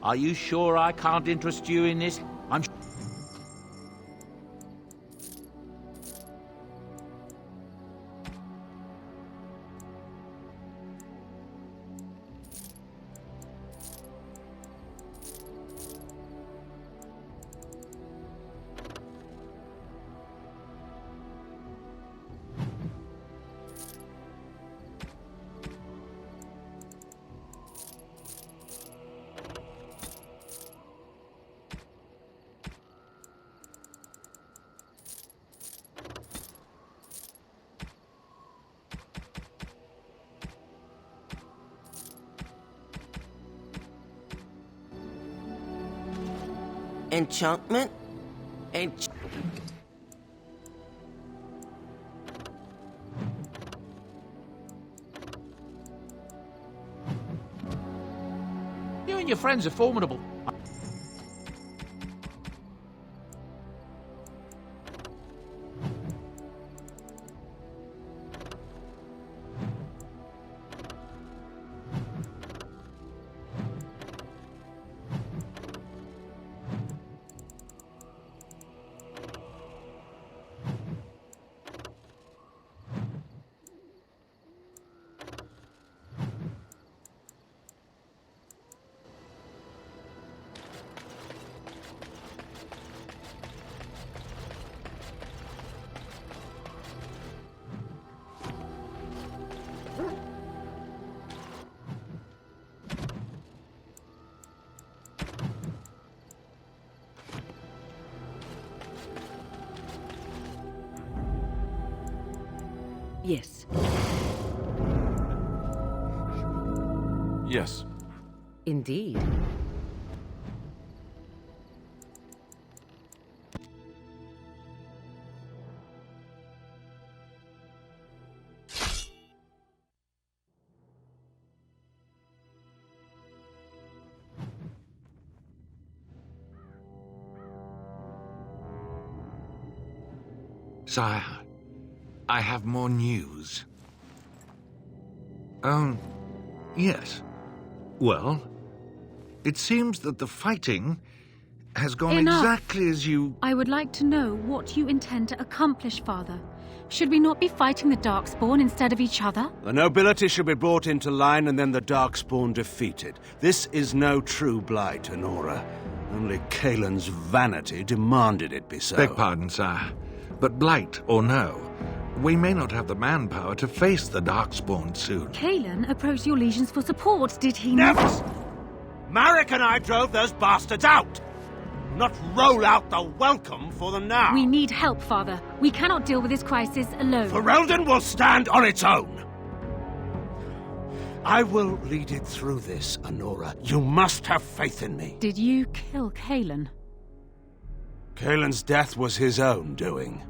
Are you sure I can't interest you in this? I'm... Enchantment? your friends are formidable. Yes. Yes. Indeed. Sire, I have more news. Oh, yes. Well, it seems that the fighting has gone Enough. exactly as you... I would like to know what you intend to accomplish, Father. Should we not be fighting the Darkspawn instead of each other? The nobility should be brought into line and then the Darkspawn defeated. This is no true blight, Honora. Only Kaelin's vanity demanded it be so. Beg pardon, sire. But blight or no, we may not have the manpower to face the Darkspawn soon. Kaelin approached your legions for support, did he Never! not? Marek and I drove those bastards out! Not roll out the welcome for them now! We need help, Father. We cannot deal with this crisis alone. Ferelden will stand on its own! I will lead it through this, Honora. You must have faith in me. Did you kill Kaelin? Kaelin's death was his own doing.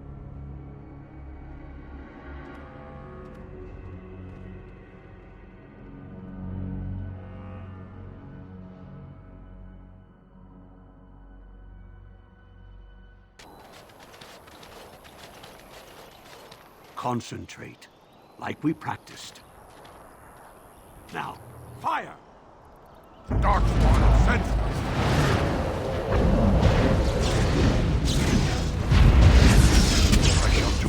Concentrate, like we practiced. Now, fire! The Darkspawn senseless! I shall do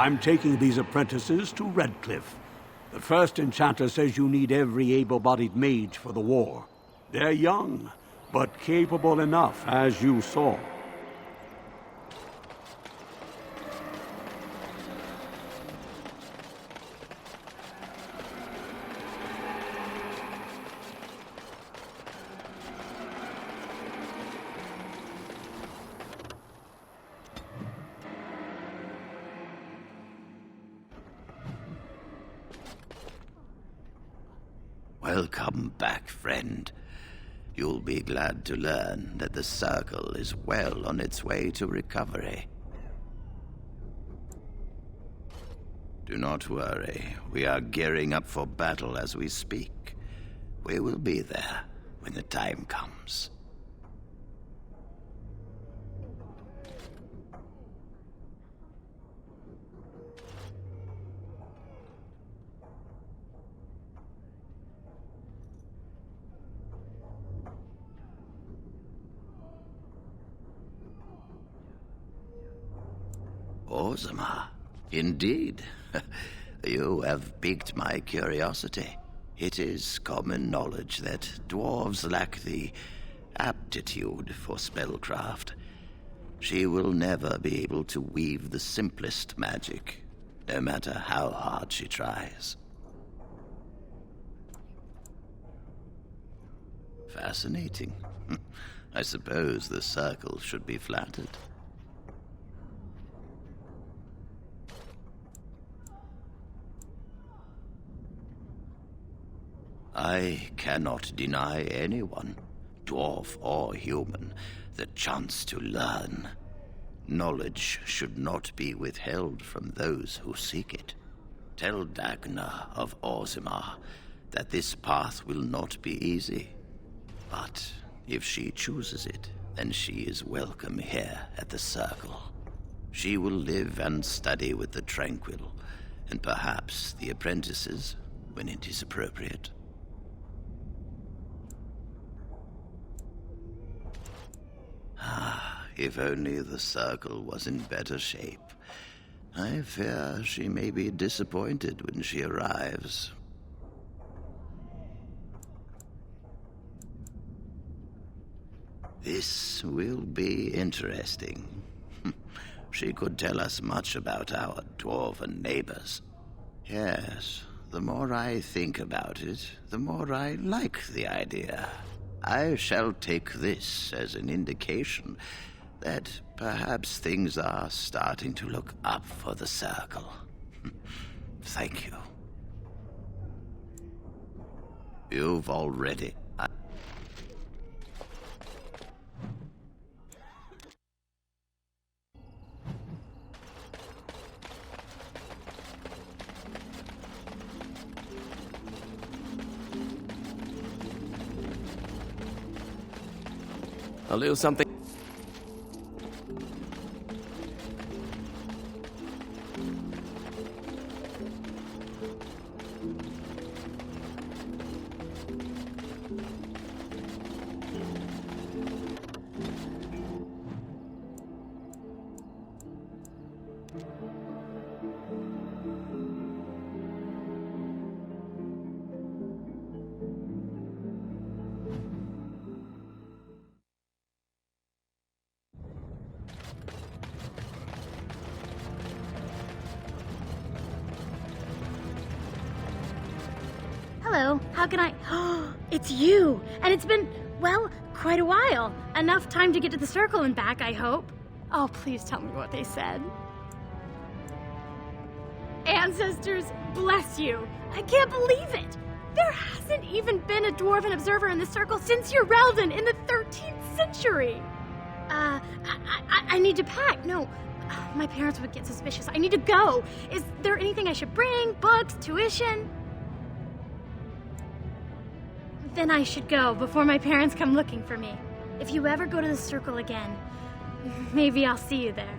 I'm taking these apprentices to Redcliffe. The first enchanter says you need every able-bodied mage for the war. They're young, but capable enough, as you saw. Welcome back, friend. You'll be glad to learn that the Circle is well on its way to recovery. Do not worry. We are gearing up for battle as we speak. We will be there when the time comes. Orzammar, indeed. You have piqued my curiosity. It is common knowledge that dwarves lack the aptitude for spellcraft. She will never be able to weave the simplest magic, no matter how hard she tries. Fascinating. I suppose the circle should be flattered. I cannot deny anyone, dwarf or human, the chance to learn. Knowledge should not be withheld from those who seek it. Tell Dagna of Orzammar that this path will not be easy. But if she chooses it, then she is welcome here at the Circle. She will live and study with the Tranquil, and perhaps the apprentices, when it is appropriate. If only the Circle was in better shape. I fear she may be disappointed when she arrives. This will be interesting. She could tell us much about our dwarven neighbors. Yes, the more I think about it, the more I like the idea. I shall take this as an indication that perhaps things are starting to look up for the Circle. Thank you. You've already... I'll do something. Hello, how can I... Oh, it's you! And it's been, well, quite a while. Enough time to get to the Circle and back, I hope. Oh, please tell me what they said. Ancestors, bless you. I can't believe it. There hasn't even been a dwarven observer in the Circle since Urelden in the 13th century. I need to pack. No, my parents would get suspicious. I need to go. Is there anything I should bring? Books? Tuition? Then I should go before my parents come looking for me. If you ever go to the Circle again, maybe I'll see you there.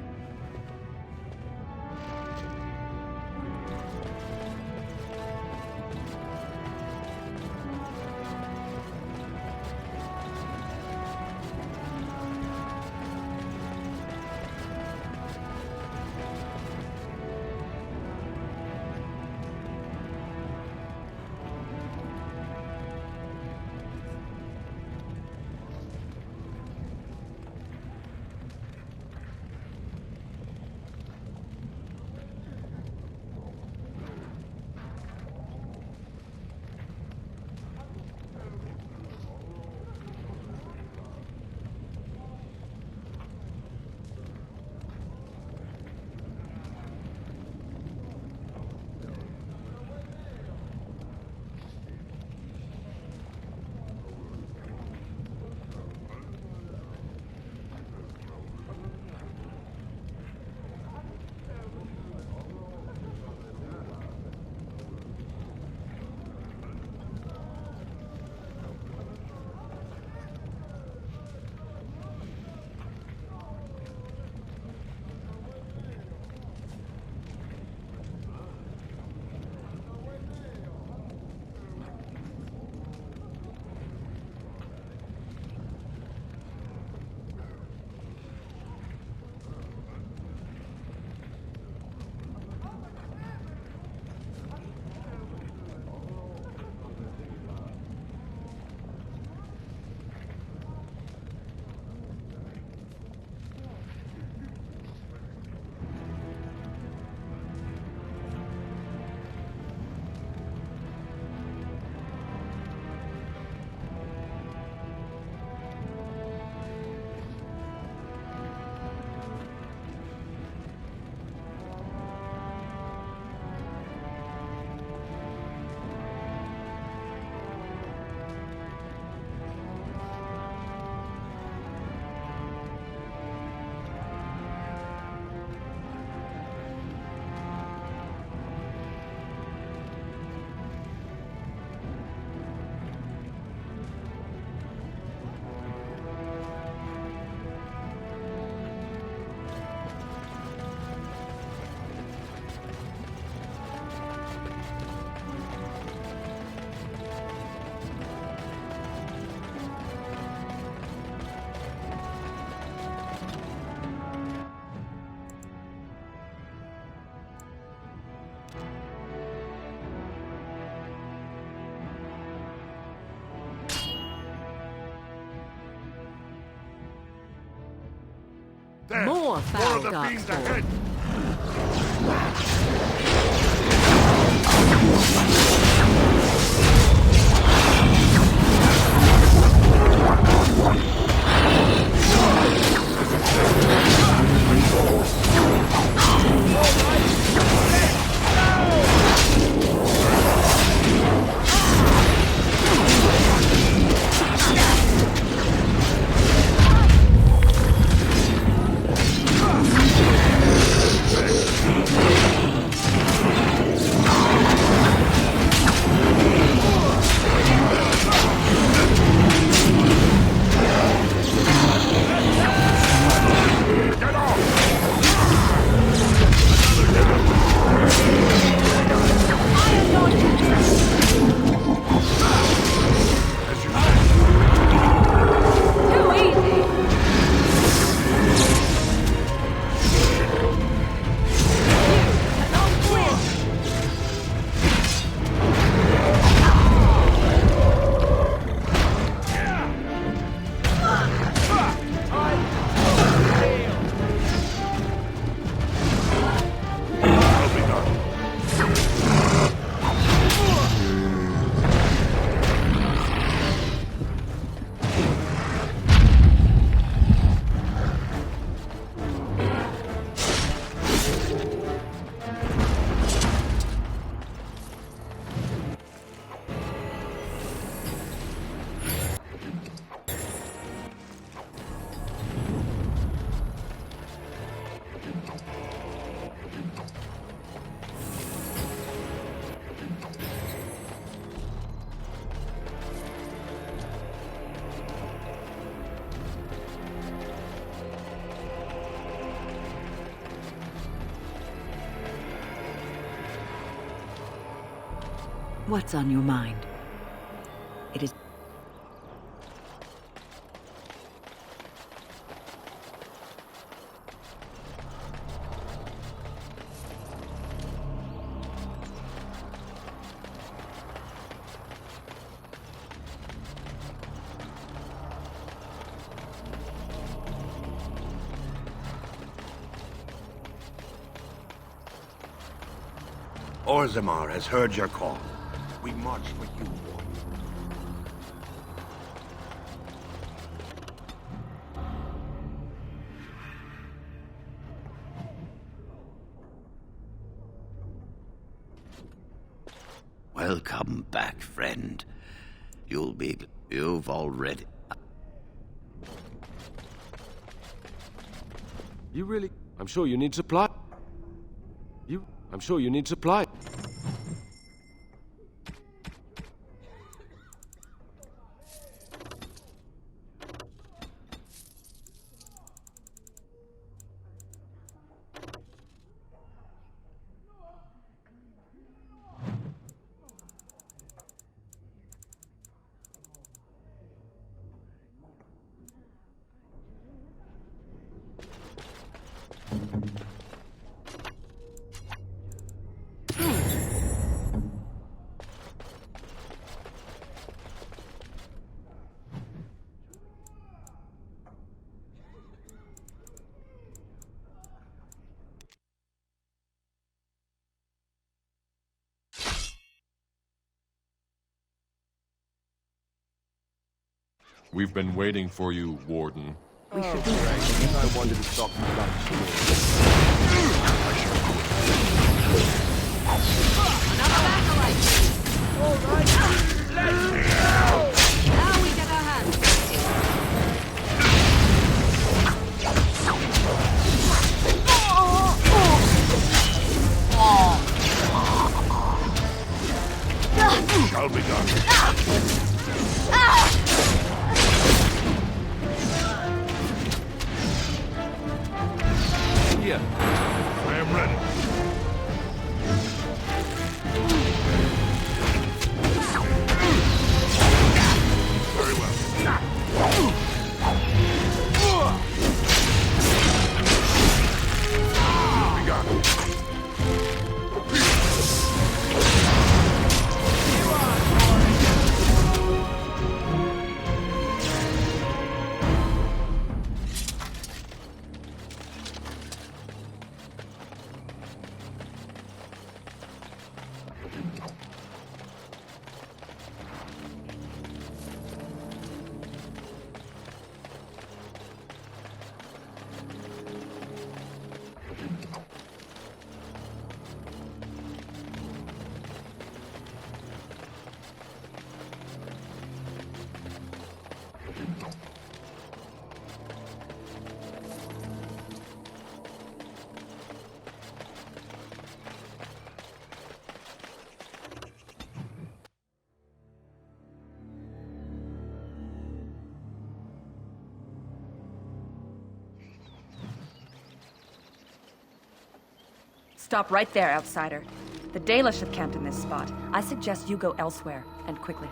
There. More foul of the dark fiends spawn. ahead. What's on your mind? It is... Orzammar has heard your call. We march for you, Warden. Welcome back, friend. You've already... You really... I'm sure you need supply. I'm sure you need supply. We've been waiting for you, Warden. We should be I wanted to stop you from Another acolyte! All right, let me out! Now we get our hands Shall be done. Here. I am ready. Stop right there, outsider. The Dalish have camped in this spot. I suggest you go elsewhere, and quickly.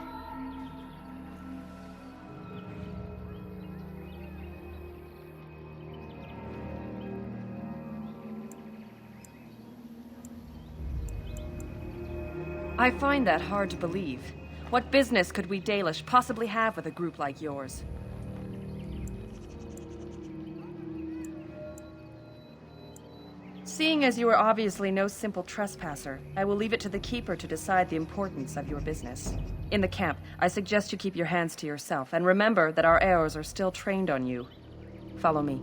I find that hard to believe. What business could we Dalish possibly have with a group like yours? Seeing as you are obviously no simple trespasser, I will leave it to the Keeper to decide the importance of your business. In the camp, I suggest you keep your hands to yourself, and remember that our arrows are still trained on you. Follow me.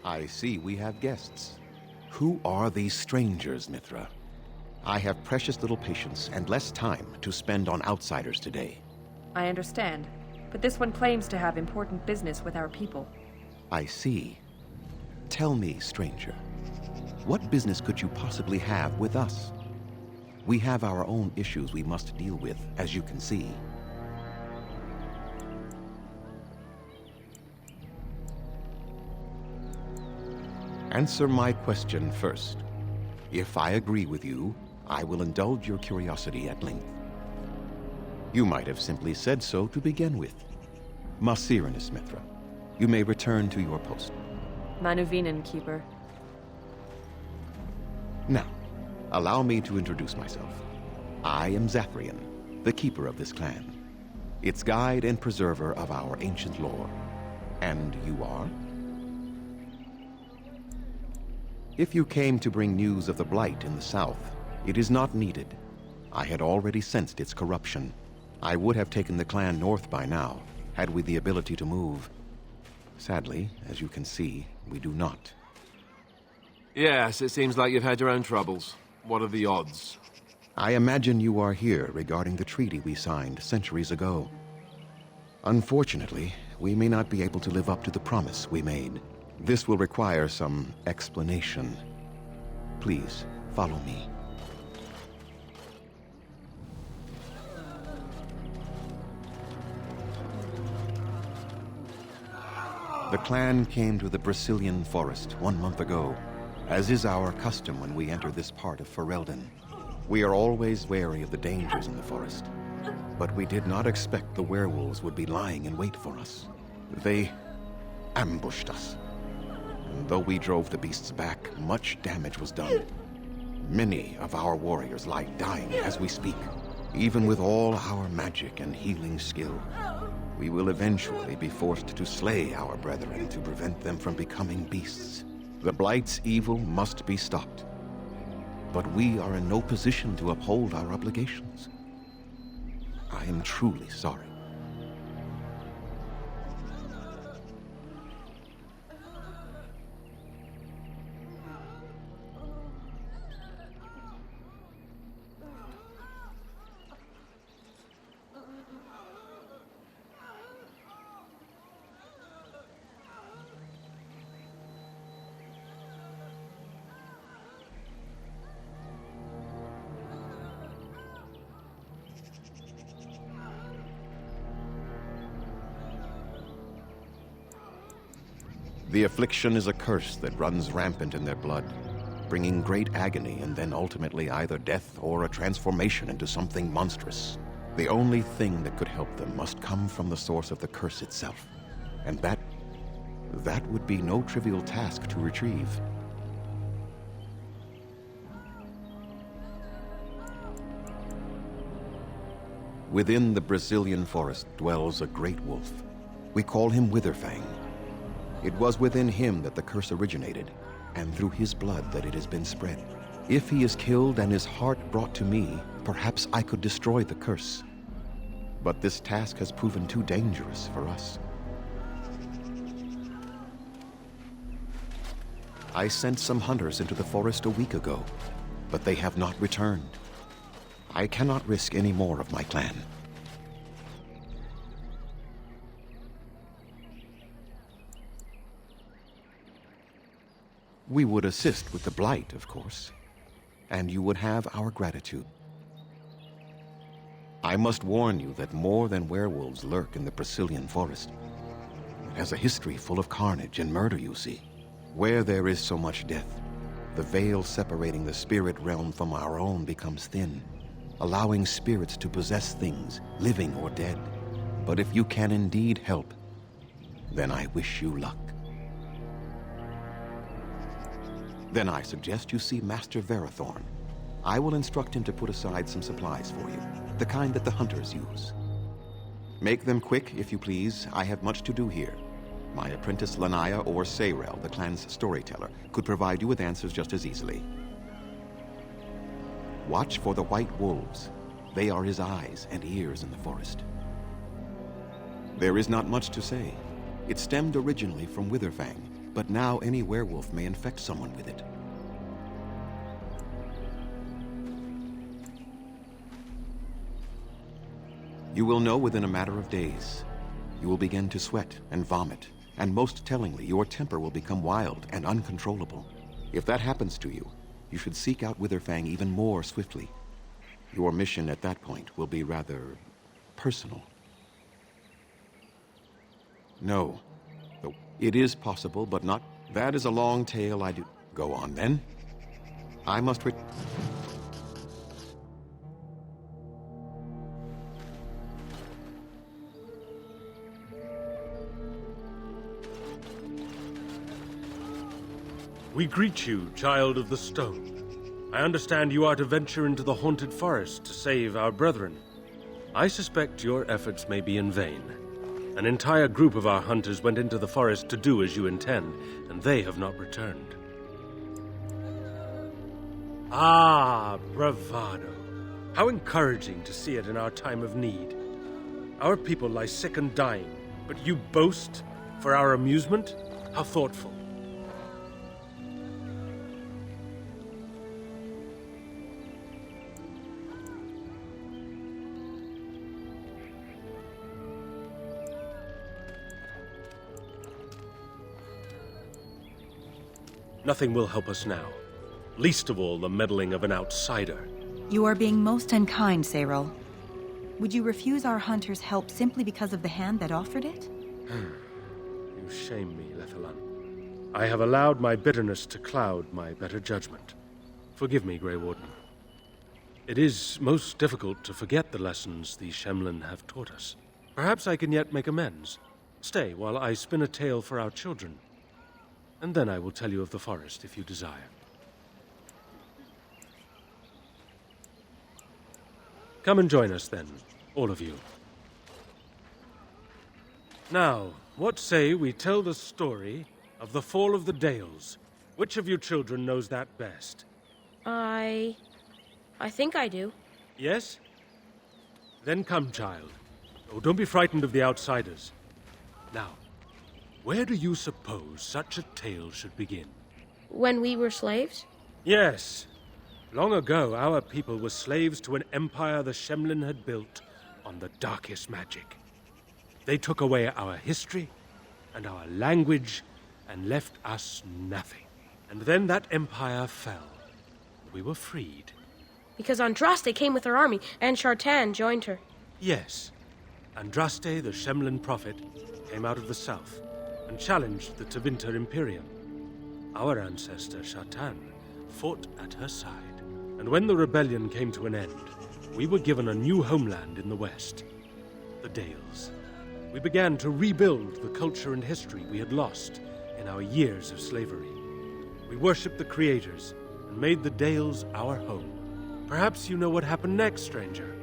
I see we have guests. Who are these strangers, Mithra? I have precious little patience and less time to spend on outsiders today. I understand, but this one claims to have important business with our people. I see. Tell me, stranger, what business could you possibly have with us? We have our own issues we must deal with, as you can see. Answer my question first. If I agree with you, I will indulge your curiosity at length. You might have simply said so to begin with. Masirinus, Mithra, you may return to your post. Manuvinen, Keeper. Now, allow me to introduce myself. I am Zathrian, the keeper of this clan, its guide and preserver of our ancient lore. And you are? If you came to bring news of the Blight in the south, it is not needed. I had already sensed its corruption. I would have taken the clan north by now, had we the ability to move. Sadly, as you can see, we do not. Yes, it seems like you've had your own troubles. What are the odds? I imagine you are here regarding the treaty we signed centuries ago. Unfortunately, we may not be able to live up to the promise we made. This will require some explanation. Please, follow me. The clan came to the Brazilian forest 1 month ago, as is our custom when we enter this part of Ferelden. We are always wary of the dangers in the forest, but we did not expect the werewolves would be lying in wait for us. They ambushed us. And though we drove the beasts back, much damage was done. Many of our warriors lie dying as we speak. Even with all our magic and healing skill, we will eventually be forced to slay our brethren to prevent them from becoming beasts. The Blight's evil must be stopped. But we are in no position to uphold our obligations. I am truly sorry. The affliction is a curse that runs rampant in their blood, bringing great agony and then ultimately either death or a transformation into something monstrous. The only thing that could help them must come from the source of the curse itself. And that would be no trivial task to retrieve. Within the Brazilian forest dwells a great wolf. We call him Witherfang. It was within him that the curse originated, and through his blood that it has been spread. If he is killed and his heart brought to me, perhaps I could destroy the curse. But this task has proven too dangerous for us. I sent some hunters into the forest a week ago, but they have not returned. I cannot risk any more of my clan. We would assist with the Blight, of course, and you would have our gratitude. I must warn you that more than werewolves lurk in the Brazilian forest. It has a history full of carnage and murder, you see. Where there is so much death, the veil separating the spirit realm from our own becomes thin, allowing spirits to possess things, living or dead. But if you can indeed help, then I wish you luck. Then I suggest you see Master Verathorn. I will instruct him to put aside some supplies for you, the kind that the hunters use. Make them quick, if you please. I have much to do here. My apprentice Lanaya or Sayrel, the clan's storyteller, could provide you with answers just as easily. Watch for the white wolves. They are his eyes and ears in the forest. There is not much to say. It stemmed originally from Witherfang, but now any werewolf may infect someone with it. You will know within a matter of days. You will begin to sweat and vomit, and most tellingly, your temper will become wild and uncontrollable. If that happens to you, you should seek out Witherfang even more swiftly. Your mission at that point will be rather personal. No. It is possible, but not... That is a long tale I do... Go on, then. I must We greet you, Child of the Stone. I understand you are to venture into the haunted forest to save our brethren. I suspect your efforts may be in vain. An entire group of our hunters went into the forest to do as you intend, and they have not returned. Ah, bravado. How encouraging to see it in our time of need. Our people lie sick and dying, but you boast for our amusement? How thoughtful. Nothing will help us now. Least of all, the meddling of an outsider. You are being most unkind, Sayrel. Would you refuse our hunters' help simply because of the hand that offered it? You shame me, Lethalan. I have allowed my bitterness to cloud my better judgment. Forgive me, Grey Warden. It is most difficult to forget the lessons the Shemlin have taught us. Perhaps I can yet make amends. Stay while I spin a tale for our children. And then I will tell you of the forest if you desire. Come and join us then, all of you. Now, what say we tell the story of the fall of the Dales? Which of you children knows that best? I think I do. Yes? Then come, child. Oh, don't be frightened of the outsiders. Now, where do you suppose such a tale should begin? When we were slaves? Yes. Long ago, our people were slaves to an empire the Shemlin had built on the darkest magic. They took away our history and our language and left us nothing. And then that empire fell. We were freed. Because Andraste came with her army, and Shartan joined her. Yes. Andraste, the Shemlin prophet, came out of the south and challenged the Tevinter Imperium. Our ancestor, Shartan, fought at her side. And when the rebellion came to an end, we were given a new homeland in the west, the Dales. We began to rebuild the culture and history we had lost in our years of slavery. We worshipped the creators and made the Dales our home. Perhaps you know what happened next, stranger.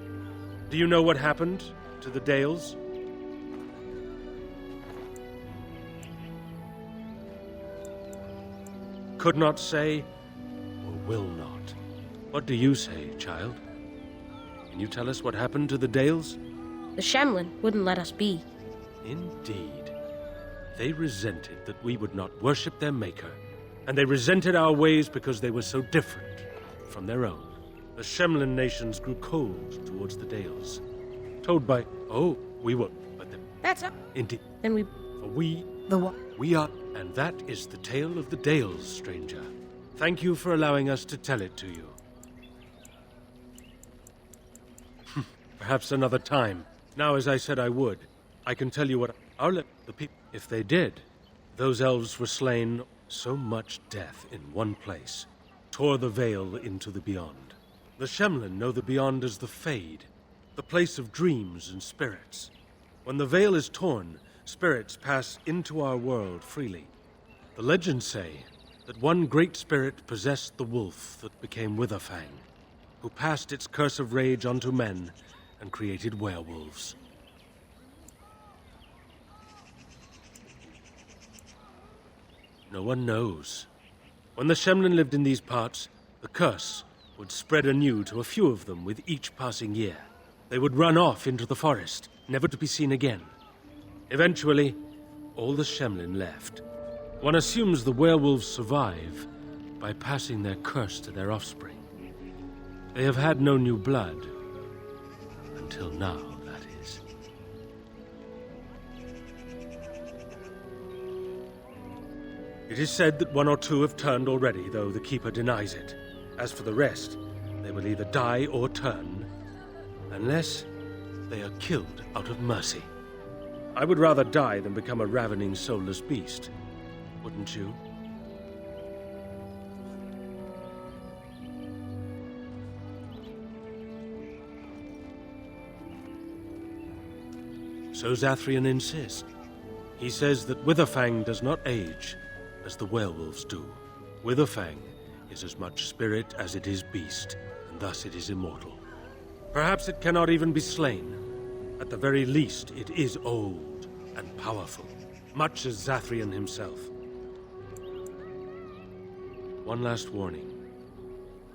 Do you know what happened to the Dales? Could not say, or will not. What do you say, child? Can you tell us what happened to the Dales? The Shemlin wouldn't let us be. Indeed. They resented that we would not worship their maker, and they resented our ways because they were so different from their own. The Shemlin nations grew cold towards the Dales. Told by, we were, but then... That's up. Indeed. Then we... For we... The what? We are, and that is the tale of the Dales, stranger. Thank you for allowing us to tell it to you. Perhaps another time. Now, as I said I would, I can tell you what I'll let the people... If they did, those elves were slain. So much death in one place tore the veil into the beyond. The Shemlin know the beyond as the Fade, the place of dreams and spirits. When the veil is torn, spirits pass into our world freely. The legends say that one great spirit possessed the wolf that became Witherfang, who passed its curse of rage onto men and created werewolves. No one knows. When the Shemlin lived in these parts, the curse would spread anew to a few of them with each passing year. They would run off into the forest, never to be seen again. Eventually, all the Shemlin left. One assumes the werewolves survive by passing their curse to their offspring. They have had no new blood. Until now, that is. It is said that one or two have turned already, though the Keeper denies it. As for the rest, they will either die or turn, unless they are killed out of mercy. I would rather die than become a ravening, soulless beast. Wouldn't you? So Zathrian insists. He says that Witherfang does not age as the werewolves do. Witherfang is as much spirit as it is beast, and thus it is immortal. Perhaps it cannot even be slain. At the very least, it is old and powerful, much as Zathrian himself. One last warning.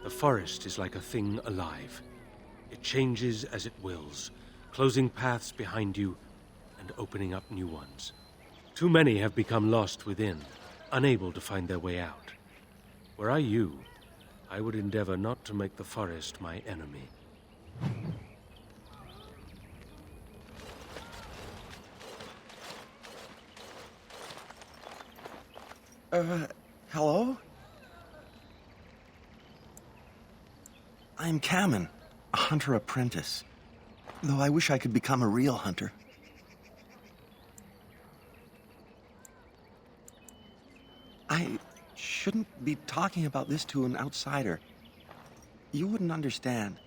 The forest is like a thing alive. It changes as it wills, closing paths behind you and opening up new ones. Too many have become lost within, unable to find their way out. Were I you, I would endeavor not to make the forest my enemy. Hello? I'm Kamen, a hunter apprentice. Though I wish I could become a real hunter. I shouldn't be talking about this to an outsider. You wouldn't understand.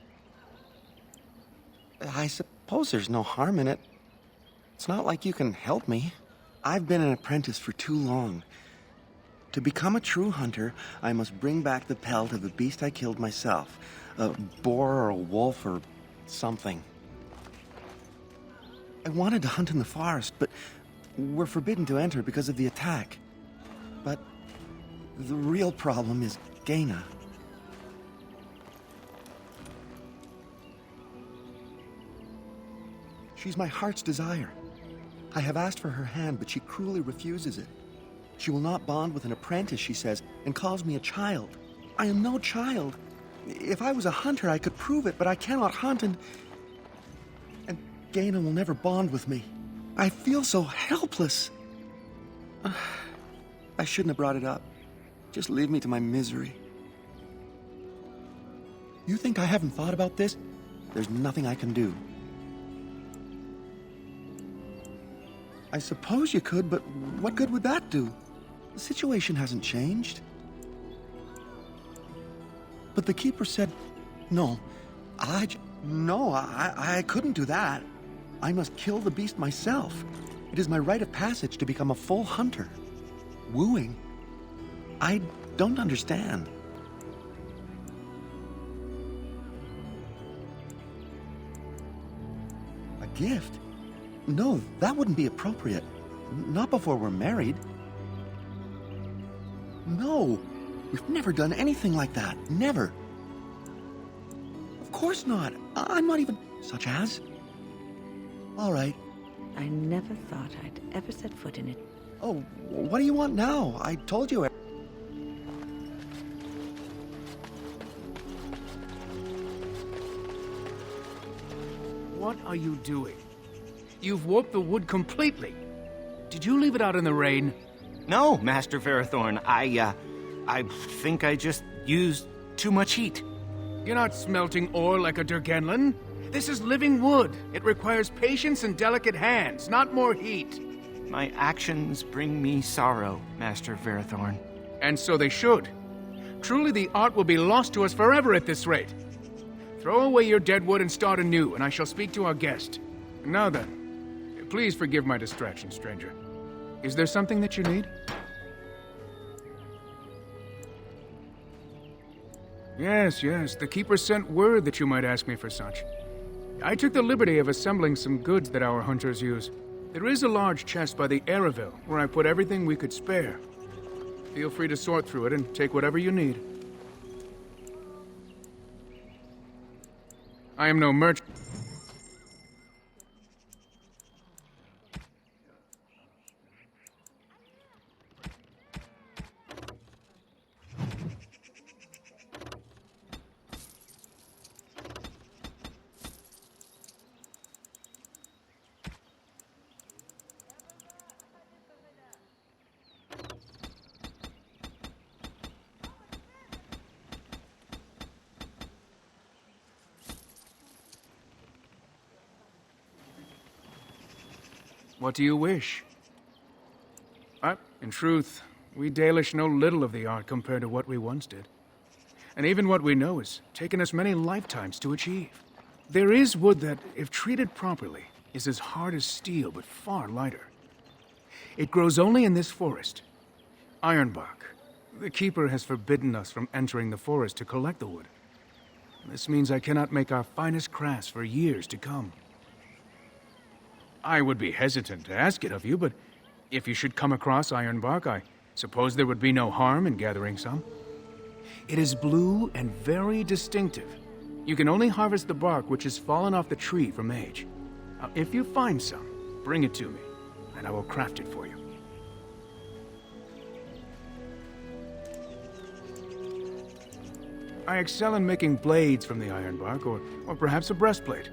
I suppose there's no harm in it. It's not like you can help me. I've been an apprentice for too long. To become a true hunter, I must bring back the pelt of the beast I killed myself. A boar or a wolf or something. I wanted to hunt in the forest, but we're forbidden to enter because of the attack. But the real problem is Gaina. She's my heart's desire. I have asked for her hand, but she cruelly refuses it. She will not bond with an apprentice, she says, and calls me a child. I am no child. If I was a hunter, I could prove it, but I cannot hunt, and Gaina will never bond with me. I feel so helpless. I shouldn't have brought it up. Just leave me to my misery. You think I haven't thought about this? There's nothing I can do. I suppose you could, but what good would that do? The situation hasn't changed. But the Keeper said, no, I couldn't do that. I must kill the beast myself. It is my rite of passage to become a full hunter. Wooing? I don't understand. A gift? No, that wouldn't be appropriate. Not before we're married. No, we've never done anything like that. Never. Of course not. I'm not even... Such as? All right. I never thought I'd ever set foot in it. Oh, what do you want now? I told you... What are you doing? You've warped the wood completely. Did you leave it out in the rain? No, Master Ferrothorn. I think I just used too much heat. You're not smelting ore like a Durgenlin. This is living wood. It requires patience and delicate hands, not more heat. My actions bring me sorrow, Master Ferrothorn. And so they should. Truly the art will be lost to us forever at this rate. Throw away your dead wood and start anew, and I shall speak to our guest. Now then, please forgive my distraction, stranger. Is there something that you need? Yes, the Keeper sent word that you might ask me for such. I took the liberty of assembling some goods that our hunters use. There is a large chest by the Araville, where I put everything we could spare. Feel free to sort through it and take whatever you need. I am no merchant. What do you wish? In truth, we Dalish know little of the art compared to what we once did. And even what we know has taken us many lifetimes to achieve. There is wood that, if treated properly, is as hard as steel but far lighter. It grows only in this forest. Ironbark. The Keeper has forbidden us from entering the forest to collect the wood. This means I cannot make our finest crafts for years to come. I would be hesitant to ask it of you, but if you should come across ironbark, I suppose there would be no harm in gathering some. It is blue and very distinctive. You can only harvest the bark which has fallen off the tree from age. Now, if you find some, bring it to me, and I will craft it for you. I excel in making blades from the ironbark, or perhaps a breastplate,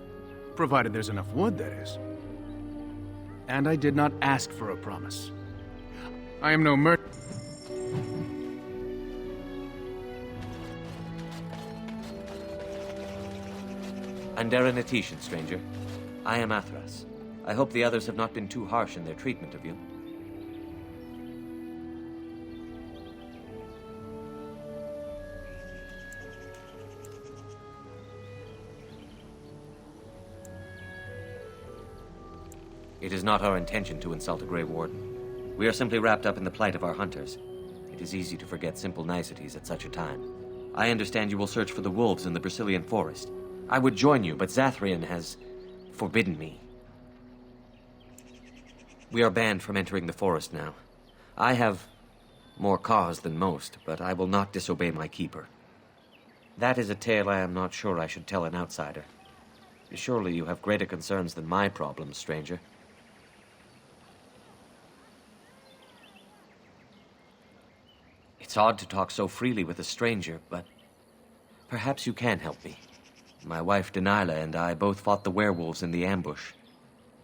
provided there's enough wood, that is. And I did not ask for a promise. I am no merchant. Andera Natishan, stranger. I am Athras. I hope the others have not been too harsh in their treatment of you. It is not our intention to insult a Grey Warden. We are simply wrapped up in the plight of our hunters. It is easy to forget simple niceties at such a time. I understand you will search for the wolves in the Brazilian forest. I would join you, but Zathrian has forbidden me. We are banned from entering the forest now. I have more cause than most, but I will not disobey my keeper. That is a tale I am not sure I should tell an outsider. Surely you have greater concerns than my problems, stranger. It's odd to talk so freely with a stranger, but perhaps you can help me. My wife Denilah and I both fought the werewolves in the ambush.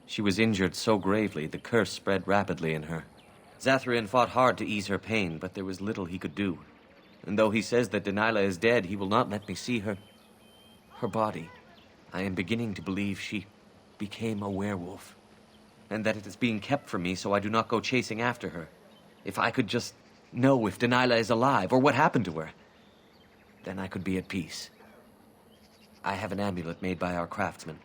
She was injured so gravely, the curse spread rapidly in her. Zathrian fought hard to ease her pain, but there was little he could do. And though he says that Denilah is dead, he will not let me see her body. I am beginning to believe she became a werewolf, and that it is being kept from me so I do not go chasing after her. If I could just know if Denilah is alive, or what happened to her, then I could be at peace. I have an amulet made by our craftsman.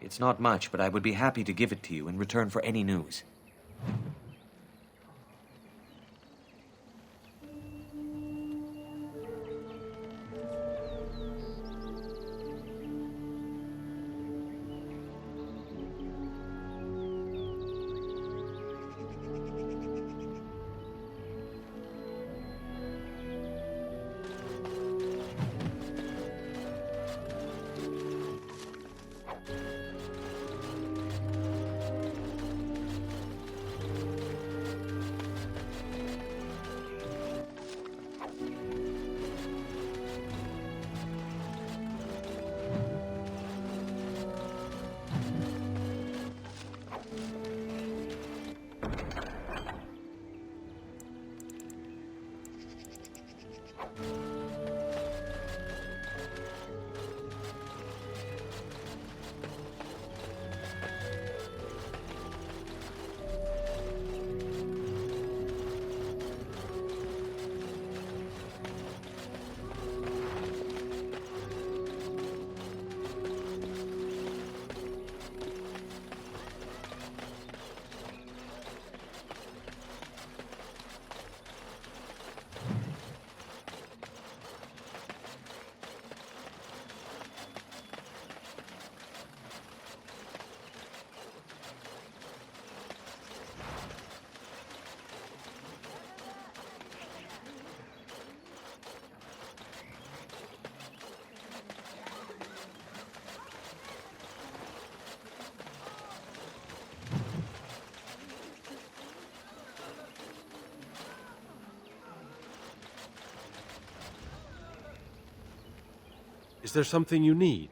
It's not much, but I would be happy to give it to you in return for any news. Is there something you need?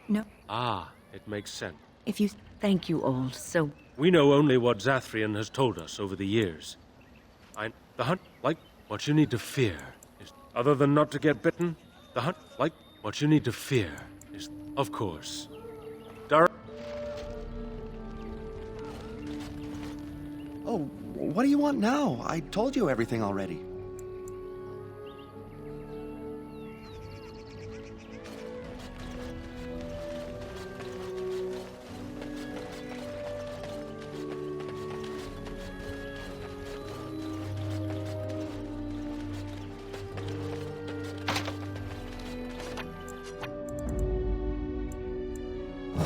No. Ah, it makes sense. If you... Thank you all so... We know only what Zathrian has told us over the years. The hunt, like, what you need to fear is... Other than not to get bitten, the hunt, like, what you need to fear is... Of course. Oh, what do you want now? I told you everything already.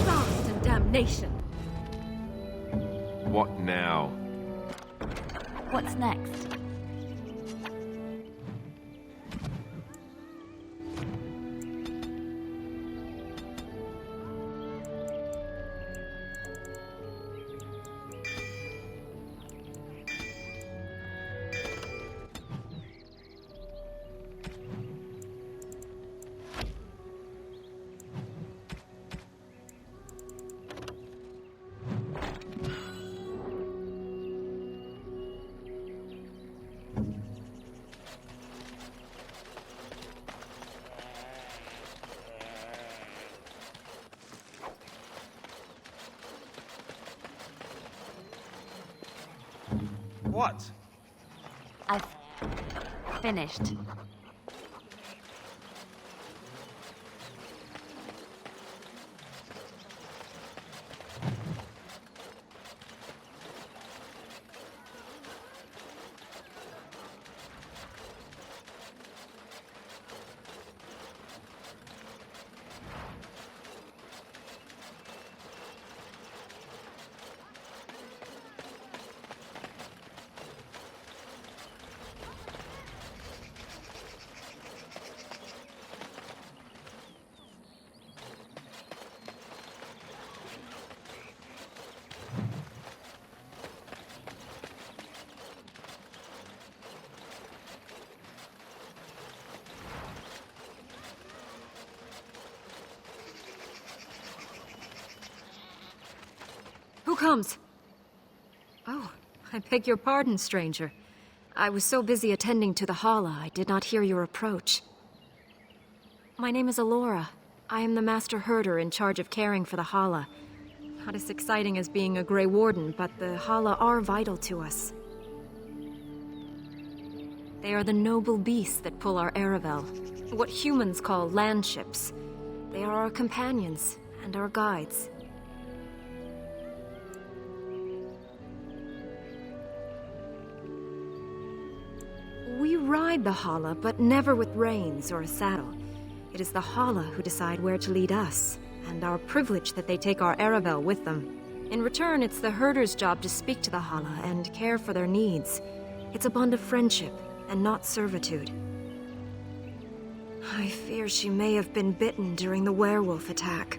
Frost and damnation! What now? What's next? What? I've finished. Who comes? Oh, I beg your pardon, stranger. I was so busy attending to the Hala, I did not hear your approach. My name is Alora. I am the Master Herder in charge of caring for the Hala. Not as exciting as being a Grey Warden, but the Hala are vital to us. They are the noble beasts that pull our Aravel, what humans call landships. They are our companions and our guides. We ride the Hala, but never with reins or a saddle. It is the Hala who decide where to lead us, and our privilege that they take our Aravel with them. In return, it's the herder's job to speak to the Hala and care for their needs. It's a bond of friendship, and not servitude. I fear she may have been bitten during the werewolf attack.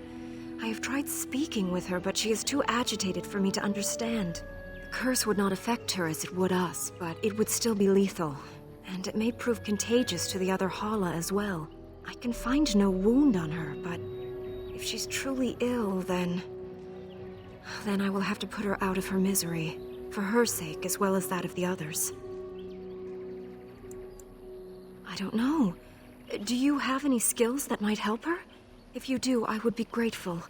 I have tried speaking with her, but she is too agitated for me to understand. The curse would not affect her as it would us, but it would still be lethal. And it may prove contagious to the other Hala as well. I can find no wound on her, but if she's truly ill, then I will have to put her out of her misery, for her sake as well as that of the others. I don't know. Do you have any skills that might help her? If you do, I would be grateful.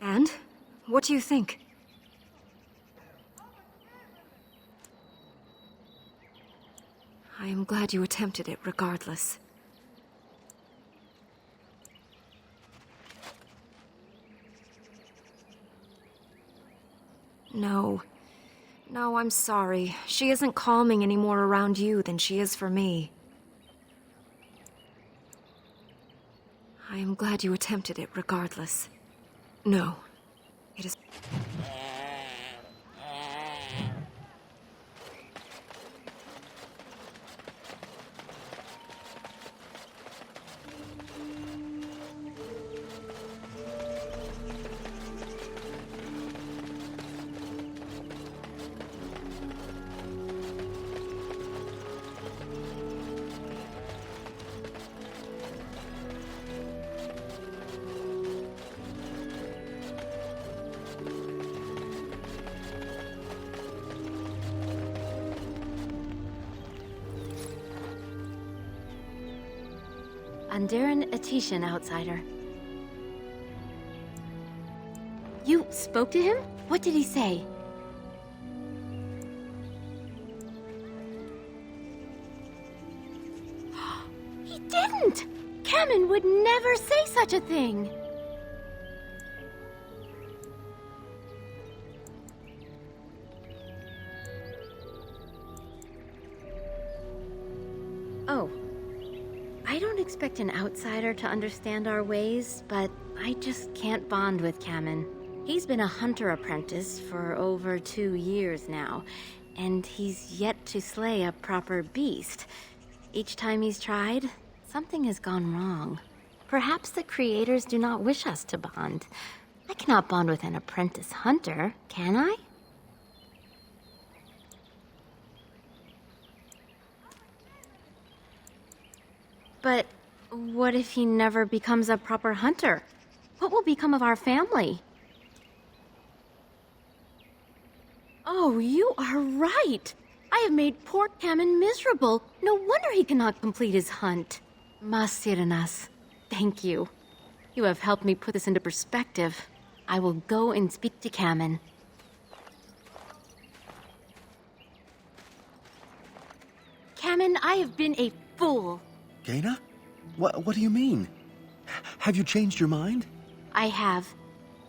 And? What do you think? I am glad you attempted it regardless. No. No, I'm sorry. She isn't calming any more around you than she is for me. I am glad you attempted it regardless. No. It is... Andaran Atishan, outsider. You spoke to him? What did he say? He didn't! Kamen would never say such a thing! Oh. I don't expect an outsider to understand our ways, but I just can't bond with Kamen. He's been a hunter apprentice for over 2 years now, and he's yet to slay a proper beast. Each time he's tried, something has gone wrong. Perhaps the creators do not wish us to bond. I cannot bond with an apprentice hunter, can I? But what if he never becomes a proper hunter? What will become of our family? Oh, you are right. I have made poor Kamen miserable. No wonder he cannot complete his hunt. Masiranas, thank you. You have helped me put this into perspective. I will go and speak to Kamen. Kamen, I have been a fool. Gaina? What do you mean? Have you changed your mind? I have.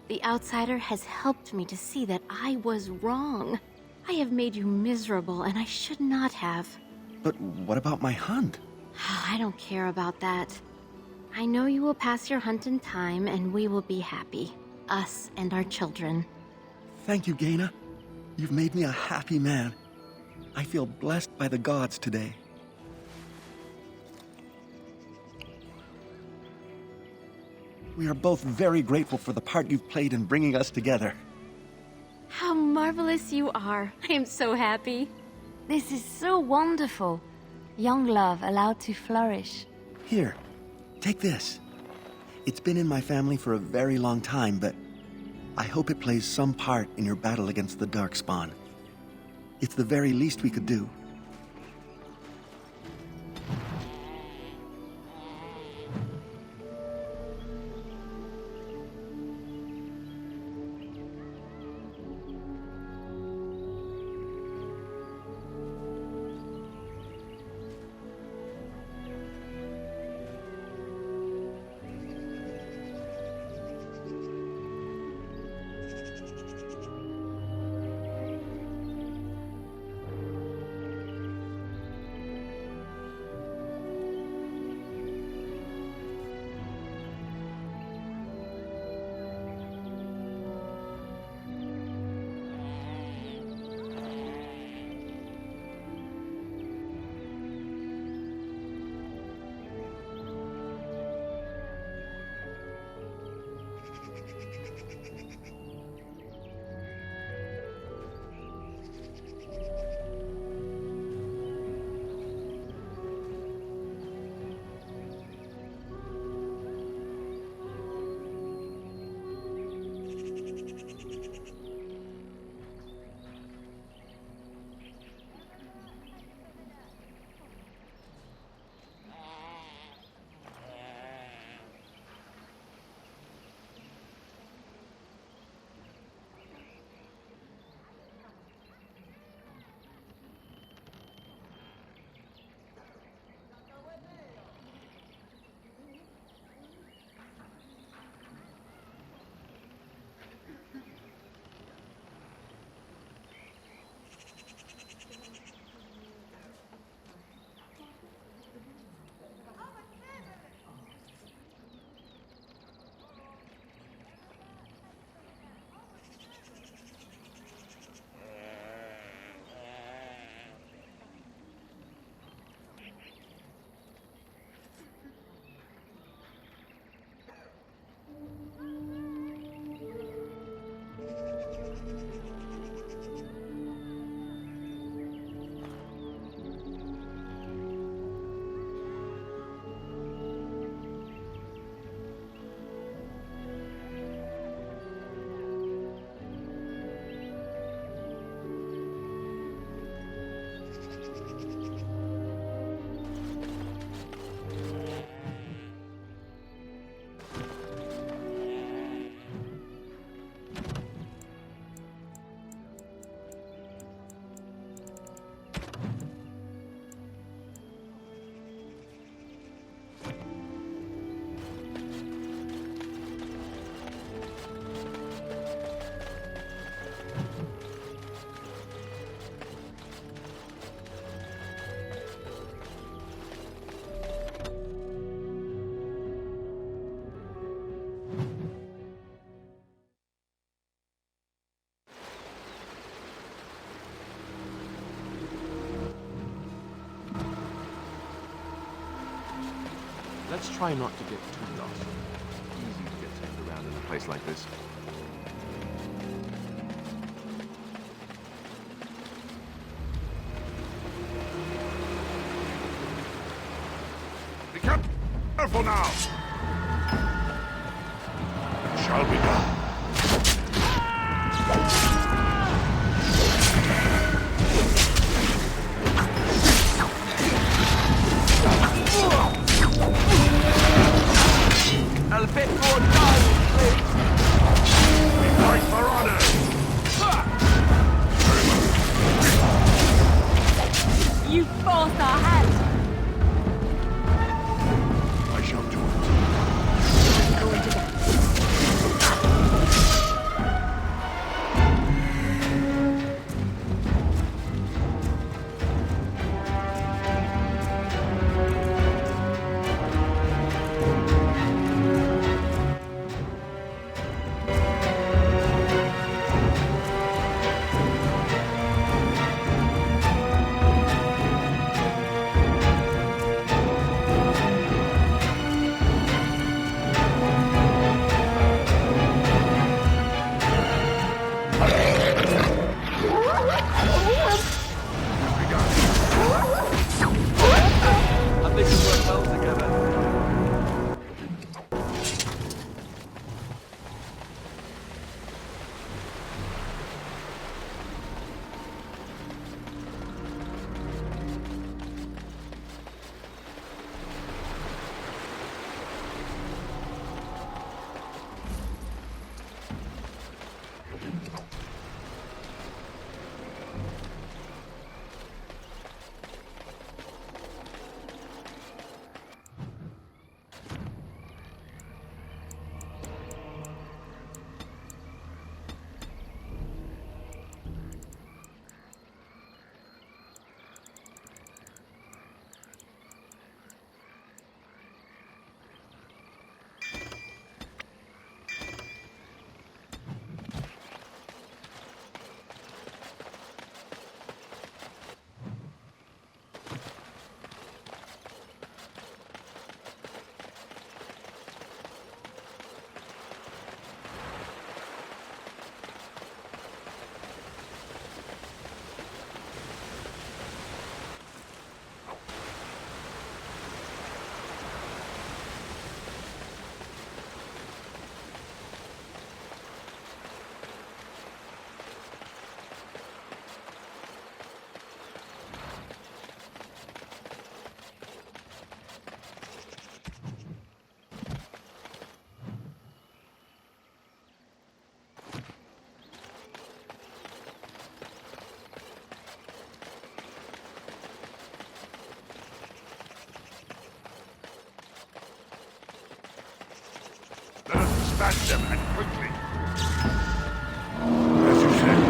The outsider has helped me to see that I was wrong. I have made you miserable, and I should not have. But what about my hunt? I don't care about that. I know you will pass your hunt in time, and we will be happy. Us and our children. Thank you, Gaina. You've made me a happy man. I feel blessed by the gods today. We are both very grateful for the part you've played in bringing us together. How marvelous you are. I am so happy. This is so wonderful. Young love allowed to flourish. Here, take this. It's been in my family for a very long time, but I hope it plays some part in your battle against the Darkspawn. It's the very least we could do. Let's try not to get too lost. Easy to get turned around in a place like this. Be careful now! It shall be done. A bit more time, please. We fight for honor! You forced our hand! I shall do it. Go into that. I think we work well together. Let us dispatch them, and quickly. As you said.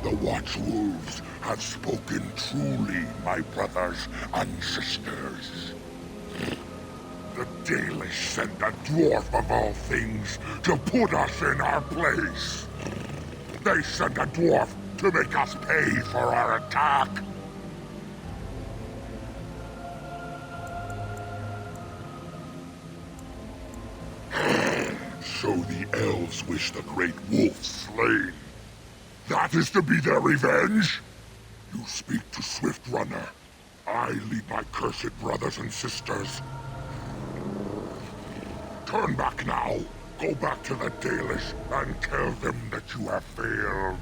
The Watchwolves have spoken truly, my brothers and sisters. The Dalish sent a dwarf of all things to put us in our place. They sent a dwarf to make us pay for our attack. So the elves wish the great wolf slain. That is to be their revenge? You speak to Swift Runner. I lead my cursed brothers and sisters. Turn back now. Go back to the Dalish and tell them that you have failed.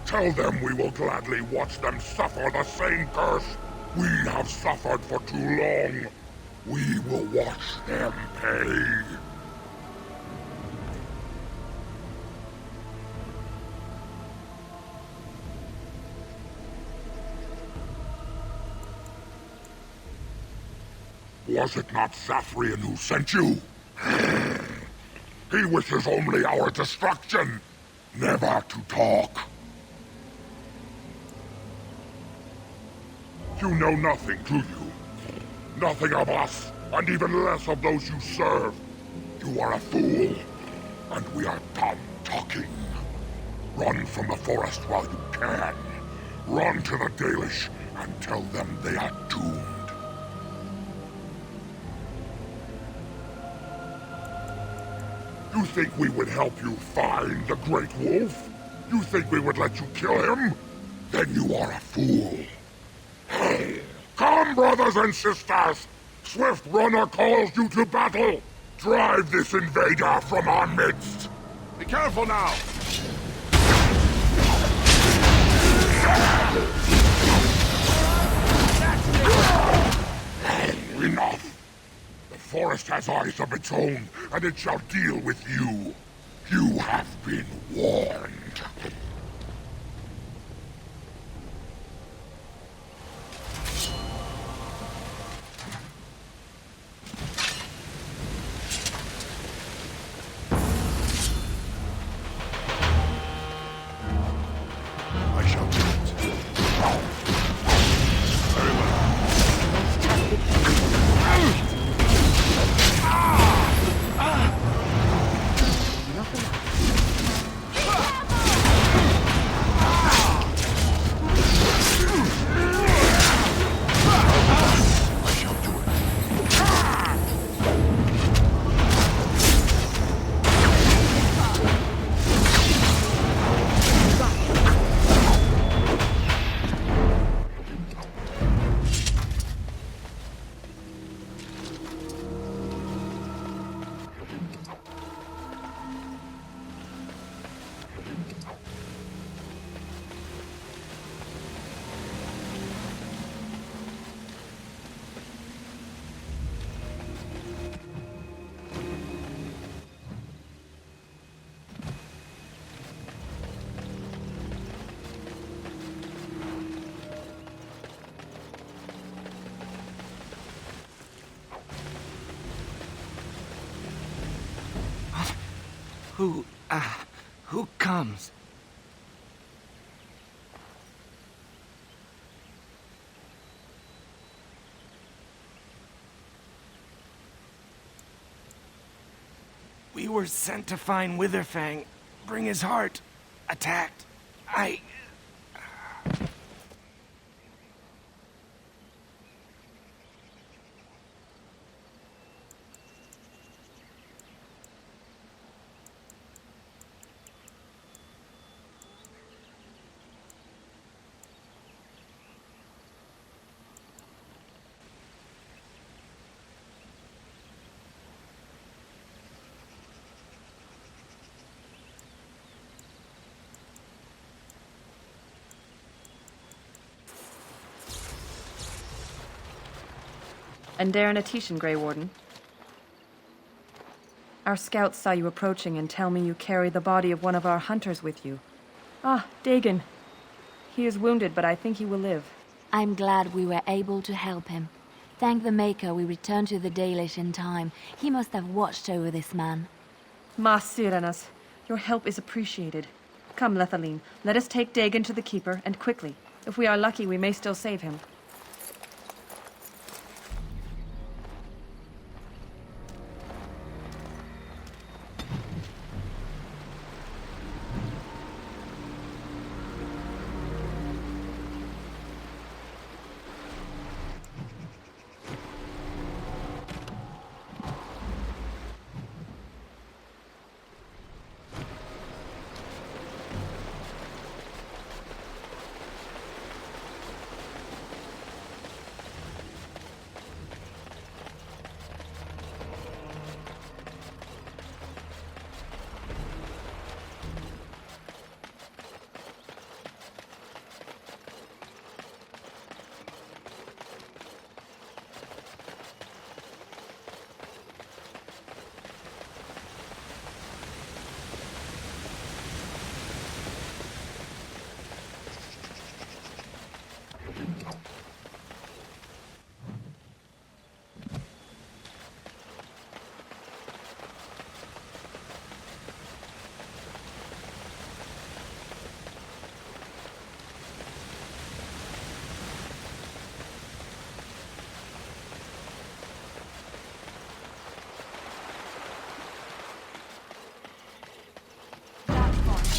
Tell them we will gladly watch them suffer the same curse We have suffered for too long. We will watch them pay. Was it not Sathrian who sent you? He wishes only our destruction, never to talk. You know nothing, do you? Nothing of us, and even less of those you serve. You are a fool, and we are done talking. Run from the forest while you can. Run to the Dalish and tell them they are doomed. You think we would help you find the Great Wolf? You think we would let you kill him? Then you are a fool. Come, brothers and sisters! Swift Runner calls you to battle! Drive this invader from our midst! Be careful now! Enough! The forest has eyes of its own, and it shall deal with you. You have been warned. I shall do it. Very Who comes? We were sent to find Witherfang, bring his heart. Attacked. And Darren Atishan, Grey Warden. Our scouts saw you approaching and tell me you carry the body of one of our hunters with you. Ah, Dagon. He is wounded, but I think he will live. I'm glad we were able to help him. Thank the Maker we returned to the Dalish in time. He must have watched over this man. Mas Syranas, your help is appreciated. Come, Lethaline, let us take Dagon to the Keeper, and quickly. If we are lucky, we may still save him.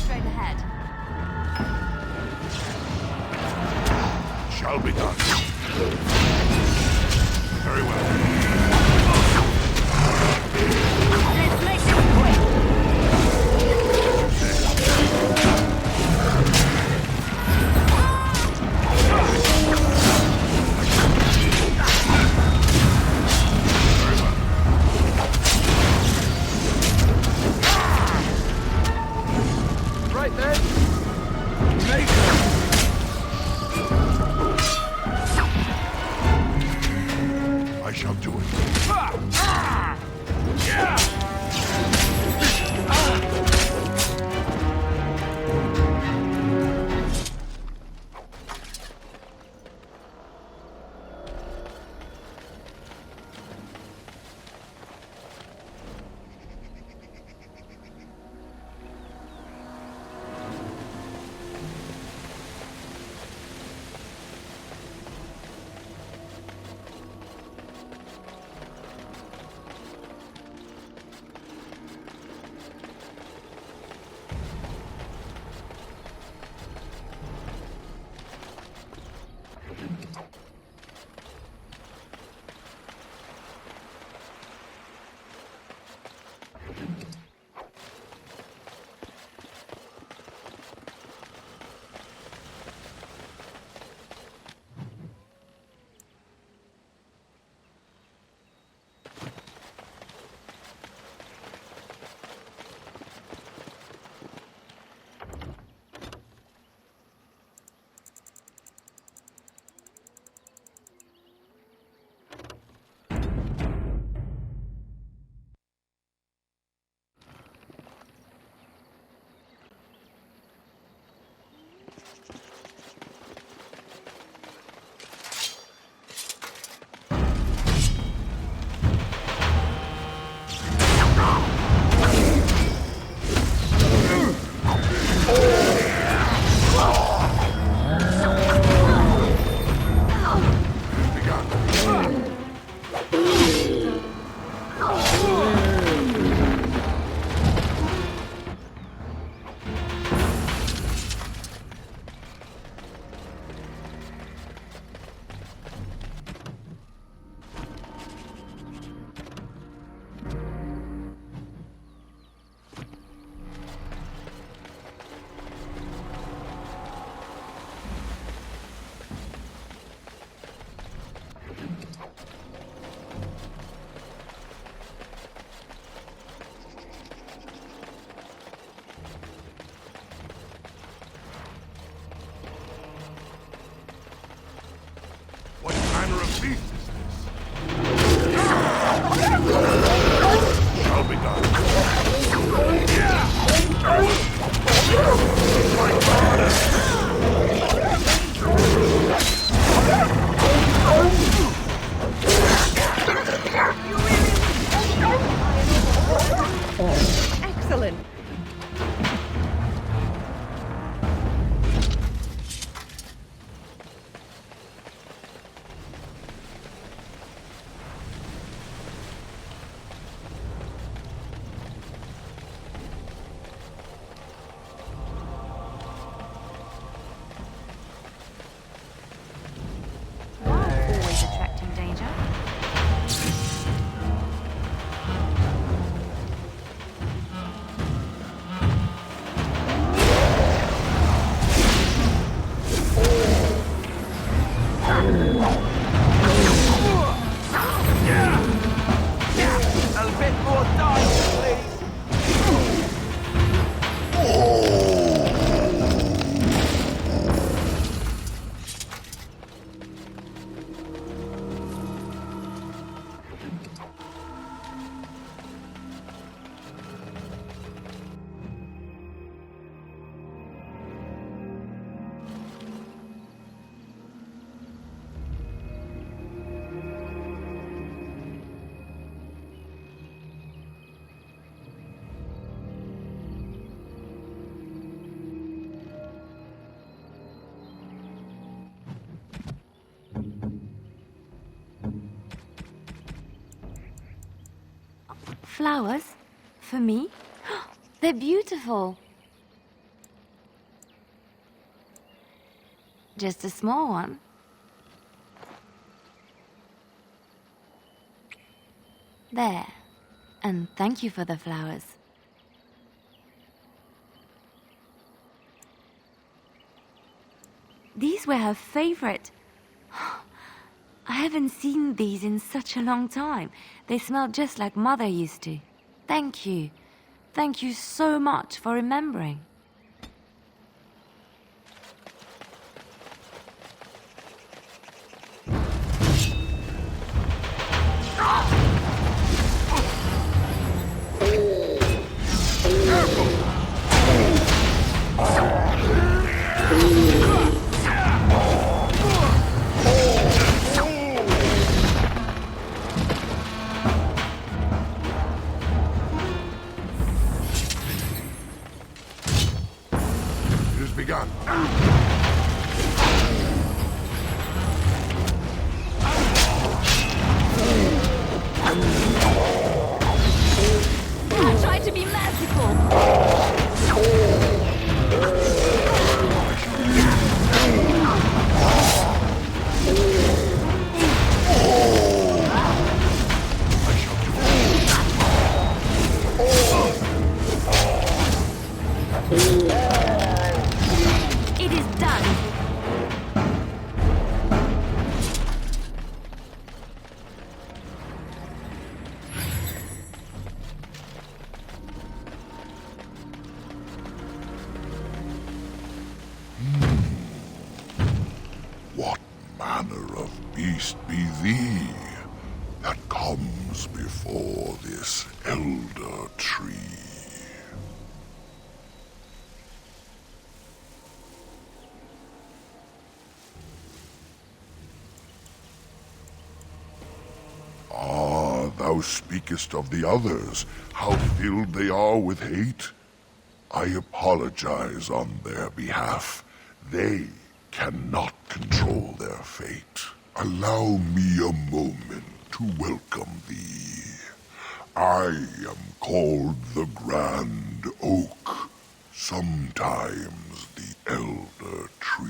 Straight ahead. Shall be done. Very well. Let's make it quick. Right then. Make I shall do it. What manner of beast is this? Shall be Excellent. Always attracting danger. a bit more dodge, please. Flowers? For me? They're beautiful. Just a small one. There. And thank you for the flowers. These were her favorite. I haven't seen these in such a long time. They smell just like Mother used to. Thank you. Thank you so much for remembering. Begun. I tried to be merciful. It is done. What manner of beast be thee that comes before this elder tree? Ah, thou speakest of the others, how filled they are with hate. I apologize on their behalf. They cannot control their fate. Allow me a moment to welcome thee. I am called the Grand Oak, sometimes the Elder Tree.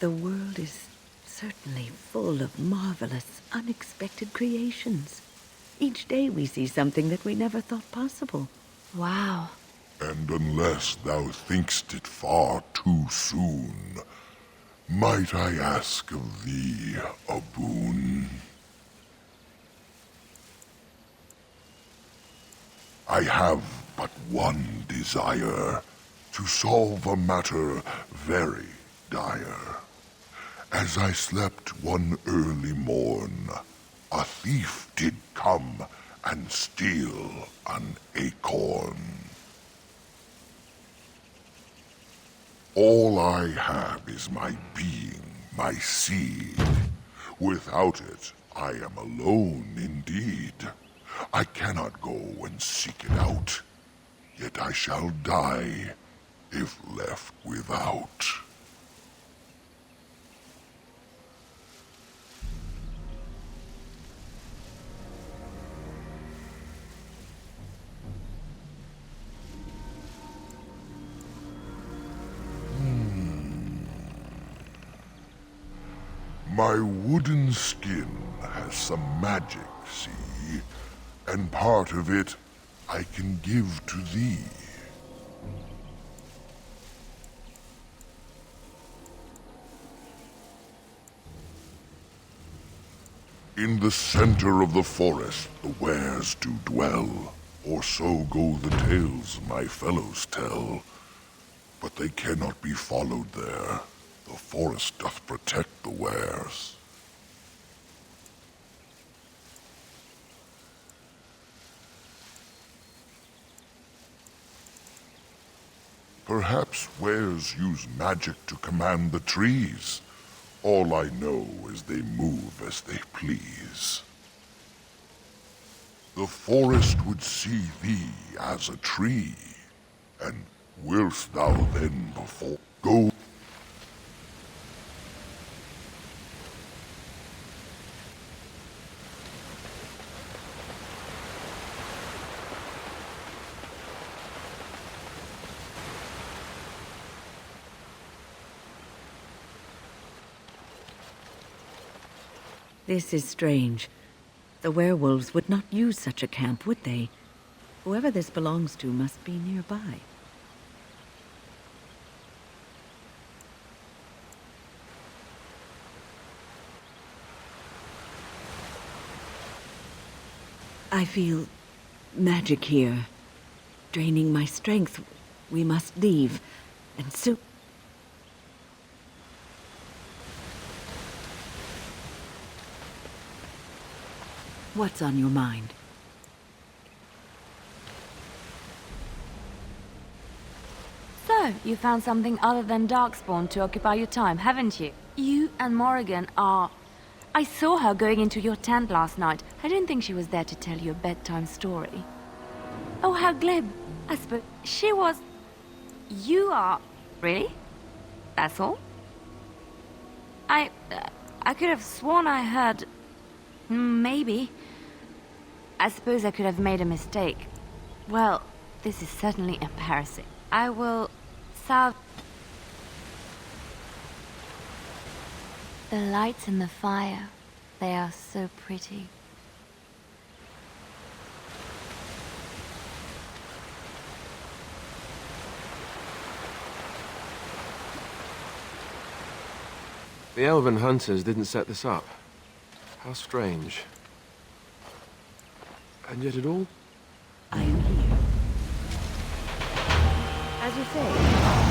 The world is certainly full of marvelous, unexpected creations. Each day we see something that we never thought possible. Wow. And unless thou think'st it far too soon, might I ask of thee a boon? I have but one desire, to solve a matter very dire. As I slept one early morn, a thief did come and steal an acorn. All I have is my being, my seed. Without it, I am alone indeed. I cannot go and seek it out, yet I shall die if left without. My wooden skin has some magic, see? And part of it I can give to thee. In the center of the forest the wares do dwell, or so go the tales my fellows tell. But they cannot be followed there. The forest doth protect the wares. Perhaps wares use magic to command the trees. All I know is they move as they please. The forest would see thee as a tree, and wilt thou then before go? This is strange. The werewolves would not use such a camp, would they? Whoever this belongs to must be nearby. I feel magic here, draining my strength. We must leave, and soon. What's on your mind? So, you found something other than Darkspawn to occupy your time, haven't you? You and Morrigan are... I saw her going into your tent last night. I didn't think she was there to tell you a bedtime story. Oh, how glib. I suppose she was... You are... Really? That's all? I could have sworn I heard... Maybe. I suppose I could have made a mistake. Well, this is certainly embarrassing. I will... salve... The lights in the fire, they are so pretty. The elven hunters didn't set this up. How strange. And yet it all... I am here. As you say.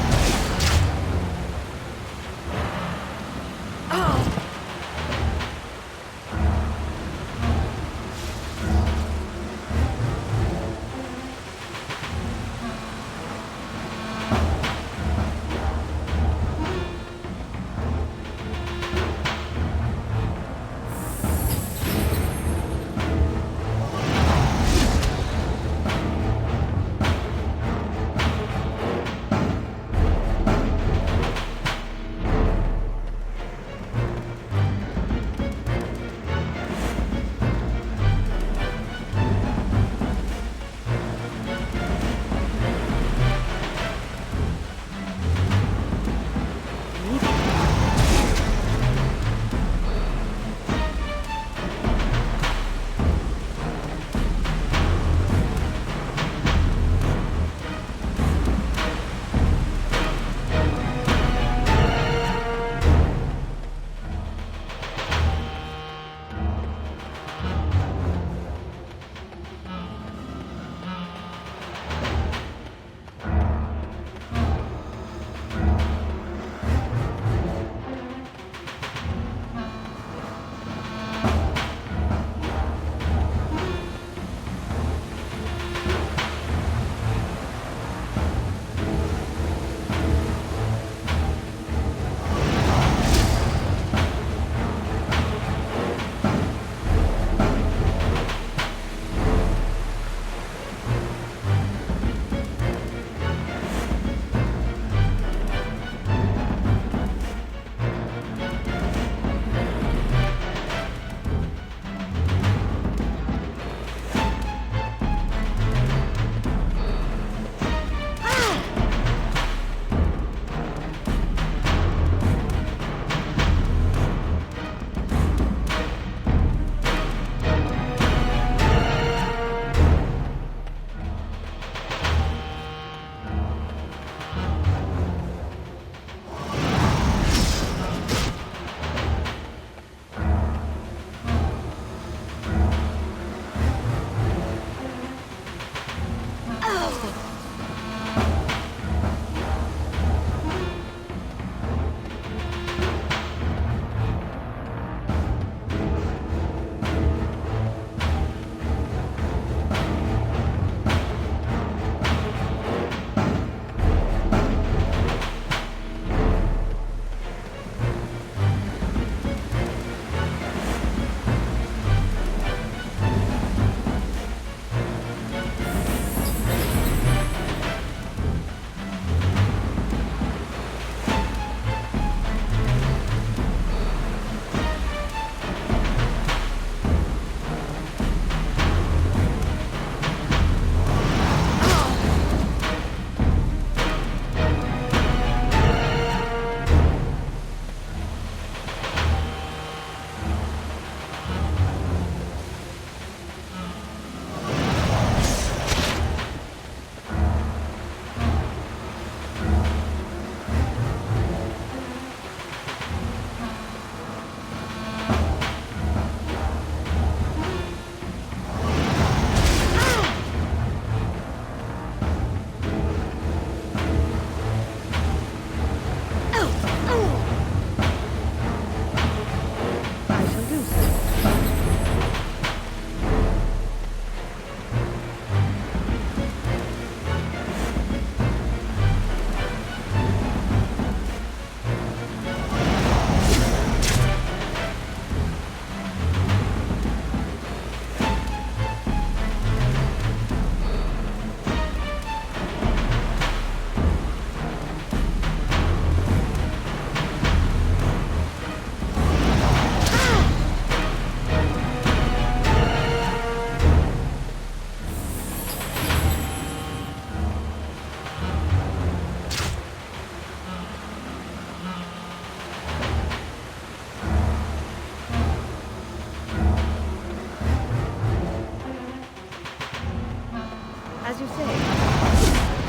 As you say.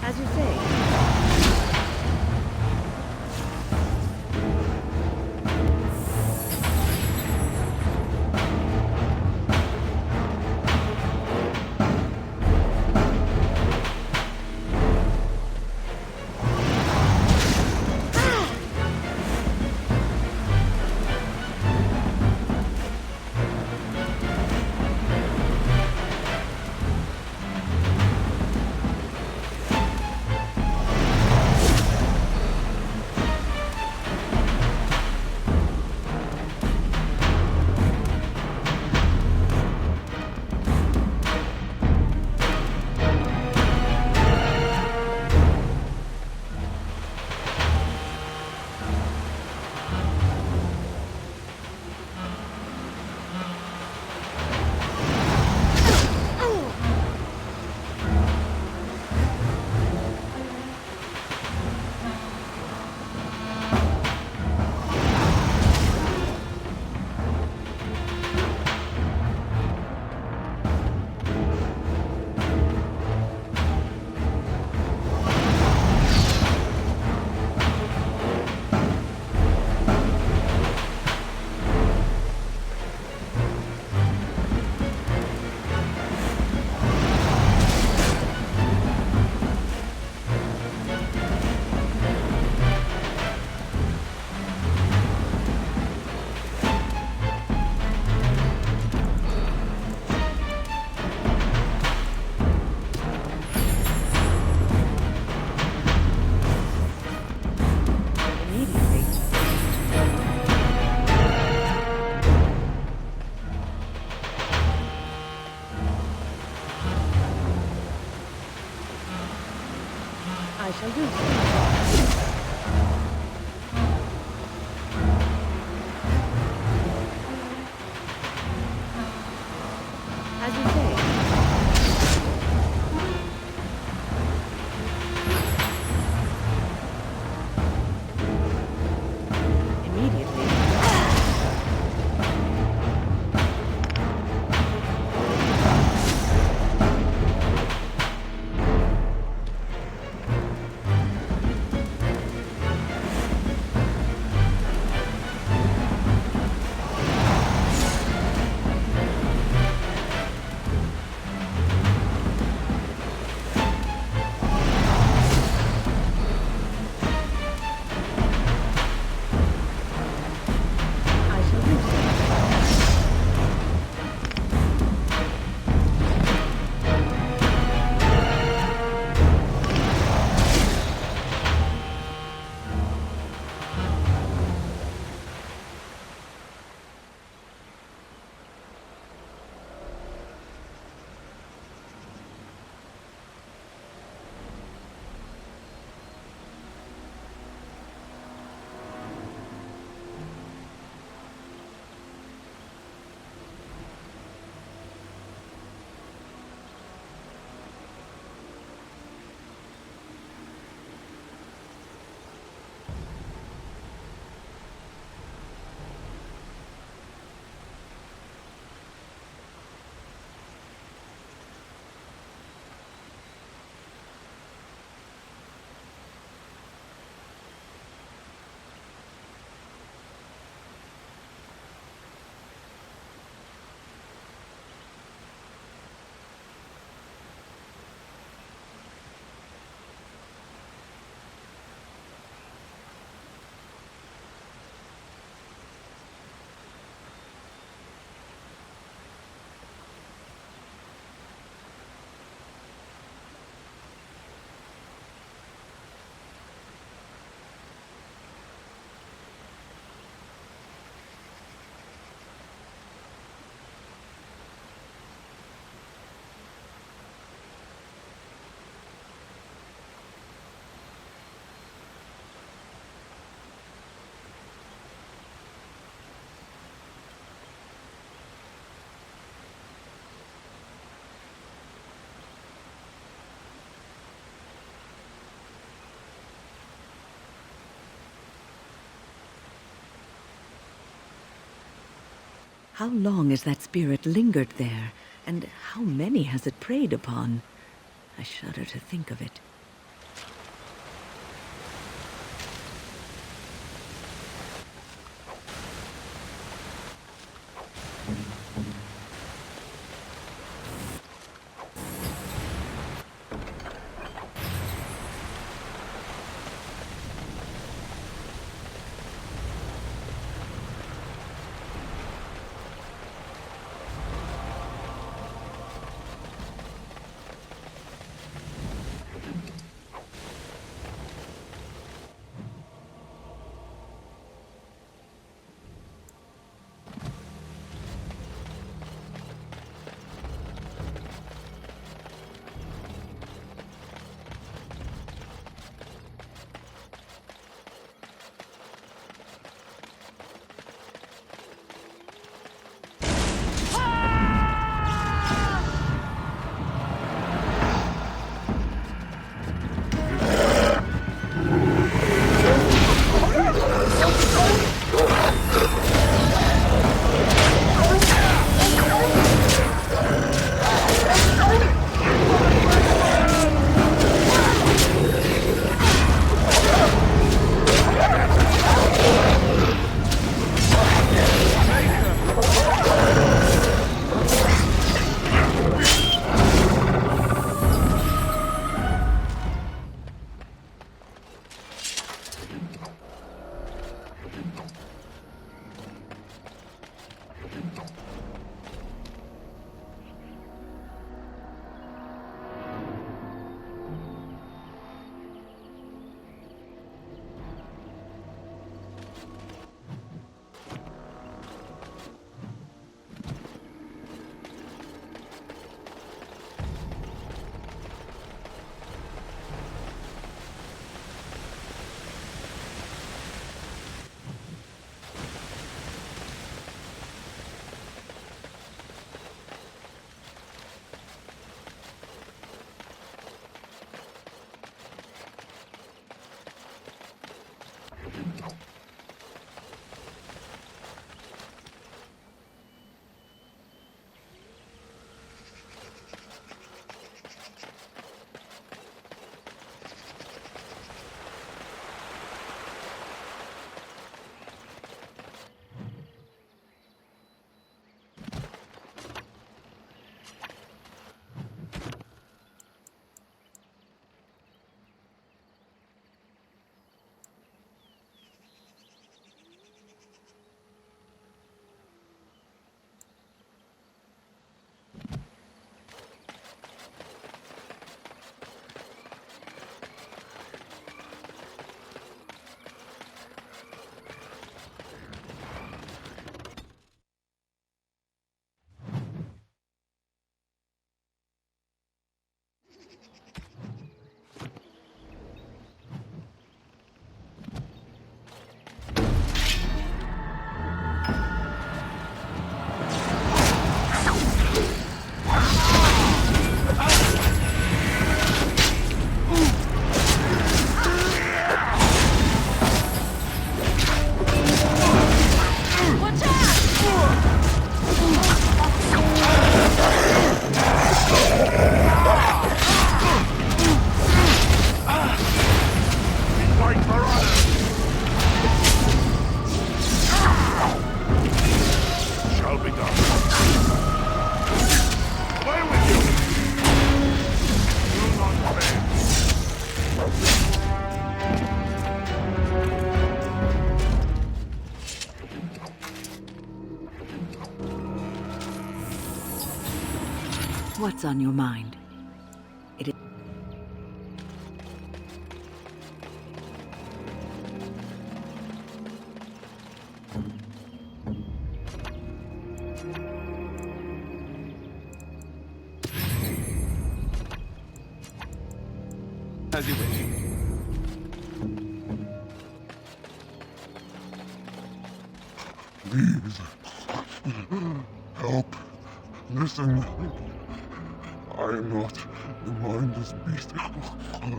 As you say. I shall do so. As you say. Immediately. How long has that spirit lingered there, and how many has it preyed upon? I shudder to think of it. What's on your mind? It is... As you wish. Please. Help. Listen. I am not the mindless beast I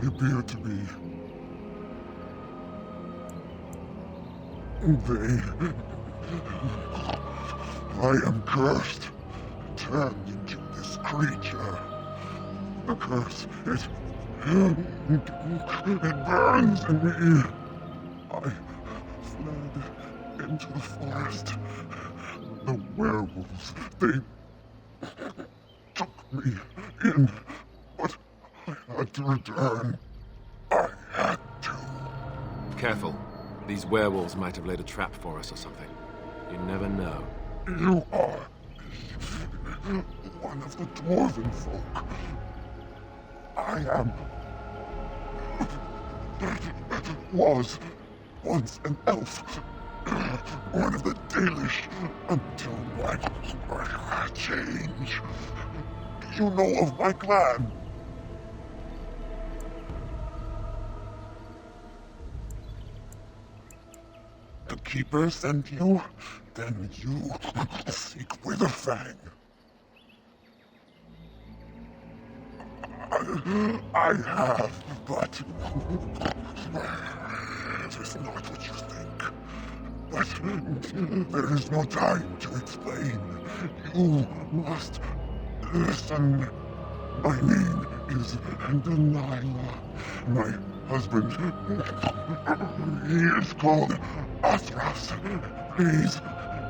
appear to be. I am cursed, turned into this creature. The curse, it burns in me. I fled into the forest. The werewolves, they took me in, but I had to return. I had to. Careful. These werewolves might have laid a trap for us or something. You never know. You are one of the dwarven folk. I am. Was once an elf. One of the Dalish until my change. Do you know of my clan? The Keeper sent you? Then you seek Witherfang. I have, but it is not what you think. But there is no time to explain. You must listen. My name is Delilah. My husband, he is called Athras. Please,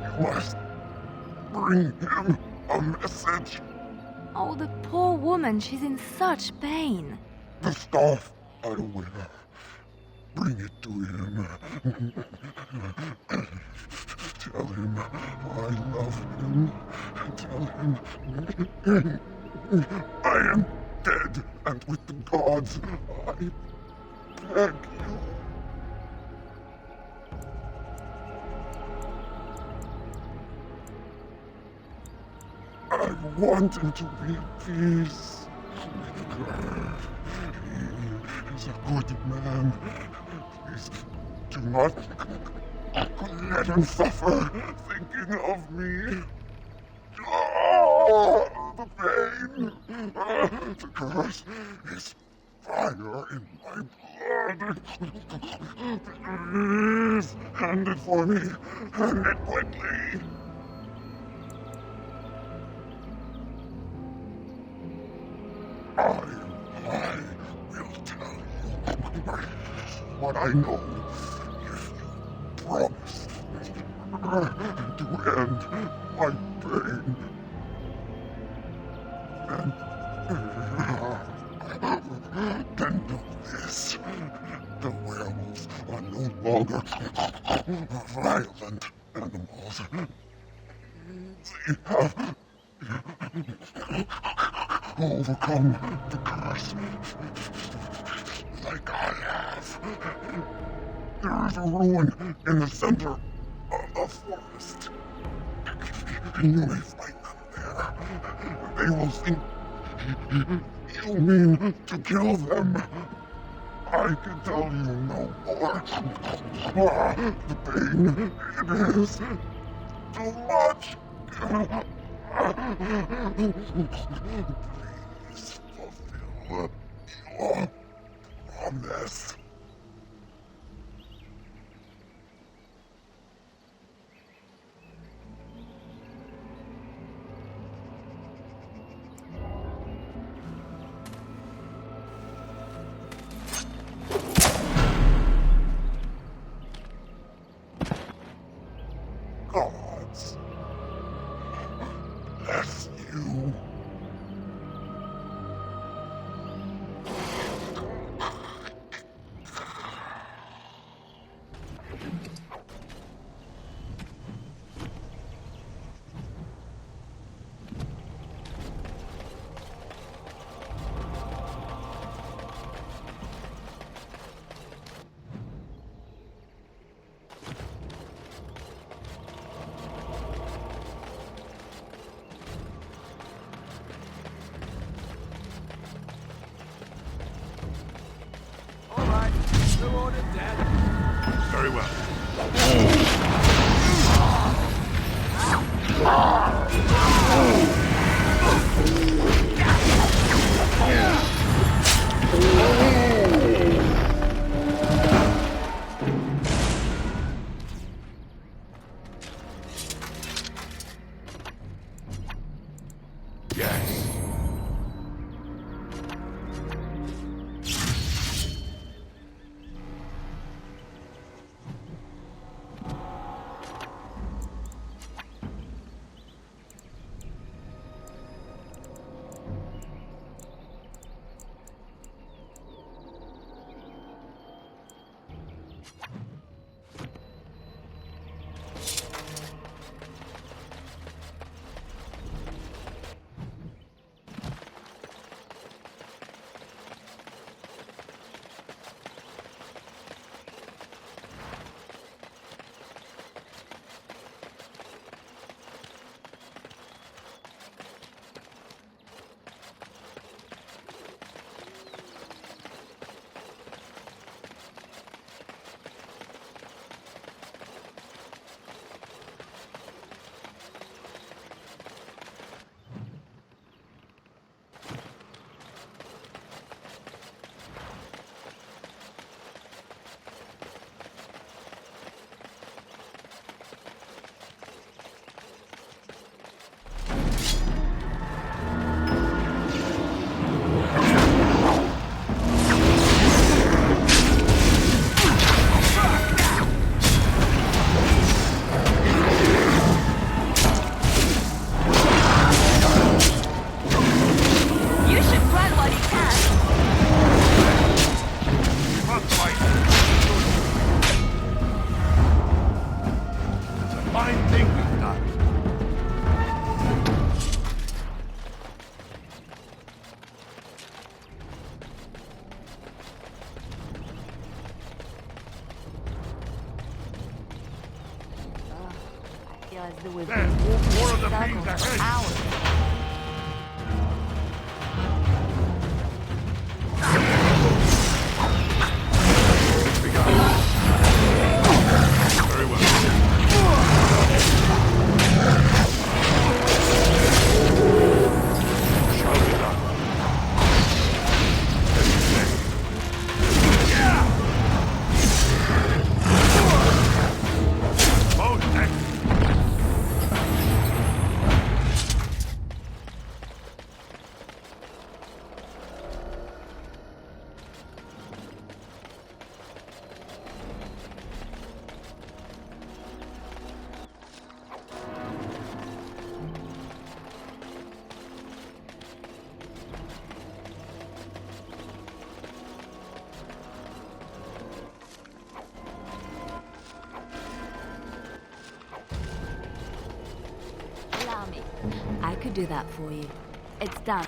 you must bring him a message. Oh, the poor woman, she's in such pain. The staff I wear. Bring it to him. Tell him I love him. Tell him I am dead, and with the gods, I beg you. I want him to be at peace. He is a good man. Please do not let him suffer thinking of me. Oh, the pain. The curse is fire in my blood. Please, hand it for me. Hand it quickly. I will tell you what I know if you promise to end my pain. Then do this. The werewolves are no longer violent animals. They have overcome the curse like I have. There is a ruin in the center of the forest. You may find them there. They will think you mean to kill them. I can tell you no more. The pain, it is too much. Please fulfill your promise. Gods, bless you. Very well. realize that we've There, been walking more of in the circles beams for ahead. hours. Very well. Shall be done. As you say. Most excellent. Allow me. I could do that for you. It's done.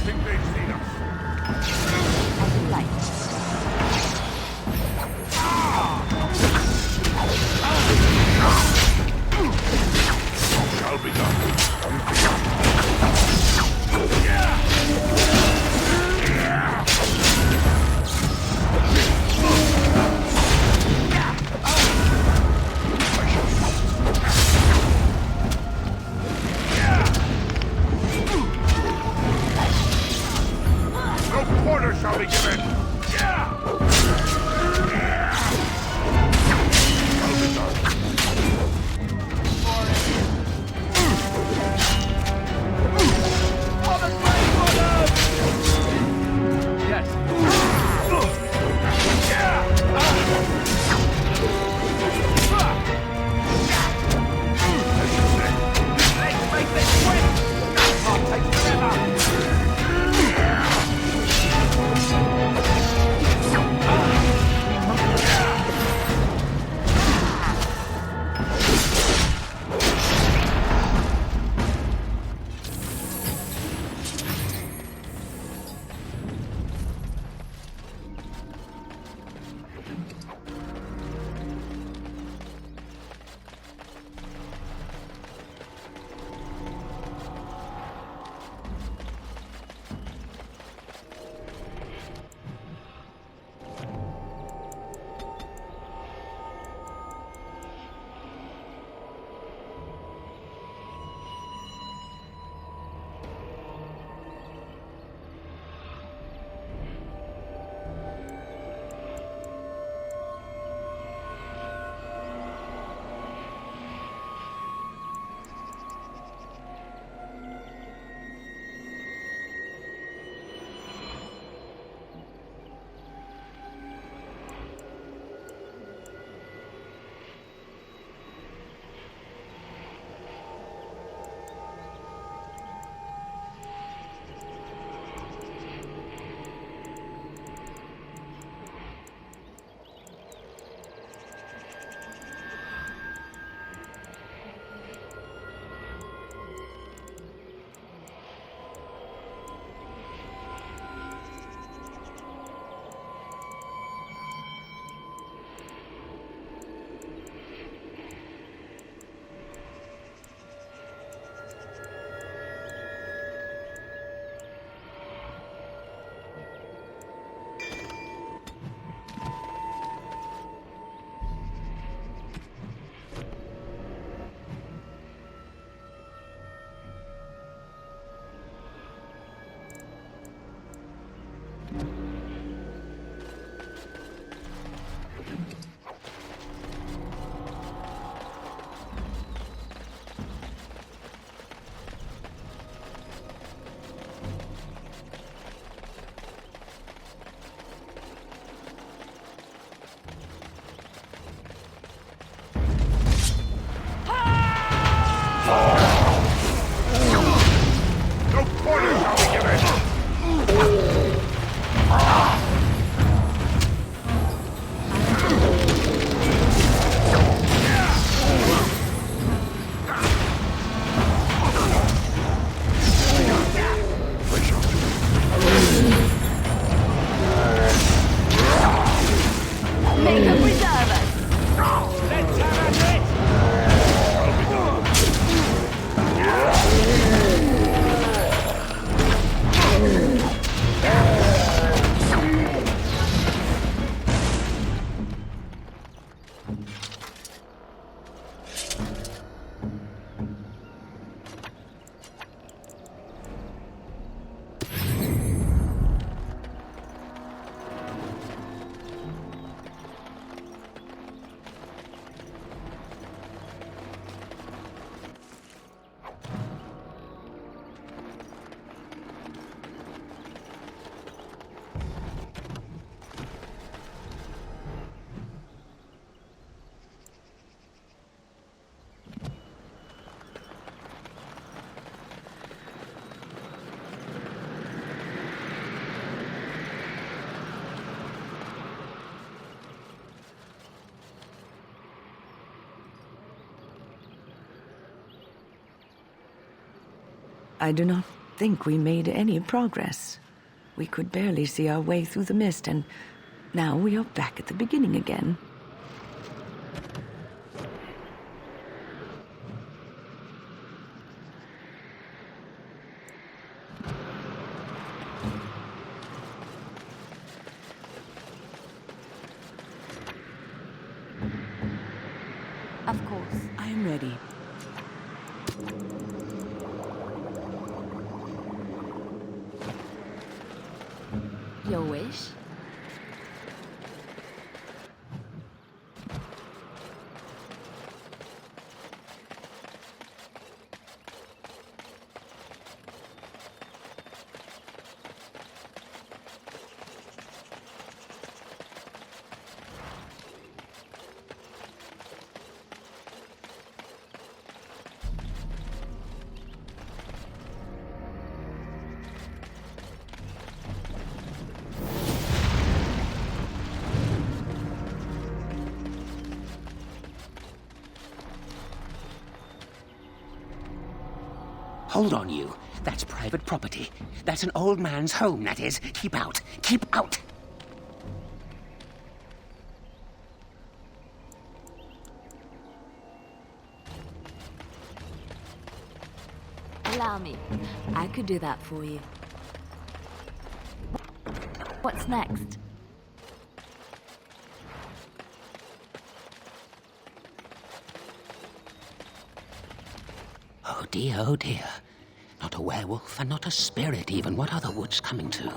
Think they've seen us. Shall be No quarter shall be given! I do not think we made any progress. We could barely see our way through the mist, and now we are back at the beginning again. Of course. I am ready. Your wish? Hold on, you. That's private property. That's an old man's home, that is. Keep out. Keep out! Allow me. I could do that for you. What's next? Oh dear, oh dear. Not a werewolf and not a spirit even. What are the woods coming to?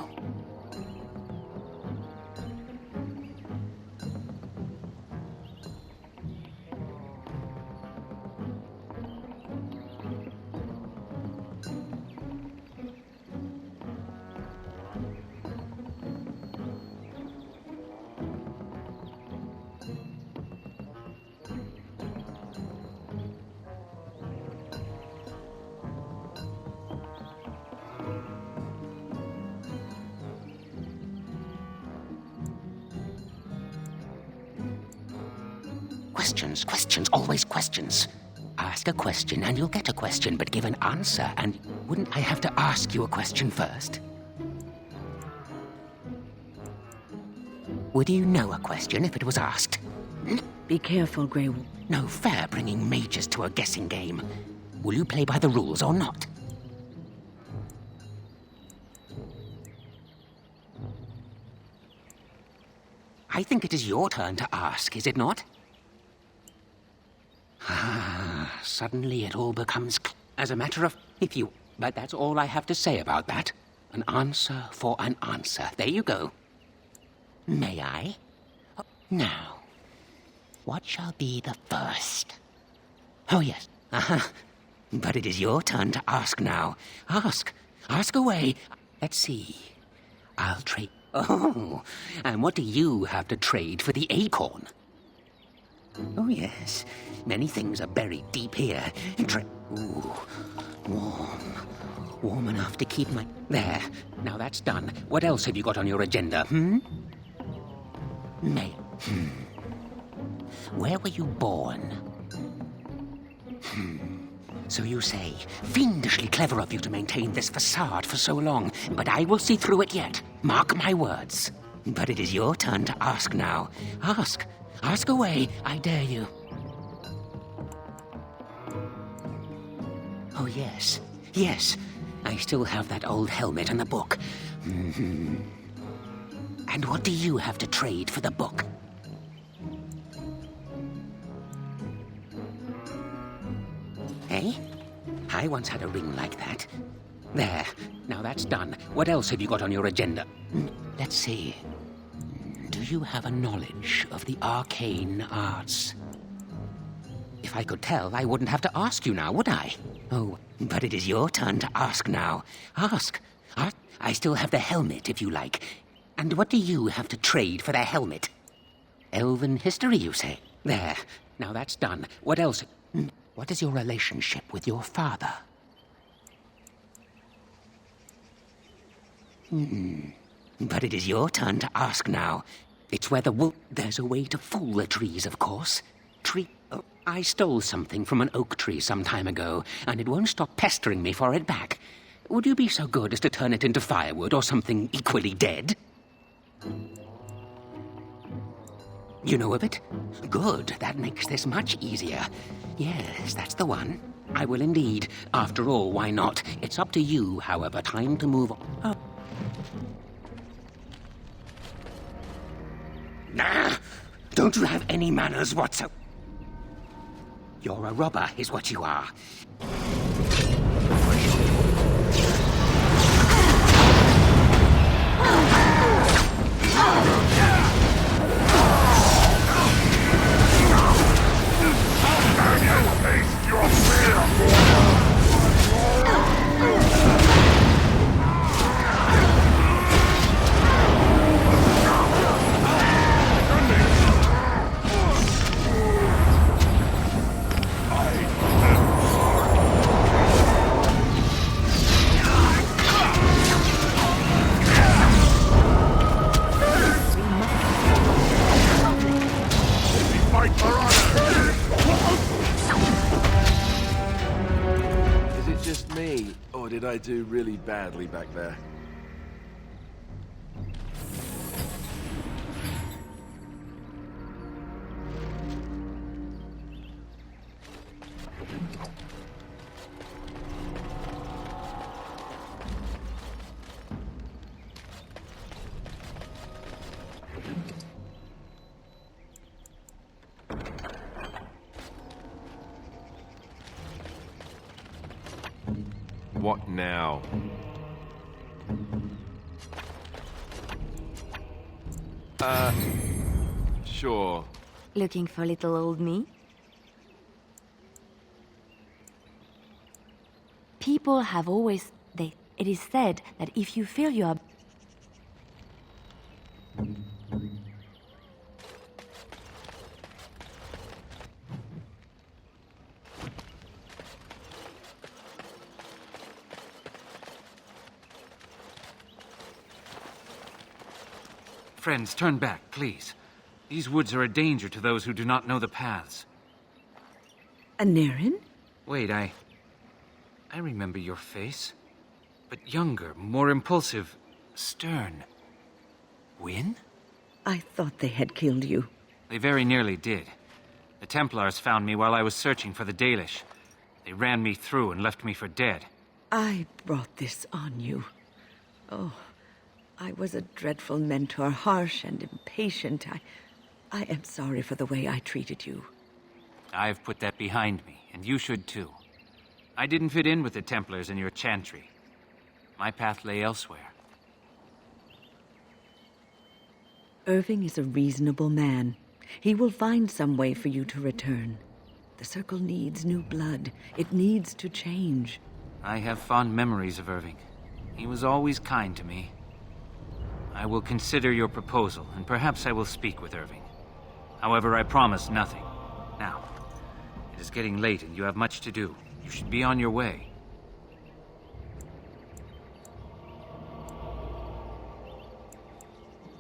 Questions, questions, always questions. Ask a question and you'll get a question, but give an answer and wouldn't I have to ask you a question first? Would you know a question if it was asked? Be careful, Grey Wolf. No fair bringing mages to a guessing game. Will you play by the rules or not? I think it is your turn to ask, is it not? Ah, suddenly it all becomes as a matter of if you... But that's all I have to say about that. An answer for an answer. There you go. May I? Now, what shall be the first? Oh, yes. But it is your turn to ask now. Ask. Ask away. Let's see. I'll trade... Oh, and what do you have to trade for the acorn? Oh, yes. Many things are buried deep here. Ooh, warm. Warm enough to keep my... There. Now that's done. What else have you got on your agenda, May. Where were you born? So you say. Fiendishly clever of you to maintain this facade for so long, but I will see through it yet. Mark my words. But it is your turn to ask now. Ask. Ask away, I dare you. Oh, yes. Yes. I still have that old helmet and the book. And what do you have to trade for the book? Eh? I once had a ring like that. There. Now that's done. What else have you got on your agenda? Let's see. Do you have a knowledge of the arcane arts? If I could tell, I wouldn't have to ask you now, would I? Oh, but it is your turn to ask now. Ask. I still have the helmet, if you like. And what do you have to trade for the helmet? Elven history, you say? There. Now that's done. What else? What is your relationship with your father? But it is your turn to ask now. It's where the wolf... There's a way to fool the trees, of course. I stole something from an oak tree some time ago, and it won't stop pestering me for it back. Would you be so good as to turn it into firewood or something equally dead? You know of it? Good. That makes this much easier. Yes, that's the one. I will indeed. After all, why not? It's up to you, however. Time to move on. Oh. Nah! Don't you have any manners whatsoever? You're a robber, is what you are. Or did I do really badly back there? What now? Sure. Looking for little old me? People have always... It is said that if you feel you are... Friends, turn back, please. These woods are a danger to those who do not know the paths. Anaren? Wait, I remember your face. But younger, more impulsive, stern. Wynne? I thought they had killed you. They very nearly did. The Templars found me while I was searching for the Dalish. They ran me through and left me for dead. I brought this on you. Oh, I was a dreadful mentor, harsh and impatient. I am sorry for the way I treated you. I've put that behind me, and you should too. I didn't fit in with the Templars in your chantry. My path lay elsewhere. Irving is a reasonable man. He will find some way for you to return. The Circle needs new blood. It needs to change. I have fond memories of Irving. He was always kind to me. I will consider your proposal, and perhaps I will speak with Irving. However, I promise nothing. Now, it is getting late and you have much to do. You should be on your way.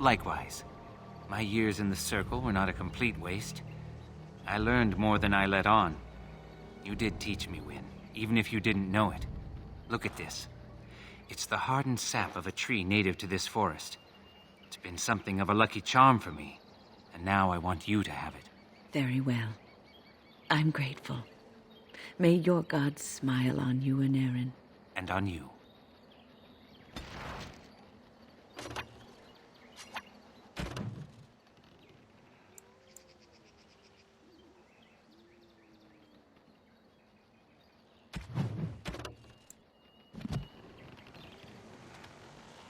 Likewise, my years in the Circle were not a complete waste. I learned more than I let on. You did teach me, Wynne, even if you didn't know it. Look at this. It's the hardened sap of a tree native to this forest. It's been something of a lucky charm for me, and now I want you to have it. Very well. I'm grateful. May your gods smile on you, Anaren. And on you.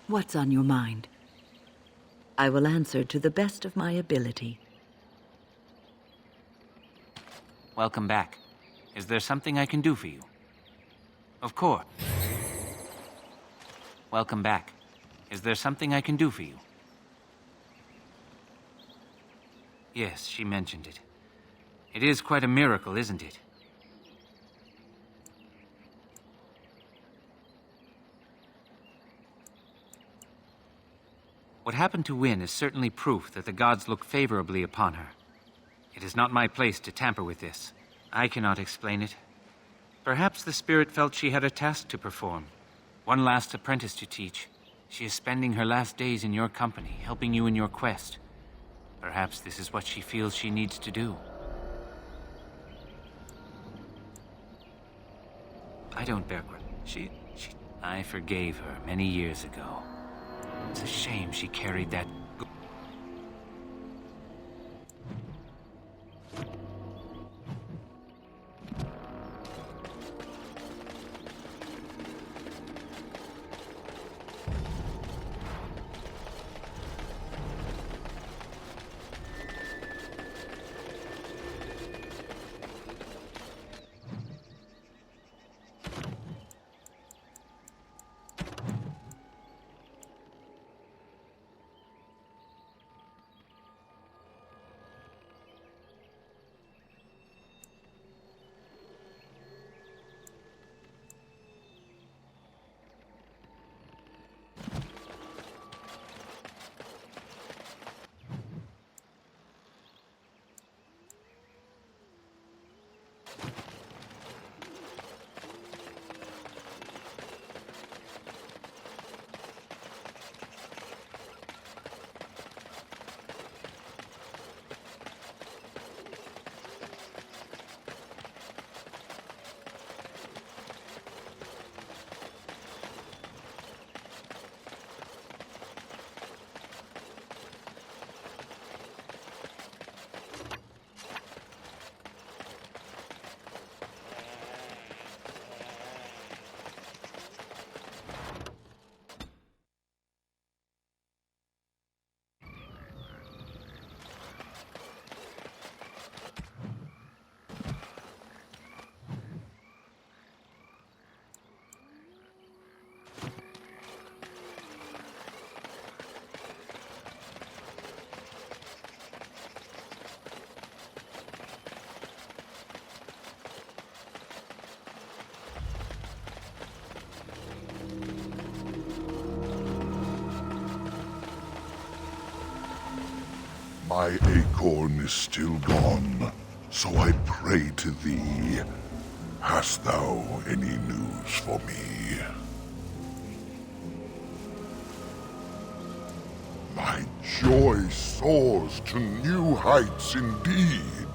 What's on your mind? I will answer to the best of my ability. Welcome back. Is there something I can do for you? Of course. Welcome back. Is there something I can do for you? Yes, she mentioned it. It is quite a miracle, isn't it? What happened to Wynne is certainly proof that the gods look favorably upon her. It is not my place to tamper with this. I cannot explain it. Perhaps the spirit felt she had a task to perform. One last apprentice to teach. She is spending her last days in your company, helping you in your quest. Perhaps this is what she feels she needs to do. I don't bear grudge. I forgave her many years ago. It's a shame she carried that. My acorn is still gone, so I pray to thee. Hast thou any news for me? My joy soars to new heights indeed.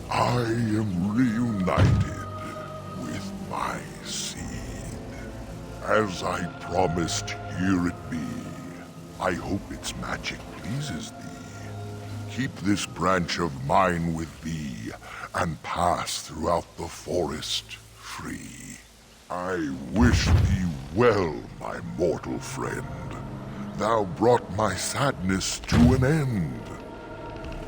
I am reunited with my seed. As I promised, here it be. I hope its magic pleases thee. Keep this branch of mine with thee, and pass throughout the forest free. I wish thee well, my mortal friend. Thou brought my sadness to an end.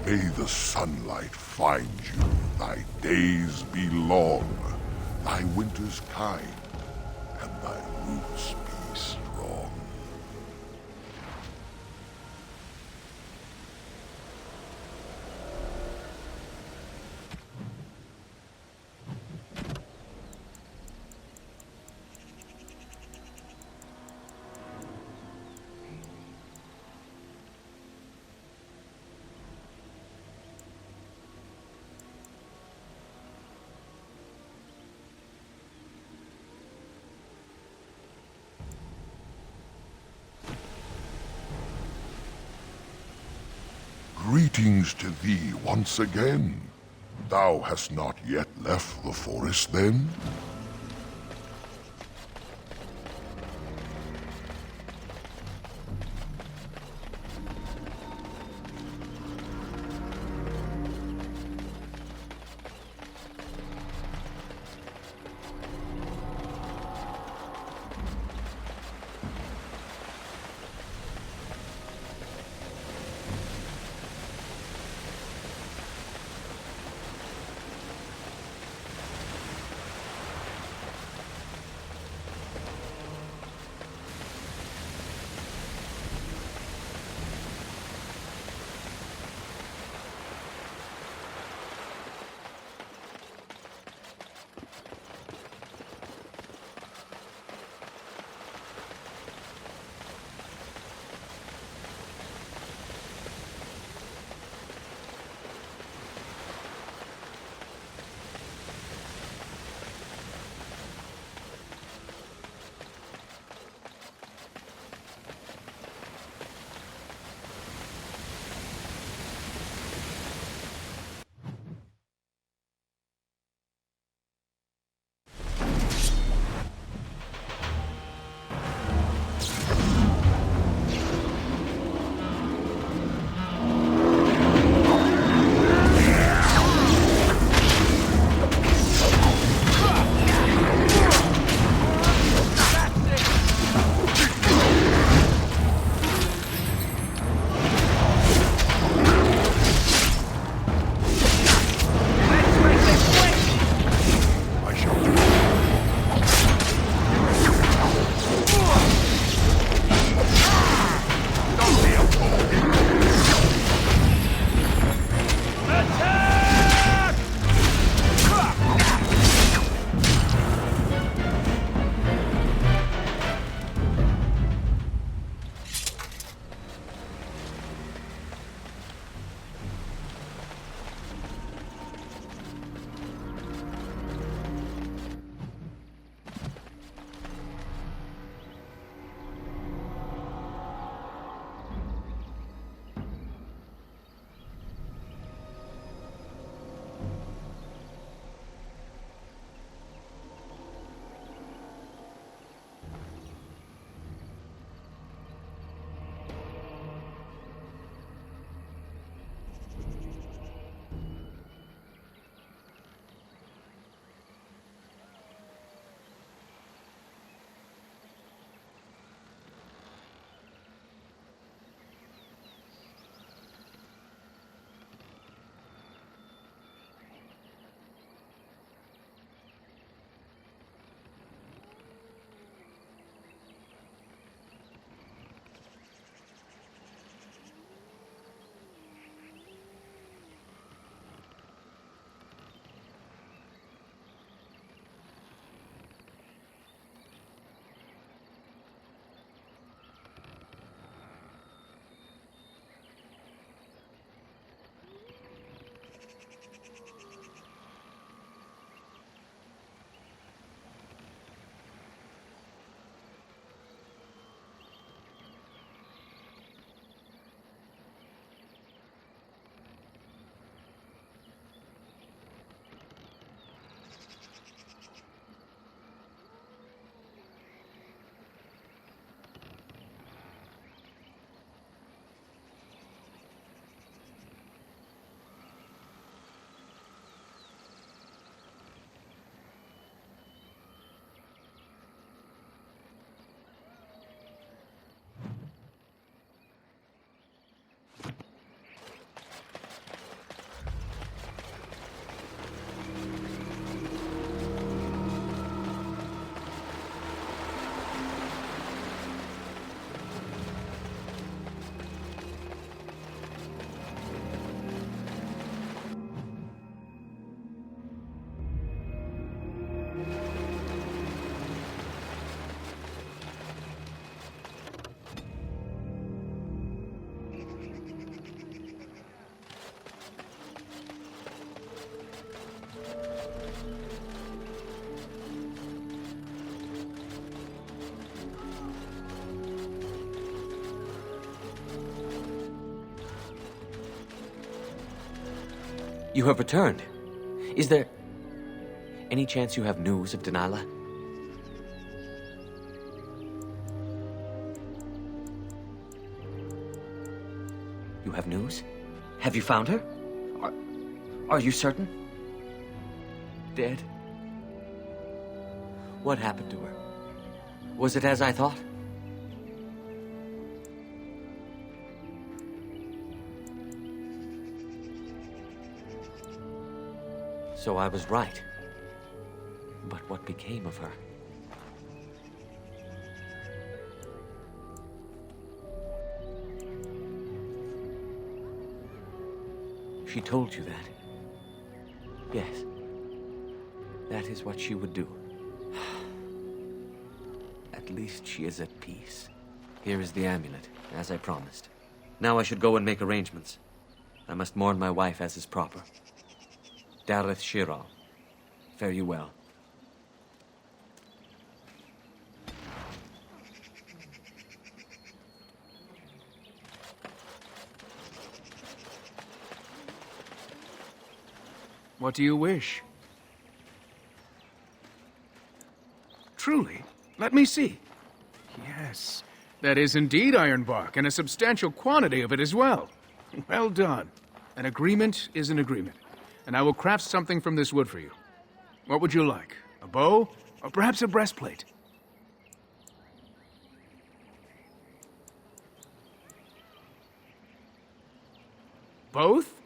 May the sunlight find you, thy days be long, thy winters kind, and thy roots be strong. Greetings to thee once again. Thou hast not yet left the forest, then? You have returned. Is there any chance you have news of Delilah? You have news? Have you found her? Are you certain? Dead? What happened to her? Was it as I thought? So I was right. But what became of her? She told you that? Yes. That is what she would do. At least she is at peace. Here is the amulet, as I promised. Now I should go and make arrangements. I must mourn my wife as is proper. Dareth Shiral, fare you well. What do you wish? Truly? Let me see. Yes, that is indeed ironbark, and a substantial quantity of it as well. Well done. An agreement is an agreement, and I will craft something from this wood for you. What would you like? A bow, or perhaps a breastplate? Both?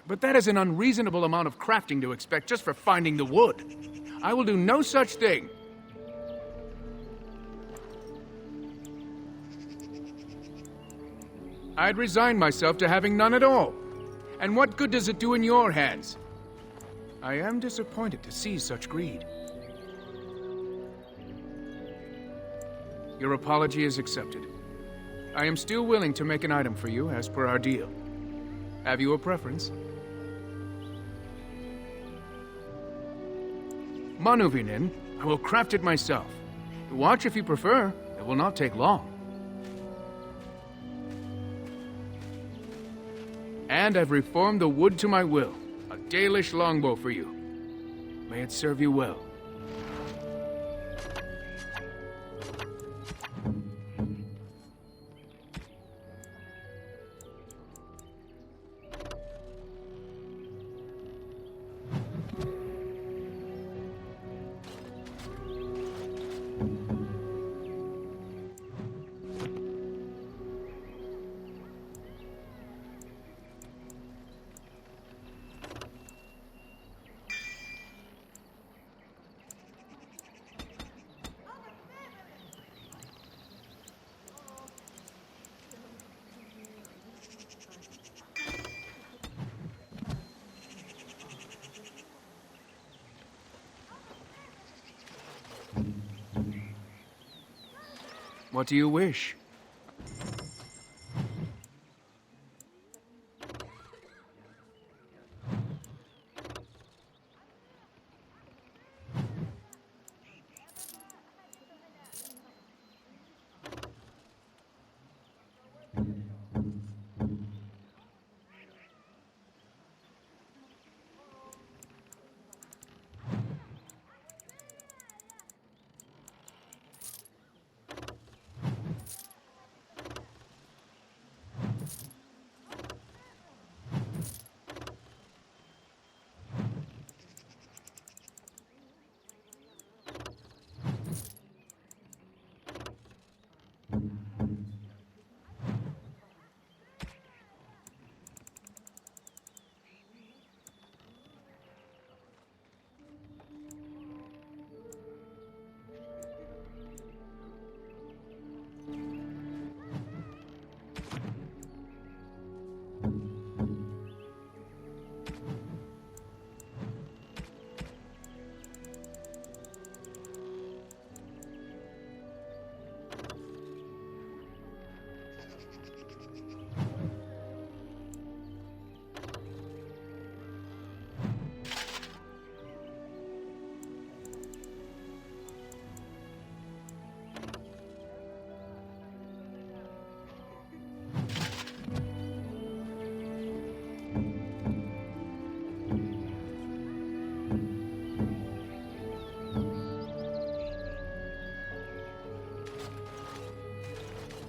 But that is an unreasonable amount of crafting to expect just for finding the wood. I will do no such thing. I'd resign myself to having none at all. And what good does it do in your hands? I am disappointed to see such greed. Your apology is accepted. I am still willing to make an item for you as per our deal. Have you a preference? Manuvinin, I will craft it myself. Watch if you prefer. It will not take long. And I've reformed the wood to my will. A Dalish longbow for you. May it serve you well. What do you wish?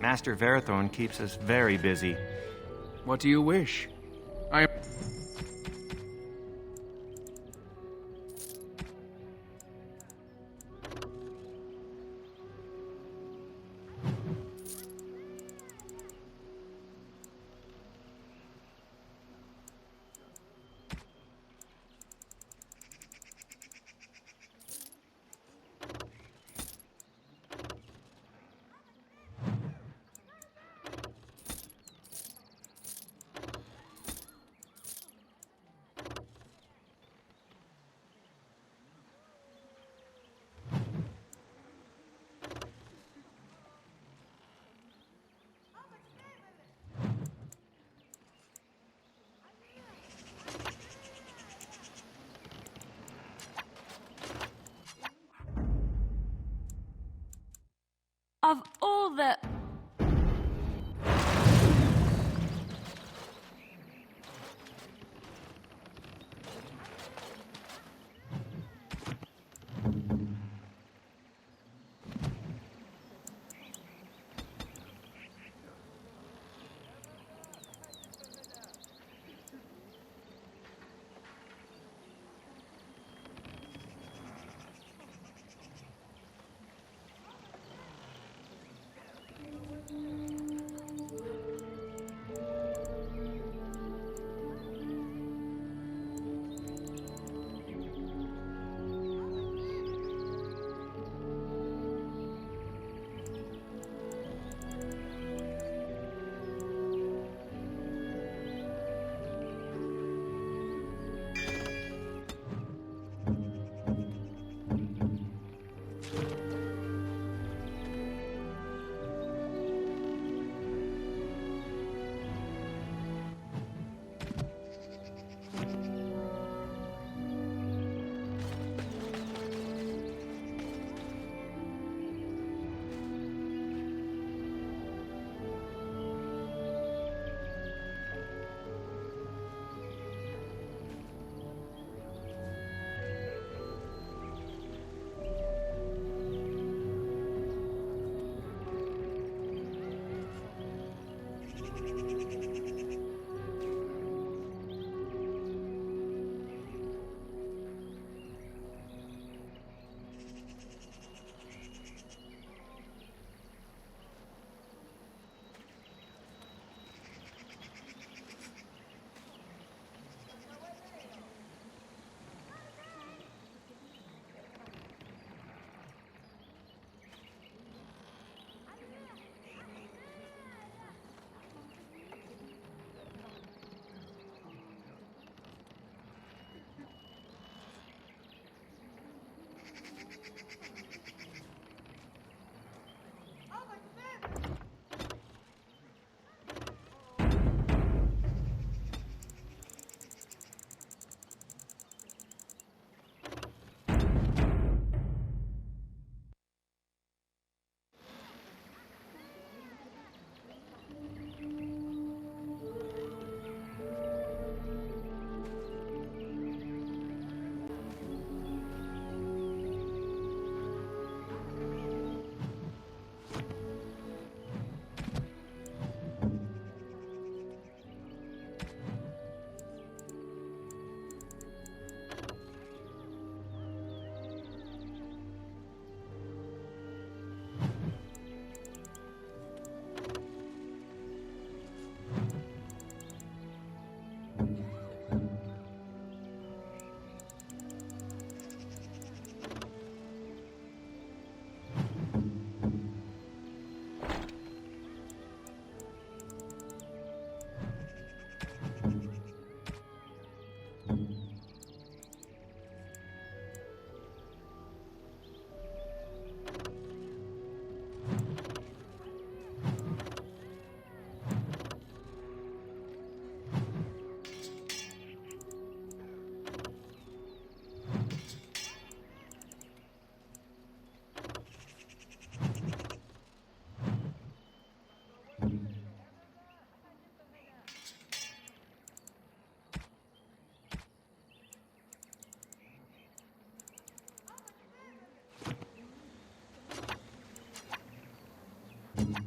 Master Verathorn keeps us very busy. What do you wish? I... Of all the...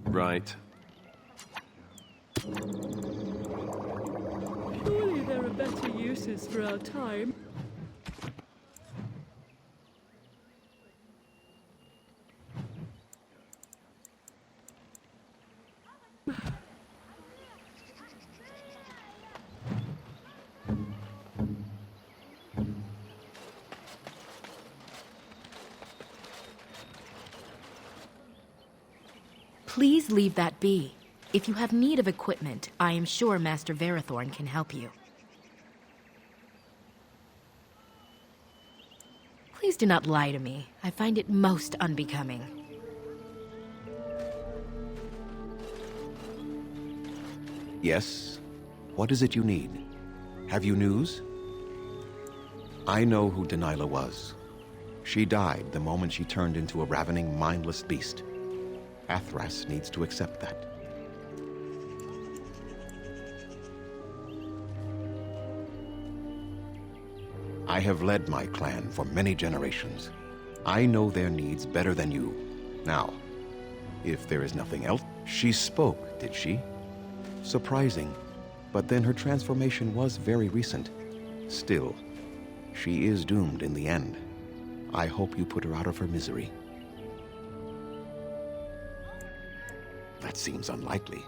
Right. prices for our time. Please leave that be. If you have need of equipment, I am sure Master Verathorn can help you. Please do not lie to me. I find it most unbecoming. Yes? What is it you need? Have you news? I know who Delilah was. She died the moment she turned into a ravening, mindless beast. Athras needs to accept that. I have led my clan for many generations. I know their needs better than you. Now, if there is nothing else, she spoke, did she? Surprising, but then her transformation was very recent. Still, she is doomed in the end. I hope you put her out of her misery. That seems unlikely.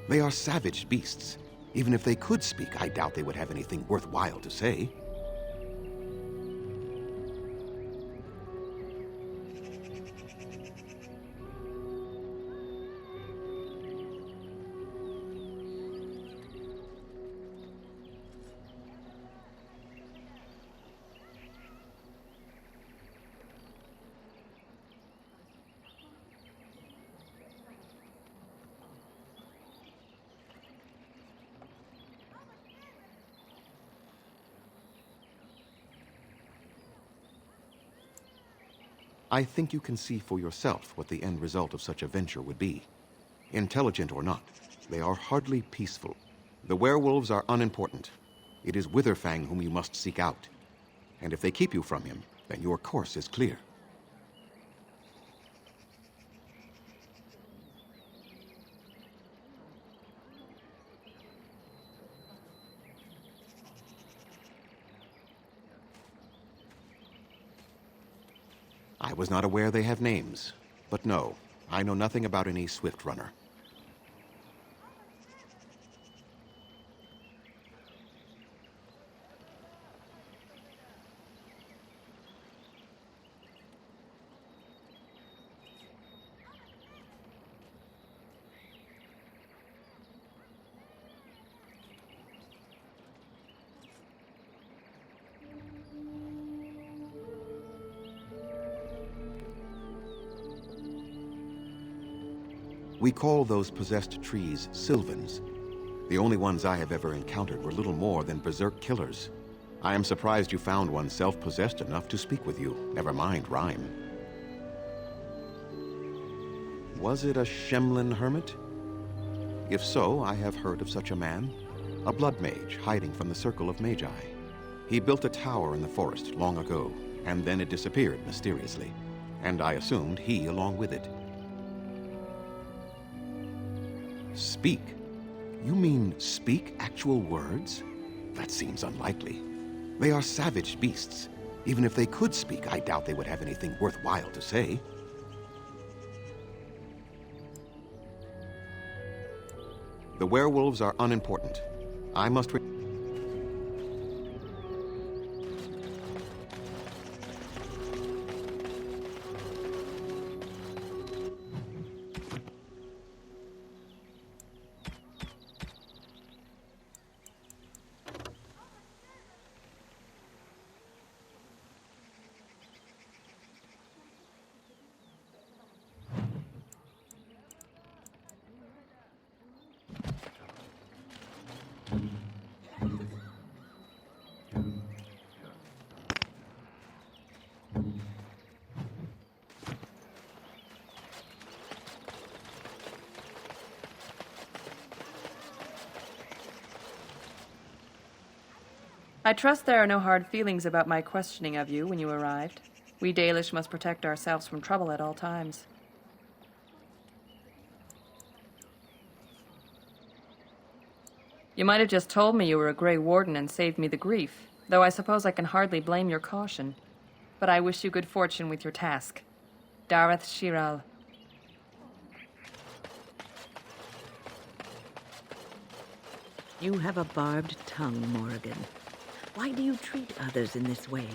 They are savage beasts. Even if they could speak, I doubt they would have anything worthwhile to say. I think you can see for yourself what the end result of such a venture would be. Intelligent or not, they are hardly peaceful. The werewolves are unimportant. It is Witherfang whom you must seek out. And if they keep you from him, then your course is clear. I was not aware they have names. But no, I know nothing about any swift runner. We call those possessed trees Sylvans. The only ones I have ever encountered were little more than berserk killers. I am surprised you found one self-possessed enough to speak with you, never mind rhyme. Was it a Shemlin hermit? If so, I have heard of such a man. A blood mage hiding from the circle of magi. He built a tower in the forest long ago, and then it disappeared mysteriously. And I assumed he along with it. Speak? You mean speak actual words? That seems unlikely. They are savage beasts. Even if they could speak, I doubt they would have anything worthwhile to say. The werewolves are unimportant. I must I trust there are no hard feelings about my questioning of you when you arrived. We Dalish must protect ourselves from trouble at all times. You might have just told me you were a Grey Warden and saved me the grief, though I suppose I can hardly blame your caution. But I wish you good fortune with your task. Dareth Shiral. You have a barbed tongue, Morrigan. Why do you treat others in this way?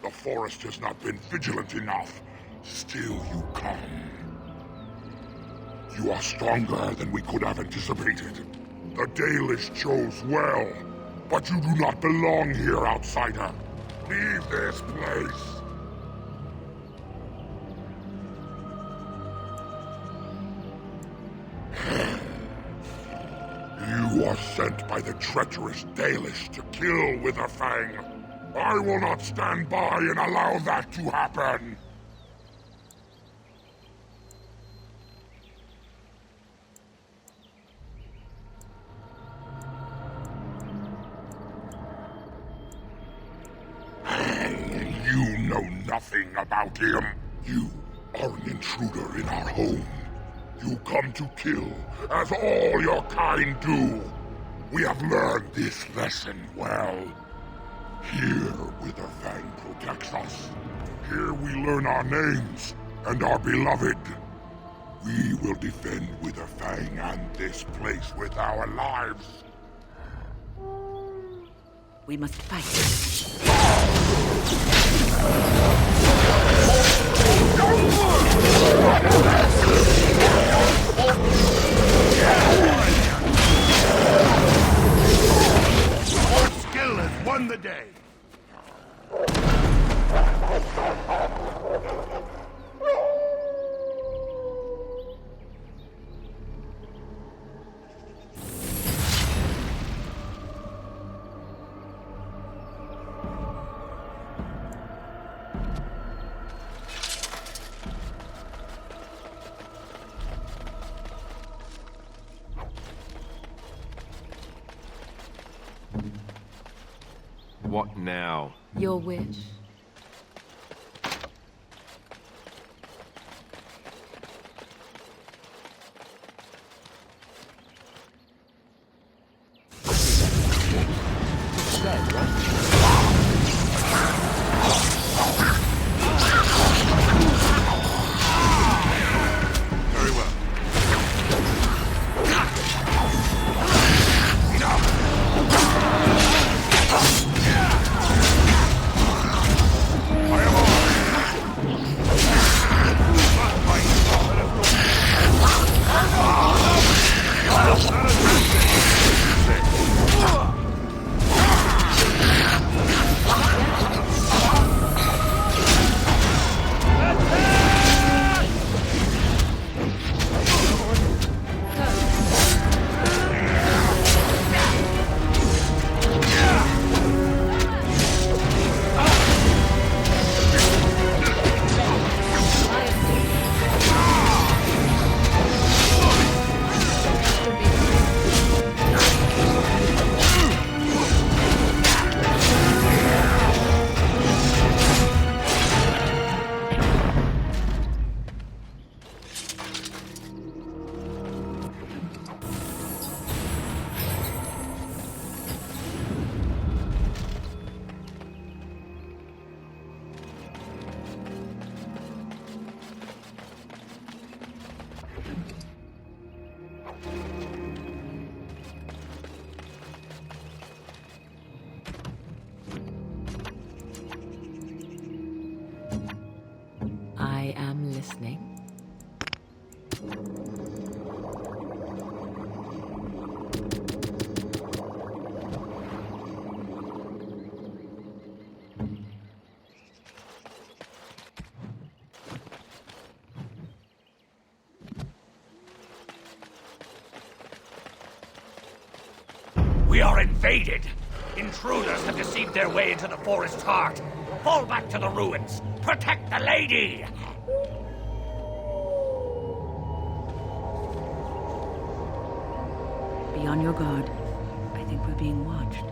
The forest has not been vigilant enough. Still you come. You are stronger than we could have anticipated. The Dalish chose well, but you do not belong here, outsider. Leave this place. You are sent by the treacherous Dalish to kill Witherfang. I will not stand by and allow that to happen! You know nothing about him. You are an intruder in our home. You come to kill, as all your kind do. We have learned this lesson well. Here, Witherfang protects us. Here we learn our names and are beloved. We will defend Witherfang and this place with our lives. We must fight. What skill has won the day? What now? Your wish. said, right? Very well. I am listening. We are invaded! Intruders have deceived their way into the forest's heart. Fall back to the ruins. Protect the lady! Be on your guard. I think we're being watched.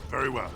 Very well.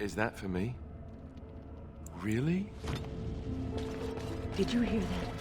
Is that for me? Really? Did you hear that?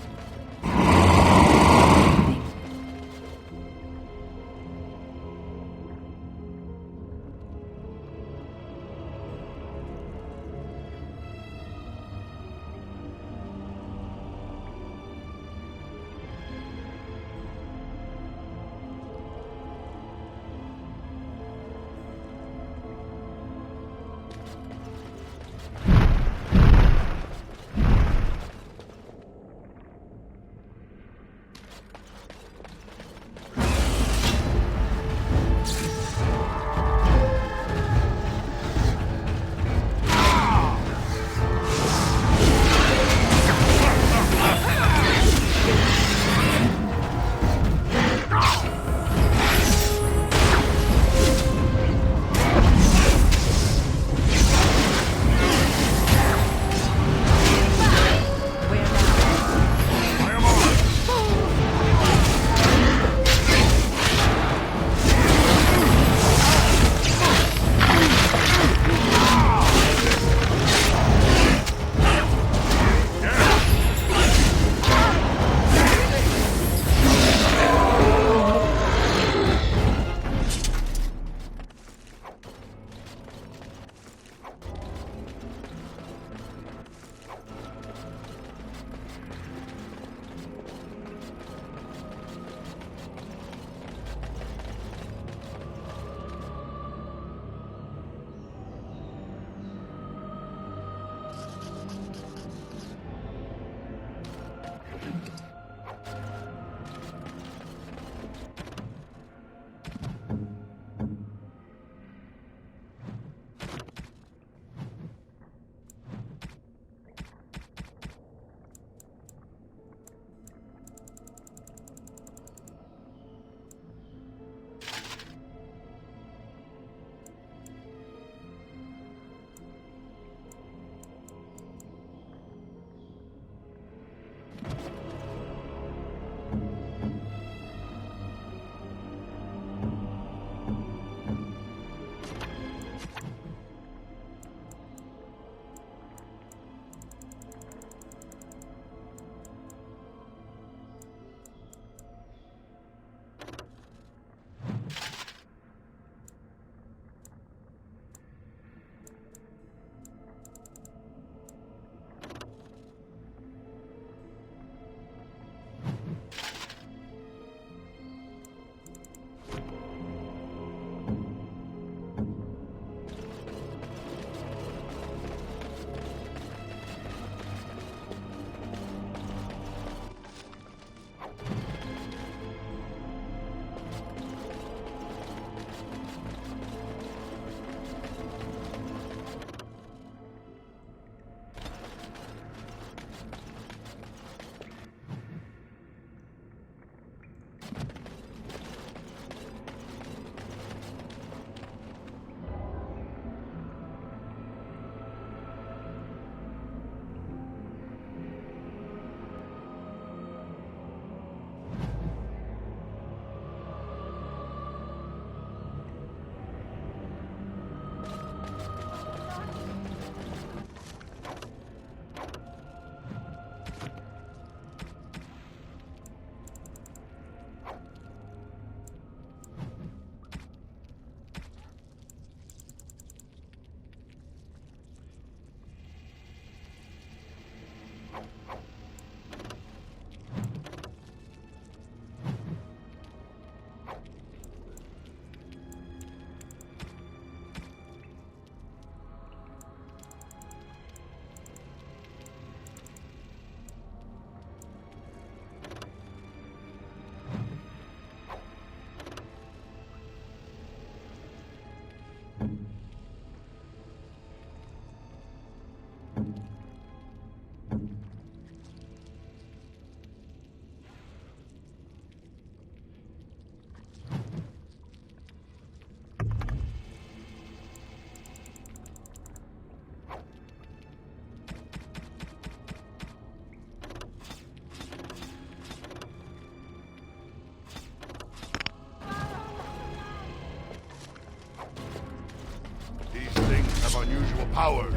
have unusual powers.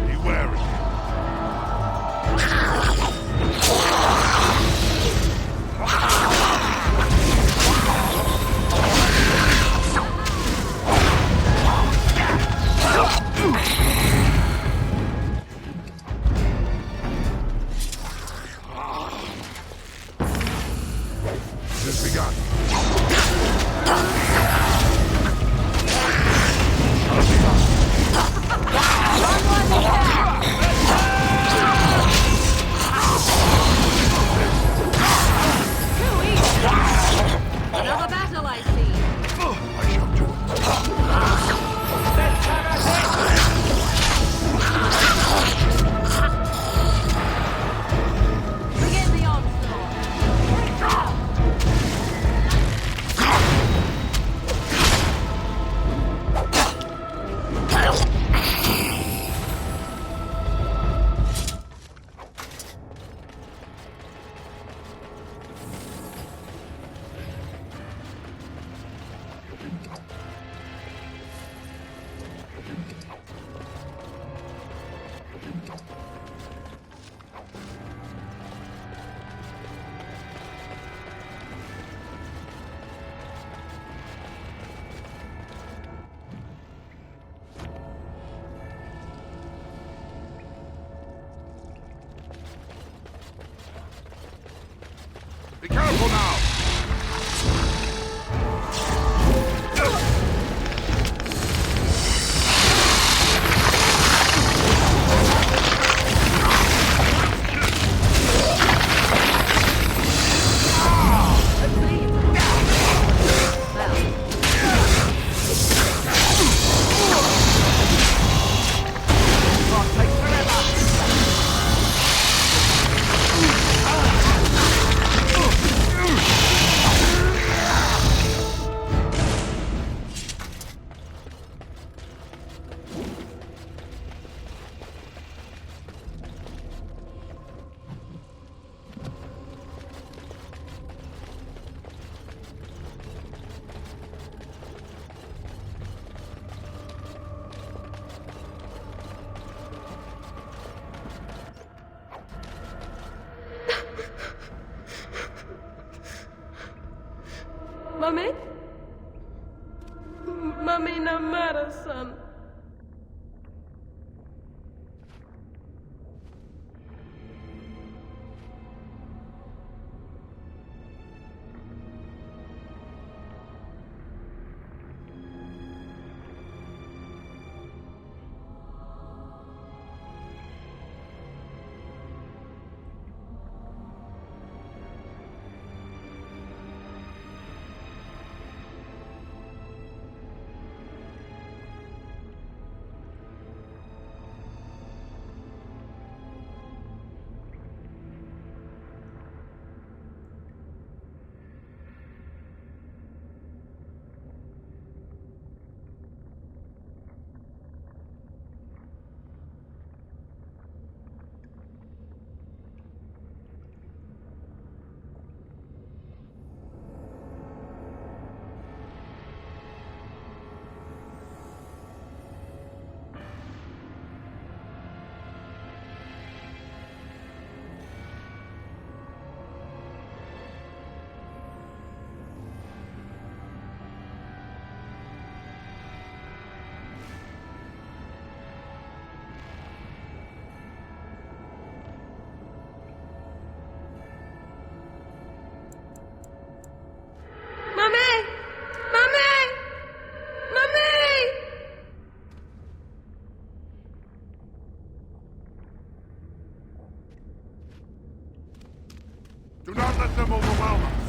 Be wary. Just begun. Another battle, I see. I shall do Begin the onslaught. Be careful now! Mummy? Mummy, no matter, son. Do not let them overwhelm us.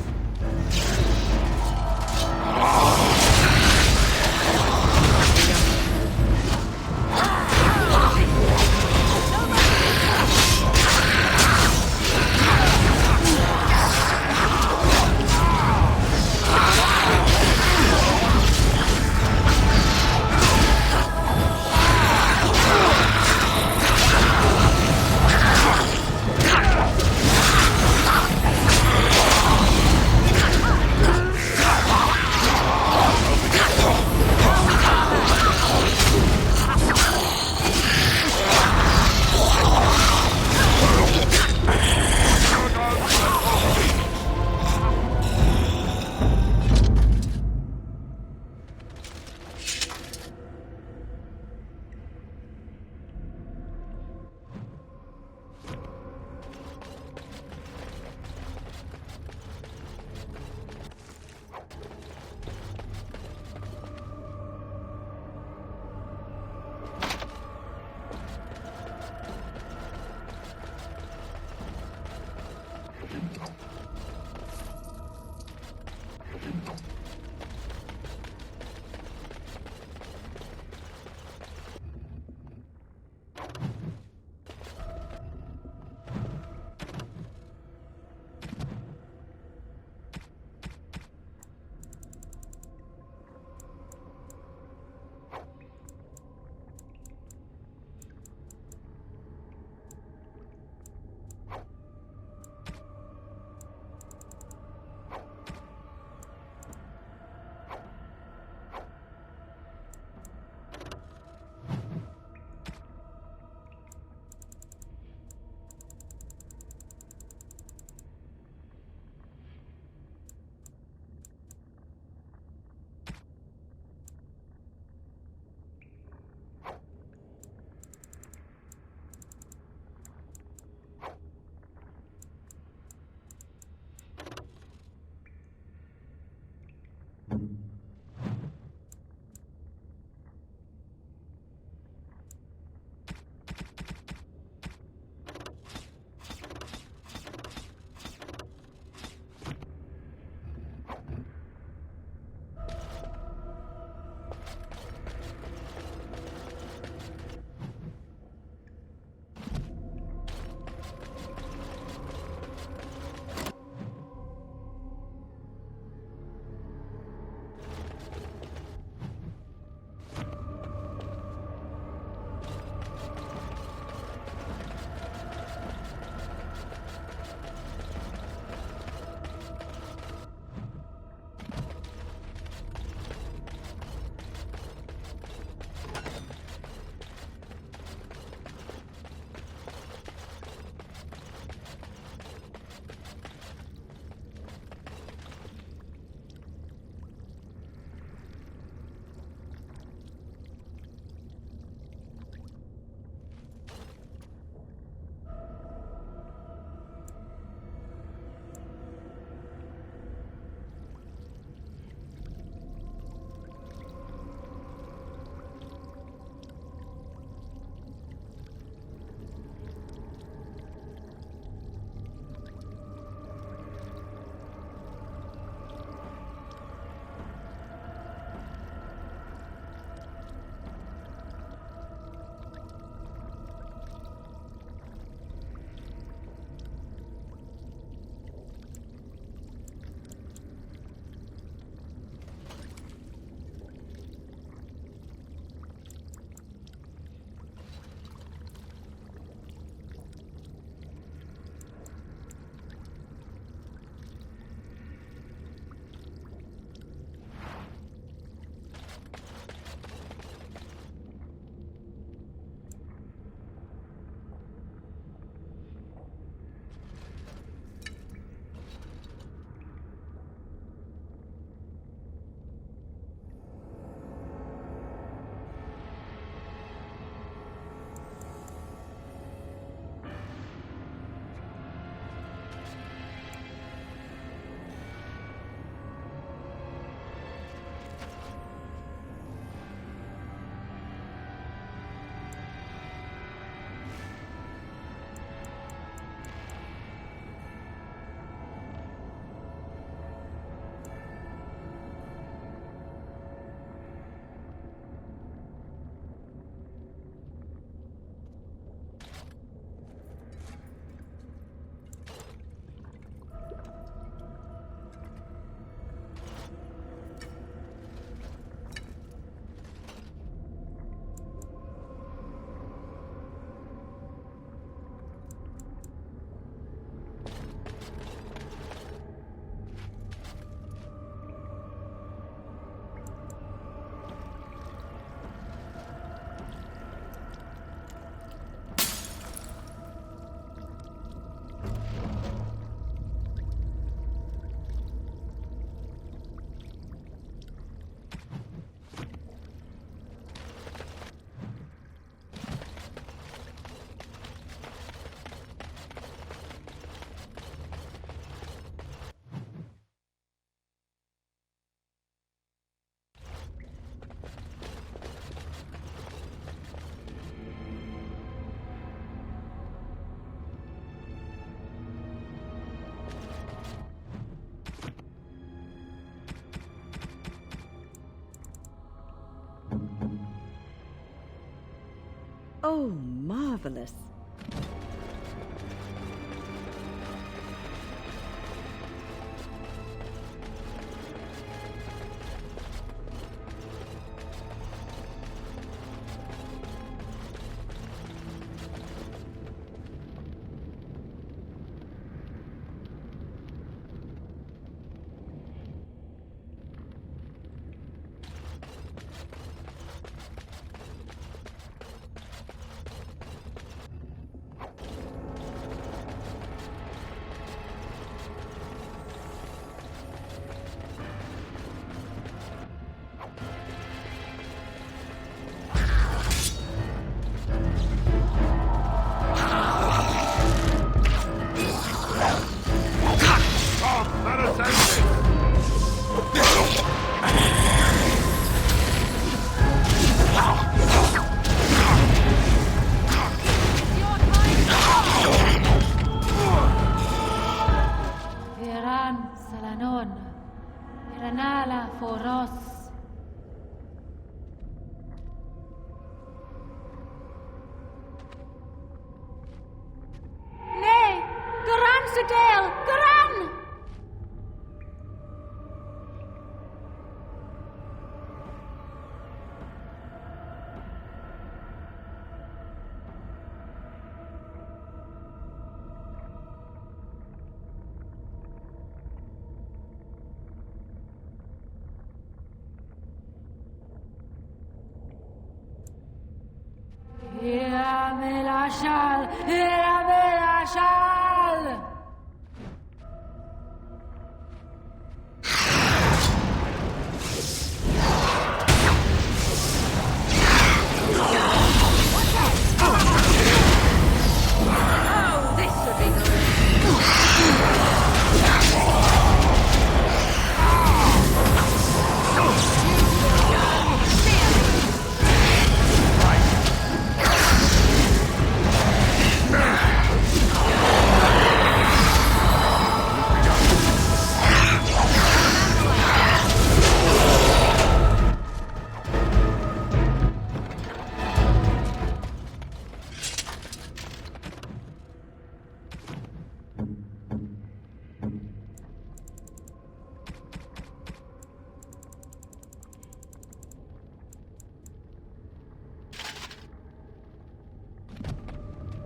Oh, marvelous.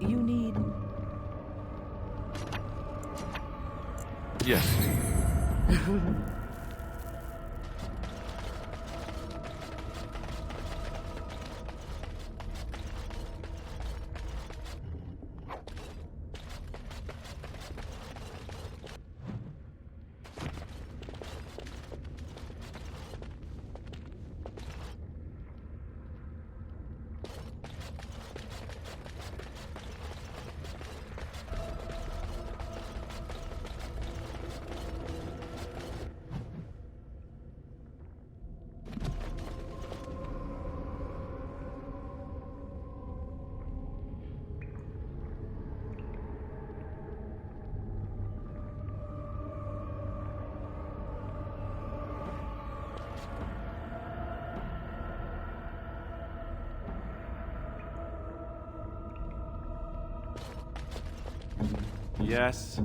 You need... Yes. Yes.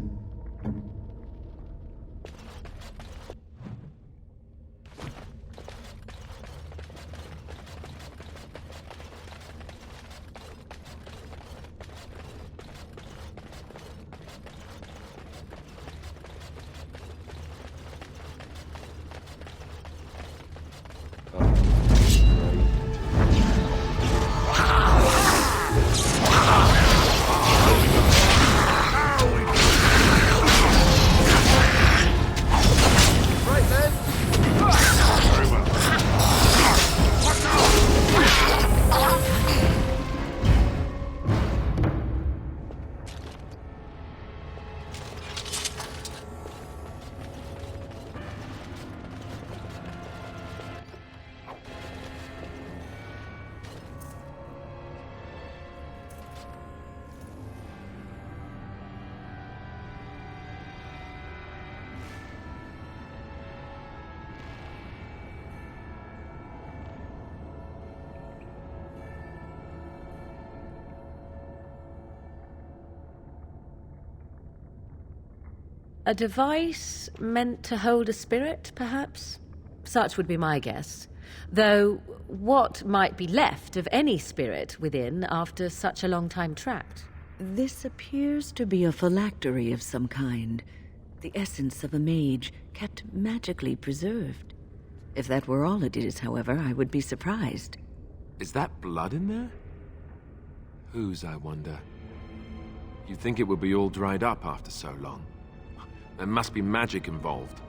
A device meant to hold a spirit, perhaps? Such would be my guess. Though, what might be left of any spirit within after such a long time trapped? This appears to be a phylactery of some kind. The essence of a mage, kept magically preserved. If that were all it is, however, I would be surprised. Is that blood in there? Whose, I wonder? You'd think it would be all dried up after so long. There must be magic involved.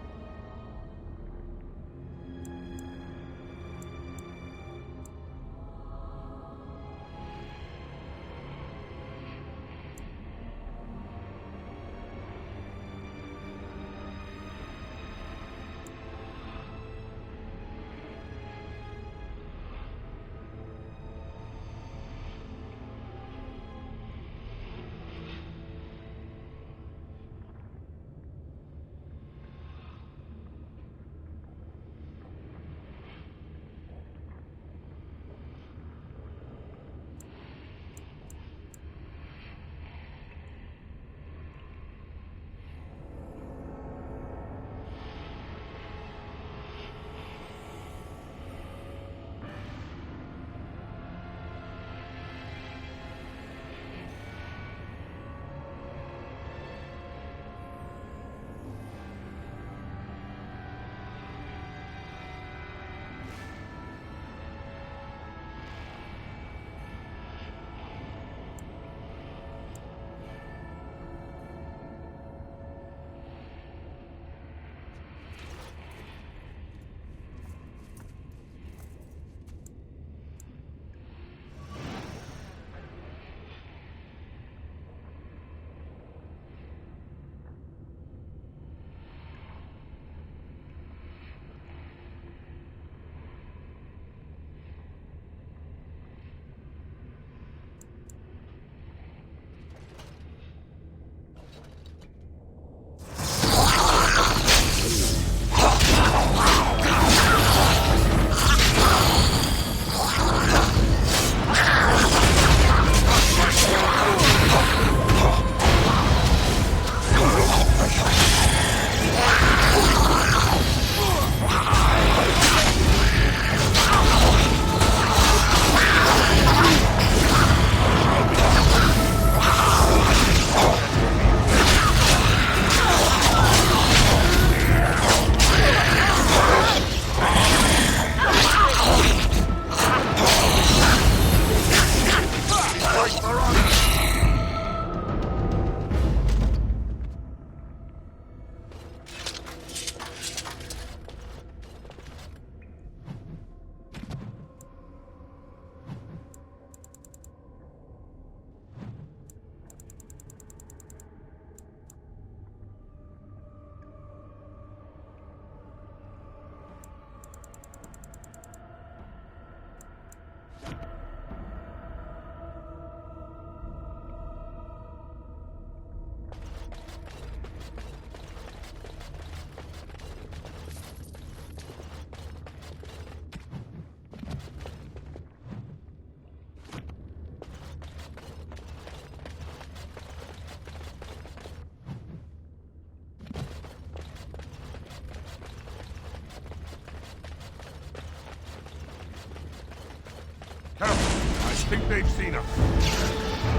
I think they've seen us.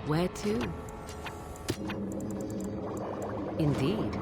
Where to? Indeed.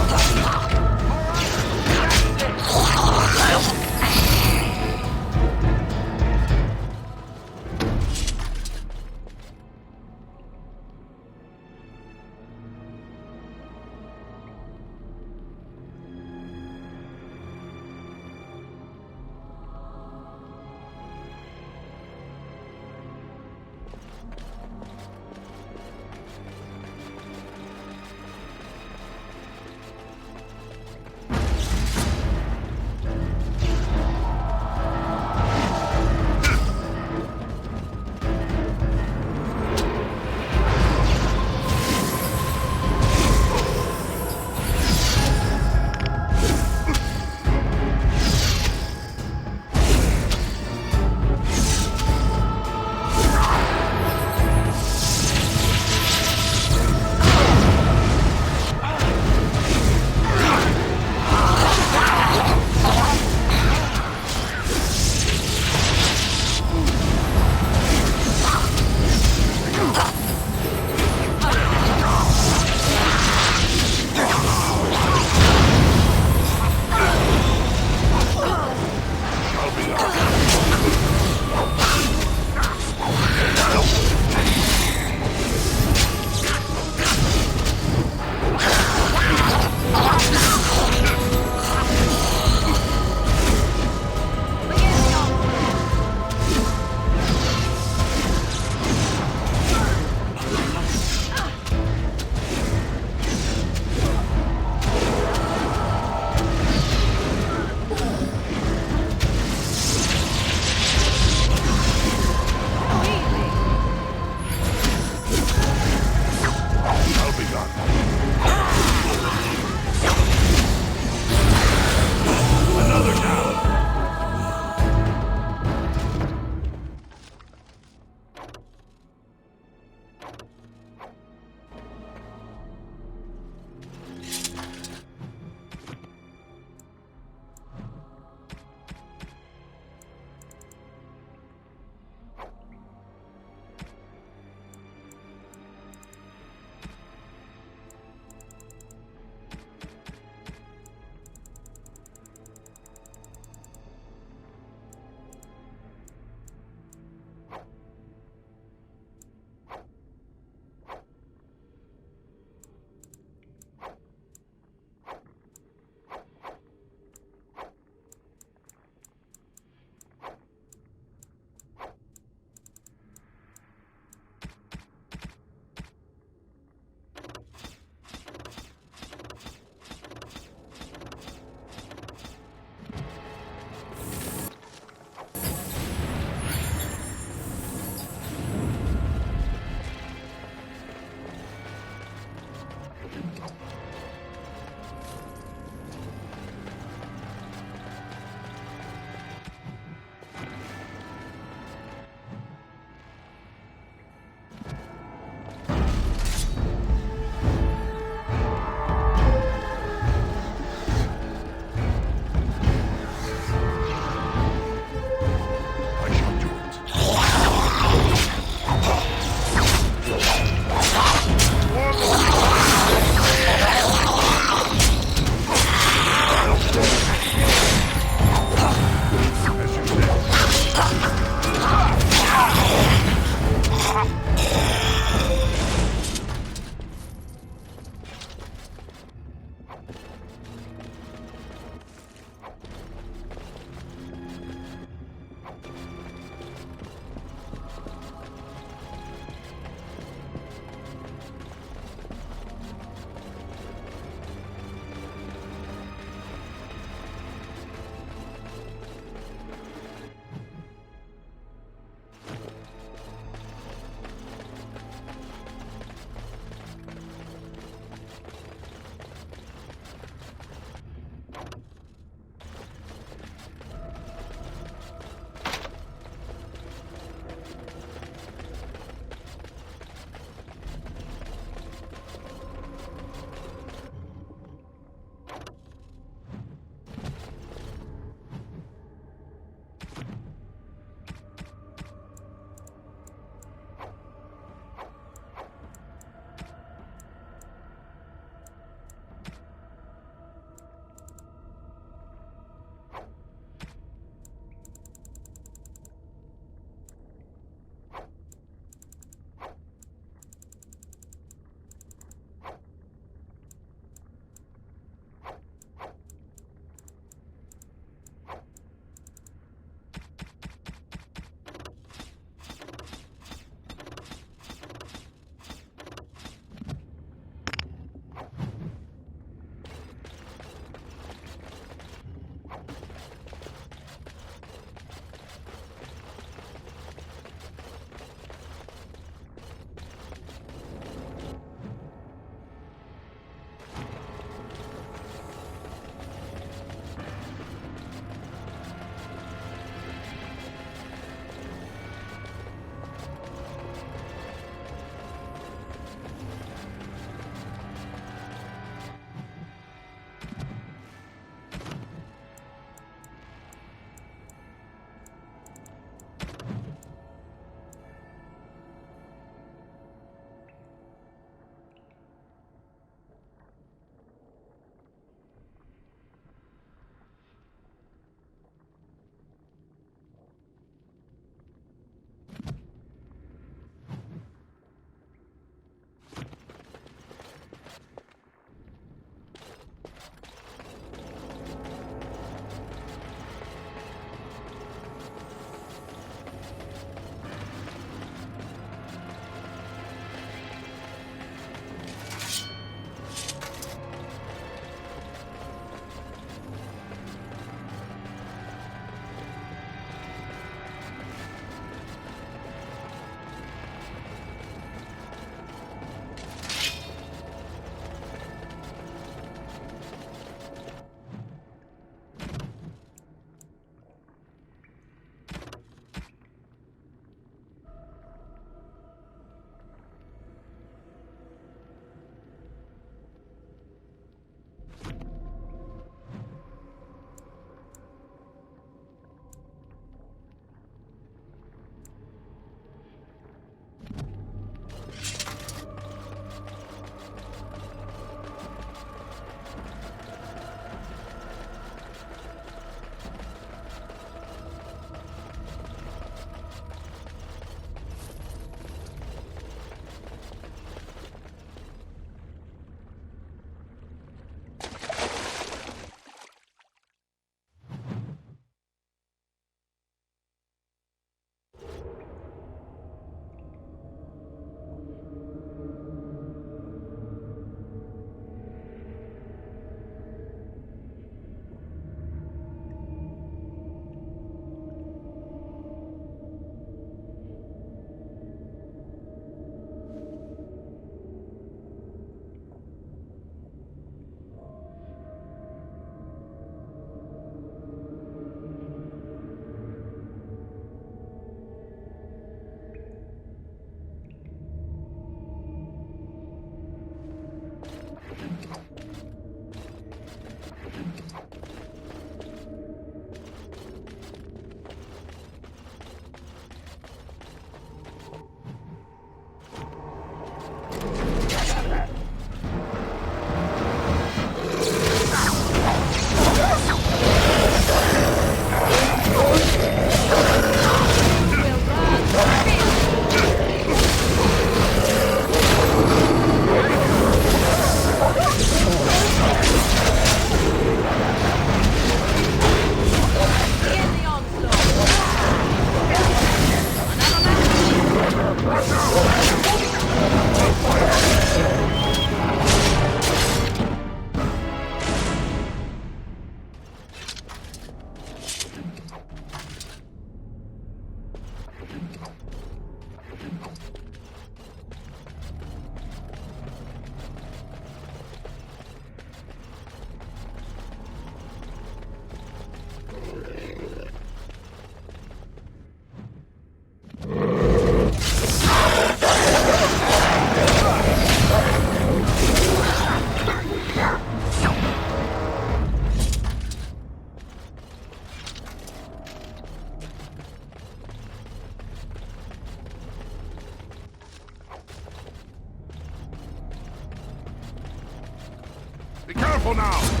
Be careful now!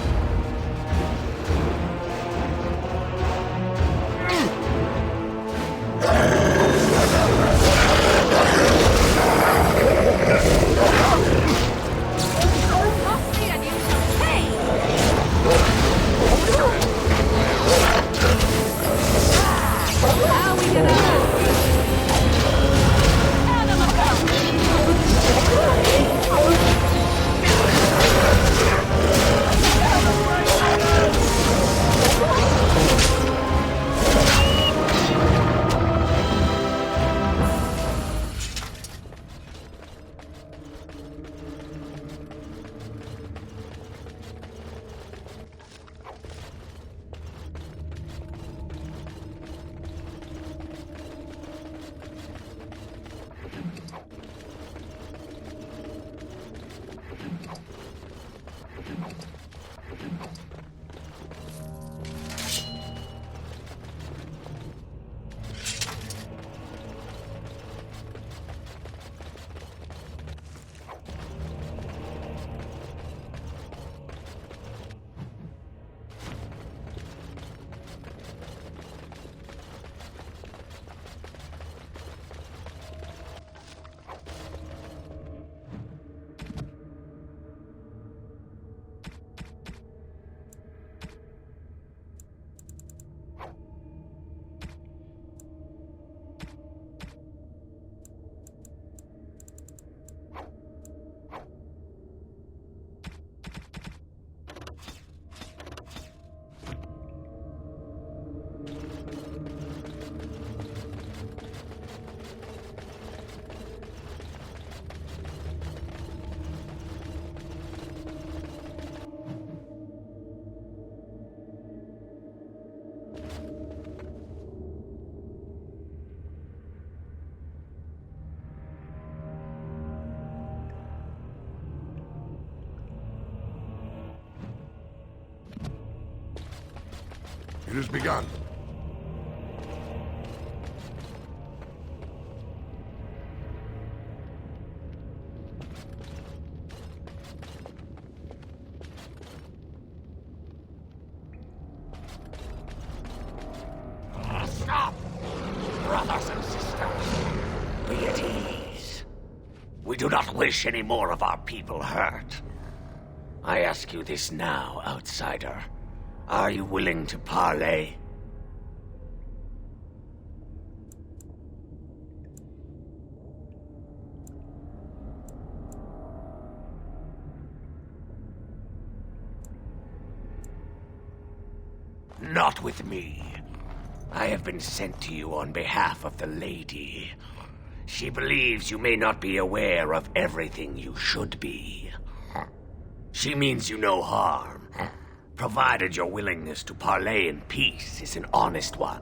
It has begun. Stop! Brothers and sisters, be at ease. We do not wish any more of our people hurt. I ask you this now, outsider. Are you willing to parley? Not with me. I have been sent to you on behalf of the lady. She believes you may not be aware of everything you should be. She means you no harm, provided your willingness to parley in peace is an honest one.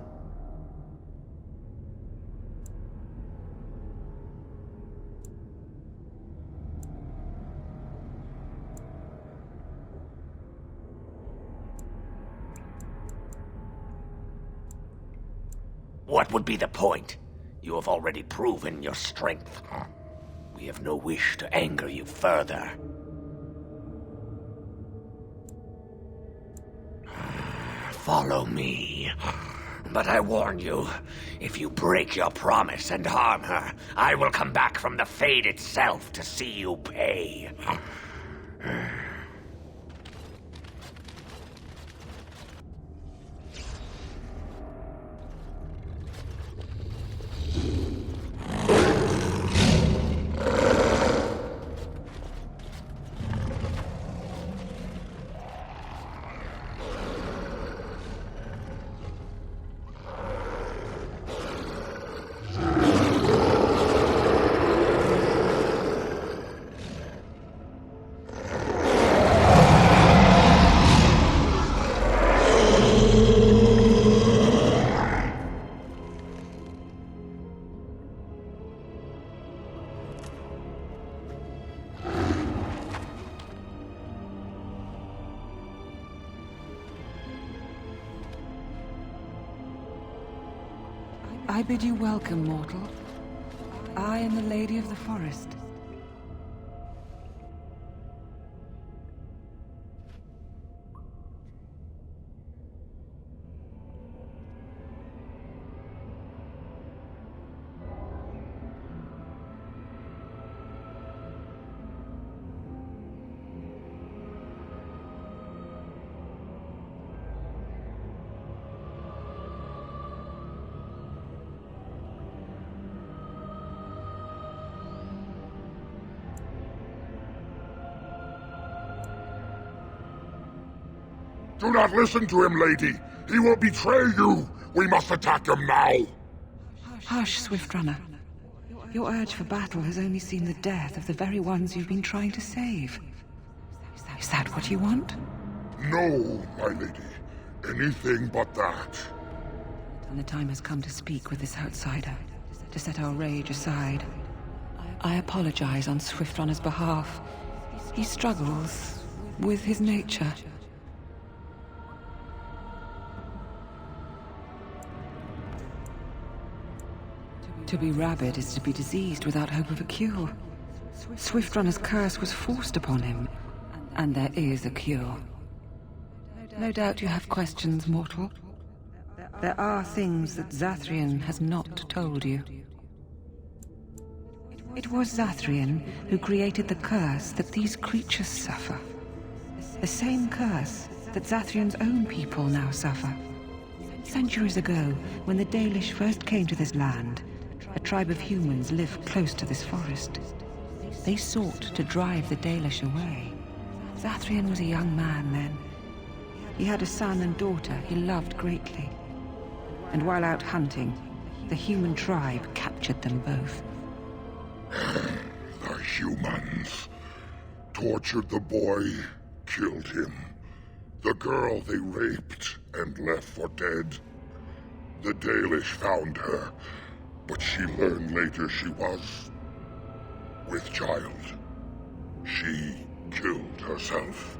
What would be the point? You have already proven your strength. We have no wish to anger you further. Follow me. But I warn you, if you break your promise and harm her, I will come back from the Fade itself to see you pay. I bid you welcome, mortal. I am the Lady of the Forest. Do not listen to him, lady. He will betray you. We must attack him now. Hush, Swiftrunner. Your urge for battle has only seen the death of the very ones you've been trying to save. Is that what you want? No, my lady. Anything but that. And the time has come to speak with this outsider, to set our rage aside. I apologize on Swiftrunner's behalf. He struggles with his nature. To be rabid is to be diseased without hope of a cure. Swiftrunner's curse was forced upon him, and there is a cure. No doubt you have questions, mortal. There are things that Zathrian has not told you. It was Zathrian who created the curse that these creatures suffer. The same curse that Zathrian's own people now suffer. Centuries ago, when the Dalish first came to this land, a tribe of humans lived close to this forest. They sought to drive the Dalish away. Zathrian was a young man then. He had a son and daughter he loved greatly. And while out hunting, the human tribe captured them both. The humans tortured the boy, killed him. The girl they raped and left for dead. The Dalish found her, but she learned later she was with child. She killed herself.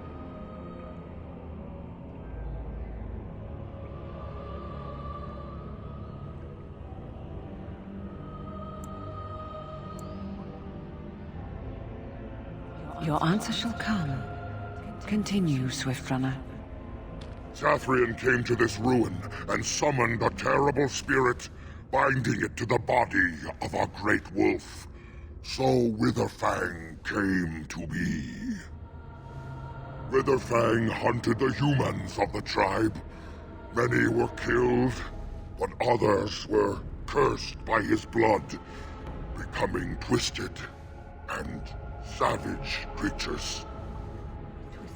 Your answer shall come. Continue, Swiftrunner. Zathrian came to this ruin and summoned a terrible spirit, binding it to the body of a great wolf. So Witherfang came to be. Witherfang hunted the humans of the tribe. Many were killed, but others were cursed by his blood, becoming twisted and savage creatures.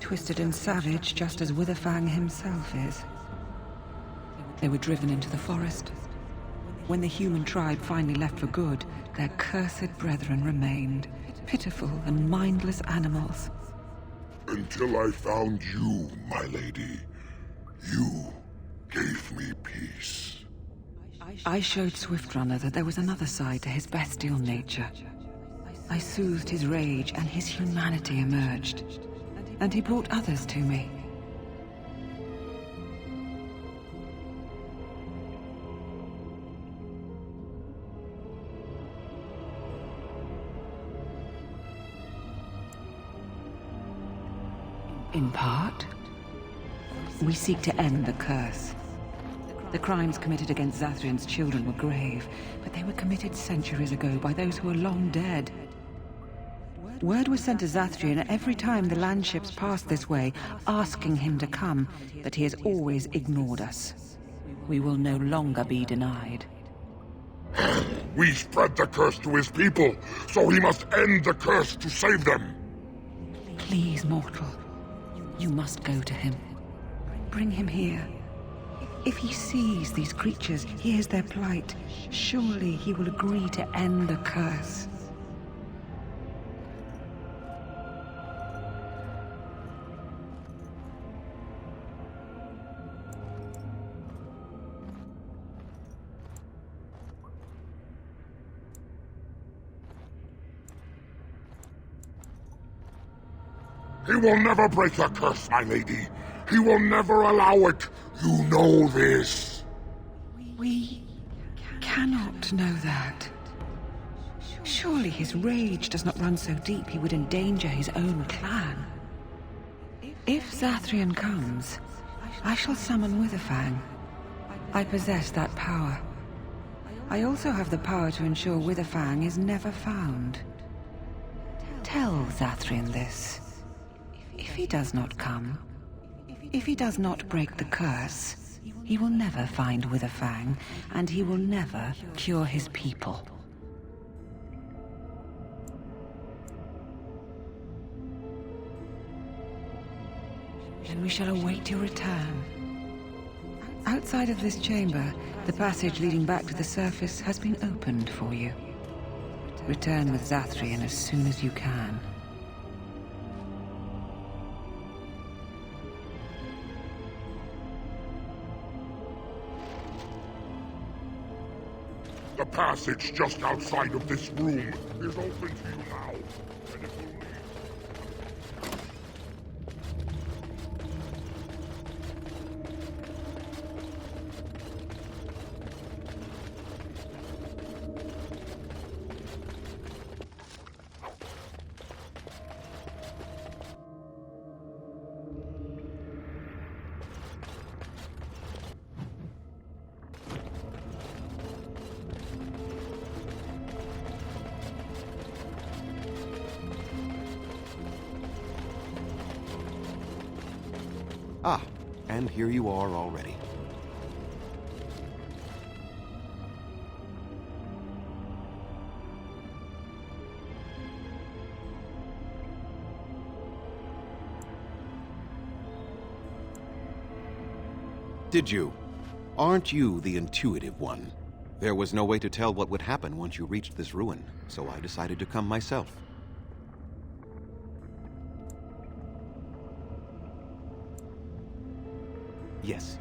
Twisted and savage, just as Witherfang himself is. They were driven into the forest. When the human tribe finally left for good, their cursed brethren remained, pitiful and mindless animals. Until I found you, my lady. You gave me peace. I showed Swiftrunner that there was another side to his bestial nature. I soothed his rage and his humanity emerged. And he brought others to me. In part, we seek to end the curse. The crimes committed against Zathrian's children were grave, but they were committed centuries ago by those who are long dead. Word was sent to Zathrian every time the landships passed this way, asking him to come, but he has always ignored us. We will no longer be denied. We spread the curse to his people, so he must end the curse to save them. Please, mortal. You must go to him. Bring him here. If he sees these creatures, hears their plight, surely he will agree to end the curse. He will never break the curse, my lady. He will never allow it. You know this. We cannot know that. Surely his rage does not run so deep he would endanger his own clan. If Zathrian comes, I shall summon Witherfang. I possess that power. I also have the power to ensure Witherfang is never found. Tell Zathrian this. If he does not come, if he does not break the curse, he will never find Witherfang, and he will never cure his people. and we shall await your return. Outside of this chamber, the passage leading back to the surface has been opened for you. Return with Zathrian as soon as you can. The passage just outside of this room is open to you now. And it will lead. Ah, and here you are already. Did you? Aren't you the intuitive one? There was no way to tell what would happen once you reached this ruin, so I decided to come myself.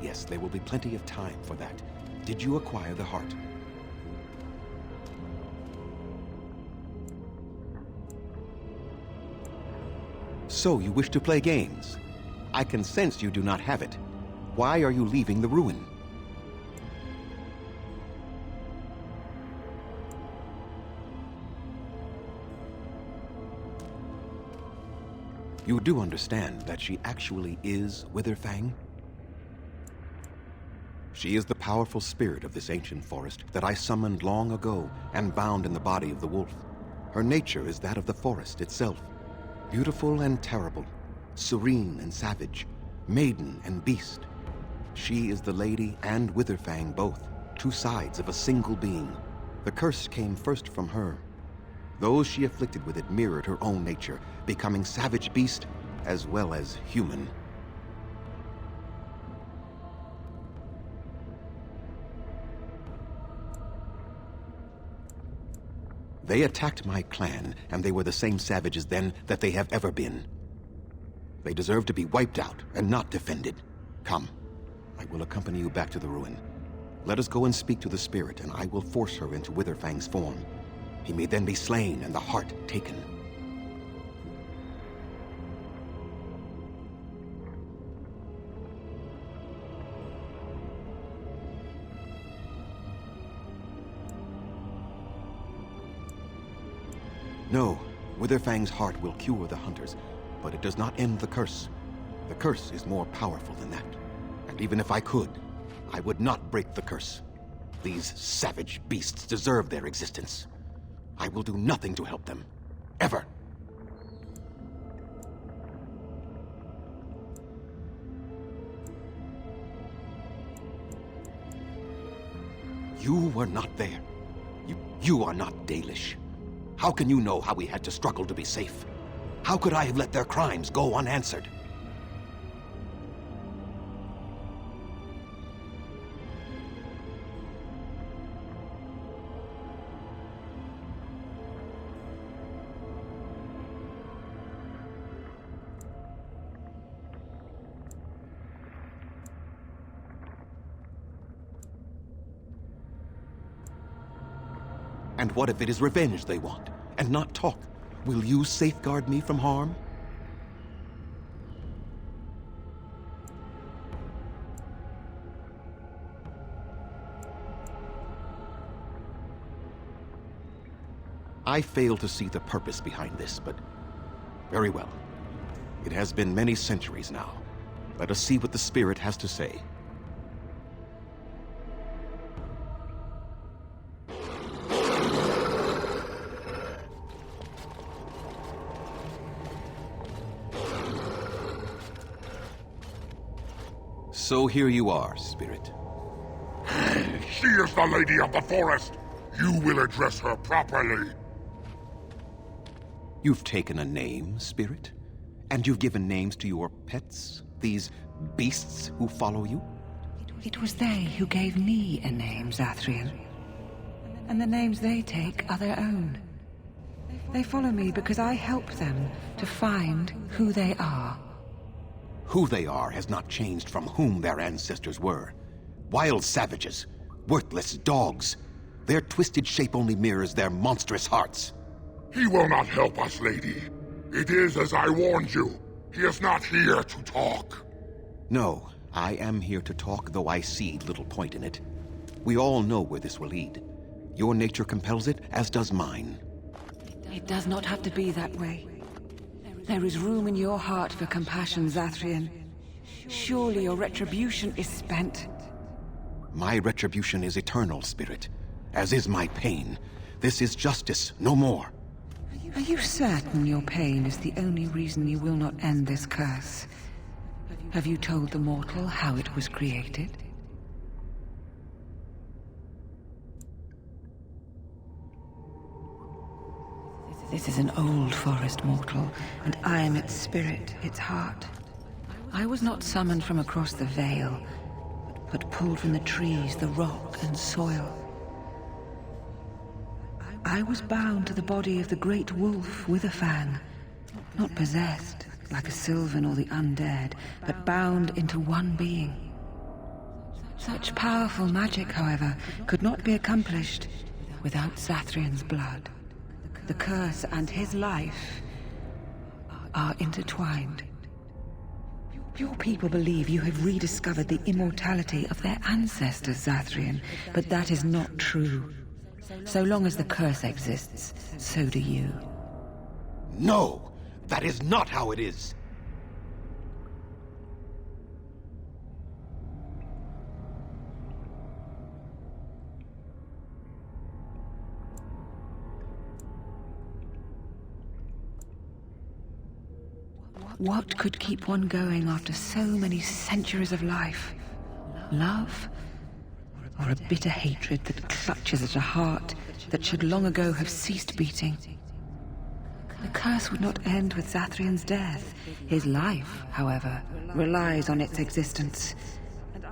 Yes, there will be plenty of time for that. Did you acquire the heart? So you wish to play games? I can sense you do not have it. Why are you leaving the ruin? You do understand that she actually is Witherfang? She is the powerful spirit of this ancient forest that I summoned long ago and bound in the body of the wolf. Her nature is that of the forest itself. Beautiful and terrible, serene and savage, maiden and beast. She is the lady and Witherfang both, two sides of a single being. The curse came first from her. Those she afflicted with it mirrored her own nature, becoming savage beast as well as human. They attacked my clan, and they were the same savages then that they have ever been. They deserve to be wiped out and not defended. Come, I will accompany you back to the ruin. Let us go and speak to the spirit, and I will force her into Witherfang's form. He may then be slain and the heart taken. No, Witherfang's heart will cure the hunters, but it does not end the curse. The curse is more powerful than that. And even if I could, I would not break the curse. These savage beasts deserve their existence. I will do nothing to help them. Ever. You were not there. You are not Dalish. How can you know how we had to struggle to be safe? How could I have let their crimes go unanswered? And what if it is revenge they want, and not talk? Will you safeguard me from harm? I fail to see the purpose behind this, but very well. It has been many centuries now. Let us see what the spirit has to say. So here you are, Spirit. She is the Lady of the Forest. You will address her properly. You've taken a name, Spirit? And you've given names to your pets? These beasts who follow you? It was they who gave me a name, Zathrian. And the names they take are their own. They follow me because I help them to find who they are. Who they are has not changed from whom their ancestors were. Wild savages, worthless dogs. Their twisted shape only mirrors their monstrous hearts. He will not help us, lady. It is as I warned you. He is not here to talk. No, I am here to talk, though I see little point in it. We all know where this will lead. Your nature compels it, as does mine. It does not have to be that way. There is room in your heart for compassion, Zathrian. Surely your retribution is spent. My retribution is eternal, Spirit, as is my pain. This is justice, no more. Are you certain your pain is the only reason you will not end this curse? Have you told the mortal how it was created? This is an old forest, mortal, and I am its spirit, its heart. I was not summoned from across the Vale, but pulled from the trees, the rock and soil. I was bound to the body of the great wolf Witherfang, not possessed like a Sylvan or the undead, but bound into one being. Such powerful magic, however, could not be accomplished without Zathrian's blood. The curse and his life are intertwined. Your people believe you have rediscovered the immortality of their ancestors, Zathrian, but that is not true. So long as the curse exists, so do you. No! That is not how it is! What could keep one going after so many centuries of life? Love? Or a bitter hatred that clutches at a heart that should long ago have ceased beating? The curse would not end with Zathrian's death. His life, however, relies on its existence.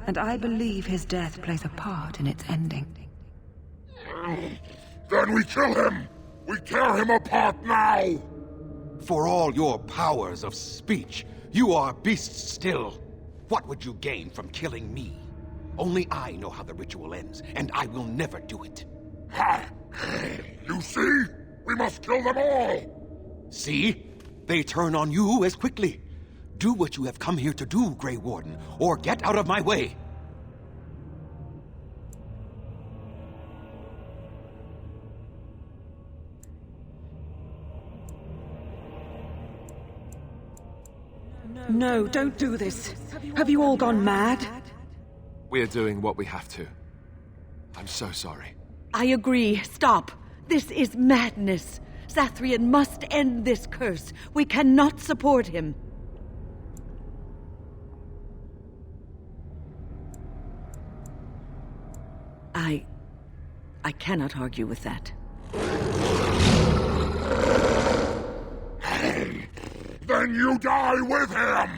And I believe his death plays a part in its ending. Then we kill him! We tear him apart now! For all your powers of speech, you are beasts still. What would you gain from killing me? Only I know how the ritual ends, and I will never do it. Ha! You see? We must kill them all! See? They turn on you as quickly. Do what you have come here to do, Grey Warden, or get out of my way. No, don't do this. Have you all gone mad? We are doing what we have to. I'm so sorry. I agree. Stop. This is madness. Zathrian must end this curse. We cannot support him. I cannot argue with that. Then you die with him!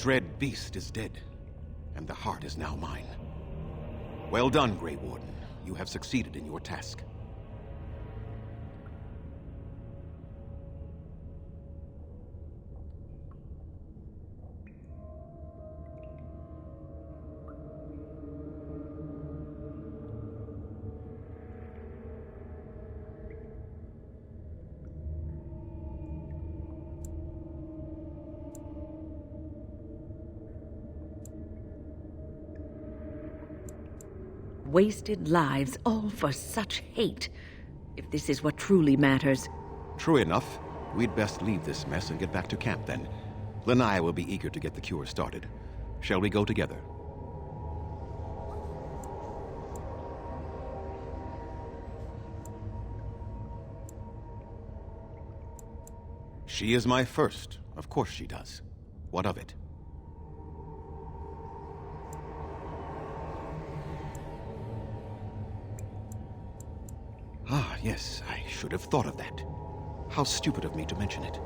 dread beast is dead, and the heart is now mine. Well done, Grey Warden. You have succeeded in your task. Wasted lives, all for such hate. If this is what truly matters. True enough. We'd best leave this mess and get back to camp then. Lanaya will be eager to get the cure started. Shall we go together? She is my first. Of course she does. What of it? Ah, yes, I should have thought of that. How stupid of me to mention it.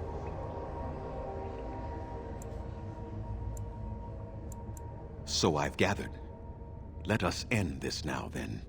So I've gathered. Let us end this now, then.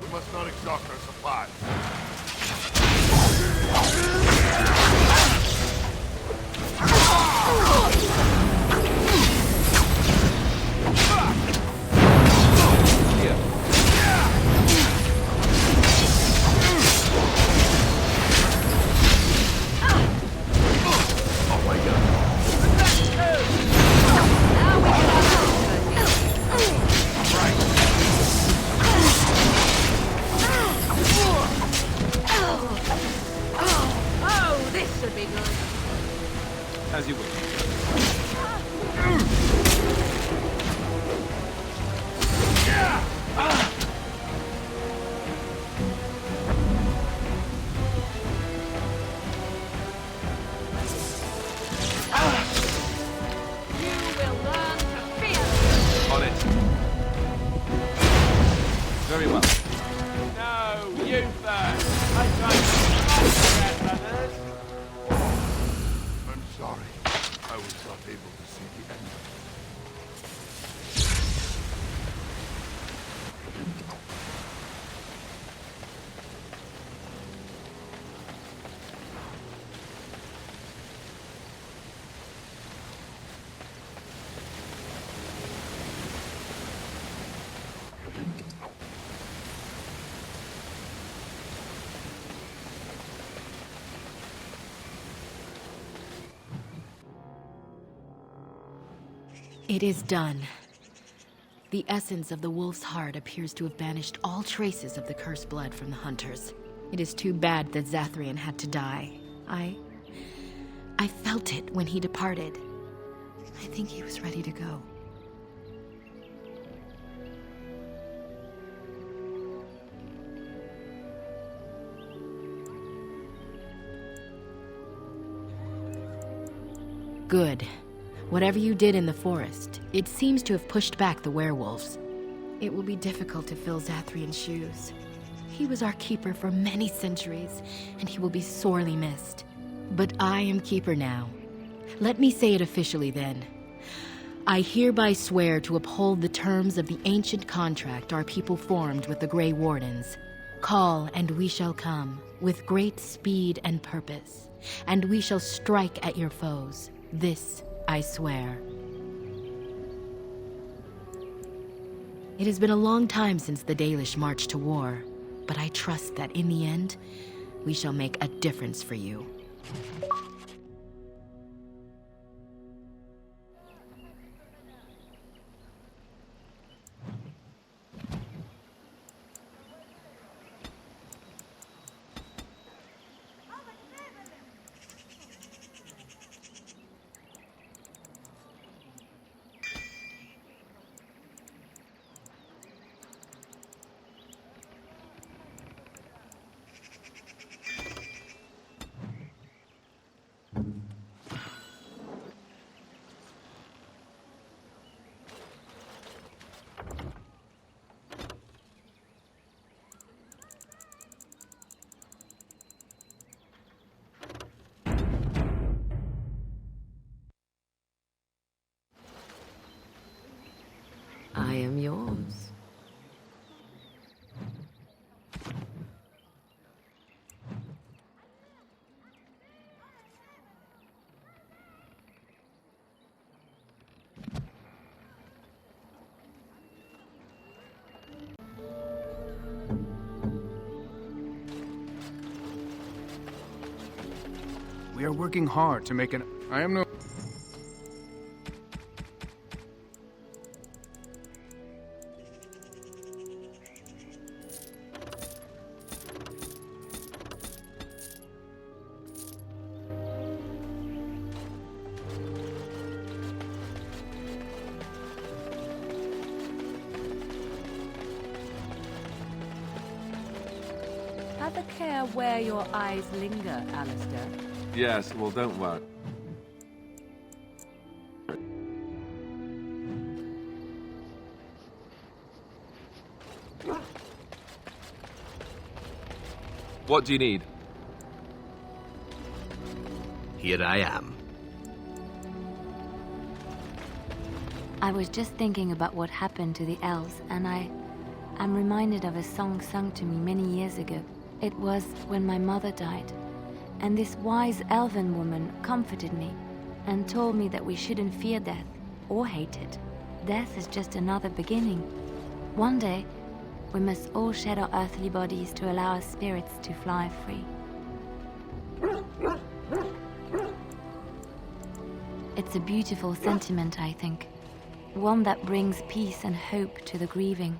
We must not exhaust our supplies. Here. Oh, this should be good. As you wish. You will learn to fear. On it. Very well. No, you first. I tried to brothers. I'm sorry. I was not able to see the end. It is done. The essence of the wolf's heart appears to have banished all traces of the cursed blood from the hunters. It is too bad that Zathrian had to die. I felt it when he departed. I think he was ready to go. Good. Whatever you did in the forest, it seems to have pushed back the werewolves. It will be difficult to fill Zathrian's shoes. He was our keeper for many centuries, and he will be sorely missed. But I am keeper now. Let me say it officially then. I hereby swear to uphold the terms of the ancient contract our people formed with the Grey Wardens. Call, and we shall come, with great speed and purpose, and we shall strike at your foes. This I swear. It has been a long time since the Dalish marched to war, but I trust that in the end, we shall make a difference for you. I am yours. We are working hard to make an... I am no... Have a care where your eyes linger, Alistair. Yes, well, don't worry. What do you need? Here I am. I was just thinking about what happened to the elves, and I'm reminded of a song sung to me many years ago. It was when my mother died, and this wise elven woman comforted me and told me that we shouldn't fear death or hate it. Death is just another beginning. One day, we must all shed our earthly bodies to allow our spirits to fly free. It's a beautiful sentiment, I think. One that brings peace and hope to the grieving.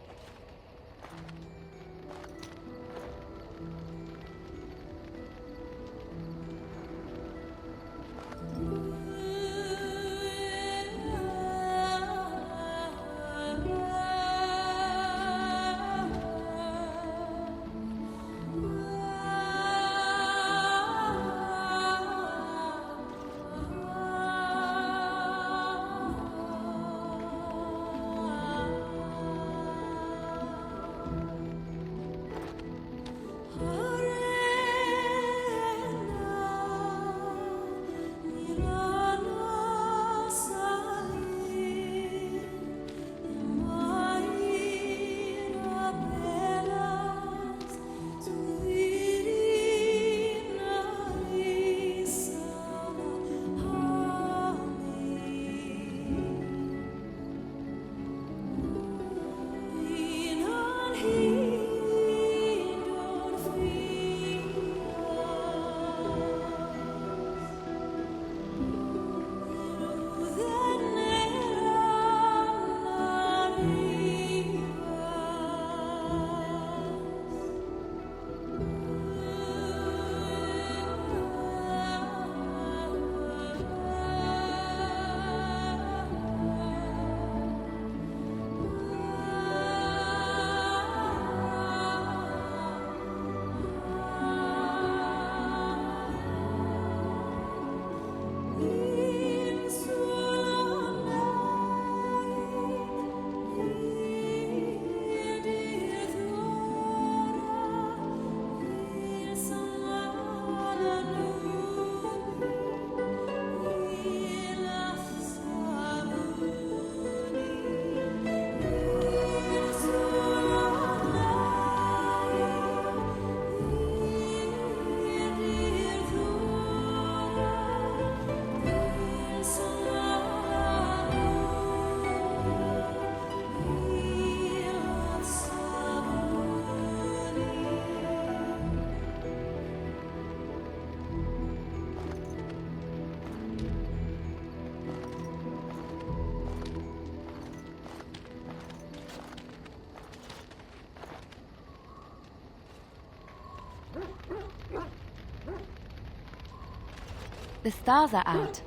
The stars are out.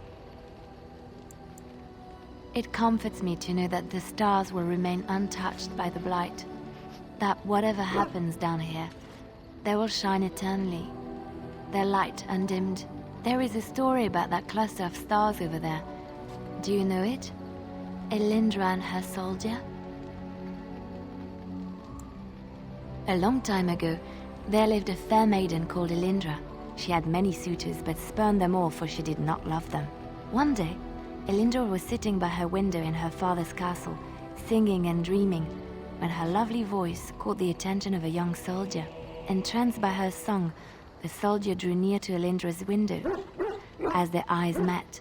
It comforts me to know that the stars will remain untouched by the blight. That whatever happens down here, they will shine eternally, their light undimmed. There is a story about that cluster of stars over there. Do you know it? Elindra and her soldier? A long time ago, there lived a fair maiden called Elindra. She had many suitors, but spurned them all, for she did not love them. One day, Elindra was sitting by her window in her father's castle, singing and dreaming, when her lovely voice caught the attention of a young soldier. Entranced by her song, the soldier drew near to Elindra's window. As their eyes met,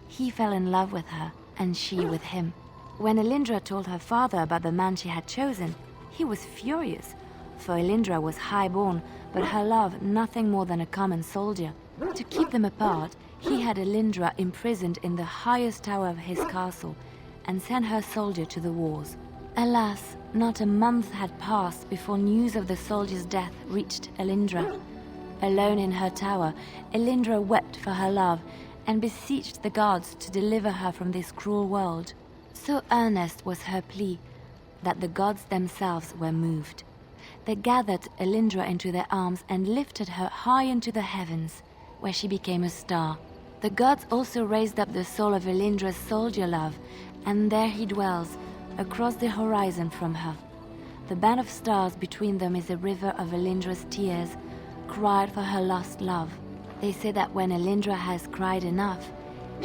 he fell in love with her, and she with him. When Elindra told her father about the man she had chosen, he was furious, for Elindra was high-born, but her love nothing more than a common soldier. To keep them apart, he had Elindra imprisoned in the highest tower of his castle, and sent her soldier to the wars. Alas, not a month had passed before news of the soldier's death reached Elindra. Alone in her tower, Elindra wept for her love, and beseeched the gods to deliver her from this cruel world. So earnest was her plea that the gods themselves were moved. They gathered Elindra into their arms and lifted her high into the heavens, where she became a star. The gods also raised up the soul of Elindra's soldier love, and there he dwells, across the horizon from her. The band of stars between them is a river of Elindra's tears, cried for her lost love. They say that when Elindra has cried enough,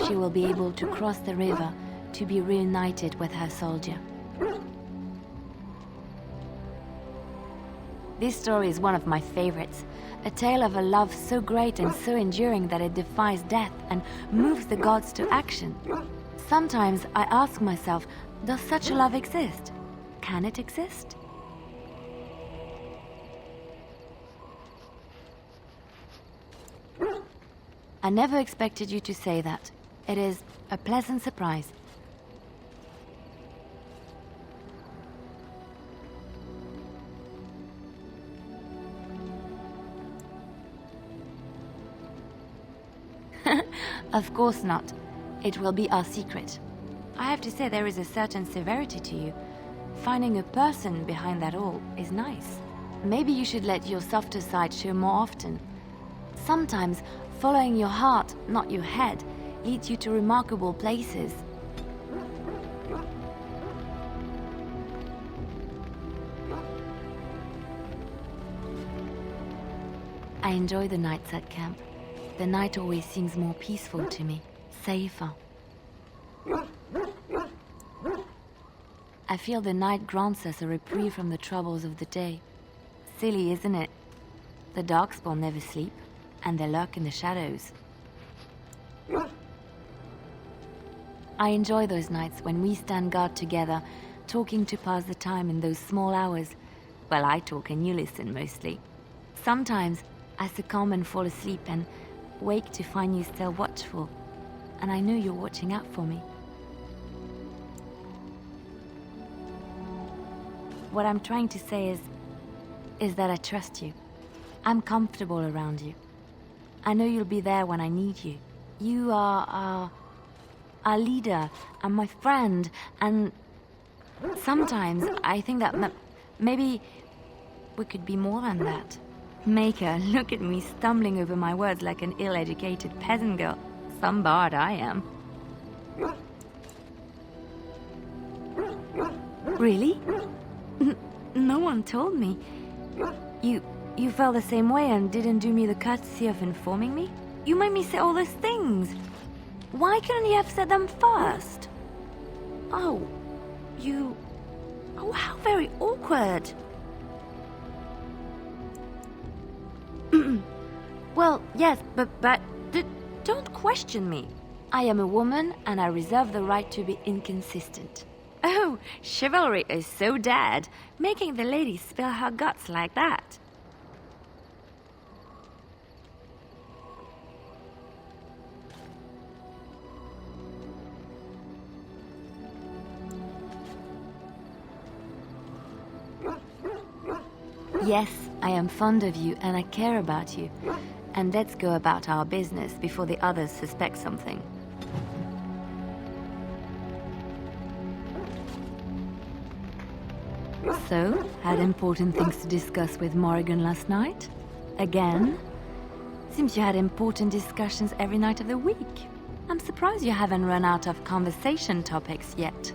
she will be able to cross the river to be reunited with her soldier. This story is one of my favorites, a tale of a love so great and so enduring that it defies death and moves the gods to action. Sometimes I ask myself, does such a love exist? Can it exist? I never expected you to say that. It is a pleasant surprise. Of course not. It will be our secret. I have to say there is a certain severity to you. Finding a person behind that all is nice. Maybe you should let your softer side show more often. Sometimes following your heart, not your head, leads you to remarkable places. I enjoy the nights at camp. The night always seems more peaceful to me, safer. I feel the night grants us a reprieve from the troubles of the day. Silly, isn't it? The Darkspawn never sleep, and they lurk in the shadows. I enjoy those nights when we stand guard together, talking to pass the time in those small hours. Well, I talk and you listen mostly. Sometimes I succumb and fall asleep and wake to find you still watchful, and I know you're watching out for me. What I'm trying to say is that I trust you. I'm comfortable around you. I know you'll be there when I need you. You are our leader and my friend, and sometimes I think that maybe we could be more than that. Maker, look at me stumbling over my words like an ill-educated peasant girl. Some bard I am. Really? No one told me. You felt the same way and didn't do me the courtesy of informing me? You made me say all those things. Why couldn't you have said them first? Oh, how very awkward. Well, yes, but don't question me. I am a woman, and I reserve the right to be inconsistent. Oh, chivalry is so dead, making the lady spill her guts like that. Yes, I am fond of you and I care about you. And let's go about our business before the others suspect something. So, had important things to discuss with Morrigan last night? Again? Seems you had important discussions every night of the week. I'm surprised you haven't run out of conversation topics yet.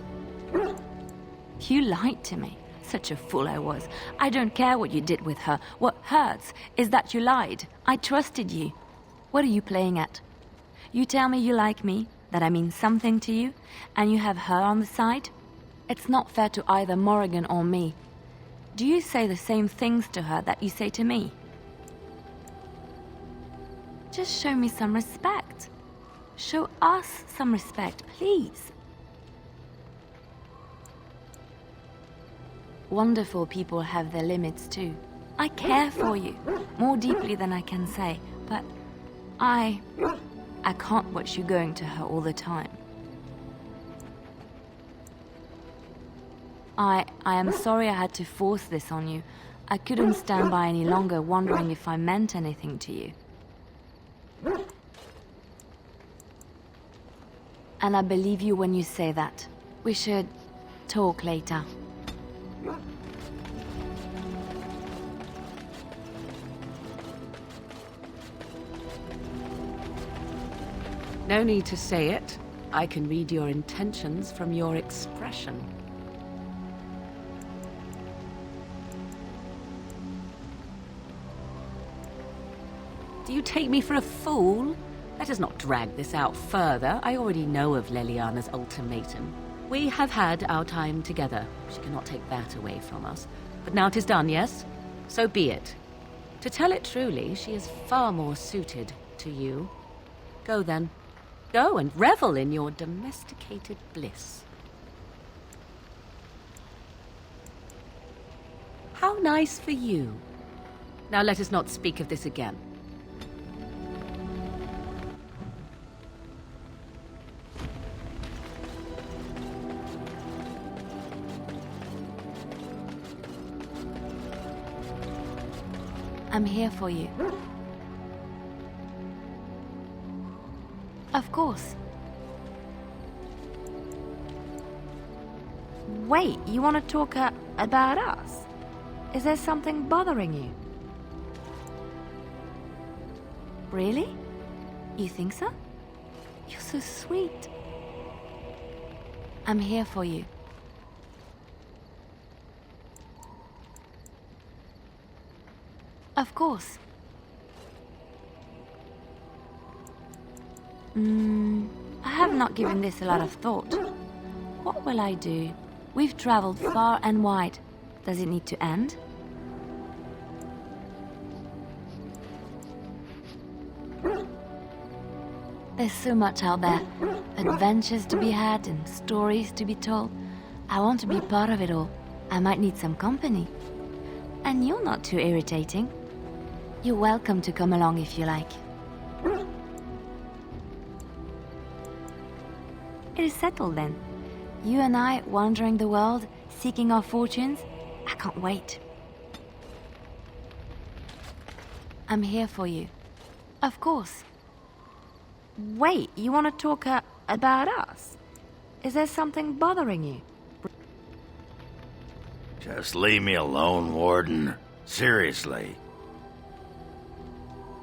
You lied to me. Such a fool I was. I don't care what you did with her. What hurts is that you lied. I trusted you. What are you playing at? You tell me you like me, that I mean something to you, and you have her on the side? It's not fair to either Morrigan or me. Do you say the same things to her that you say to me? Just show me some respect. Show us some respect, please. Wonderful people have their limits too. I care for you, more deeply than I can say, but I can't watch you going to her all the time. I am sorry I had to force this on you. I couldn't stand by any longer wondering if I meant anything to you. And I believe you when you say that. We should talk later. No need to say it. I can read your intentions from your expression. Do you take me for a fool? Let us not drag this out further. I already know of Leliana's ultimatum. We have had our time together. She cannot take that away from us. But now 'tis done, yes? So be it. To tell it truly, she is far more suited to you. Go then. Go and revel in your domesticated bliss. How nice for you. Now let us not speak of this again. I'm here for you. Of course. Wait, you want to talk about us? Is there something bothering you? Really? You think so? You're so sweet. I'm here for you. Of course. I have not given this a lot of thought. What will I do? We've traveled far and wide. Does it need to end? There's so much out there. Adventures to be had and stories to be told. I want to be part of it all. I might need some company. And you're not too irritating. You're welcome to come along if you like. It is settled then. You and I wandering the world, seeking our fortunes. I can't wait. I'm here for you. Of course. Wait, you want to talk about us? Is there something bothering you? Just leave me alone, Warden. Seriously.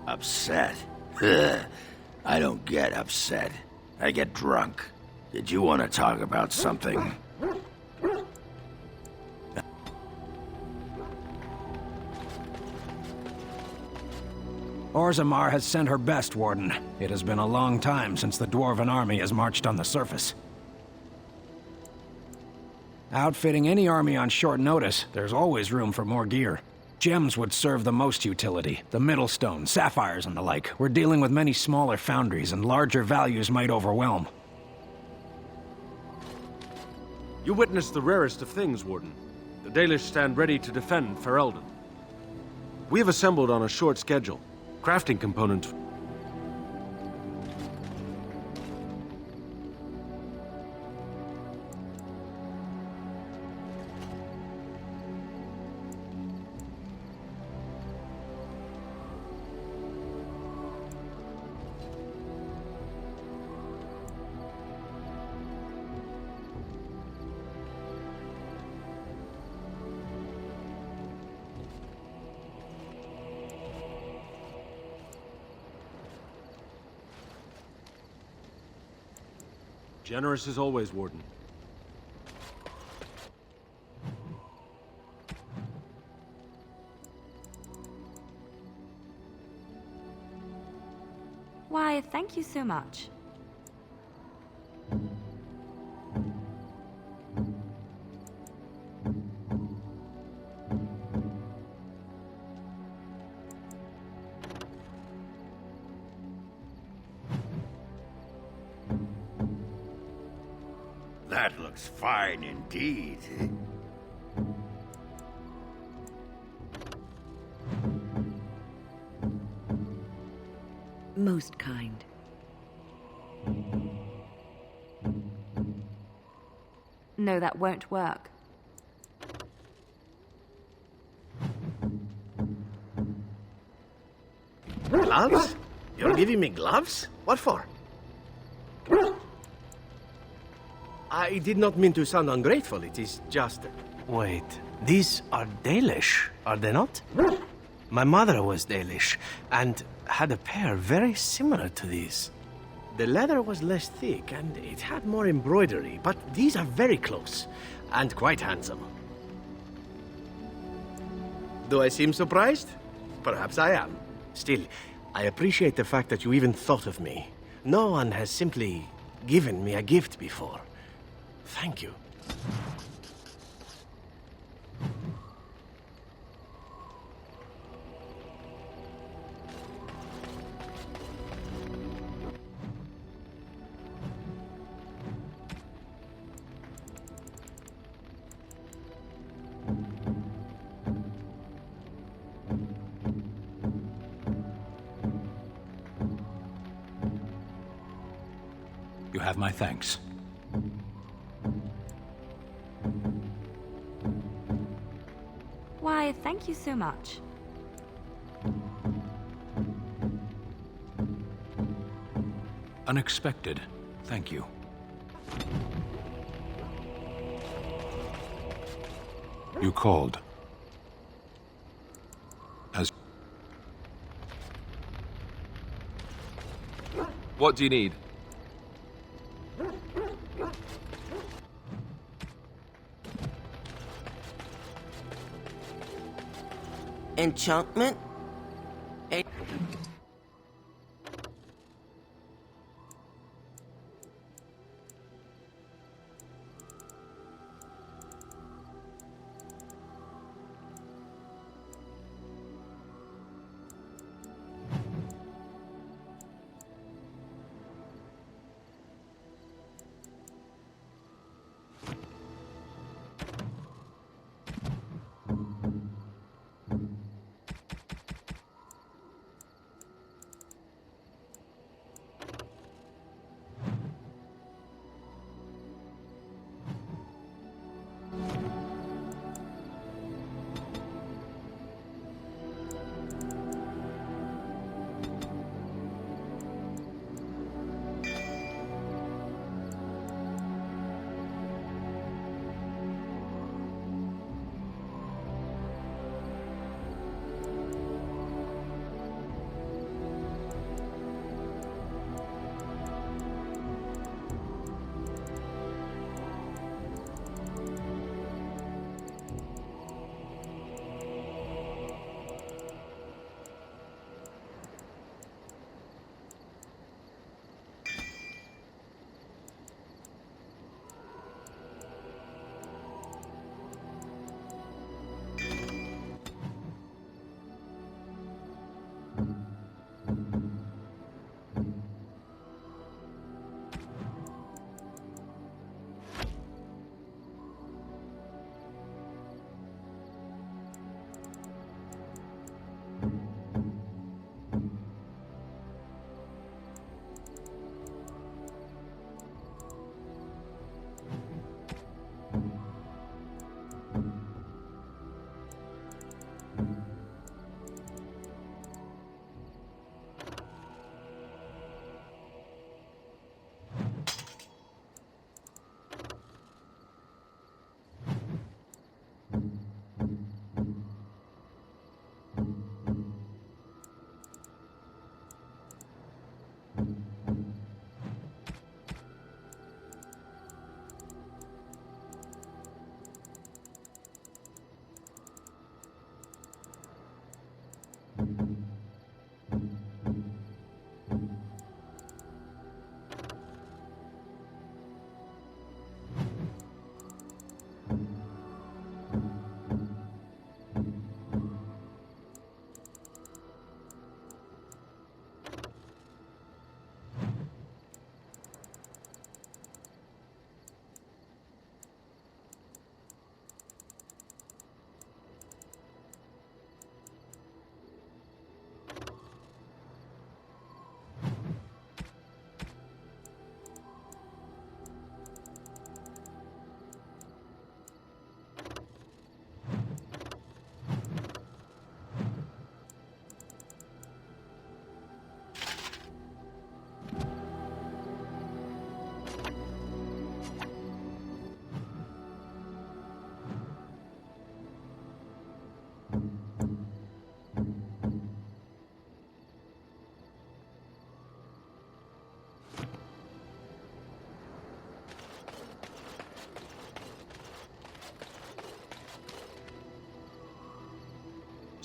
Upset? I don't get upset. I get drunk. Did you want to talk about something? Orzammar has sent her best, Warden. It has been a long time since the Dwarven army has marched on the surface. Outfitting any army on short notice, there's always room for more gear. Gems would serve the most utility. The Middlestone, sapphires, and the like. We're dealing with many smaller foundries, and larger values might overwhelm. You witnessed the rarest of things, Warden. The Dalish stand ready to defend Ferelden. We have assembled on a short schedule. Crafting components. Generous as always, Warden. Why, thank you so much. That looks fine indeed. Most kind. No, that won't work. Gloves? You're giving me gloves? What for? I did not mean to sound ungrateful, it is just... Wait, these are Dalish, are they not? My mother was Dalish, and had a pair very similar to these. The leather was less thick, and it had more embroidery, but these are very close, and quite handsome. Do I seem surprised? Perhaps I am. Still, I appreciate the fact that you even thought of me. No one has simply given me a gift before. Thank you. You have my thanks. Why, thank you so much. Unexpected. Thank you. You called. As... What do you need? Enchantment?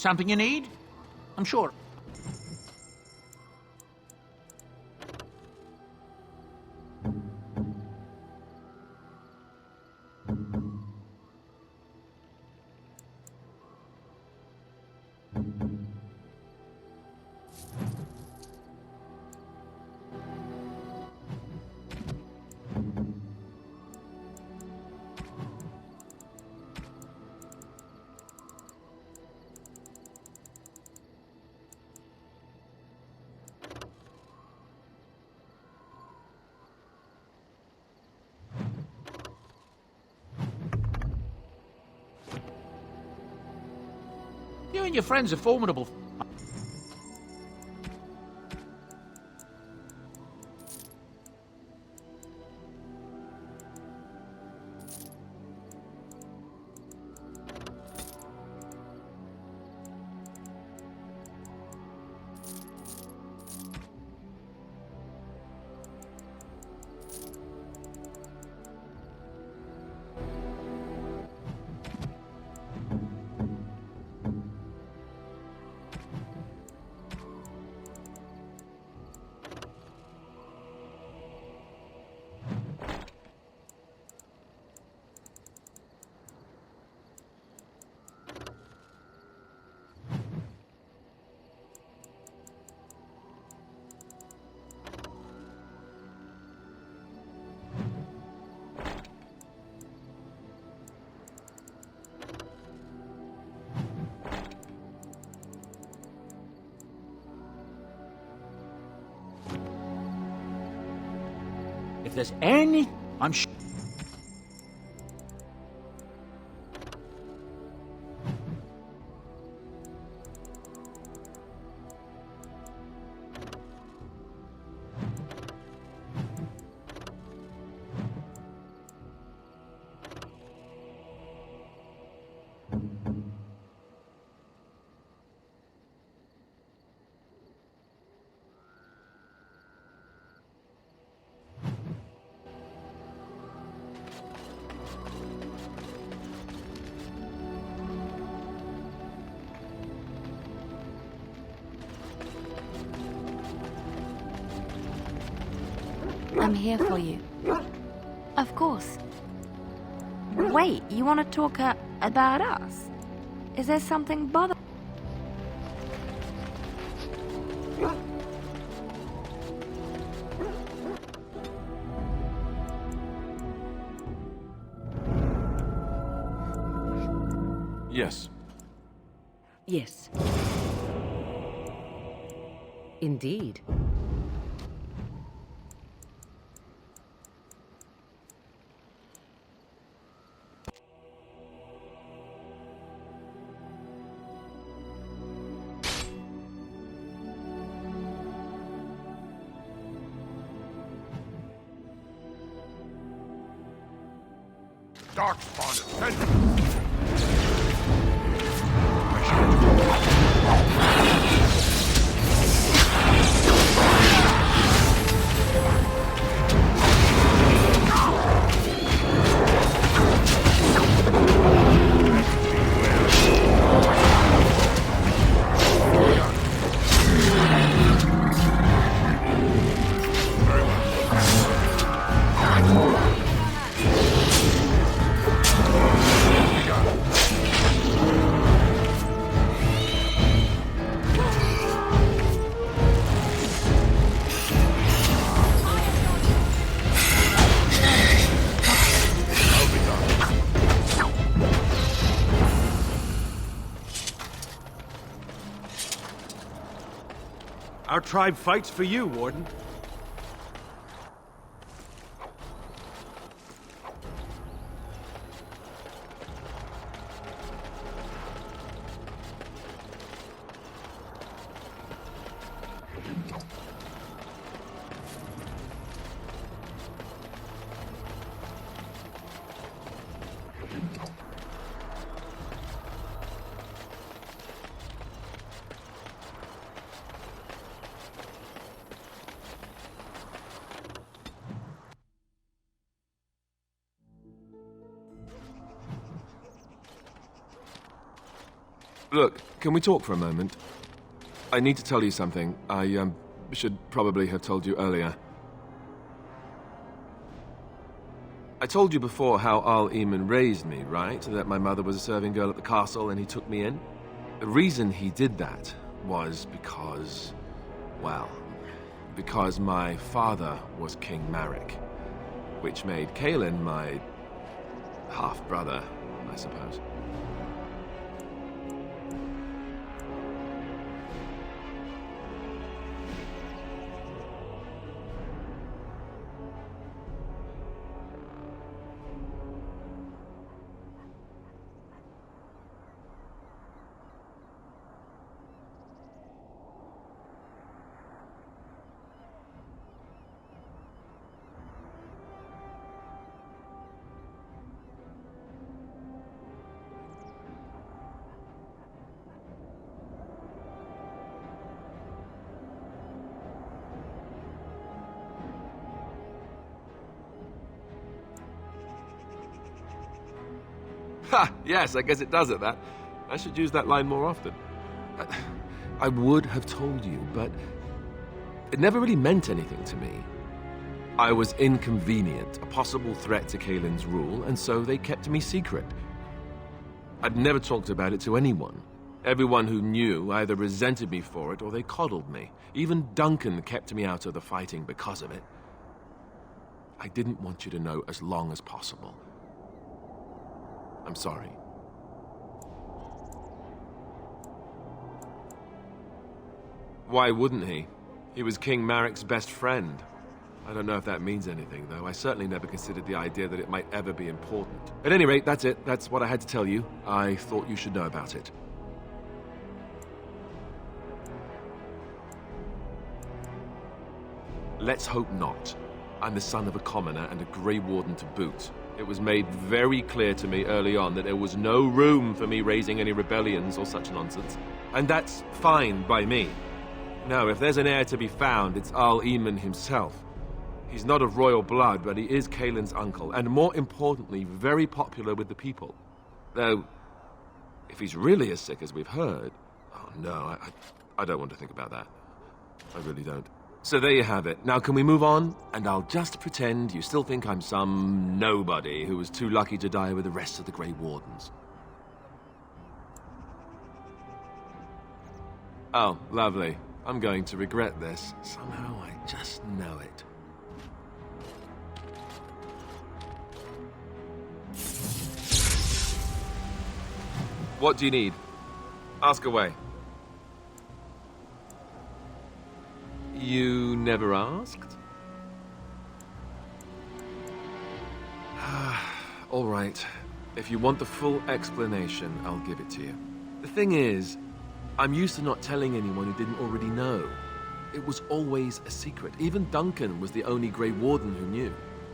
Something you need? I'm sure. You and your friends are formidable. If there's any, I'm sure. I'm here for you. Of course. Wait, you want to talk about us? Is there something bothering? Yes. Yes. Indeed. Darkspawn, Our tribe fights for you, Warden. Look, can we talk for a moment? I need to tell you something. I, should probably have told you earlier. I told you before how Al Eamon raised me, right? That my mother was a serving girl at the castle and he took me in? The reason he did that was because, well, because my father was King Marek, which made Kaelin my half-brother, I suppose. Ha! Yes, I guess it does at that. I should use that line more often. I would have told you, but it never really meant anything to me. I was inconvenient, a possible threat to Kaelin's rule, and so they kept me secret. I'd never talked about it to anyone. Everyone who knew either resented me for it or they coddled me. Even Duncan kept me out of the fighting because of it. I didn't want you to know as long as possible. I'm sorry. Why wouldn't he? He was King Marek's best friend. I don't know if that means anything, though. I certainly never considered the idea that it might ever be important. At any rate, that's it. That's what I had to tell you. I thought you should know about it. Let's hope not. I'm the son of a commoner and a Grey Warden to boot. It was made very clear to me early on that there was no room for me raising any rebellions or such nonsense. And that's fine by me. No, if there's an heir to be found, it's Al Eamon himself. He's not of royal blood, but he is Kaelin's uncle, and more importantly, very popular with the people. Though, if he's really as sick as we've heard... Oh no, I don't want to think about that. I really don't. So there you have it. Now can we move on? And I'll just pretend you still think I'm some nobody who was too lucky to die with the rest of the Grey Wardens. Oh, lovely. I'm going to regret this. Somehow I just know it. What do you need? Ask away. You never asked? All right. If you want the full explanation, I'll give it to you. The thing is, I'm used to not telling anyone who didn't already know. It was always a secret. Even Duncan was the only Grey Warden who knew.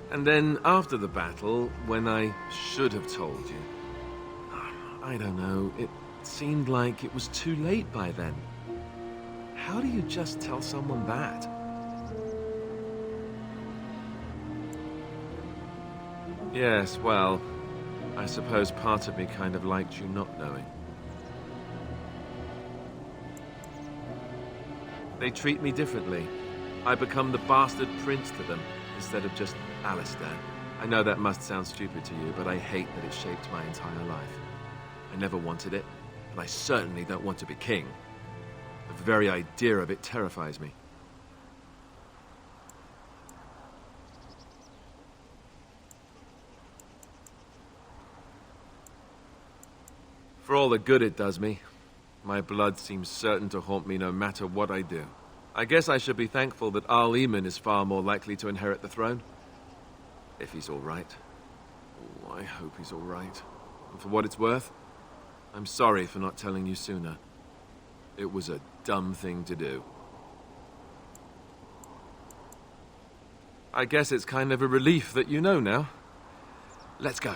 And then, after the battle, when I should have told you... I don't know, it seemed like it was too late by then. How do you just tell someone that? Yes, well, I suppose part of me kind of liked you not knowing. They treat me differently. I become the bastard prince to them, instead of just Alistair. I know that must sound stupid to you, but I hate that it shaped my entire life. I never wanted it, and I certainly don't want to be king. The very idea of it terrifies me. For all the good it does me, my blood seems certain to haunt me no matter what I do. I guess I should be thankful that Al Eamon is far more likely to inherit the throne. If he's all right. Oh, I hope he's all right. And for what it's worth, I'm sorry for not telling you sooner. It was a dumb thing to do. I guess it's kind of a relief that you know now. Let's go.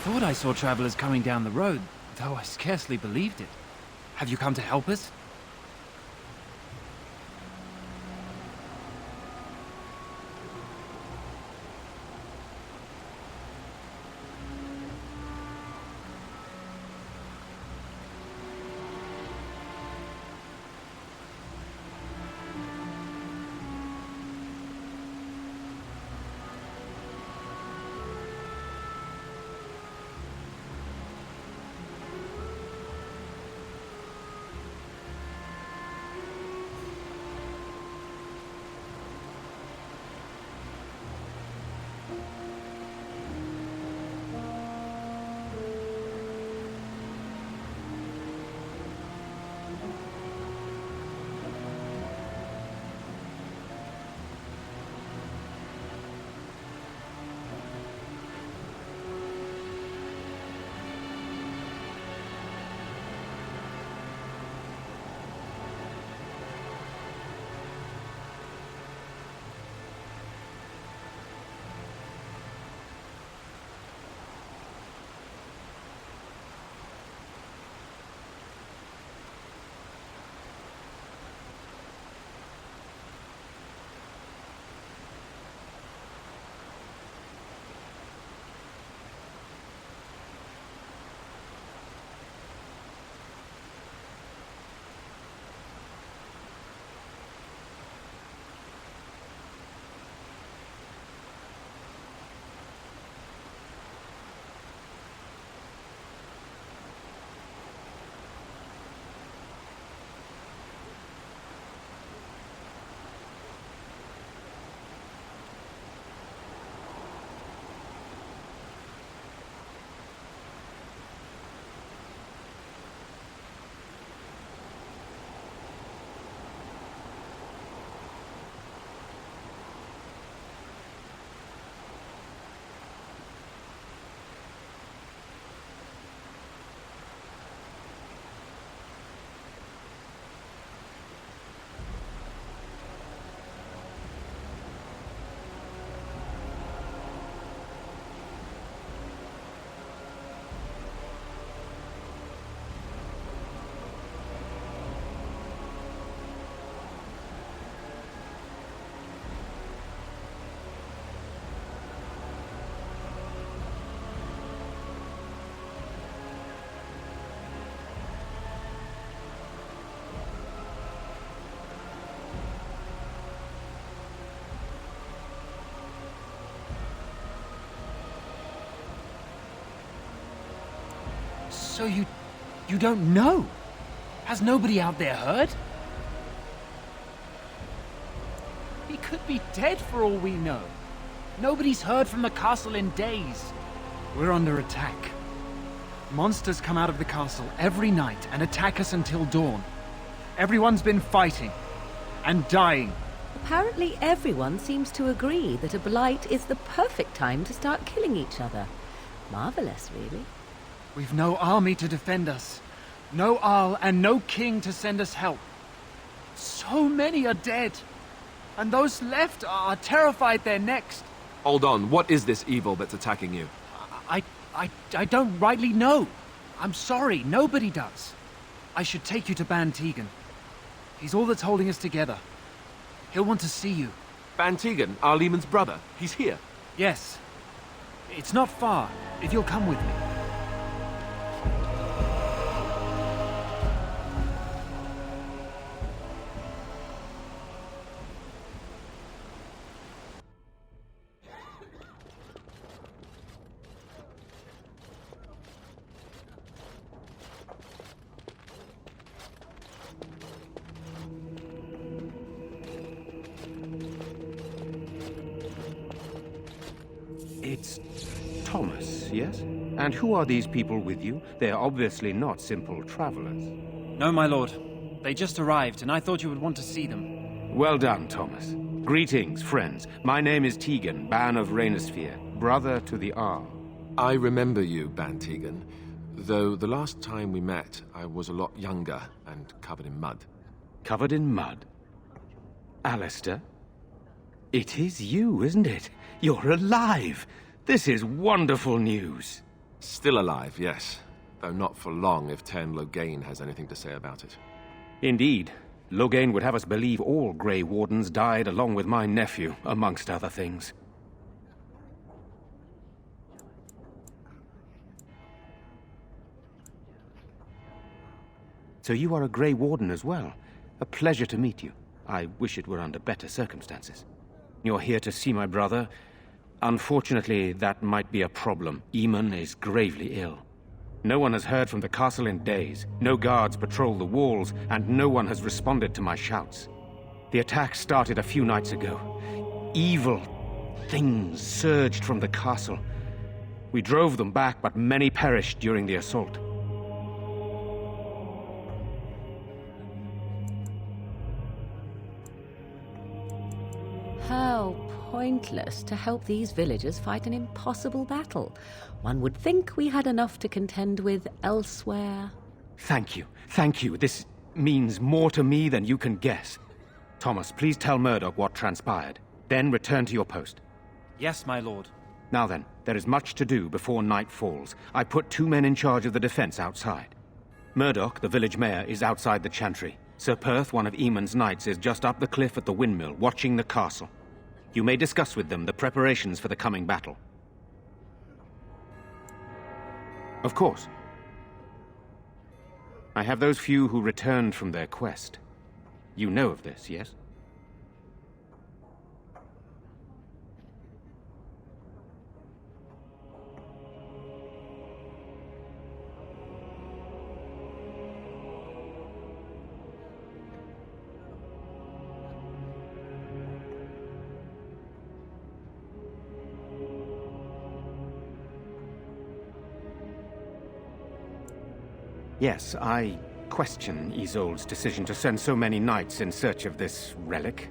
thought I saw travelers coming down the road, though I scarcely believed it. Have you come to help us? So you don't know? Has nobody out there heard? He could be dead for all we know. Nobody's heard from the castle in days. We're under attack. Monsters come out of the castle every night and attack us until dawn. Everyone's been fighting and dying. Apparently everyone seems to agree that a blight is the perfect time to start killing each other. Marvelous, really. We've no army to defend us. No Arl and no king to send us help. So many are dead. And those left are terrified they're next. Hold on, what is this evil that's attacking you? I don't rightly know. I'm sorry, nobody does. I should take you to Ban Tegan. He's all that's holding us together. He'll want to see you. Ban Tegan, our Lehman's brother. He's here. Yes. It's not far, if you'll come with me. It's Thomas, yes? And who are these people with you? They're obviously not simple travelers. No, my lord. They just arrived, and I thought you would want to see them. Well done, Thomas. Greetings, friends. My name is Tegan, Ban of Rainersphere, brother to the Arl. I remember you, Ban Tegan. Though the last time we met, I was a lot younger and covered in mud. Covered in mud? Alistair? It is you, isn't it? You're alive! This is wonderful news. Still alive, yes. Though not for long if Ten Loghain has anything to say about it. Indeed. Loghain would have us believe all Grey Wardens died along with my nephew, amongst other things. So you are a Grey Warden as well. A pleasure to meet you. I wish it were under better circumstances. You're here to see my brother. Unfortunately, that might be a problem. Eamon is gravely ill. No one has heard from the castle in days. No guards patrol the walls, and no one has responded to my shouts. The attack started a few nights ago. Evil things surged from the castle. We drove them back, but many perished during the assault. How pointless to help these villagers fight an impossible battle. One would think we had enough to contend with elsewhere. Thank you. Thank you. This means more to me than you can guess. Thomas, please tell Murdoch what transpired. Then return to your post. Yes, my lord. Now then, there is much to do before night falls. I put 2 men in charge of the defense outside. Murdoch, the village mayor, is outside the chantry. Sir Perth, one of Eamon's knights, is just up the cliff at the windmill, watching the castle. You may discuss with them the preparations for the coming battle. Of course. I have those few who returned from their quest. You know of this, yes? Yes, I question Isolde's decision to send so many knights in search of this relic.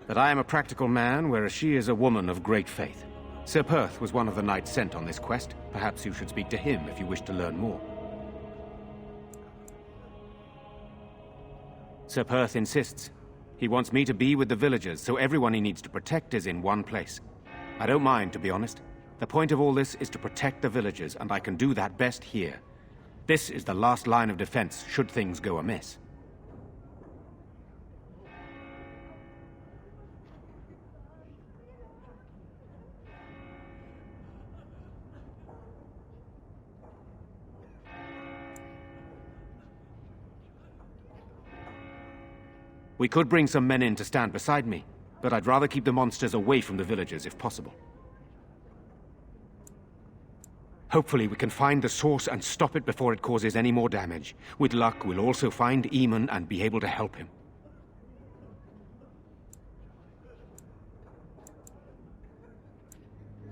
But I am a practical man, whereas she is a woman of great faith. Sir Perth was one of the knights sent on this quest. Perhaps you should speak to him if you wish to learn more. Sir Perth insists. He wants me to be with the villagers, so everyone he needs to protect is in one place. I don't mind, to be honest. The point of all this is to protect the villagers, and I can do that best here. This is the last line of defense, should things go amiss. We could bring some men in to stand beside me, but I'd rather keep the monsters away from the villagers if possible. Hopefully we can find the source and stop it before it causes any more damage. With luck, we'll also find Eamon and be able to help him.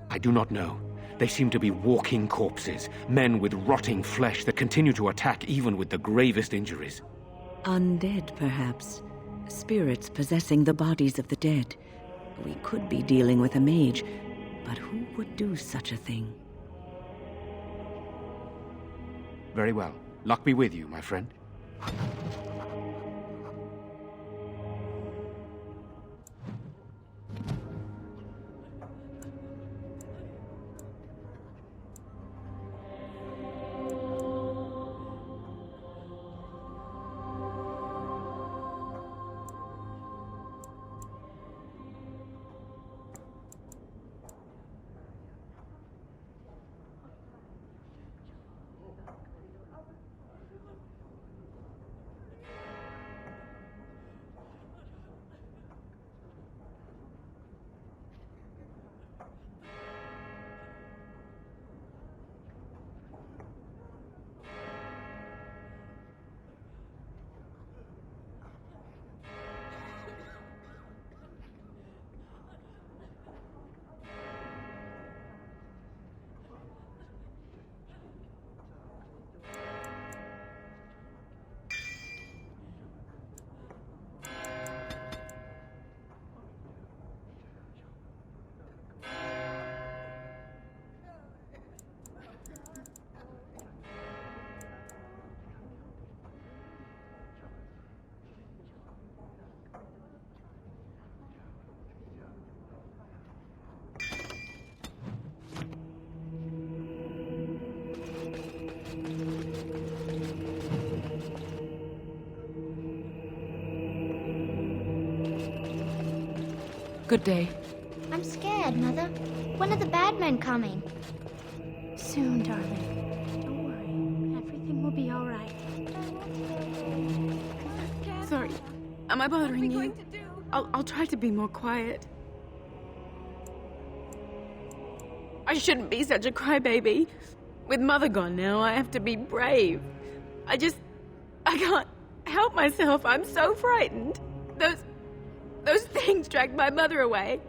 I do not know. They seem to be walking corpses, men with rotting flesh that continue to attack even with the gravest injuries. Undead, perhaps. Spirits possessing the bodies of the dead. We could be dealing with a mage, but who would do such a thing? Very well. Luck be with you, my friend. Good day. I'm scared, Mother. When are the bad men coming? Soon, darling. Don't worry. Everything will be all right. Sorry. Am I bothering you? I'll try to be more quiet. I shouldn't be such a crybaby. With Mother gone now, I have to be brave. I can't help myself. I'm so frightened. Those things dragged my mother away.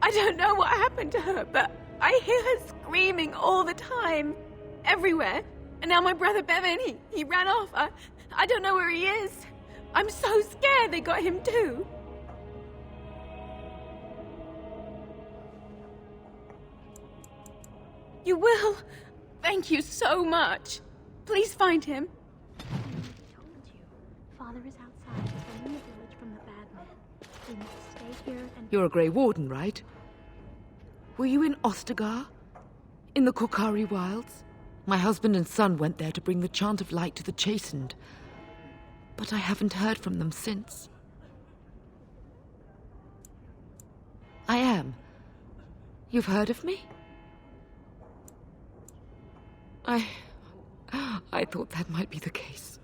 I don't know what happened to her, but I hear her screaming all the time. Everywhere. And now my brother Bevan, he ran off. I don't know where he is. I'm so scared they got him too. You will? Thank you so much. Please find him. Father is outside, defending the village from the bad men. We must stay here and... You're a Grey Warden, right? Were you in Ostagar? In the Korkari Wilds? My husband and son went there to bring the chant of light to the chastened. But I haven't heard from them since. I am. You've heard of me? I thought that might be the case.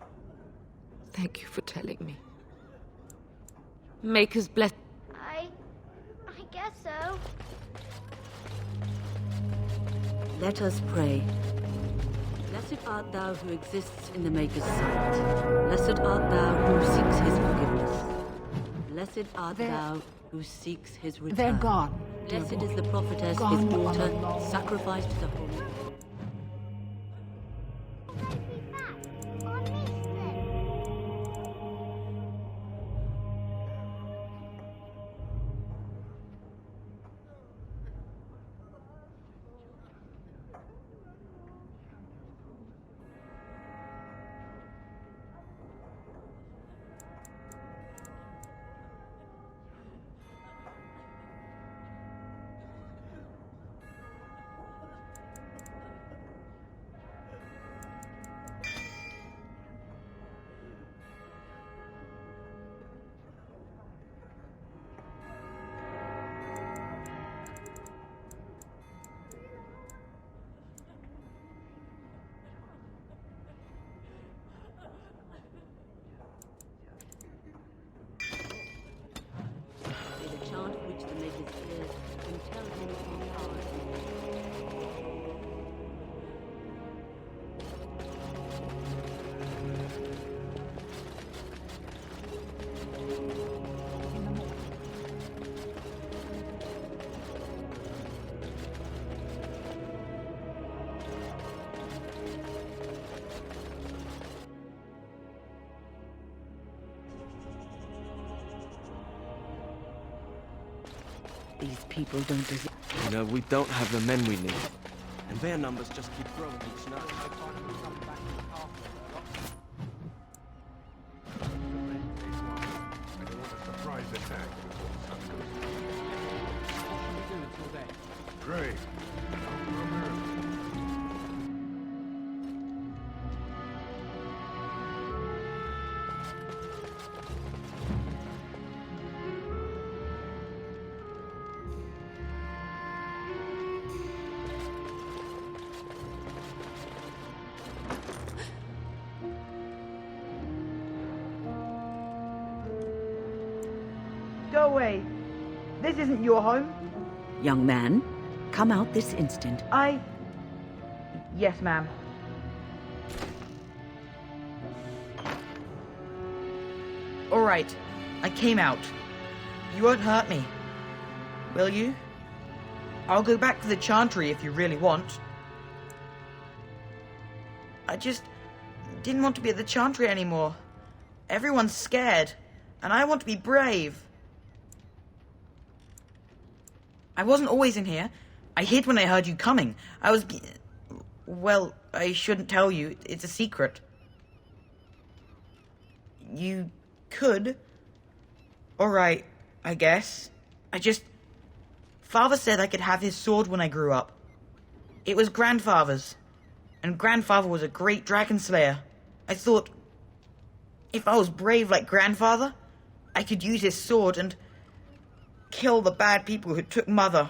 Thank you for telling me. Maker's bless... I guess so. Let us pray. Blessed art thou who exists in the Maker's sight. Blessed art thou who seeks his forgiveness. Blessed art thou who seeks his return. They're gone. Blessed is the prophetess, Gone his daughter, on a long sacrificed to the holy. These people don't deserve... You know, we don't have the men we need. And their numbers just keep growing each night. Surprise attack. Great. Go away. This isn't your home. Young man, come out this instant. Yes, ma'am. All right. I came out. You won't hurt me. Will you? I'll go back to the Chantry if you really want. I just didn't want to be at the Chantry anymore. Everyone's scared, and I want to be brave. I wasn't always in here. I hid when I heard you coming. Well, I shouldn't tell you. It's a secret. You could. All right, I guess. Father said I could have his sword when I grew up. It was Grandfather's. And Grandfather was a great dragon slayer. I thought, if I was brave like Grandfather, I could use his sword and kill the bad people who took Mother.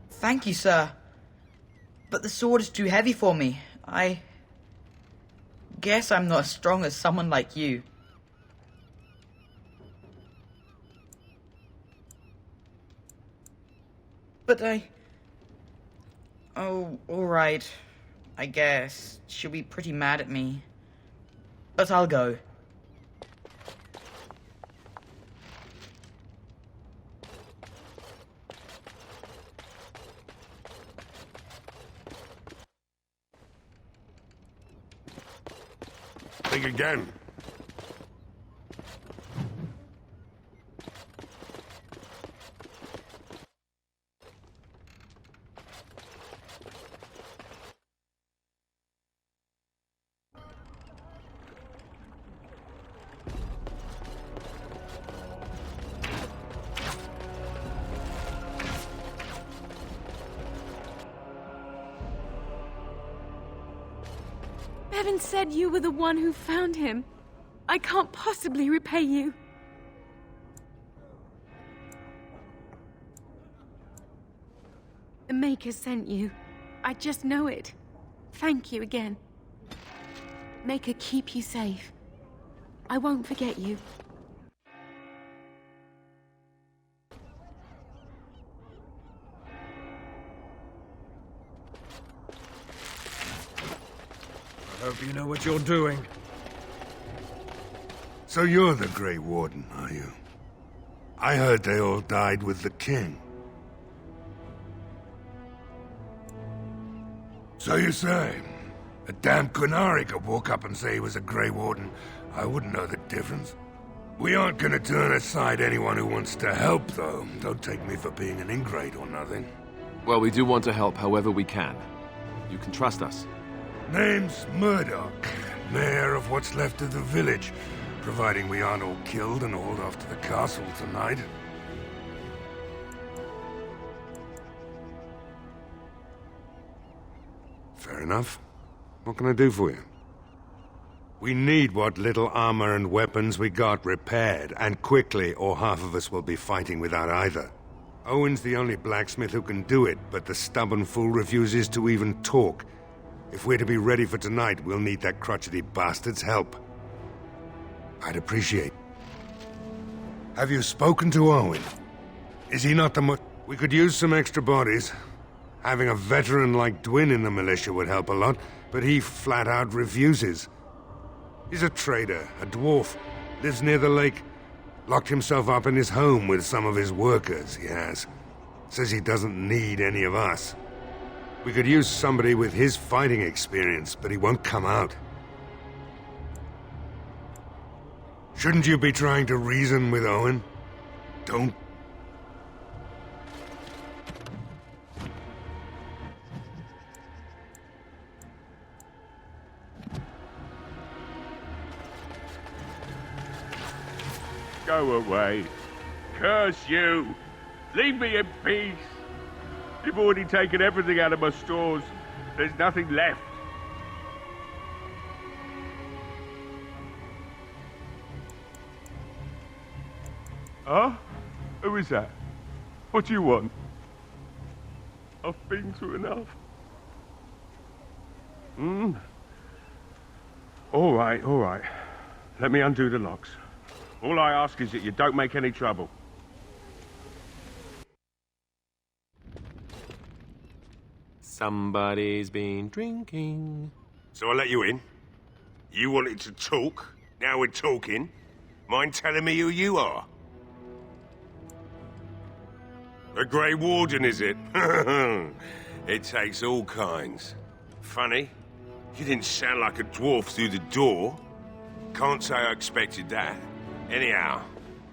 Thank you, sir. But the sword is too heavy for me. I guess I'm not as strong as someone like you. But oh, alright. I guess. She'll be pretty mad at me. But I'll go. Think again. Bevan said you were the one who found him. I can't possibly repay you. The Maker sent you. I just know it. Thank you again. Maker keep you safe. I won't forget you. I hope you know what you're doing. So you're the Grey Warden, are you? I heard they all died with the king. So you say, a damn Qunari could walk up and say he was a Grey Warden. I wouldn't know the difference. We aren't gonna turn aside anyone who wants to help, though. Don't take me for being an ingrate or nothing. Well, we do want to help however we can. You can trust us. Name's Murdoch, mayor of what's left of the village, providing we aren't all killed and hauled off to the castle tonight. Fair enough. What can I do for you? We need what little armor and weapons we got repaired, and quickly, or half of us will be fighting without either. Owen's the only blacksmith who can do it, but the stubborn fool refuses to even talk. If we're to be ready for tonight, we'll need that crotchety bastard's help. I'd appreciate. Have you spoken to Owen? Is he not the We could use some extra bodies. Having a veteran like Dwin in the militia would help a lot, but he flat out refuses. He's a trader, a dwarf, lives near the lake. Locked himself up in his home with some of his workers, he has. Says he doesn't need any of us. We could use somebody with his fighting experience, but he won't come out. Shouldn't you be trying to reason with Owen? Don't. Go away. Curse you! Leave me in peace! You've already taken everything out of my stores. There's nothing left. Huh? Who is that? What do you want? I've been through enough. All right. Let me undo the locks. All I ask is that you don't make any trouble. Somebody's been drinking. So I let you in. You wanted to talk. Now we're talking. Mind telling me who you are? The Grey Warden, is it? It takes all kinds. Funny. You didn't sound like a dwarf through the door. Can't say I expected that. Anyhow,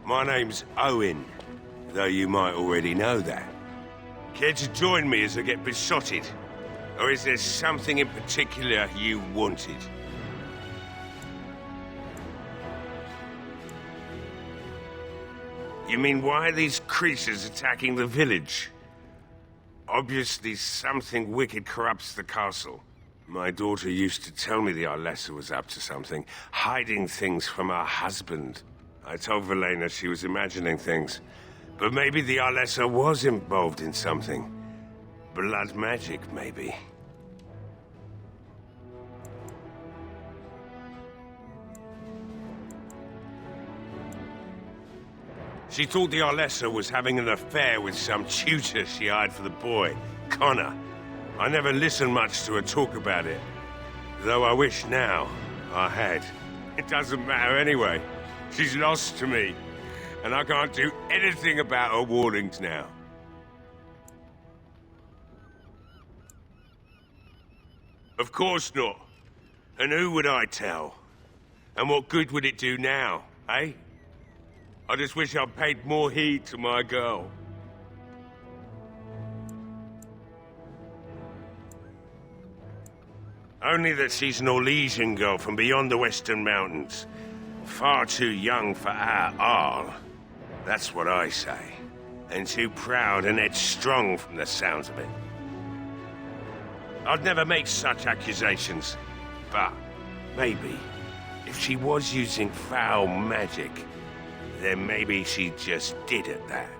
my name's Owen, though you might already know that. Care to join me as I get besotted? Or is there something in particular you wanted? You mean why are these creatures attacking the village? Obviously something wicked corrupts the castle. My daughter used to tell me the Arlessa was up to something, hiding things from her husband. I told Velena she was imagining things, but maybe the Arlessa was involved in something. Blood magic, maybe. She thought the Arlessa was having an affair with some tutor she hired for the boy, Connor. I never listened much to her talk about it, though I wish now I had. It doesn't matter anyway. She's lost to me, and I can't do anything about her warnings now. Of course not. And who would I tell? And what good would it do now, eh? I just wish I'd paid more heed to my girl. Only that she's an Orlesian girl from beyond the Western Mountains. Far too young for our Arl. That's what I say. And too proud and headstrong from the sounds of it. I'd never make such accusations. But maybe, if she was using foul magic, then maybe she just did at that.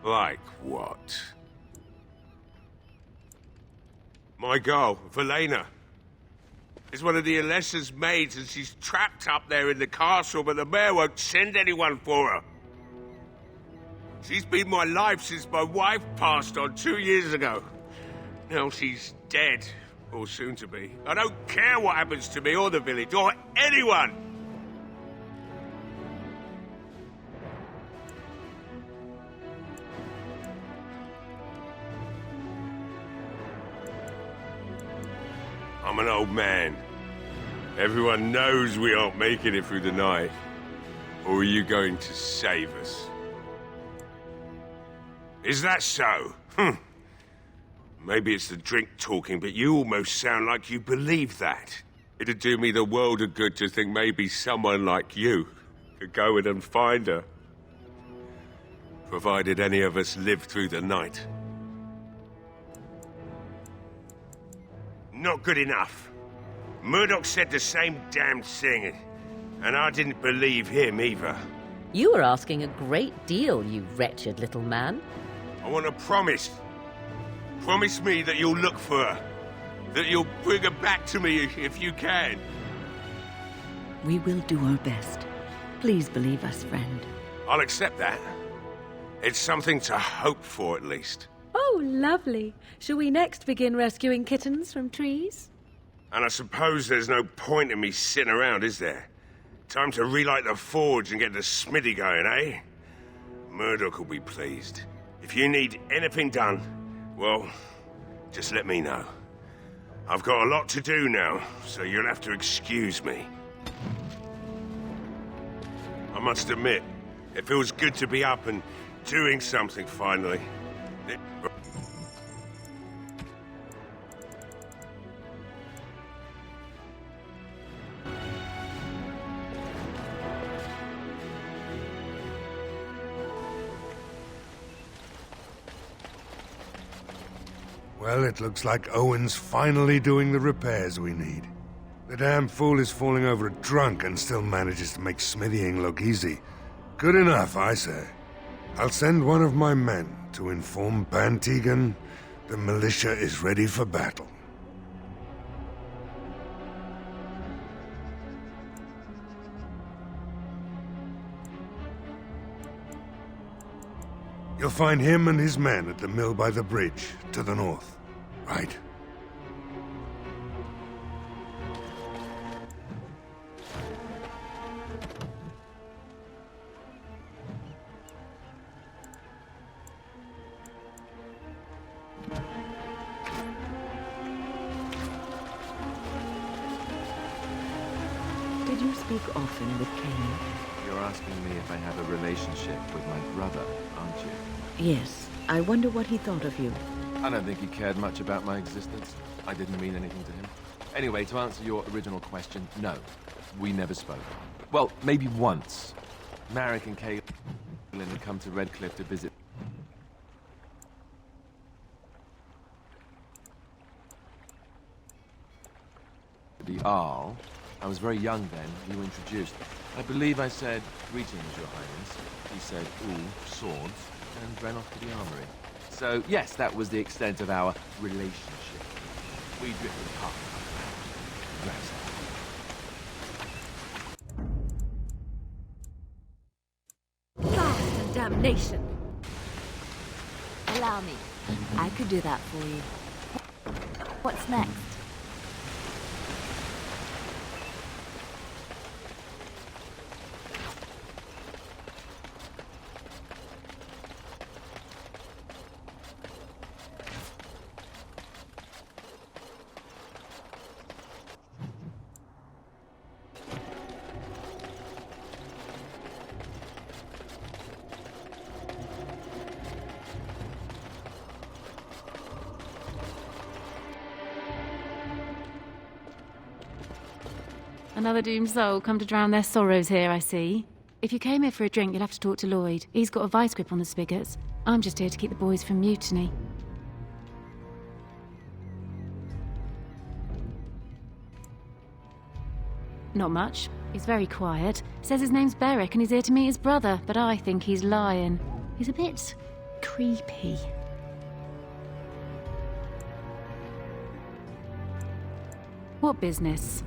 Like what? My girl, Velena, is one of the Alessa's maids, and she's trapped up there in the castle, but the mayor won't send anyone for her. She's been my life since my wife passed on 2 years ago. Now she's dead, or soon to be. I don't care what happens to me or the village, or anyone! I'm an old man. Everyone knows we aren't making it through the night. Or are you going to save us? Is that so? Maybe it's the drink talking, but you almost sound like you believe that. It'd do me the world of good to think maybe someone like you could go in and find her. Provided any of us live through the night. Not good enough. Murdoch said the same damn thing, and I didn't believe him either. You were asking a great deal, you wretched little man. I want a promise. Promise me that you'll look for her. That you'll bring her back to me if you can. We will do our best. Please believe us, friend. I'll accept that. It's something to hope for, at least. Oh, lovely. Shall we next begin rescuing kittens from trees? And I suppose there's no point in me sitting around, is there? Time to relight the forge and get the smithy going, eh? Murdoch will be pleased. If you need anything done, well, just let me know. I've got a lot to do now, so you'll have to excuse me. I must admit, it feels good to be up and doing something finally. Well, it looks like Owen's finally doing the repairs we need. The damn fool is falling over drunk and still manages to make smithying look easy. Good enough, I say. I'll send one of my men to inform Pantegan the militia is ready for battle. You'll find him and his men at the mill by the bridge, to the north. Right. Did you speak often with Kane? You're asking me if I have a relationship with my brother, aren't you? Yes. I wonder what he thought of you. I don't think he cared much about my existence. I didn't mean anything to him. Anyway, to answer your original question, no. We never spoke. Well, maybe once. Marek and Caitlin had come to Redcliffe to visit. the Arl. I was very young then. We were introduced. I believe I said, "Greetings, Your Highness." He said, "Ooh, swords," and ran off to the armory. So, yes, that was the extent of our relationship. We drifted apart. Congrats. Blast and damnation! Allow me. I could do that for you. What's next? Another doomed soul come to drown their sorrows here, I see. If you came here for a drink, you'll have to talk to Lloyd. He's got a vice grip on the spigots. I'm just here to keep the boys from mutiny. Not much. He's very quiet. Says his name's Beric and he's here to meet his brother, but I think he's lying. He's a bit creepy. What business?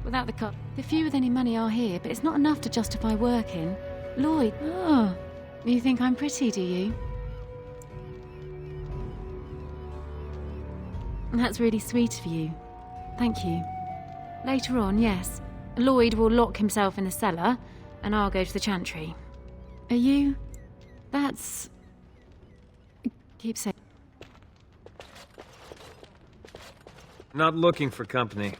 Without the cut, the few with any money are here, but it's not enough to justify working. Lloyd, you think I'm pretty, do you? That's really sweet of you. Thank you. Later on, yes. Lloyd will lock himself in the cellar, and I'll go to the chantry. Are you? That's... Keep saying... Not looking for company.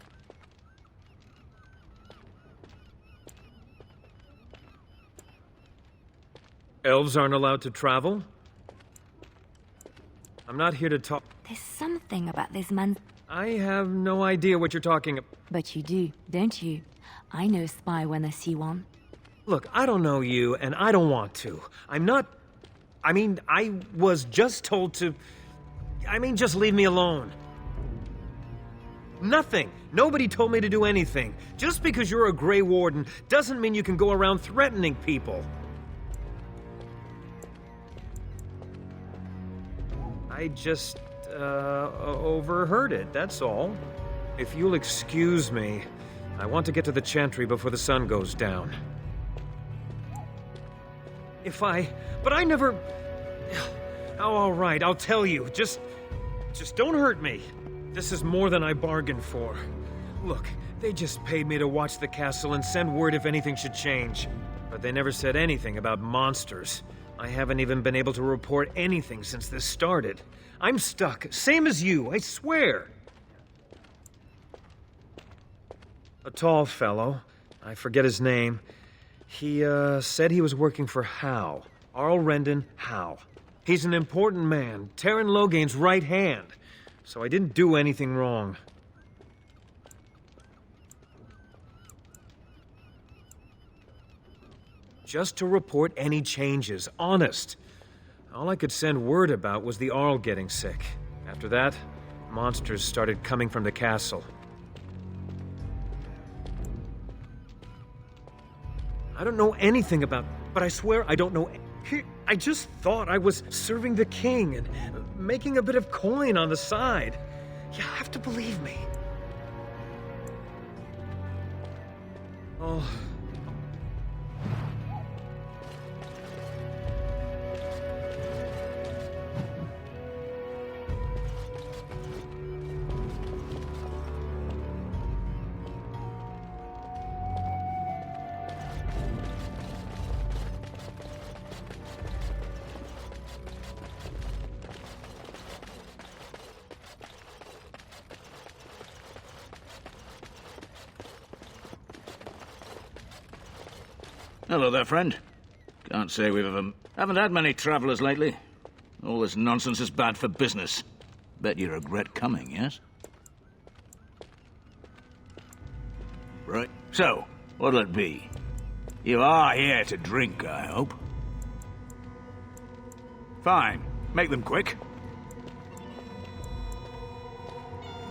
Elves aren't allowed to travel? I'm not here to talk... There's something about this man... I have no idea what you're talking about. But you do, don't you? I know a spy when I see one. Look, I don't know you, and I don't want to. I'm not... I mean, I was just told to... I mean, just leave me alone. Nothing. Nobody told me to do anything. Just because you're a Grey Warden doesn't mean you can go around threatening people. I just, overheard it, that's all. If you'll excuse me, I want to get to the chantry before the sun goes down. But I never... Oh, all right, I'll tell you. Just don't hurt me. This is more than I bargained for. Look, they just paid me to watch the castle and send word if anything should change. But they never said anything about monsters. I haven't even been able to report anything since this started. I'm stuck, same as you, I swear. A tall fellow, I forget his name. He, said he was working for Howe. Arl Rendon Howe. He's an important man, Terran Loghain's right hand. So I didn't do anything wrong. Just to report any changes, honest. All I could send word about was the Arl getting sick. After that, monsters started coming from the castle. I don't know anything about... But I swear I don't know... I just thought I was serving the king and making a bit of coin on the side. You have to believe me. Oh... Hello there, friend. Can't say haven't had many travelers lately. All this nonsense is bad for business. Bet you regret coming, yes? Right. So, what'll it be? You are here to drink, I hope. Fine. Make them quick.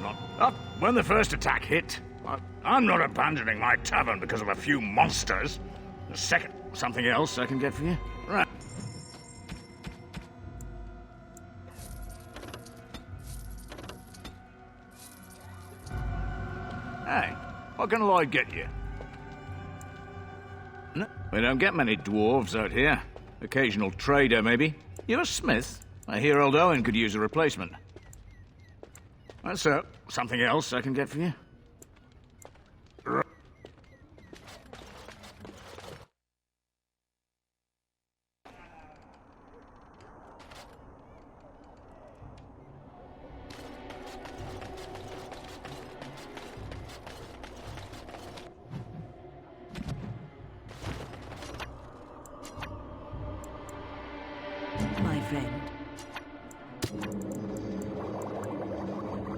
Not up when the first attack hit. I'm not abandoning my tavern because of a few monsters. A second. Something else I can get for you? Right. Hey, what can Lloyd get you? No, we don't get many dwarves out here. Occasional trader, maybe. You're a smith? I hear old Owen could use a replacement. So, something else I can get for you? My friend.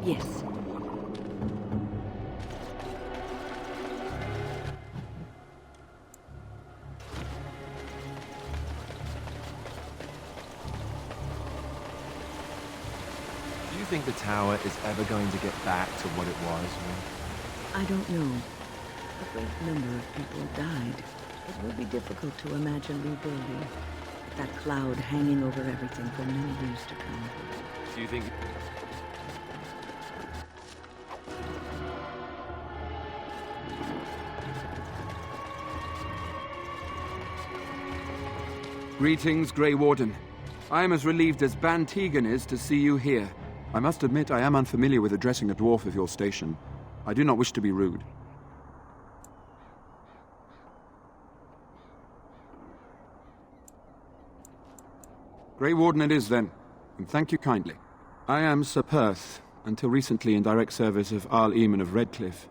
Yes. Do you think the tower is ever going to get back to what it was? I don't know. A great number of people died. It will be difficult to imagine rebuilding. With that cloud hanging over everything for many years to come. Do you think... Greetings, Grey Warden. I am as relieved as Ban Tegan is to see you here. I must admit I am unfamiliar with addressing a dwarf of your station. I do not wish to be rude. Grey Warden it is, then, and thank you kindly. I am Sir Perth, until recently in direct service of Arl Eamon of Redcliffe.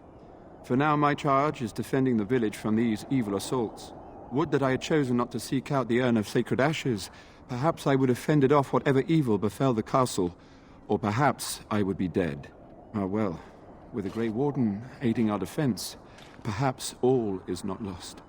For now my charge is defending the village from these evil assaults. Would that I had chosen not to seek out the urn of sacred ashes. Perhaps I would have fended off whatever evil befell the castle, or perhaps I would be dead. Ah well, with the Grey Warden aiding our defense, perhaps all is not lost.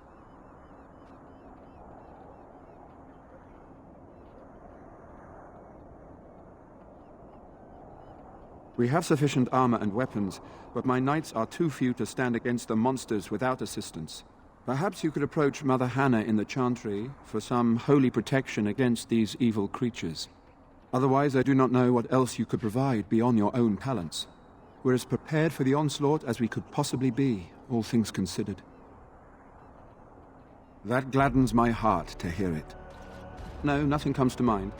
We have sufficient armor and weapons, but my knights are too few to stand against the monsters without assistance. Perhaps you could approach Mother Hannah in the Chantry for some holy protection against these evil creatures. Otherwise, I do not know what else you could provide beyond your own talents. We're as prepared for the onslaught as we could possibly be, all things considered. That gladdens my heart to hear it. No, nothing comes to mind.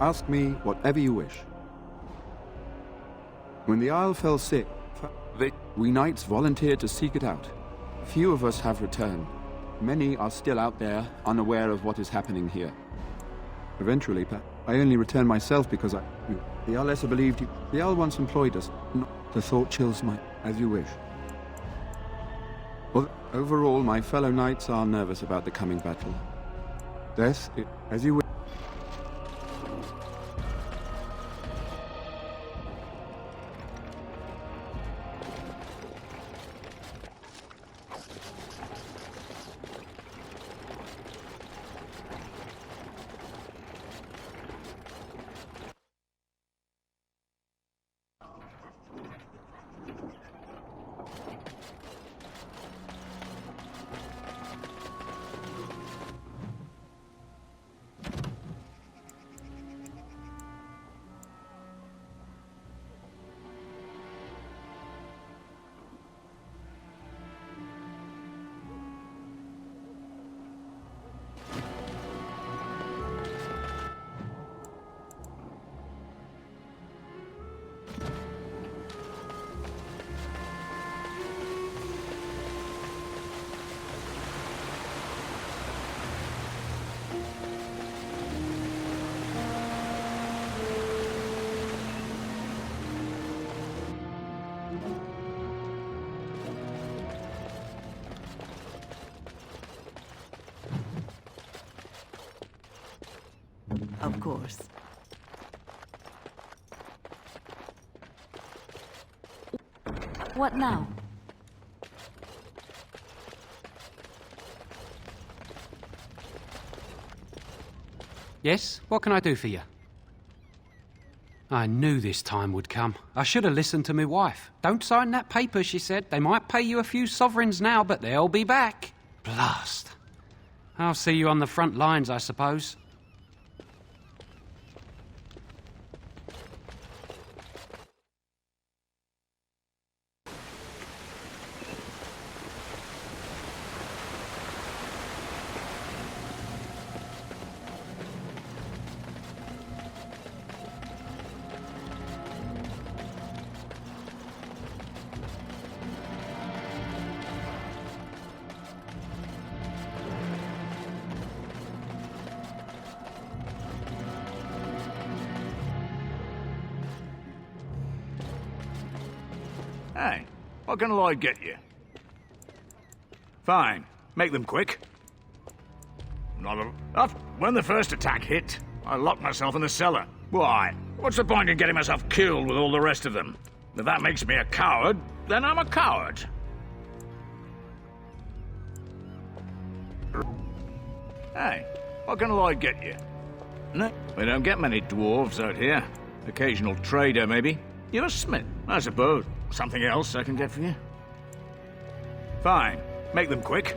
Ask me whatever you wish. When the Isle fell sick, we knights volunteered to seek it out. Few of us have returned. Many are still out there, unaware of what is happening here. Eventually, I only returned myself because the Isle lesser believed you. The Isle once employed us. The thought chills my... as you wish. Well, overall, my fellow knights are nervous about the coming battle. Death, as you wish. Of course. What now? Yes? What can I do for you? I knew this time would come. I should have listened to my wife. Don't sign that paper, she said. They might pay you a few sovereigns now, but they'll be back. Blast. I'll see you on the front lines, I suppose. Hey, what can Lloyd get you? Fine. Make them quick. When the first attack hit, I locked myself in the cellar. Why? What's the point in getting myself killed with all the rest of them? If that makes me a coward, then I'm a coward. Hey, what can Lloyd get you? No, we don't get many dwarves out here. Occasional trader, maybe. You're a smith, I suppose. Something else I can get for you? Fine. Make them quick.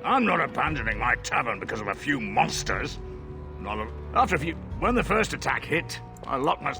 I'm not abandoning my tavern because of a few monsters. When the first attack hit, I locked my...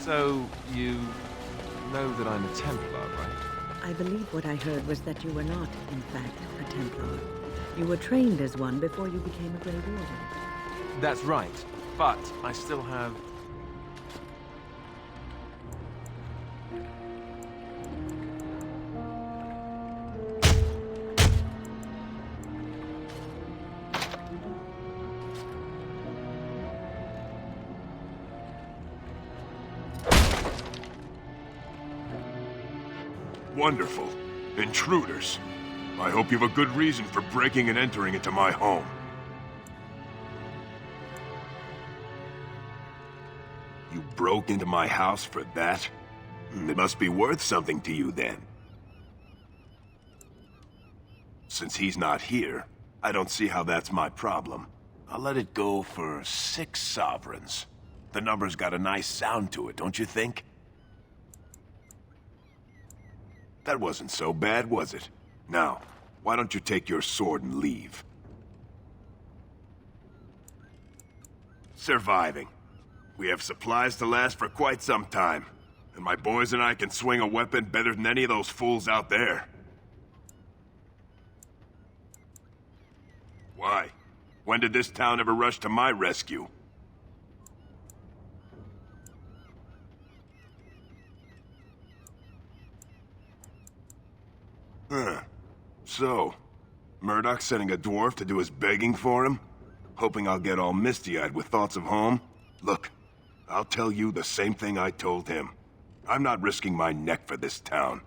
So, you know that I'm a Templar, right? I believe what I heard was that you were not, in fact, a Templar. You were trained as one before you became a Grey Warden. That's right, but I still have... Wonderful. Intruders. I hope you have a good reason for breaking and entering into my home. You broke into my house for that? It must be worth something to you then. Since he's not here, I don't see how that's my problem. I'll let it go for 6 sovereigns. The number's got a nice sound to it, don't you think? That wasn't so bad, was it? Now, why don't you take your sword and leave? Surviving. We have supplies to last for quite some time. And my boys and I can swing a weapon better than any of those fools out there. Why? When did this town ever rush to my rescue? Huh. So, Murdoch's sending a dwarf to do his begging for him? Hoping I'll get all misty-eyed with thoughts of home? Look, I'll tell you the same thing I told him. I'm not risking my neck for this town.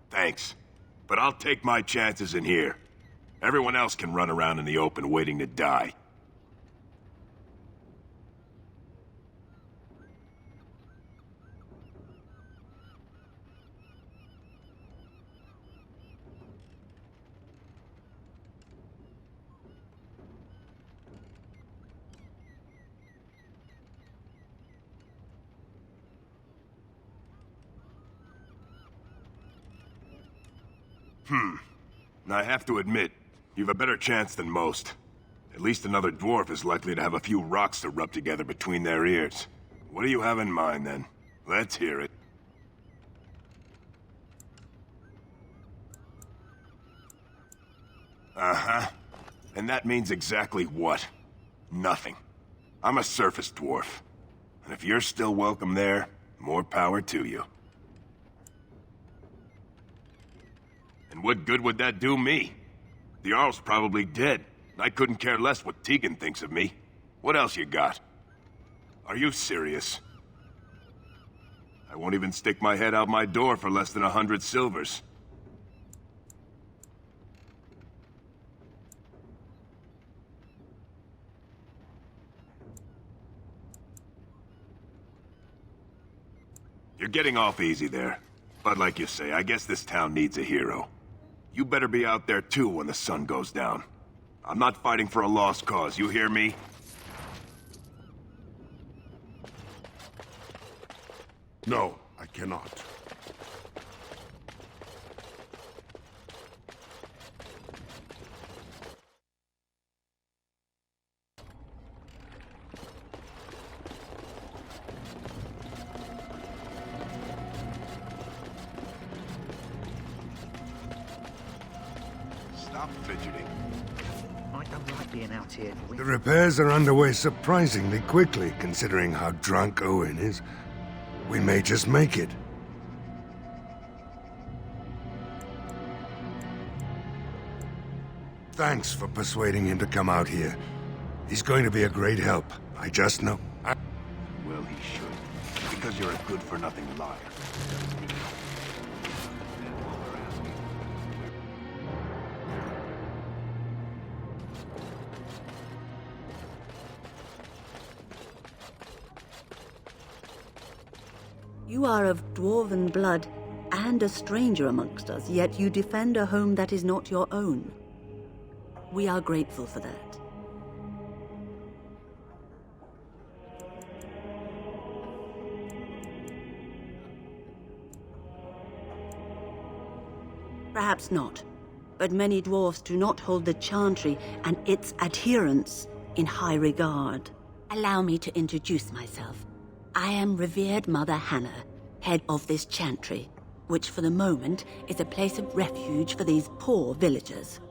Thanks, but I'll take my chances in here. Everyone else can run around in the open waiting to die. I have to admit, you've a better chance than most. At least another dwarf is likely to have a few rocks to rub together between their ears. What do you have in mind, then? Let's hear it. Uh-huh. And that means exactly what? Nothing. I'm a surface dwarf. And if you're still welcome there, more power to you. And what good would that do me? The Jarl's probably dead. I couldn't care less what Tegan thinks of me. What else you got? Are you serious? I won't even stick my head out my door for less than 100 silvers. You're getting off easy there. But like you say, I guess this town needs a hero. You better be out there too when the sun goes down. I'm not fighting for a lost cause, you hear me? No, I cannot. Stop fidgeting. I don't like being out here. The repairs are underway surprisingly quickly, considering how drunk Owen is. We may just make it. Thanks for persuading him to come out here. He's going to be a great help. I just know. Well, he should. Because you're a good-for-nothing liar. You are of dwarven blood and a stranger amongst us, yet you defend a home that is not your own. We are grateful for that. Perhaps not, but many dwarves do not hold the Chantry and its adherents in high regard. Allow me to introduce myself. I am revered Mother Hannah, head of this chantry, which for the moment is a place of refuge for these poor villagers.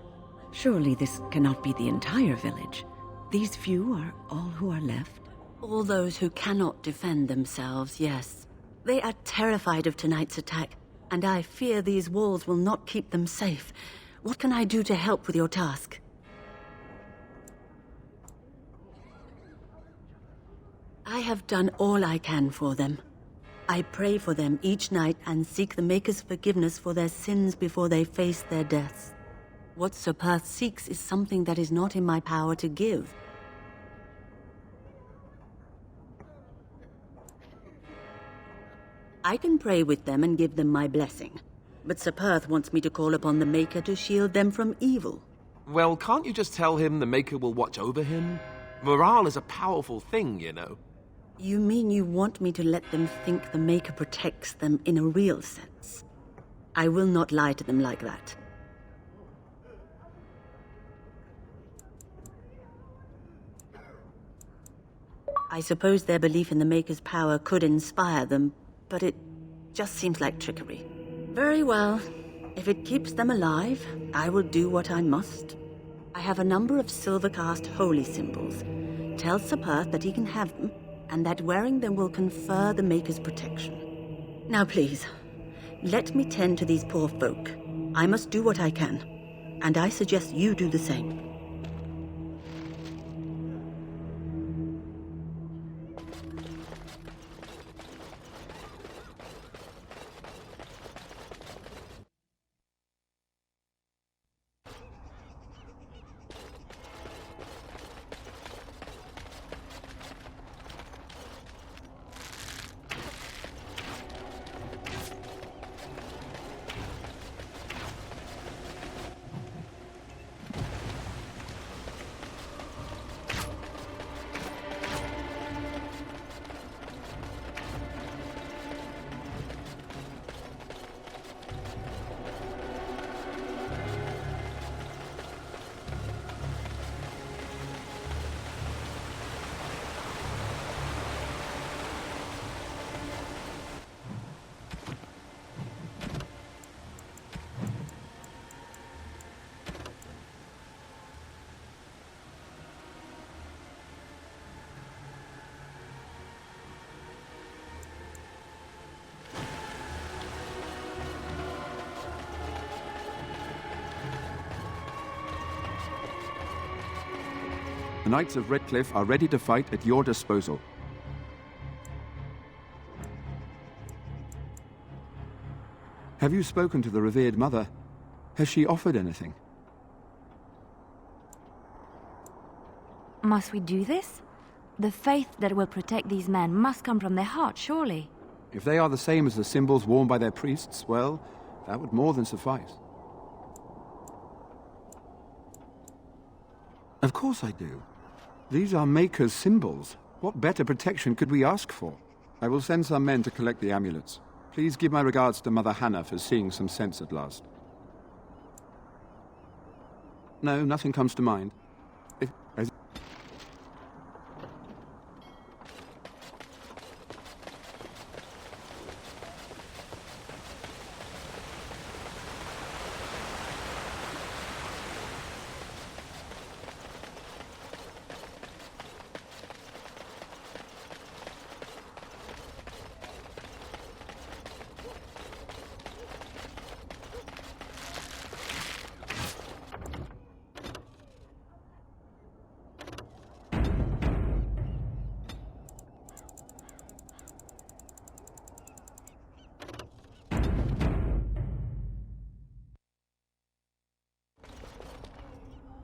Surely this cannot be the entire village. These few are all who are left? All those who cannot defend themselves, yes. They are terrified of tonight's attack, and I fear these walls will not keep them safe. What can I do to help with your task? I have done all I can for them. I pray for them each night and seek the Maker's forgiveness for their sins before they face their deaths. What Sir Perth seeks is something that is not in my power to give. I can pray with them and give them my blessing, but Sir Perth wants me to call upon the Maker to shield them from evil. Well, can't you just tell him the Maker will watch over him? Morale is a powerful thing, you know. You mean you want me to let them think the Maker protects them in a real sense? I will not lie to them like that. I suppose their belief in the Maker's power could inspire them, but it just seems like trickery. Very well. If it keeps them alive, I will do what I must. I have a number of silver-cast holy symbols. Tell Sir Perth that he can have them, and that wearing them will confer the Maker's protection. Now please, let me tend to these poor folk. I must do what I can, and I suggest you do the same. The Knights of Redcliffe are ready to fight at your disposal. Have you spoken to the revered mother? Has she offered anything? Must we do this? The faith that will protect these men must come from their heart, surely. If they are the same as the symbols worn by their priests, well, that would more than suffice. Of course I do. These are Maker's symbols. What better protection could we ask for? I will send some men to collect the amulets. Please give my regards to Mother Hannah for seeing some sense at last. No, nothing comes to mind.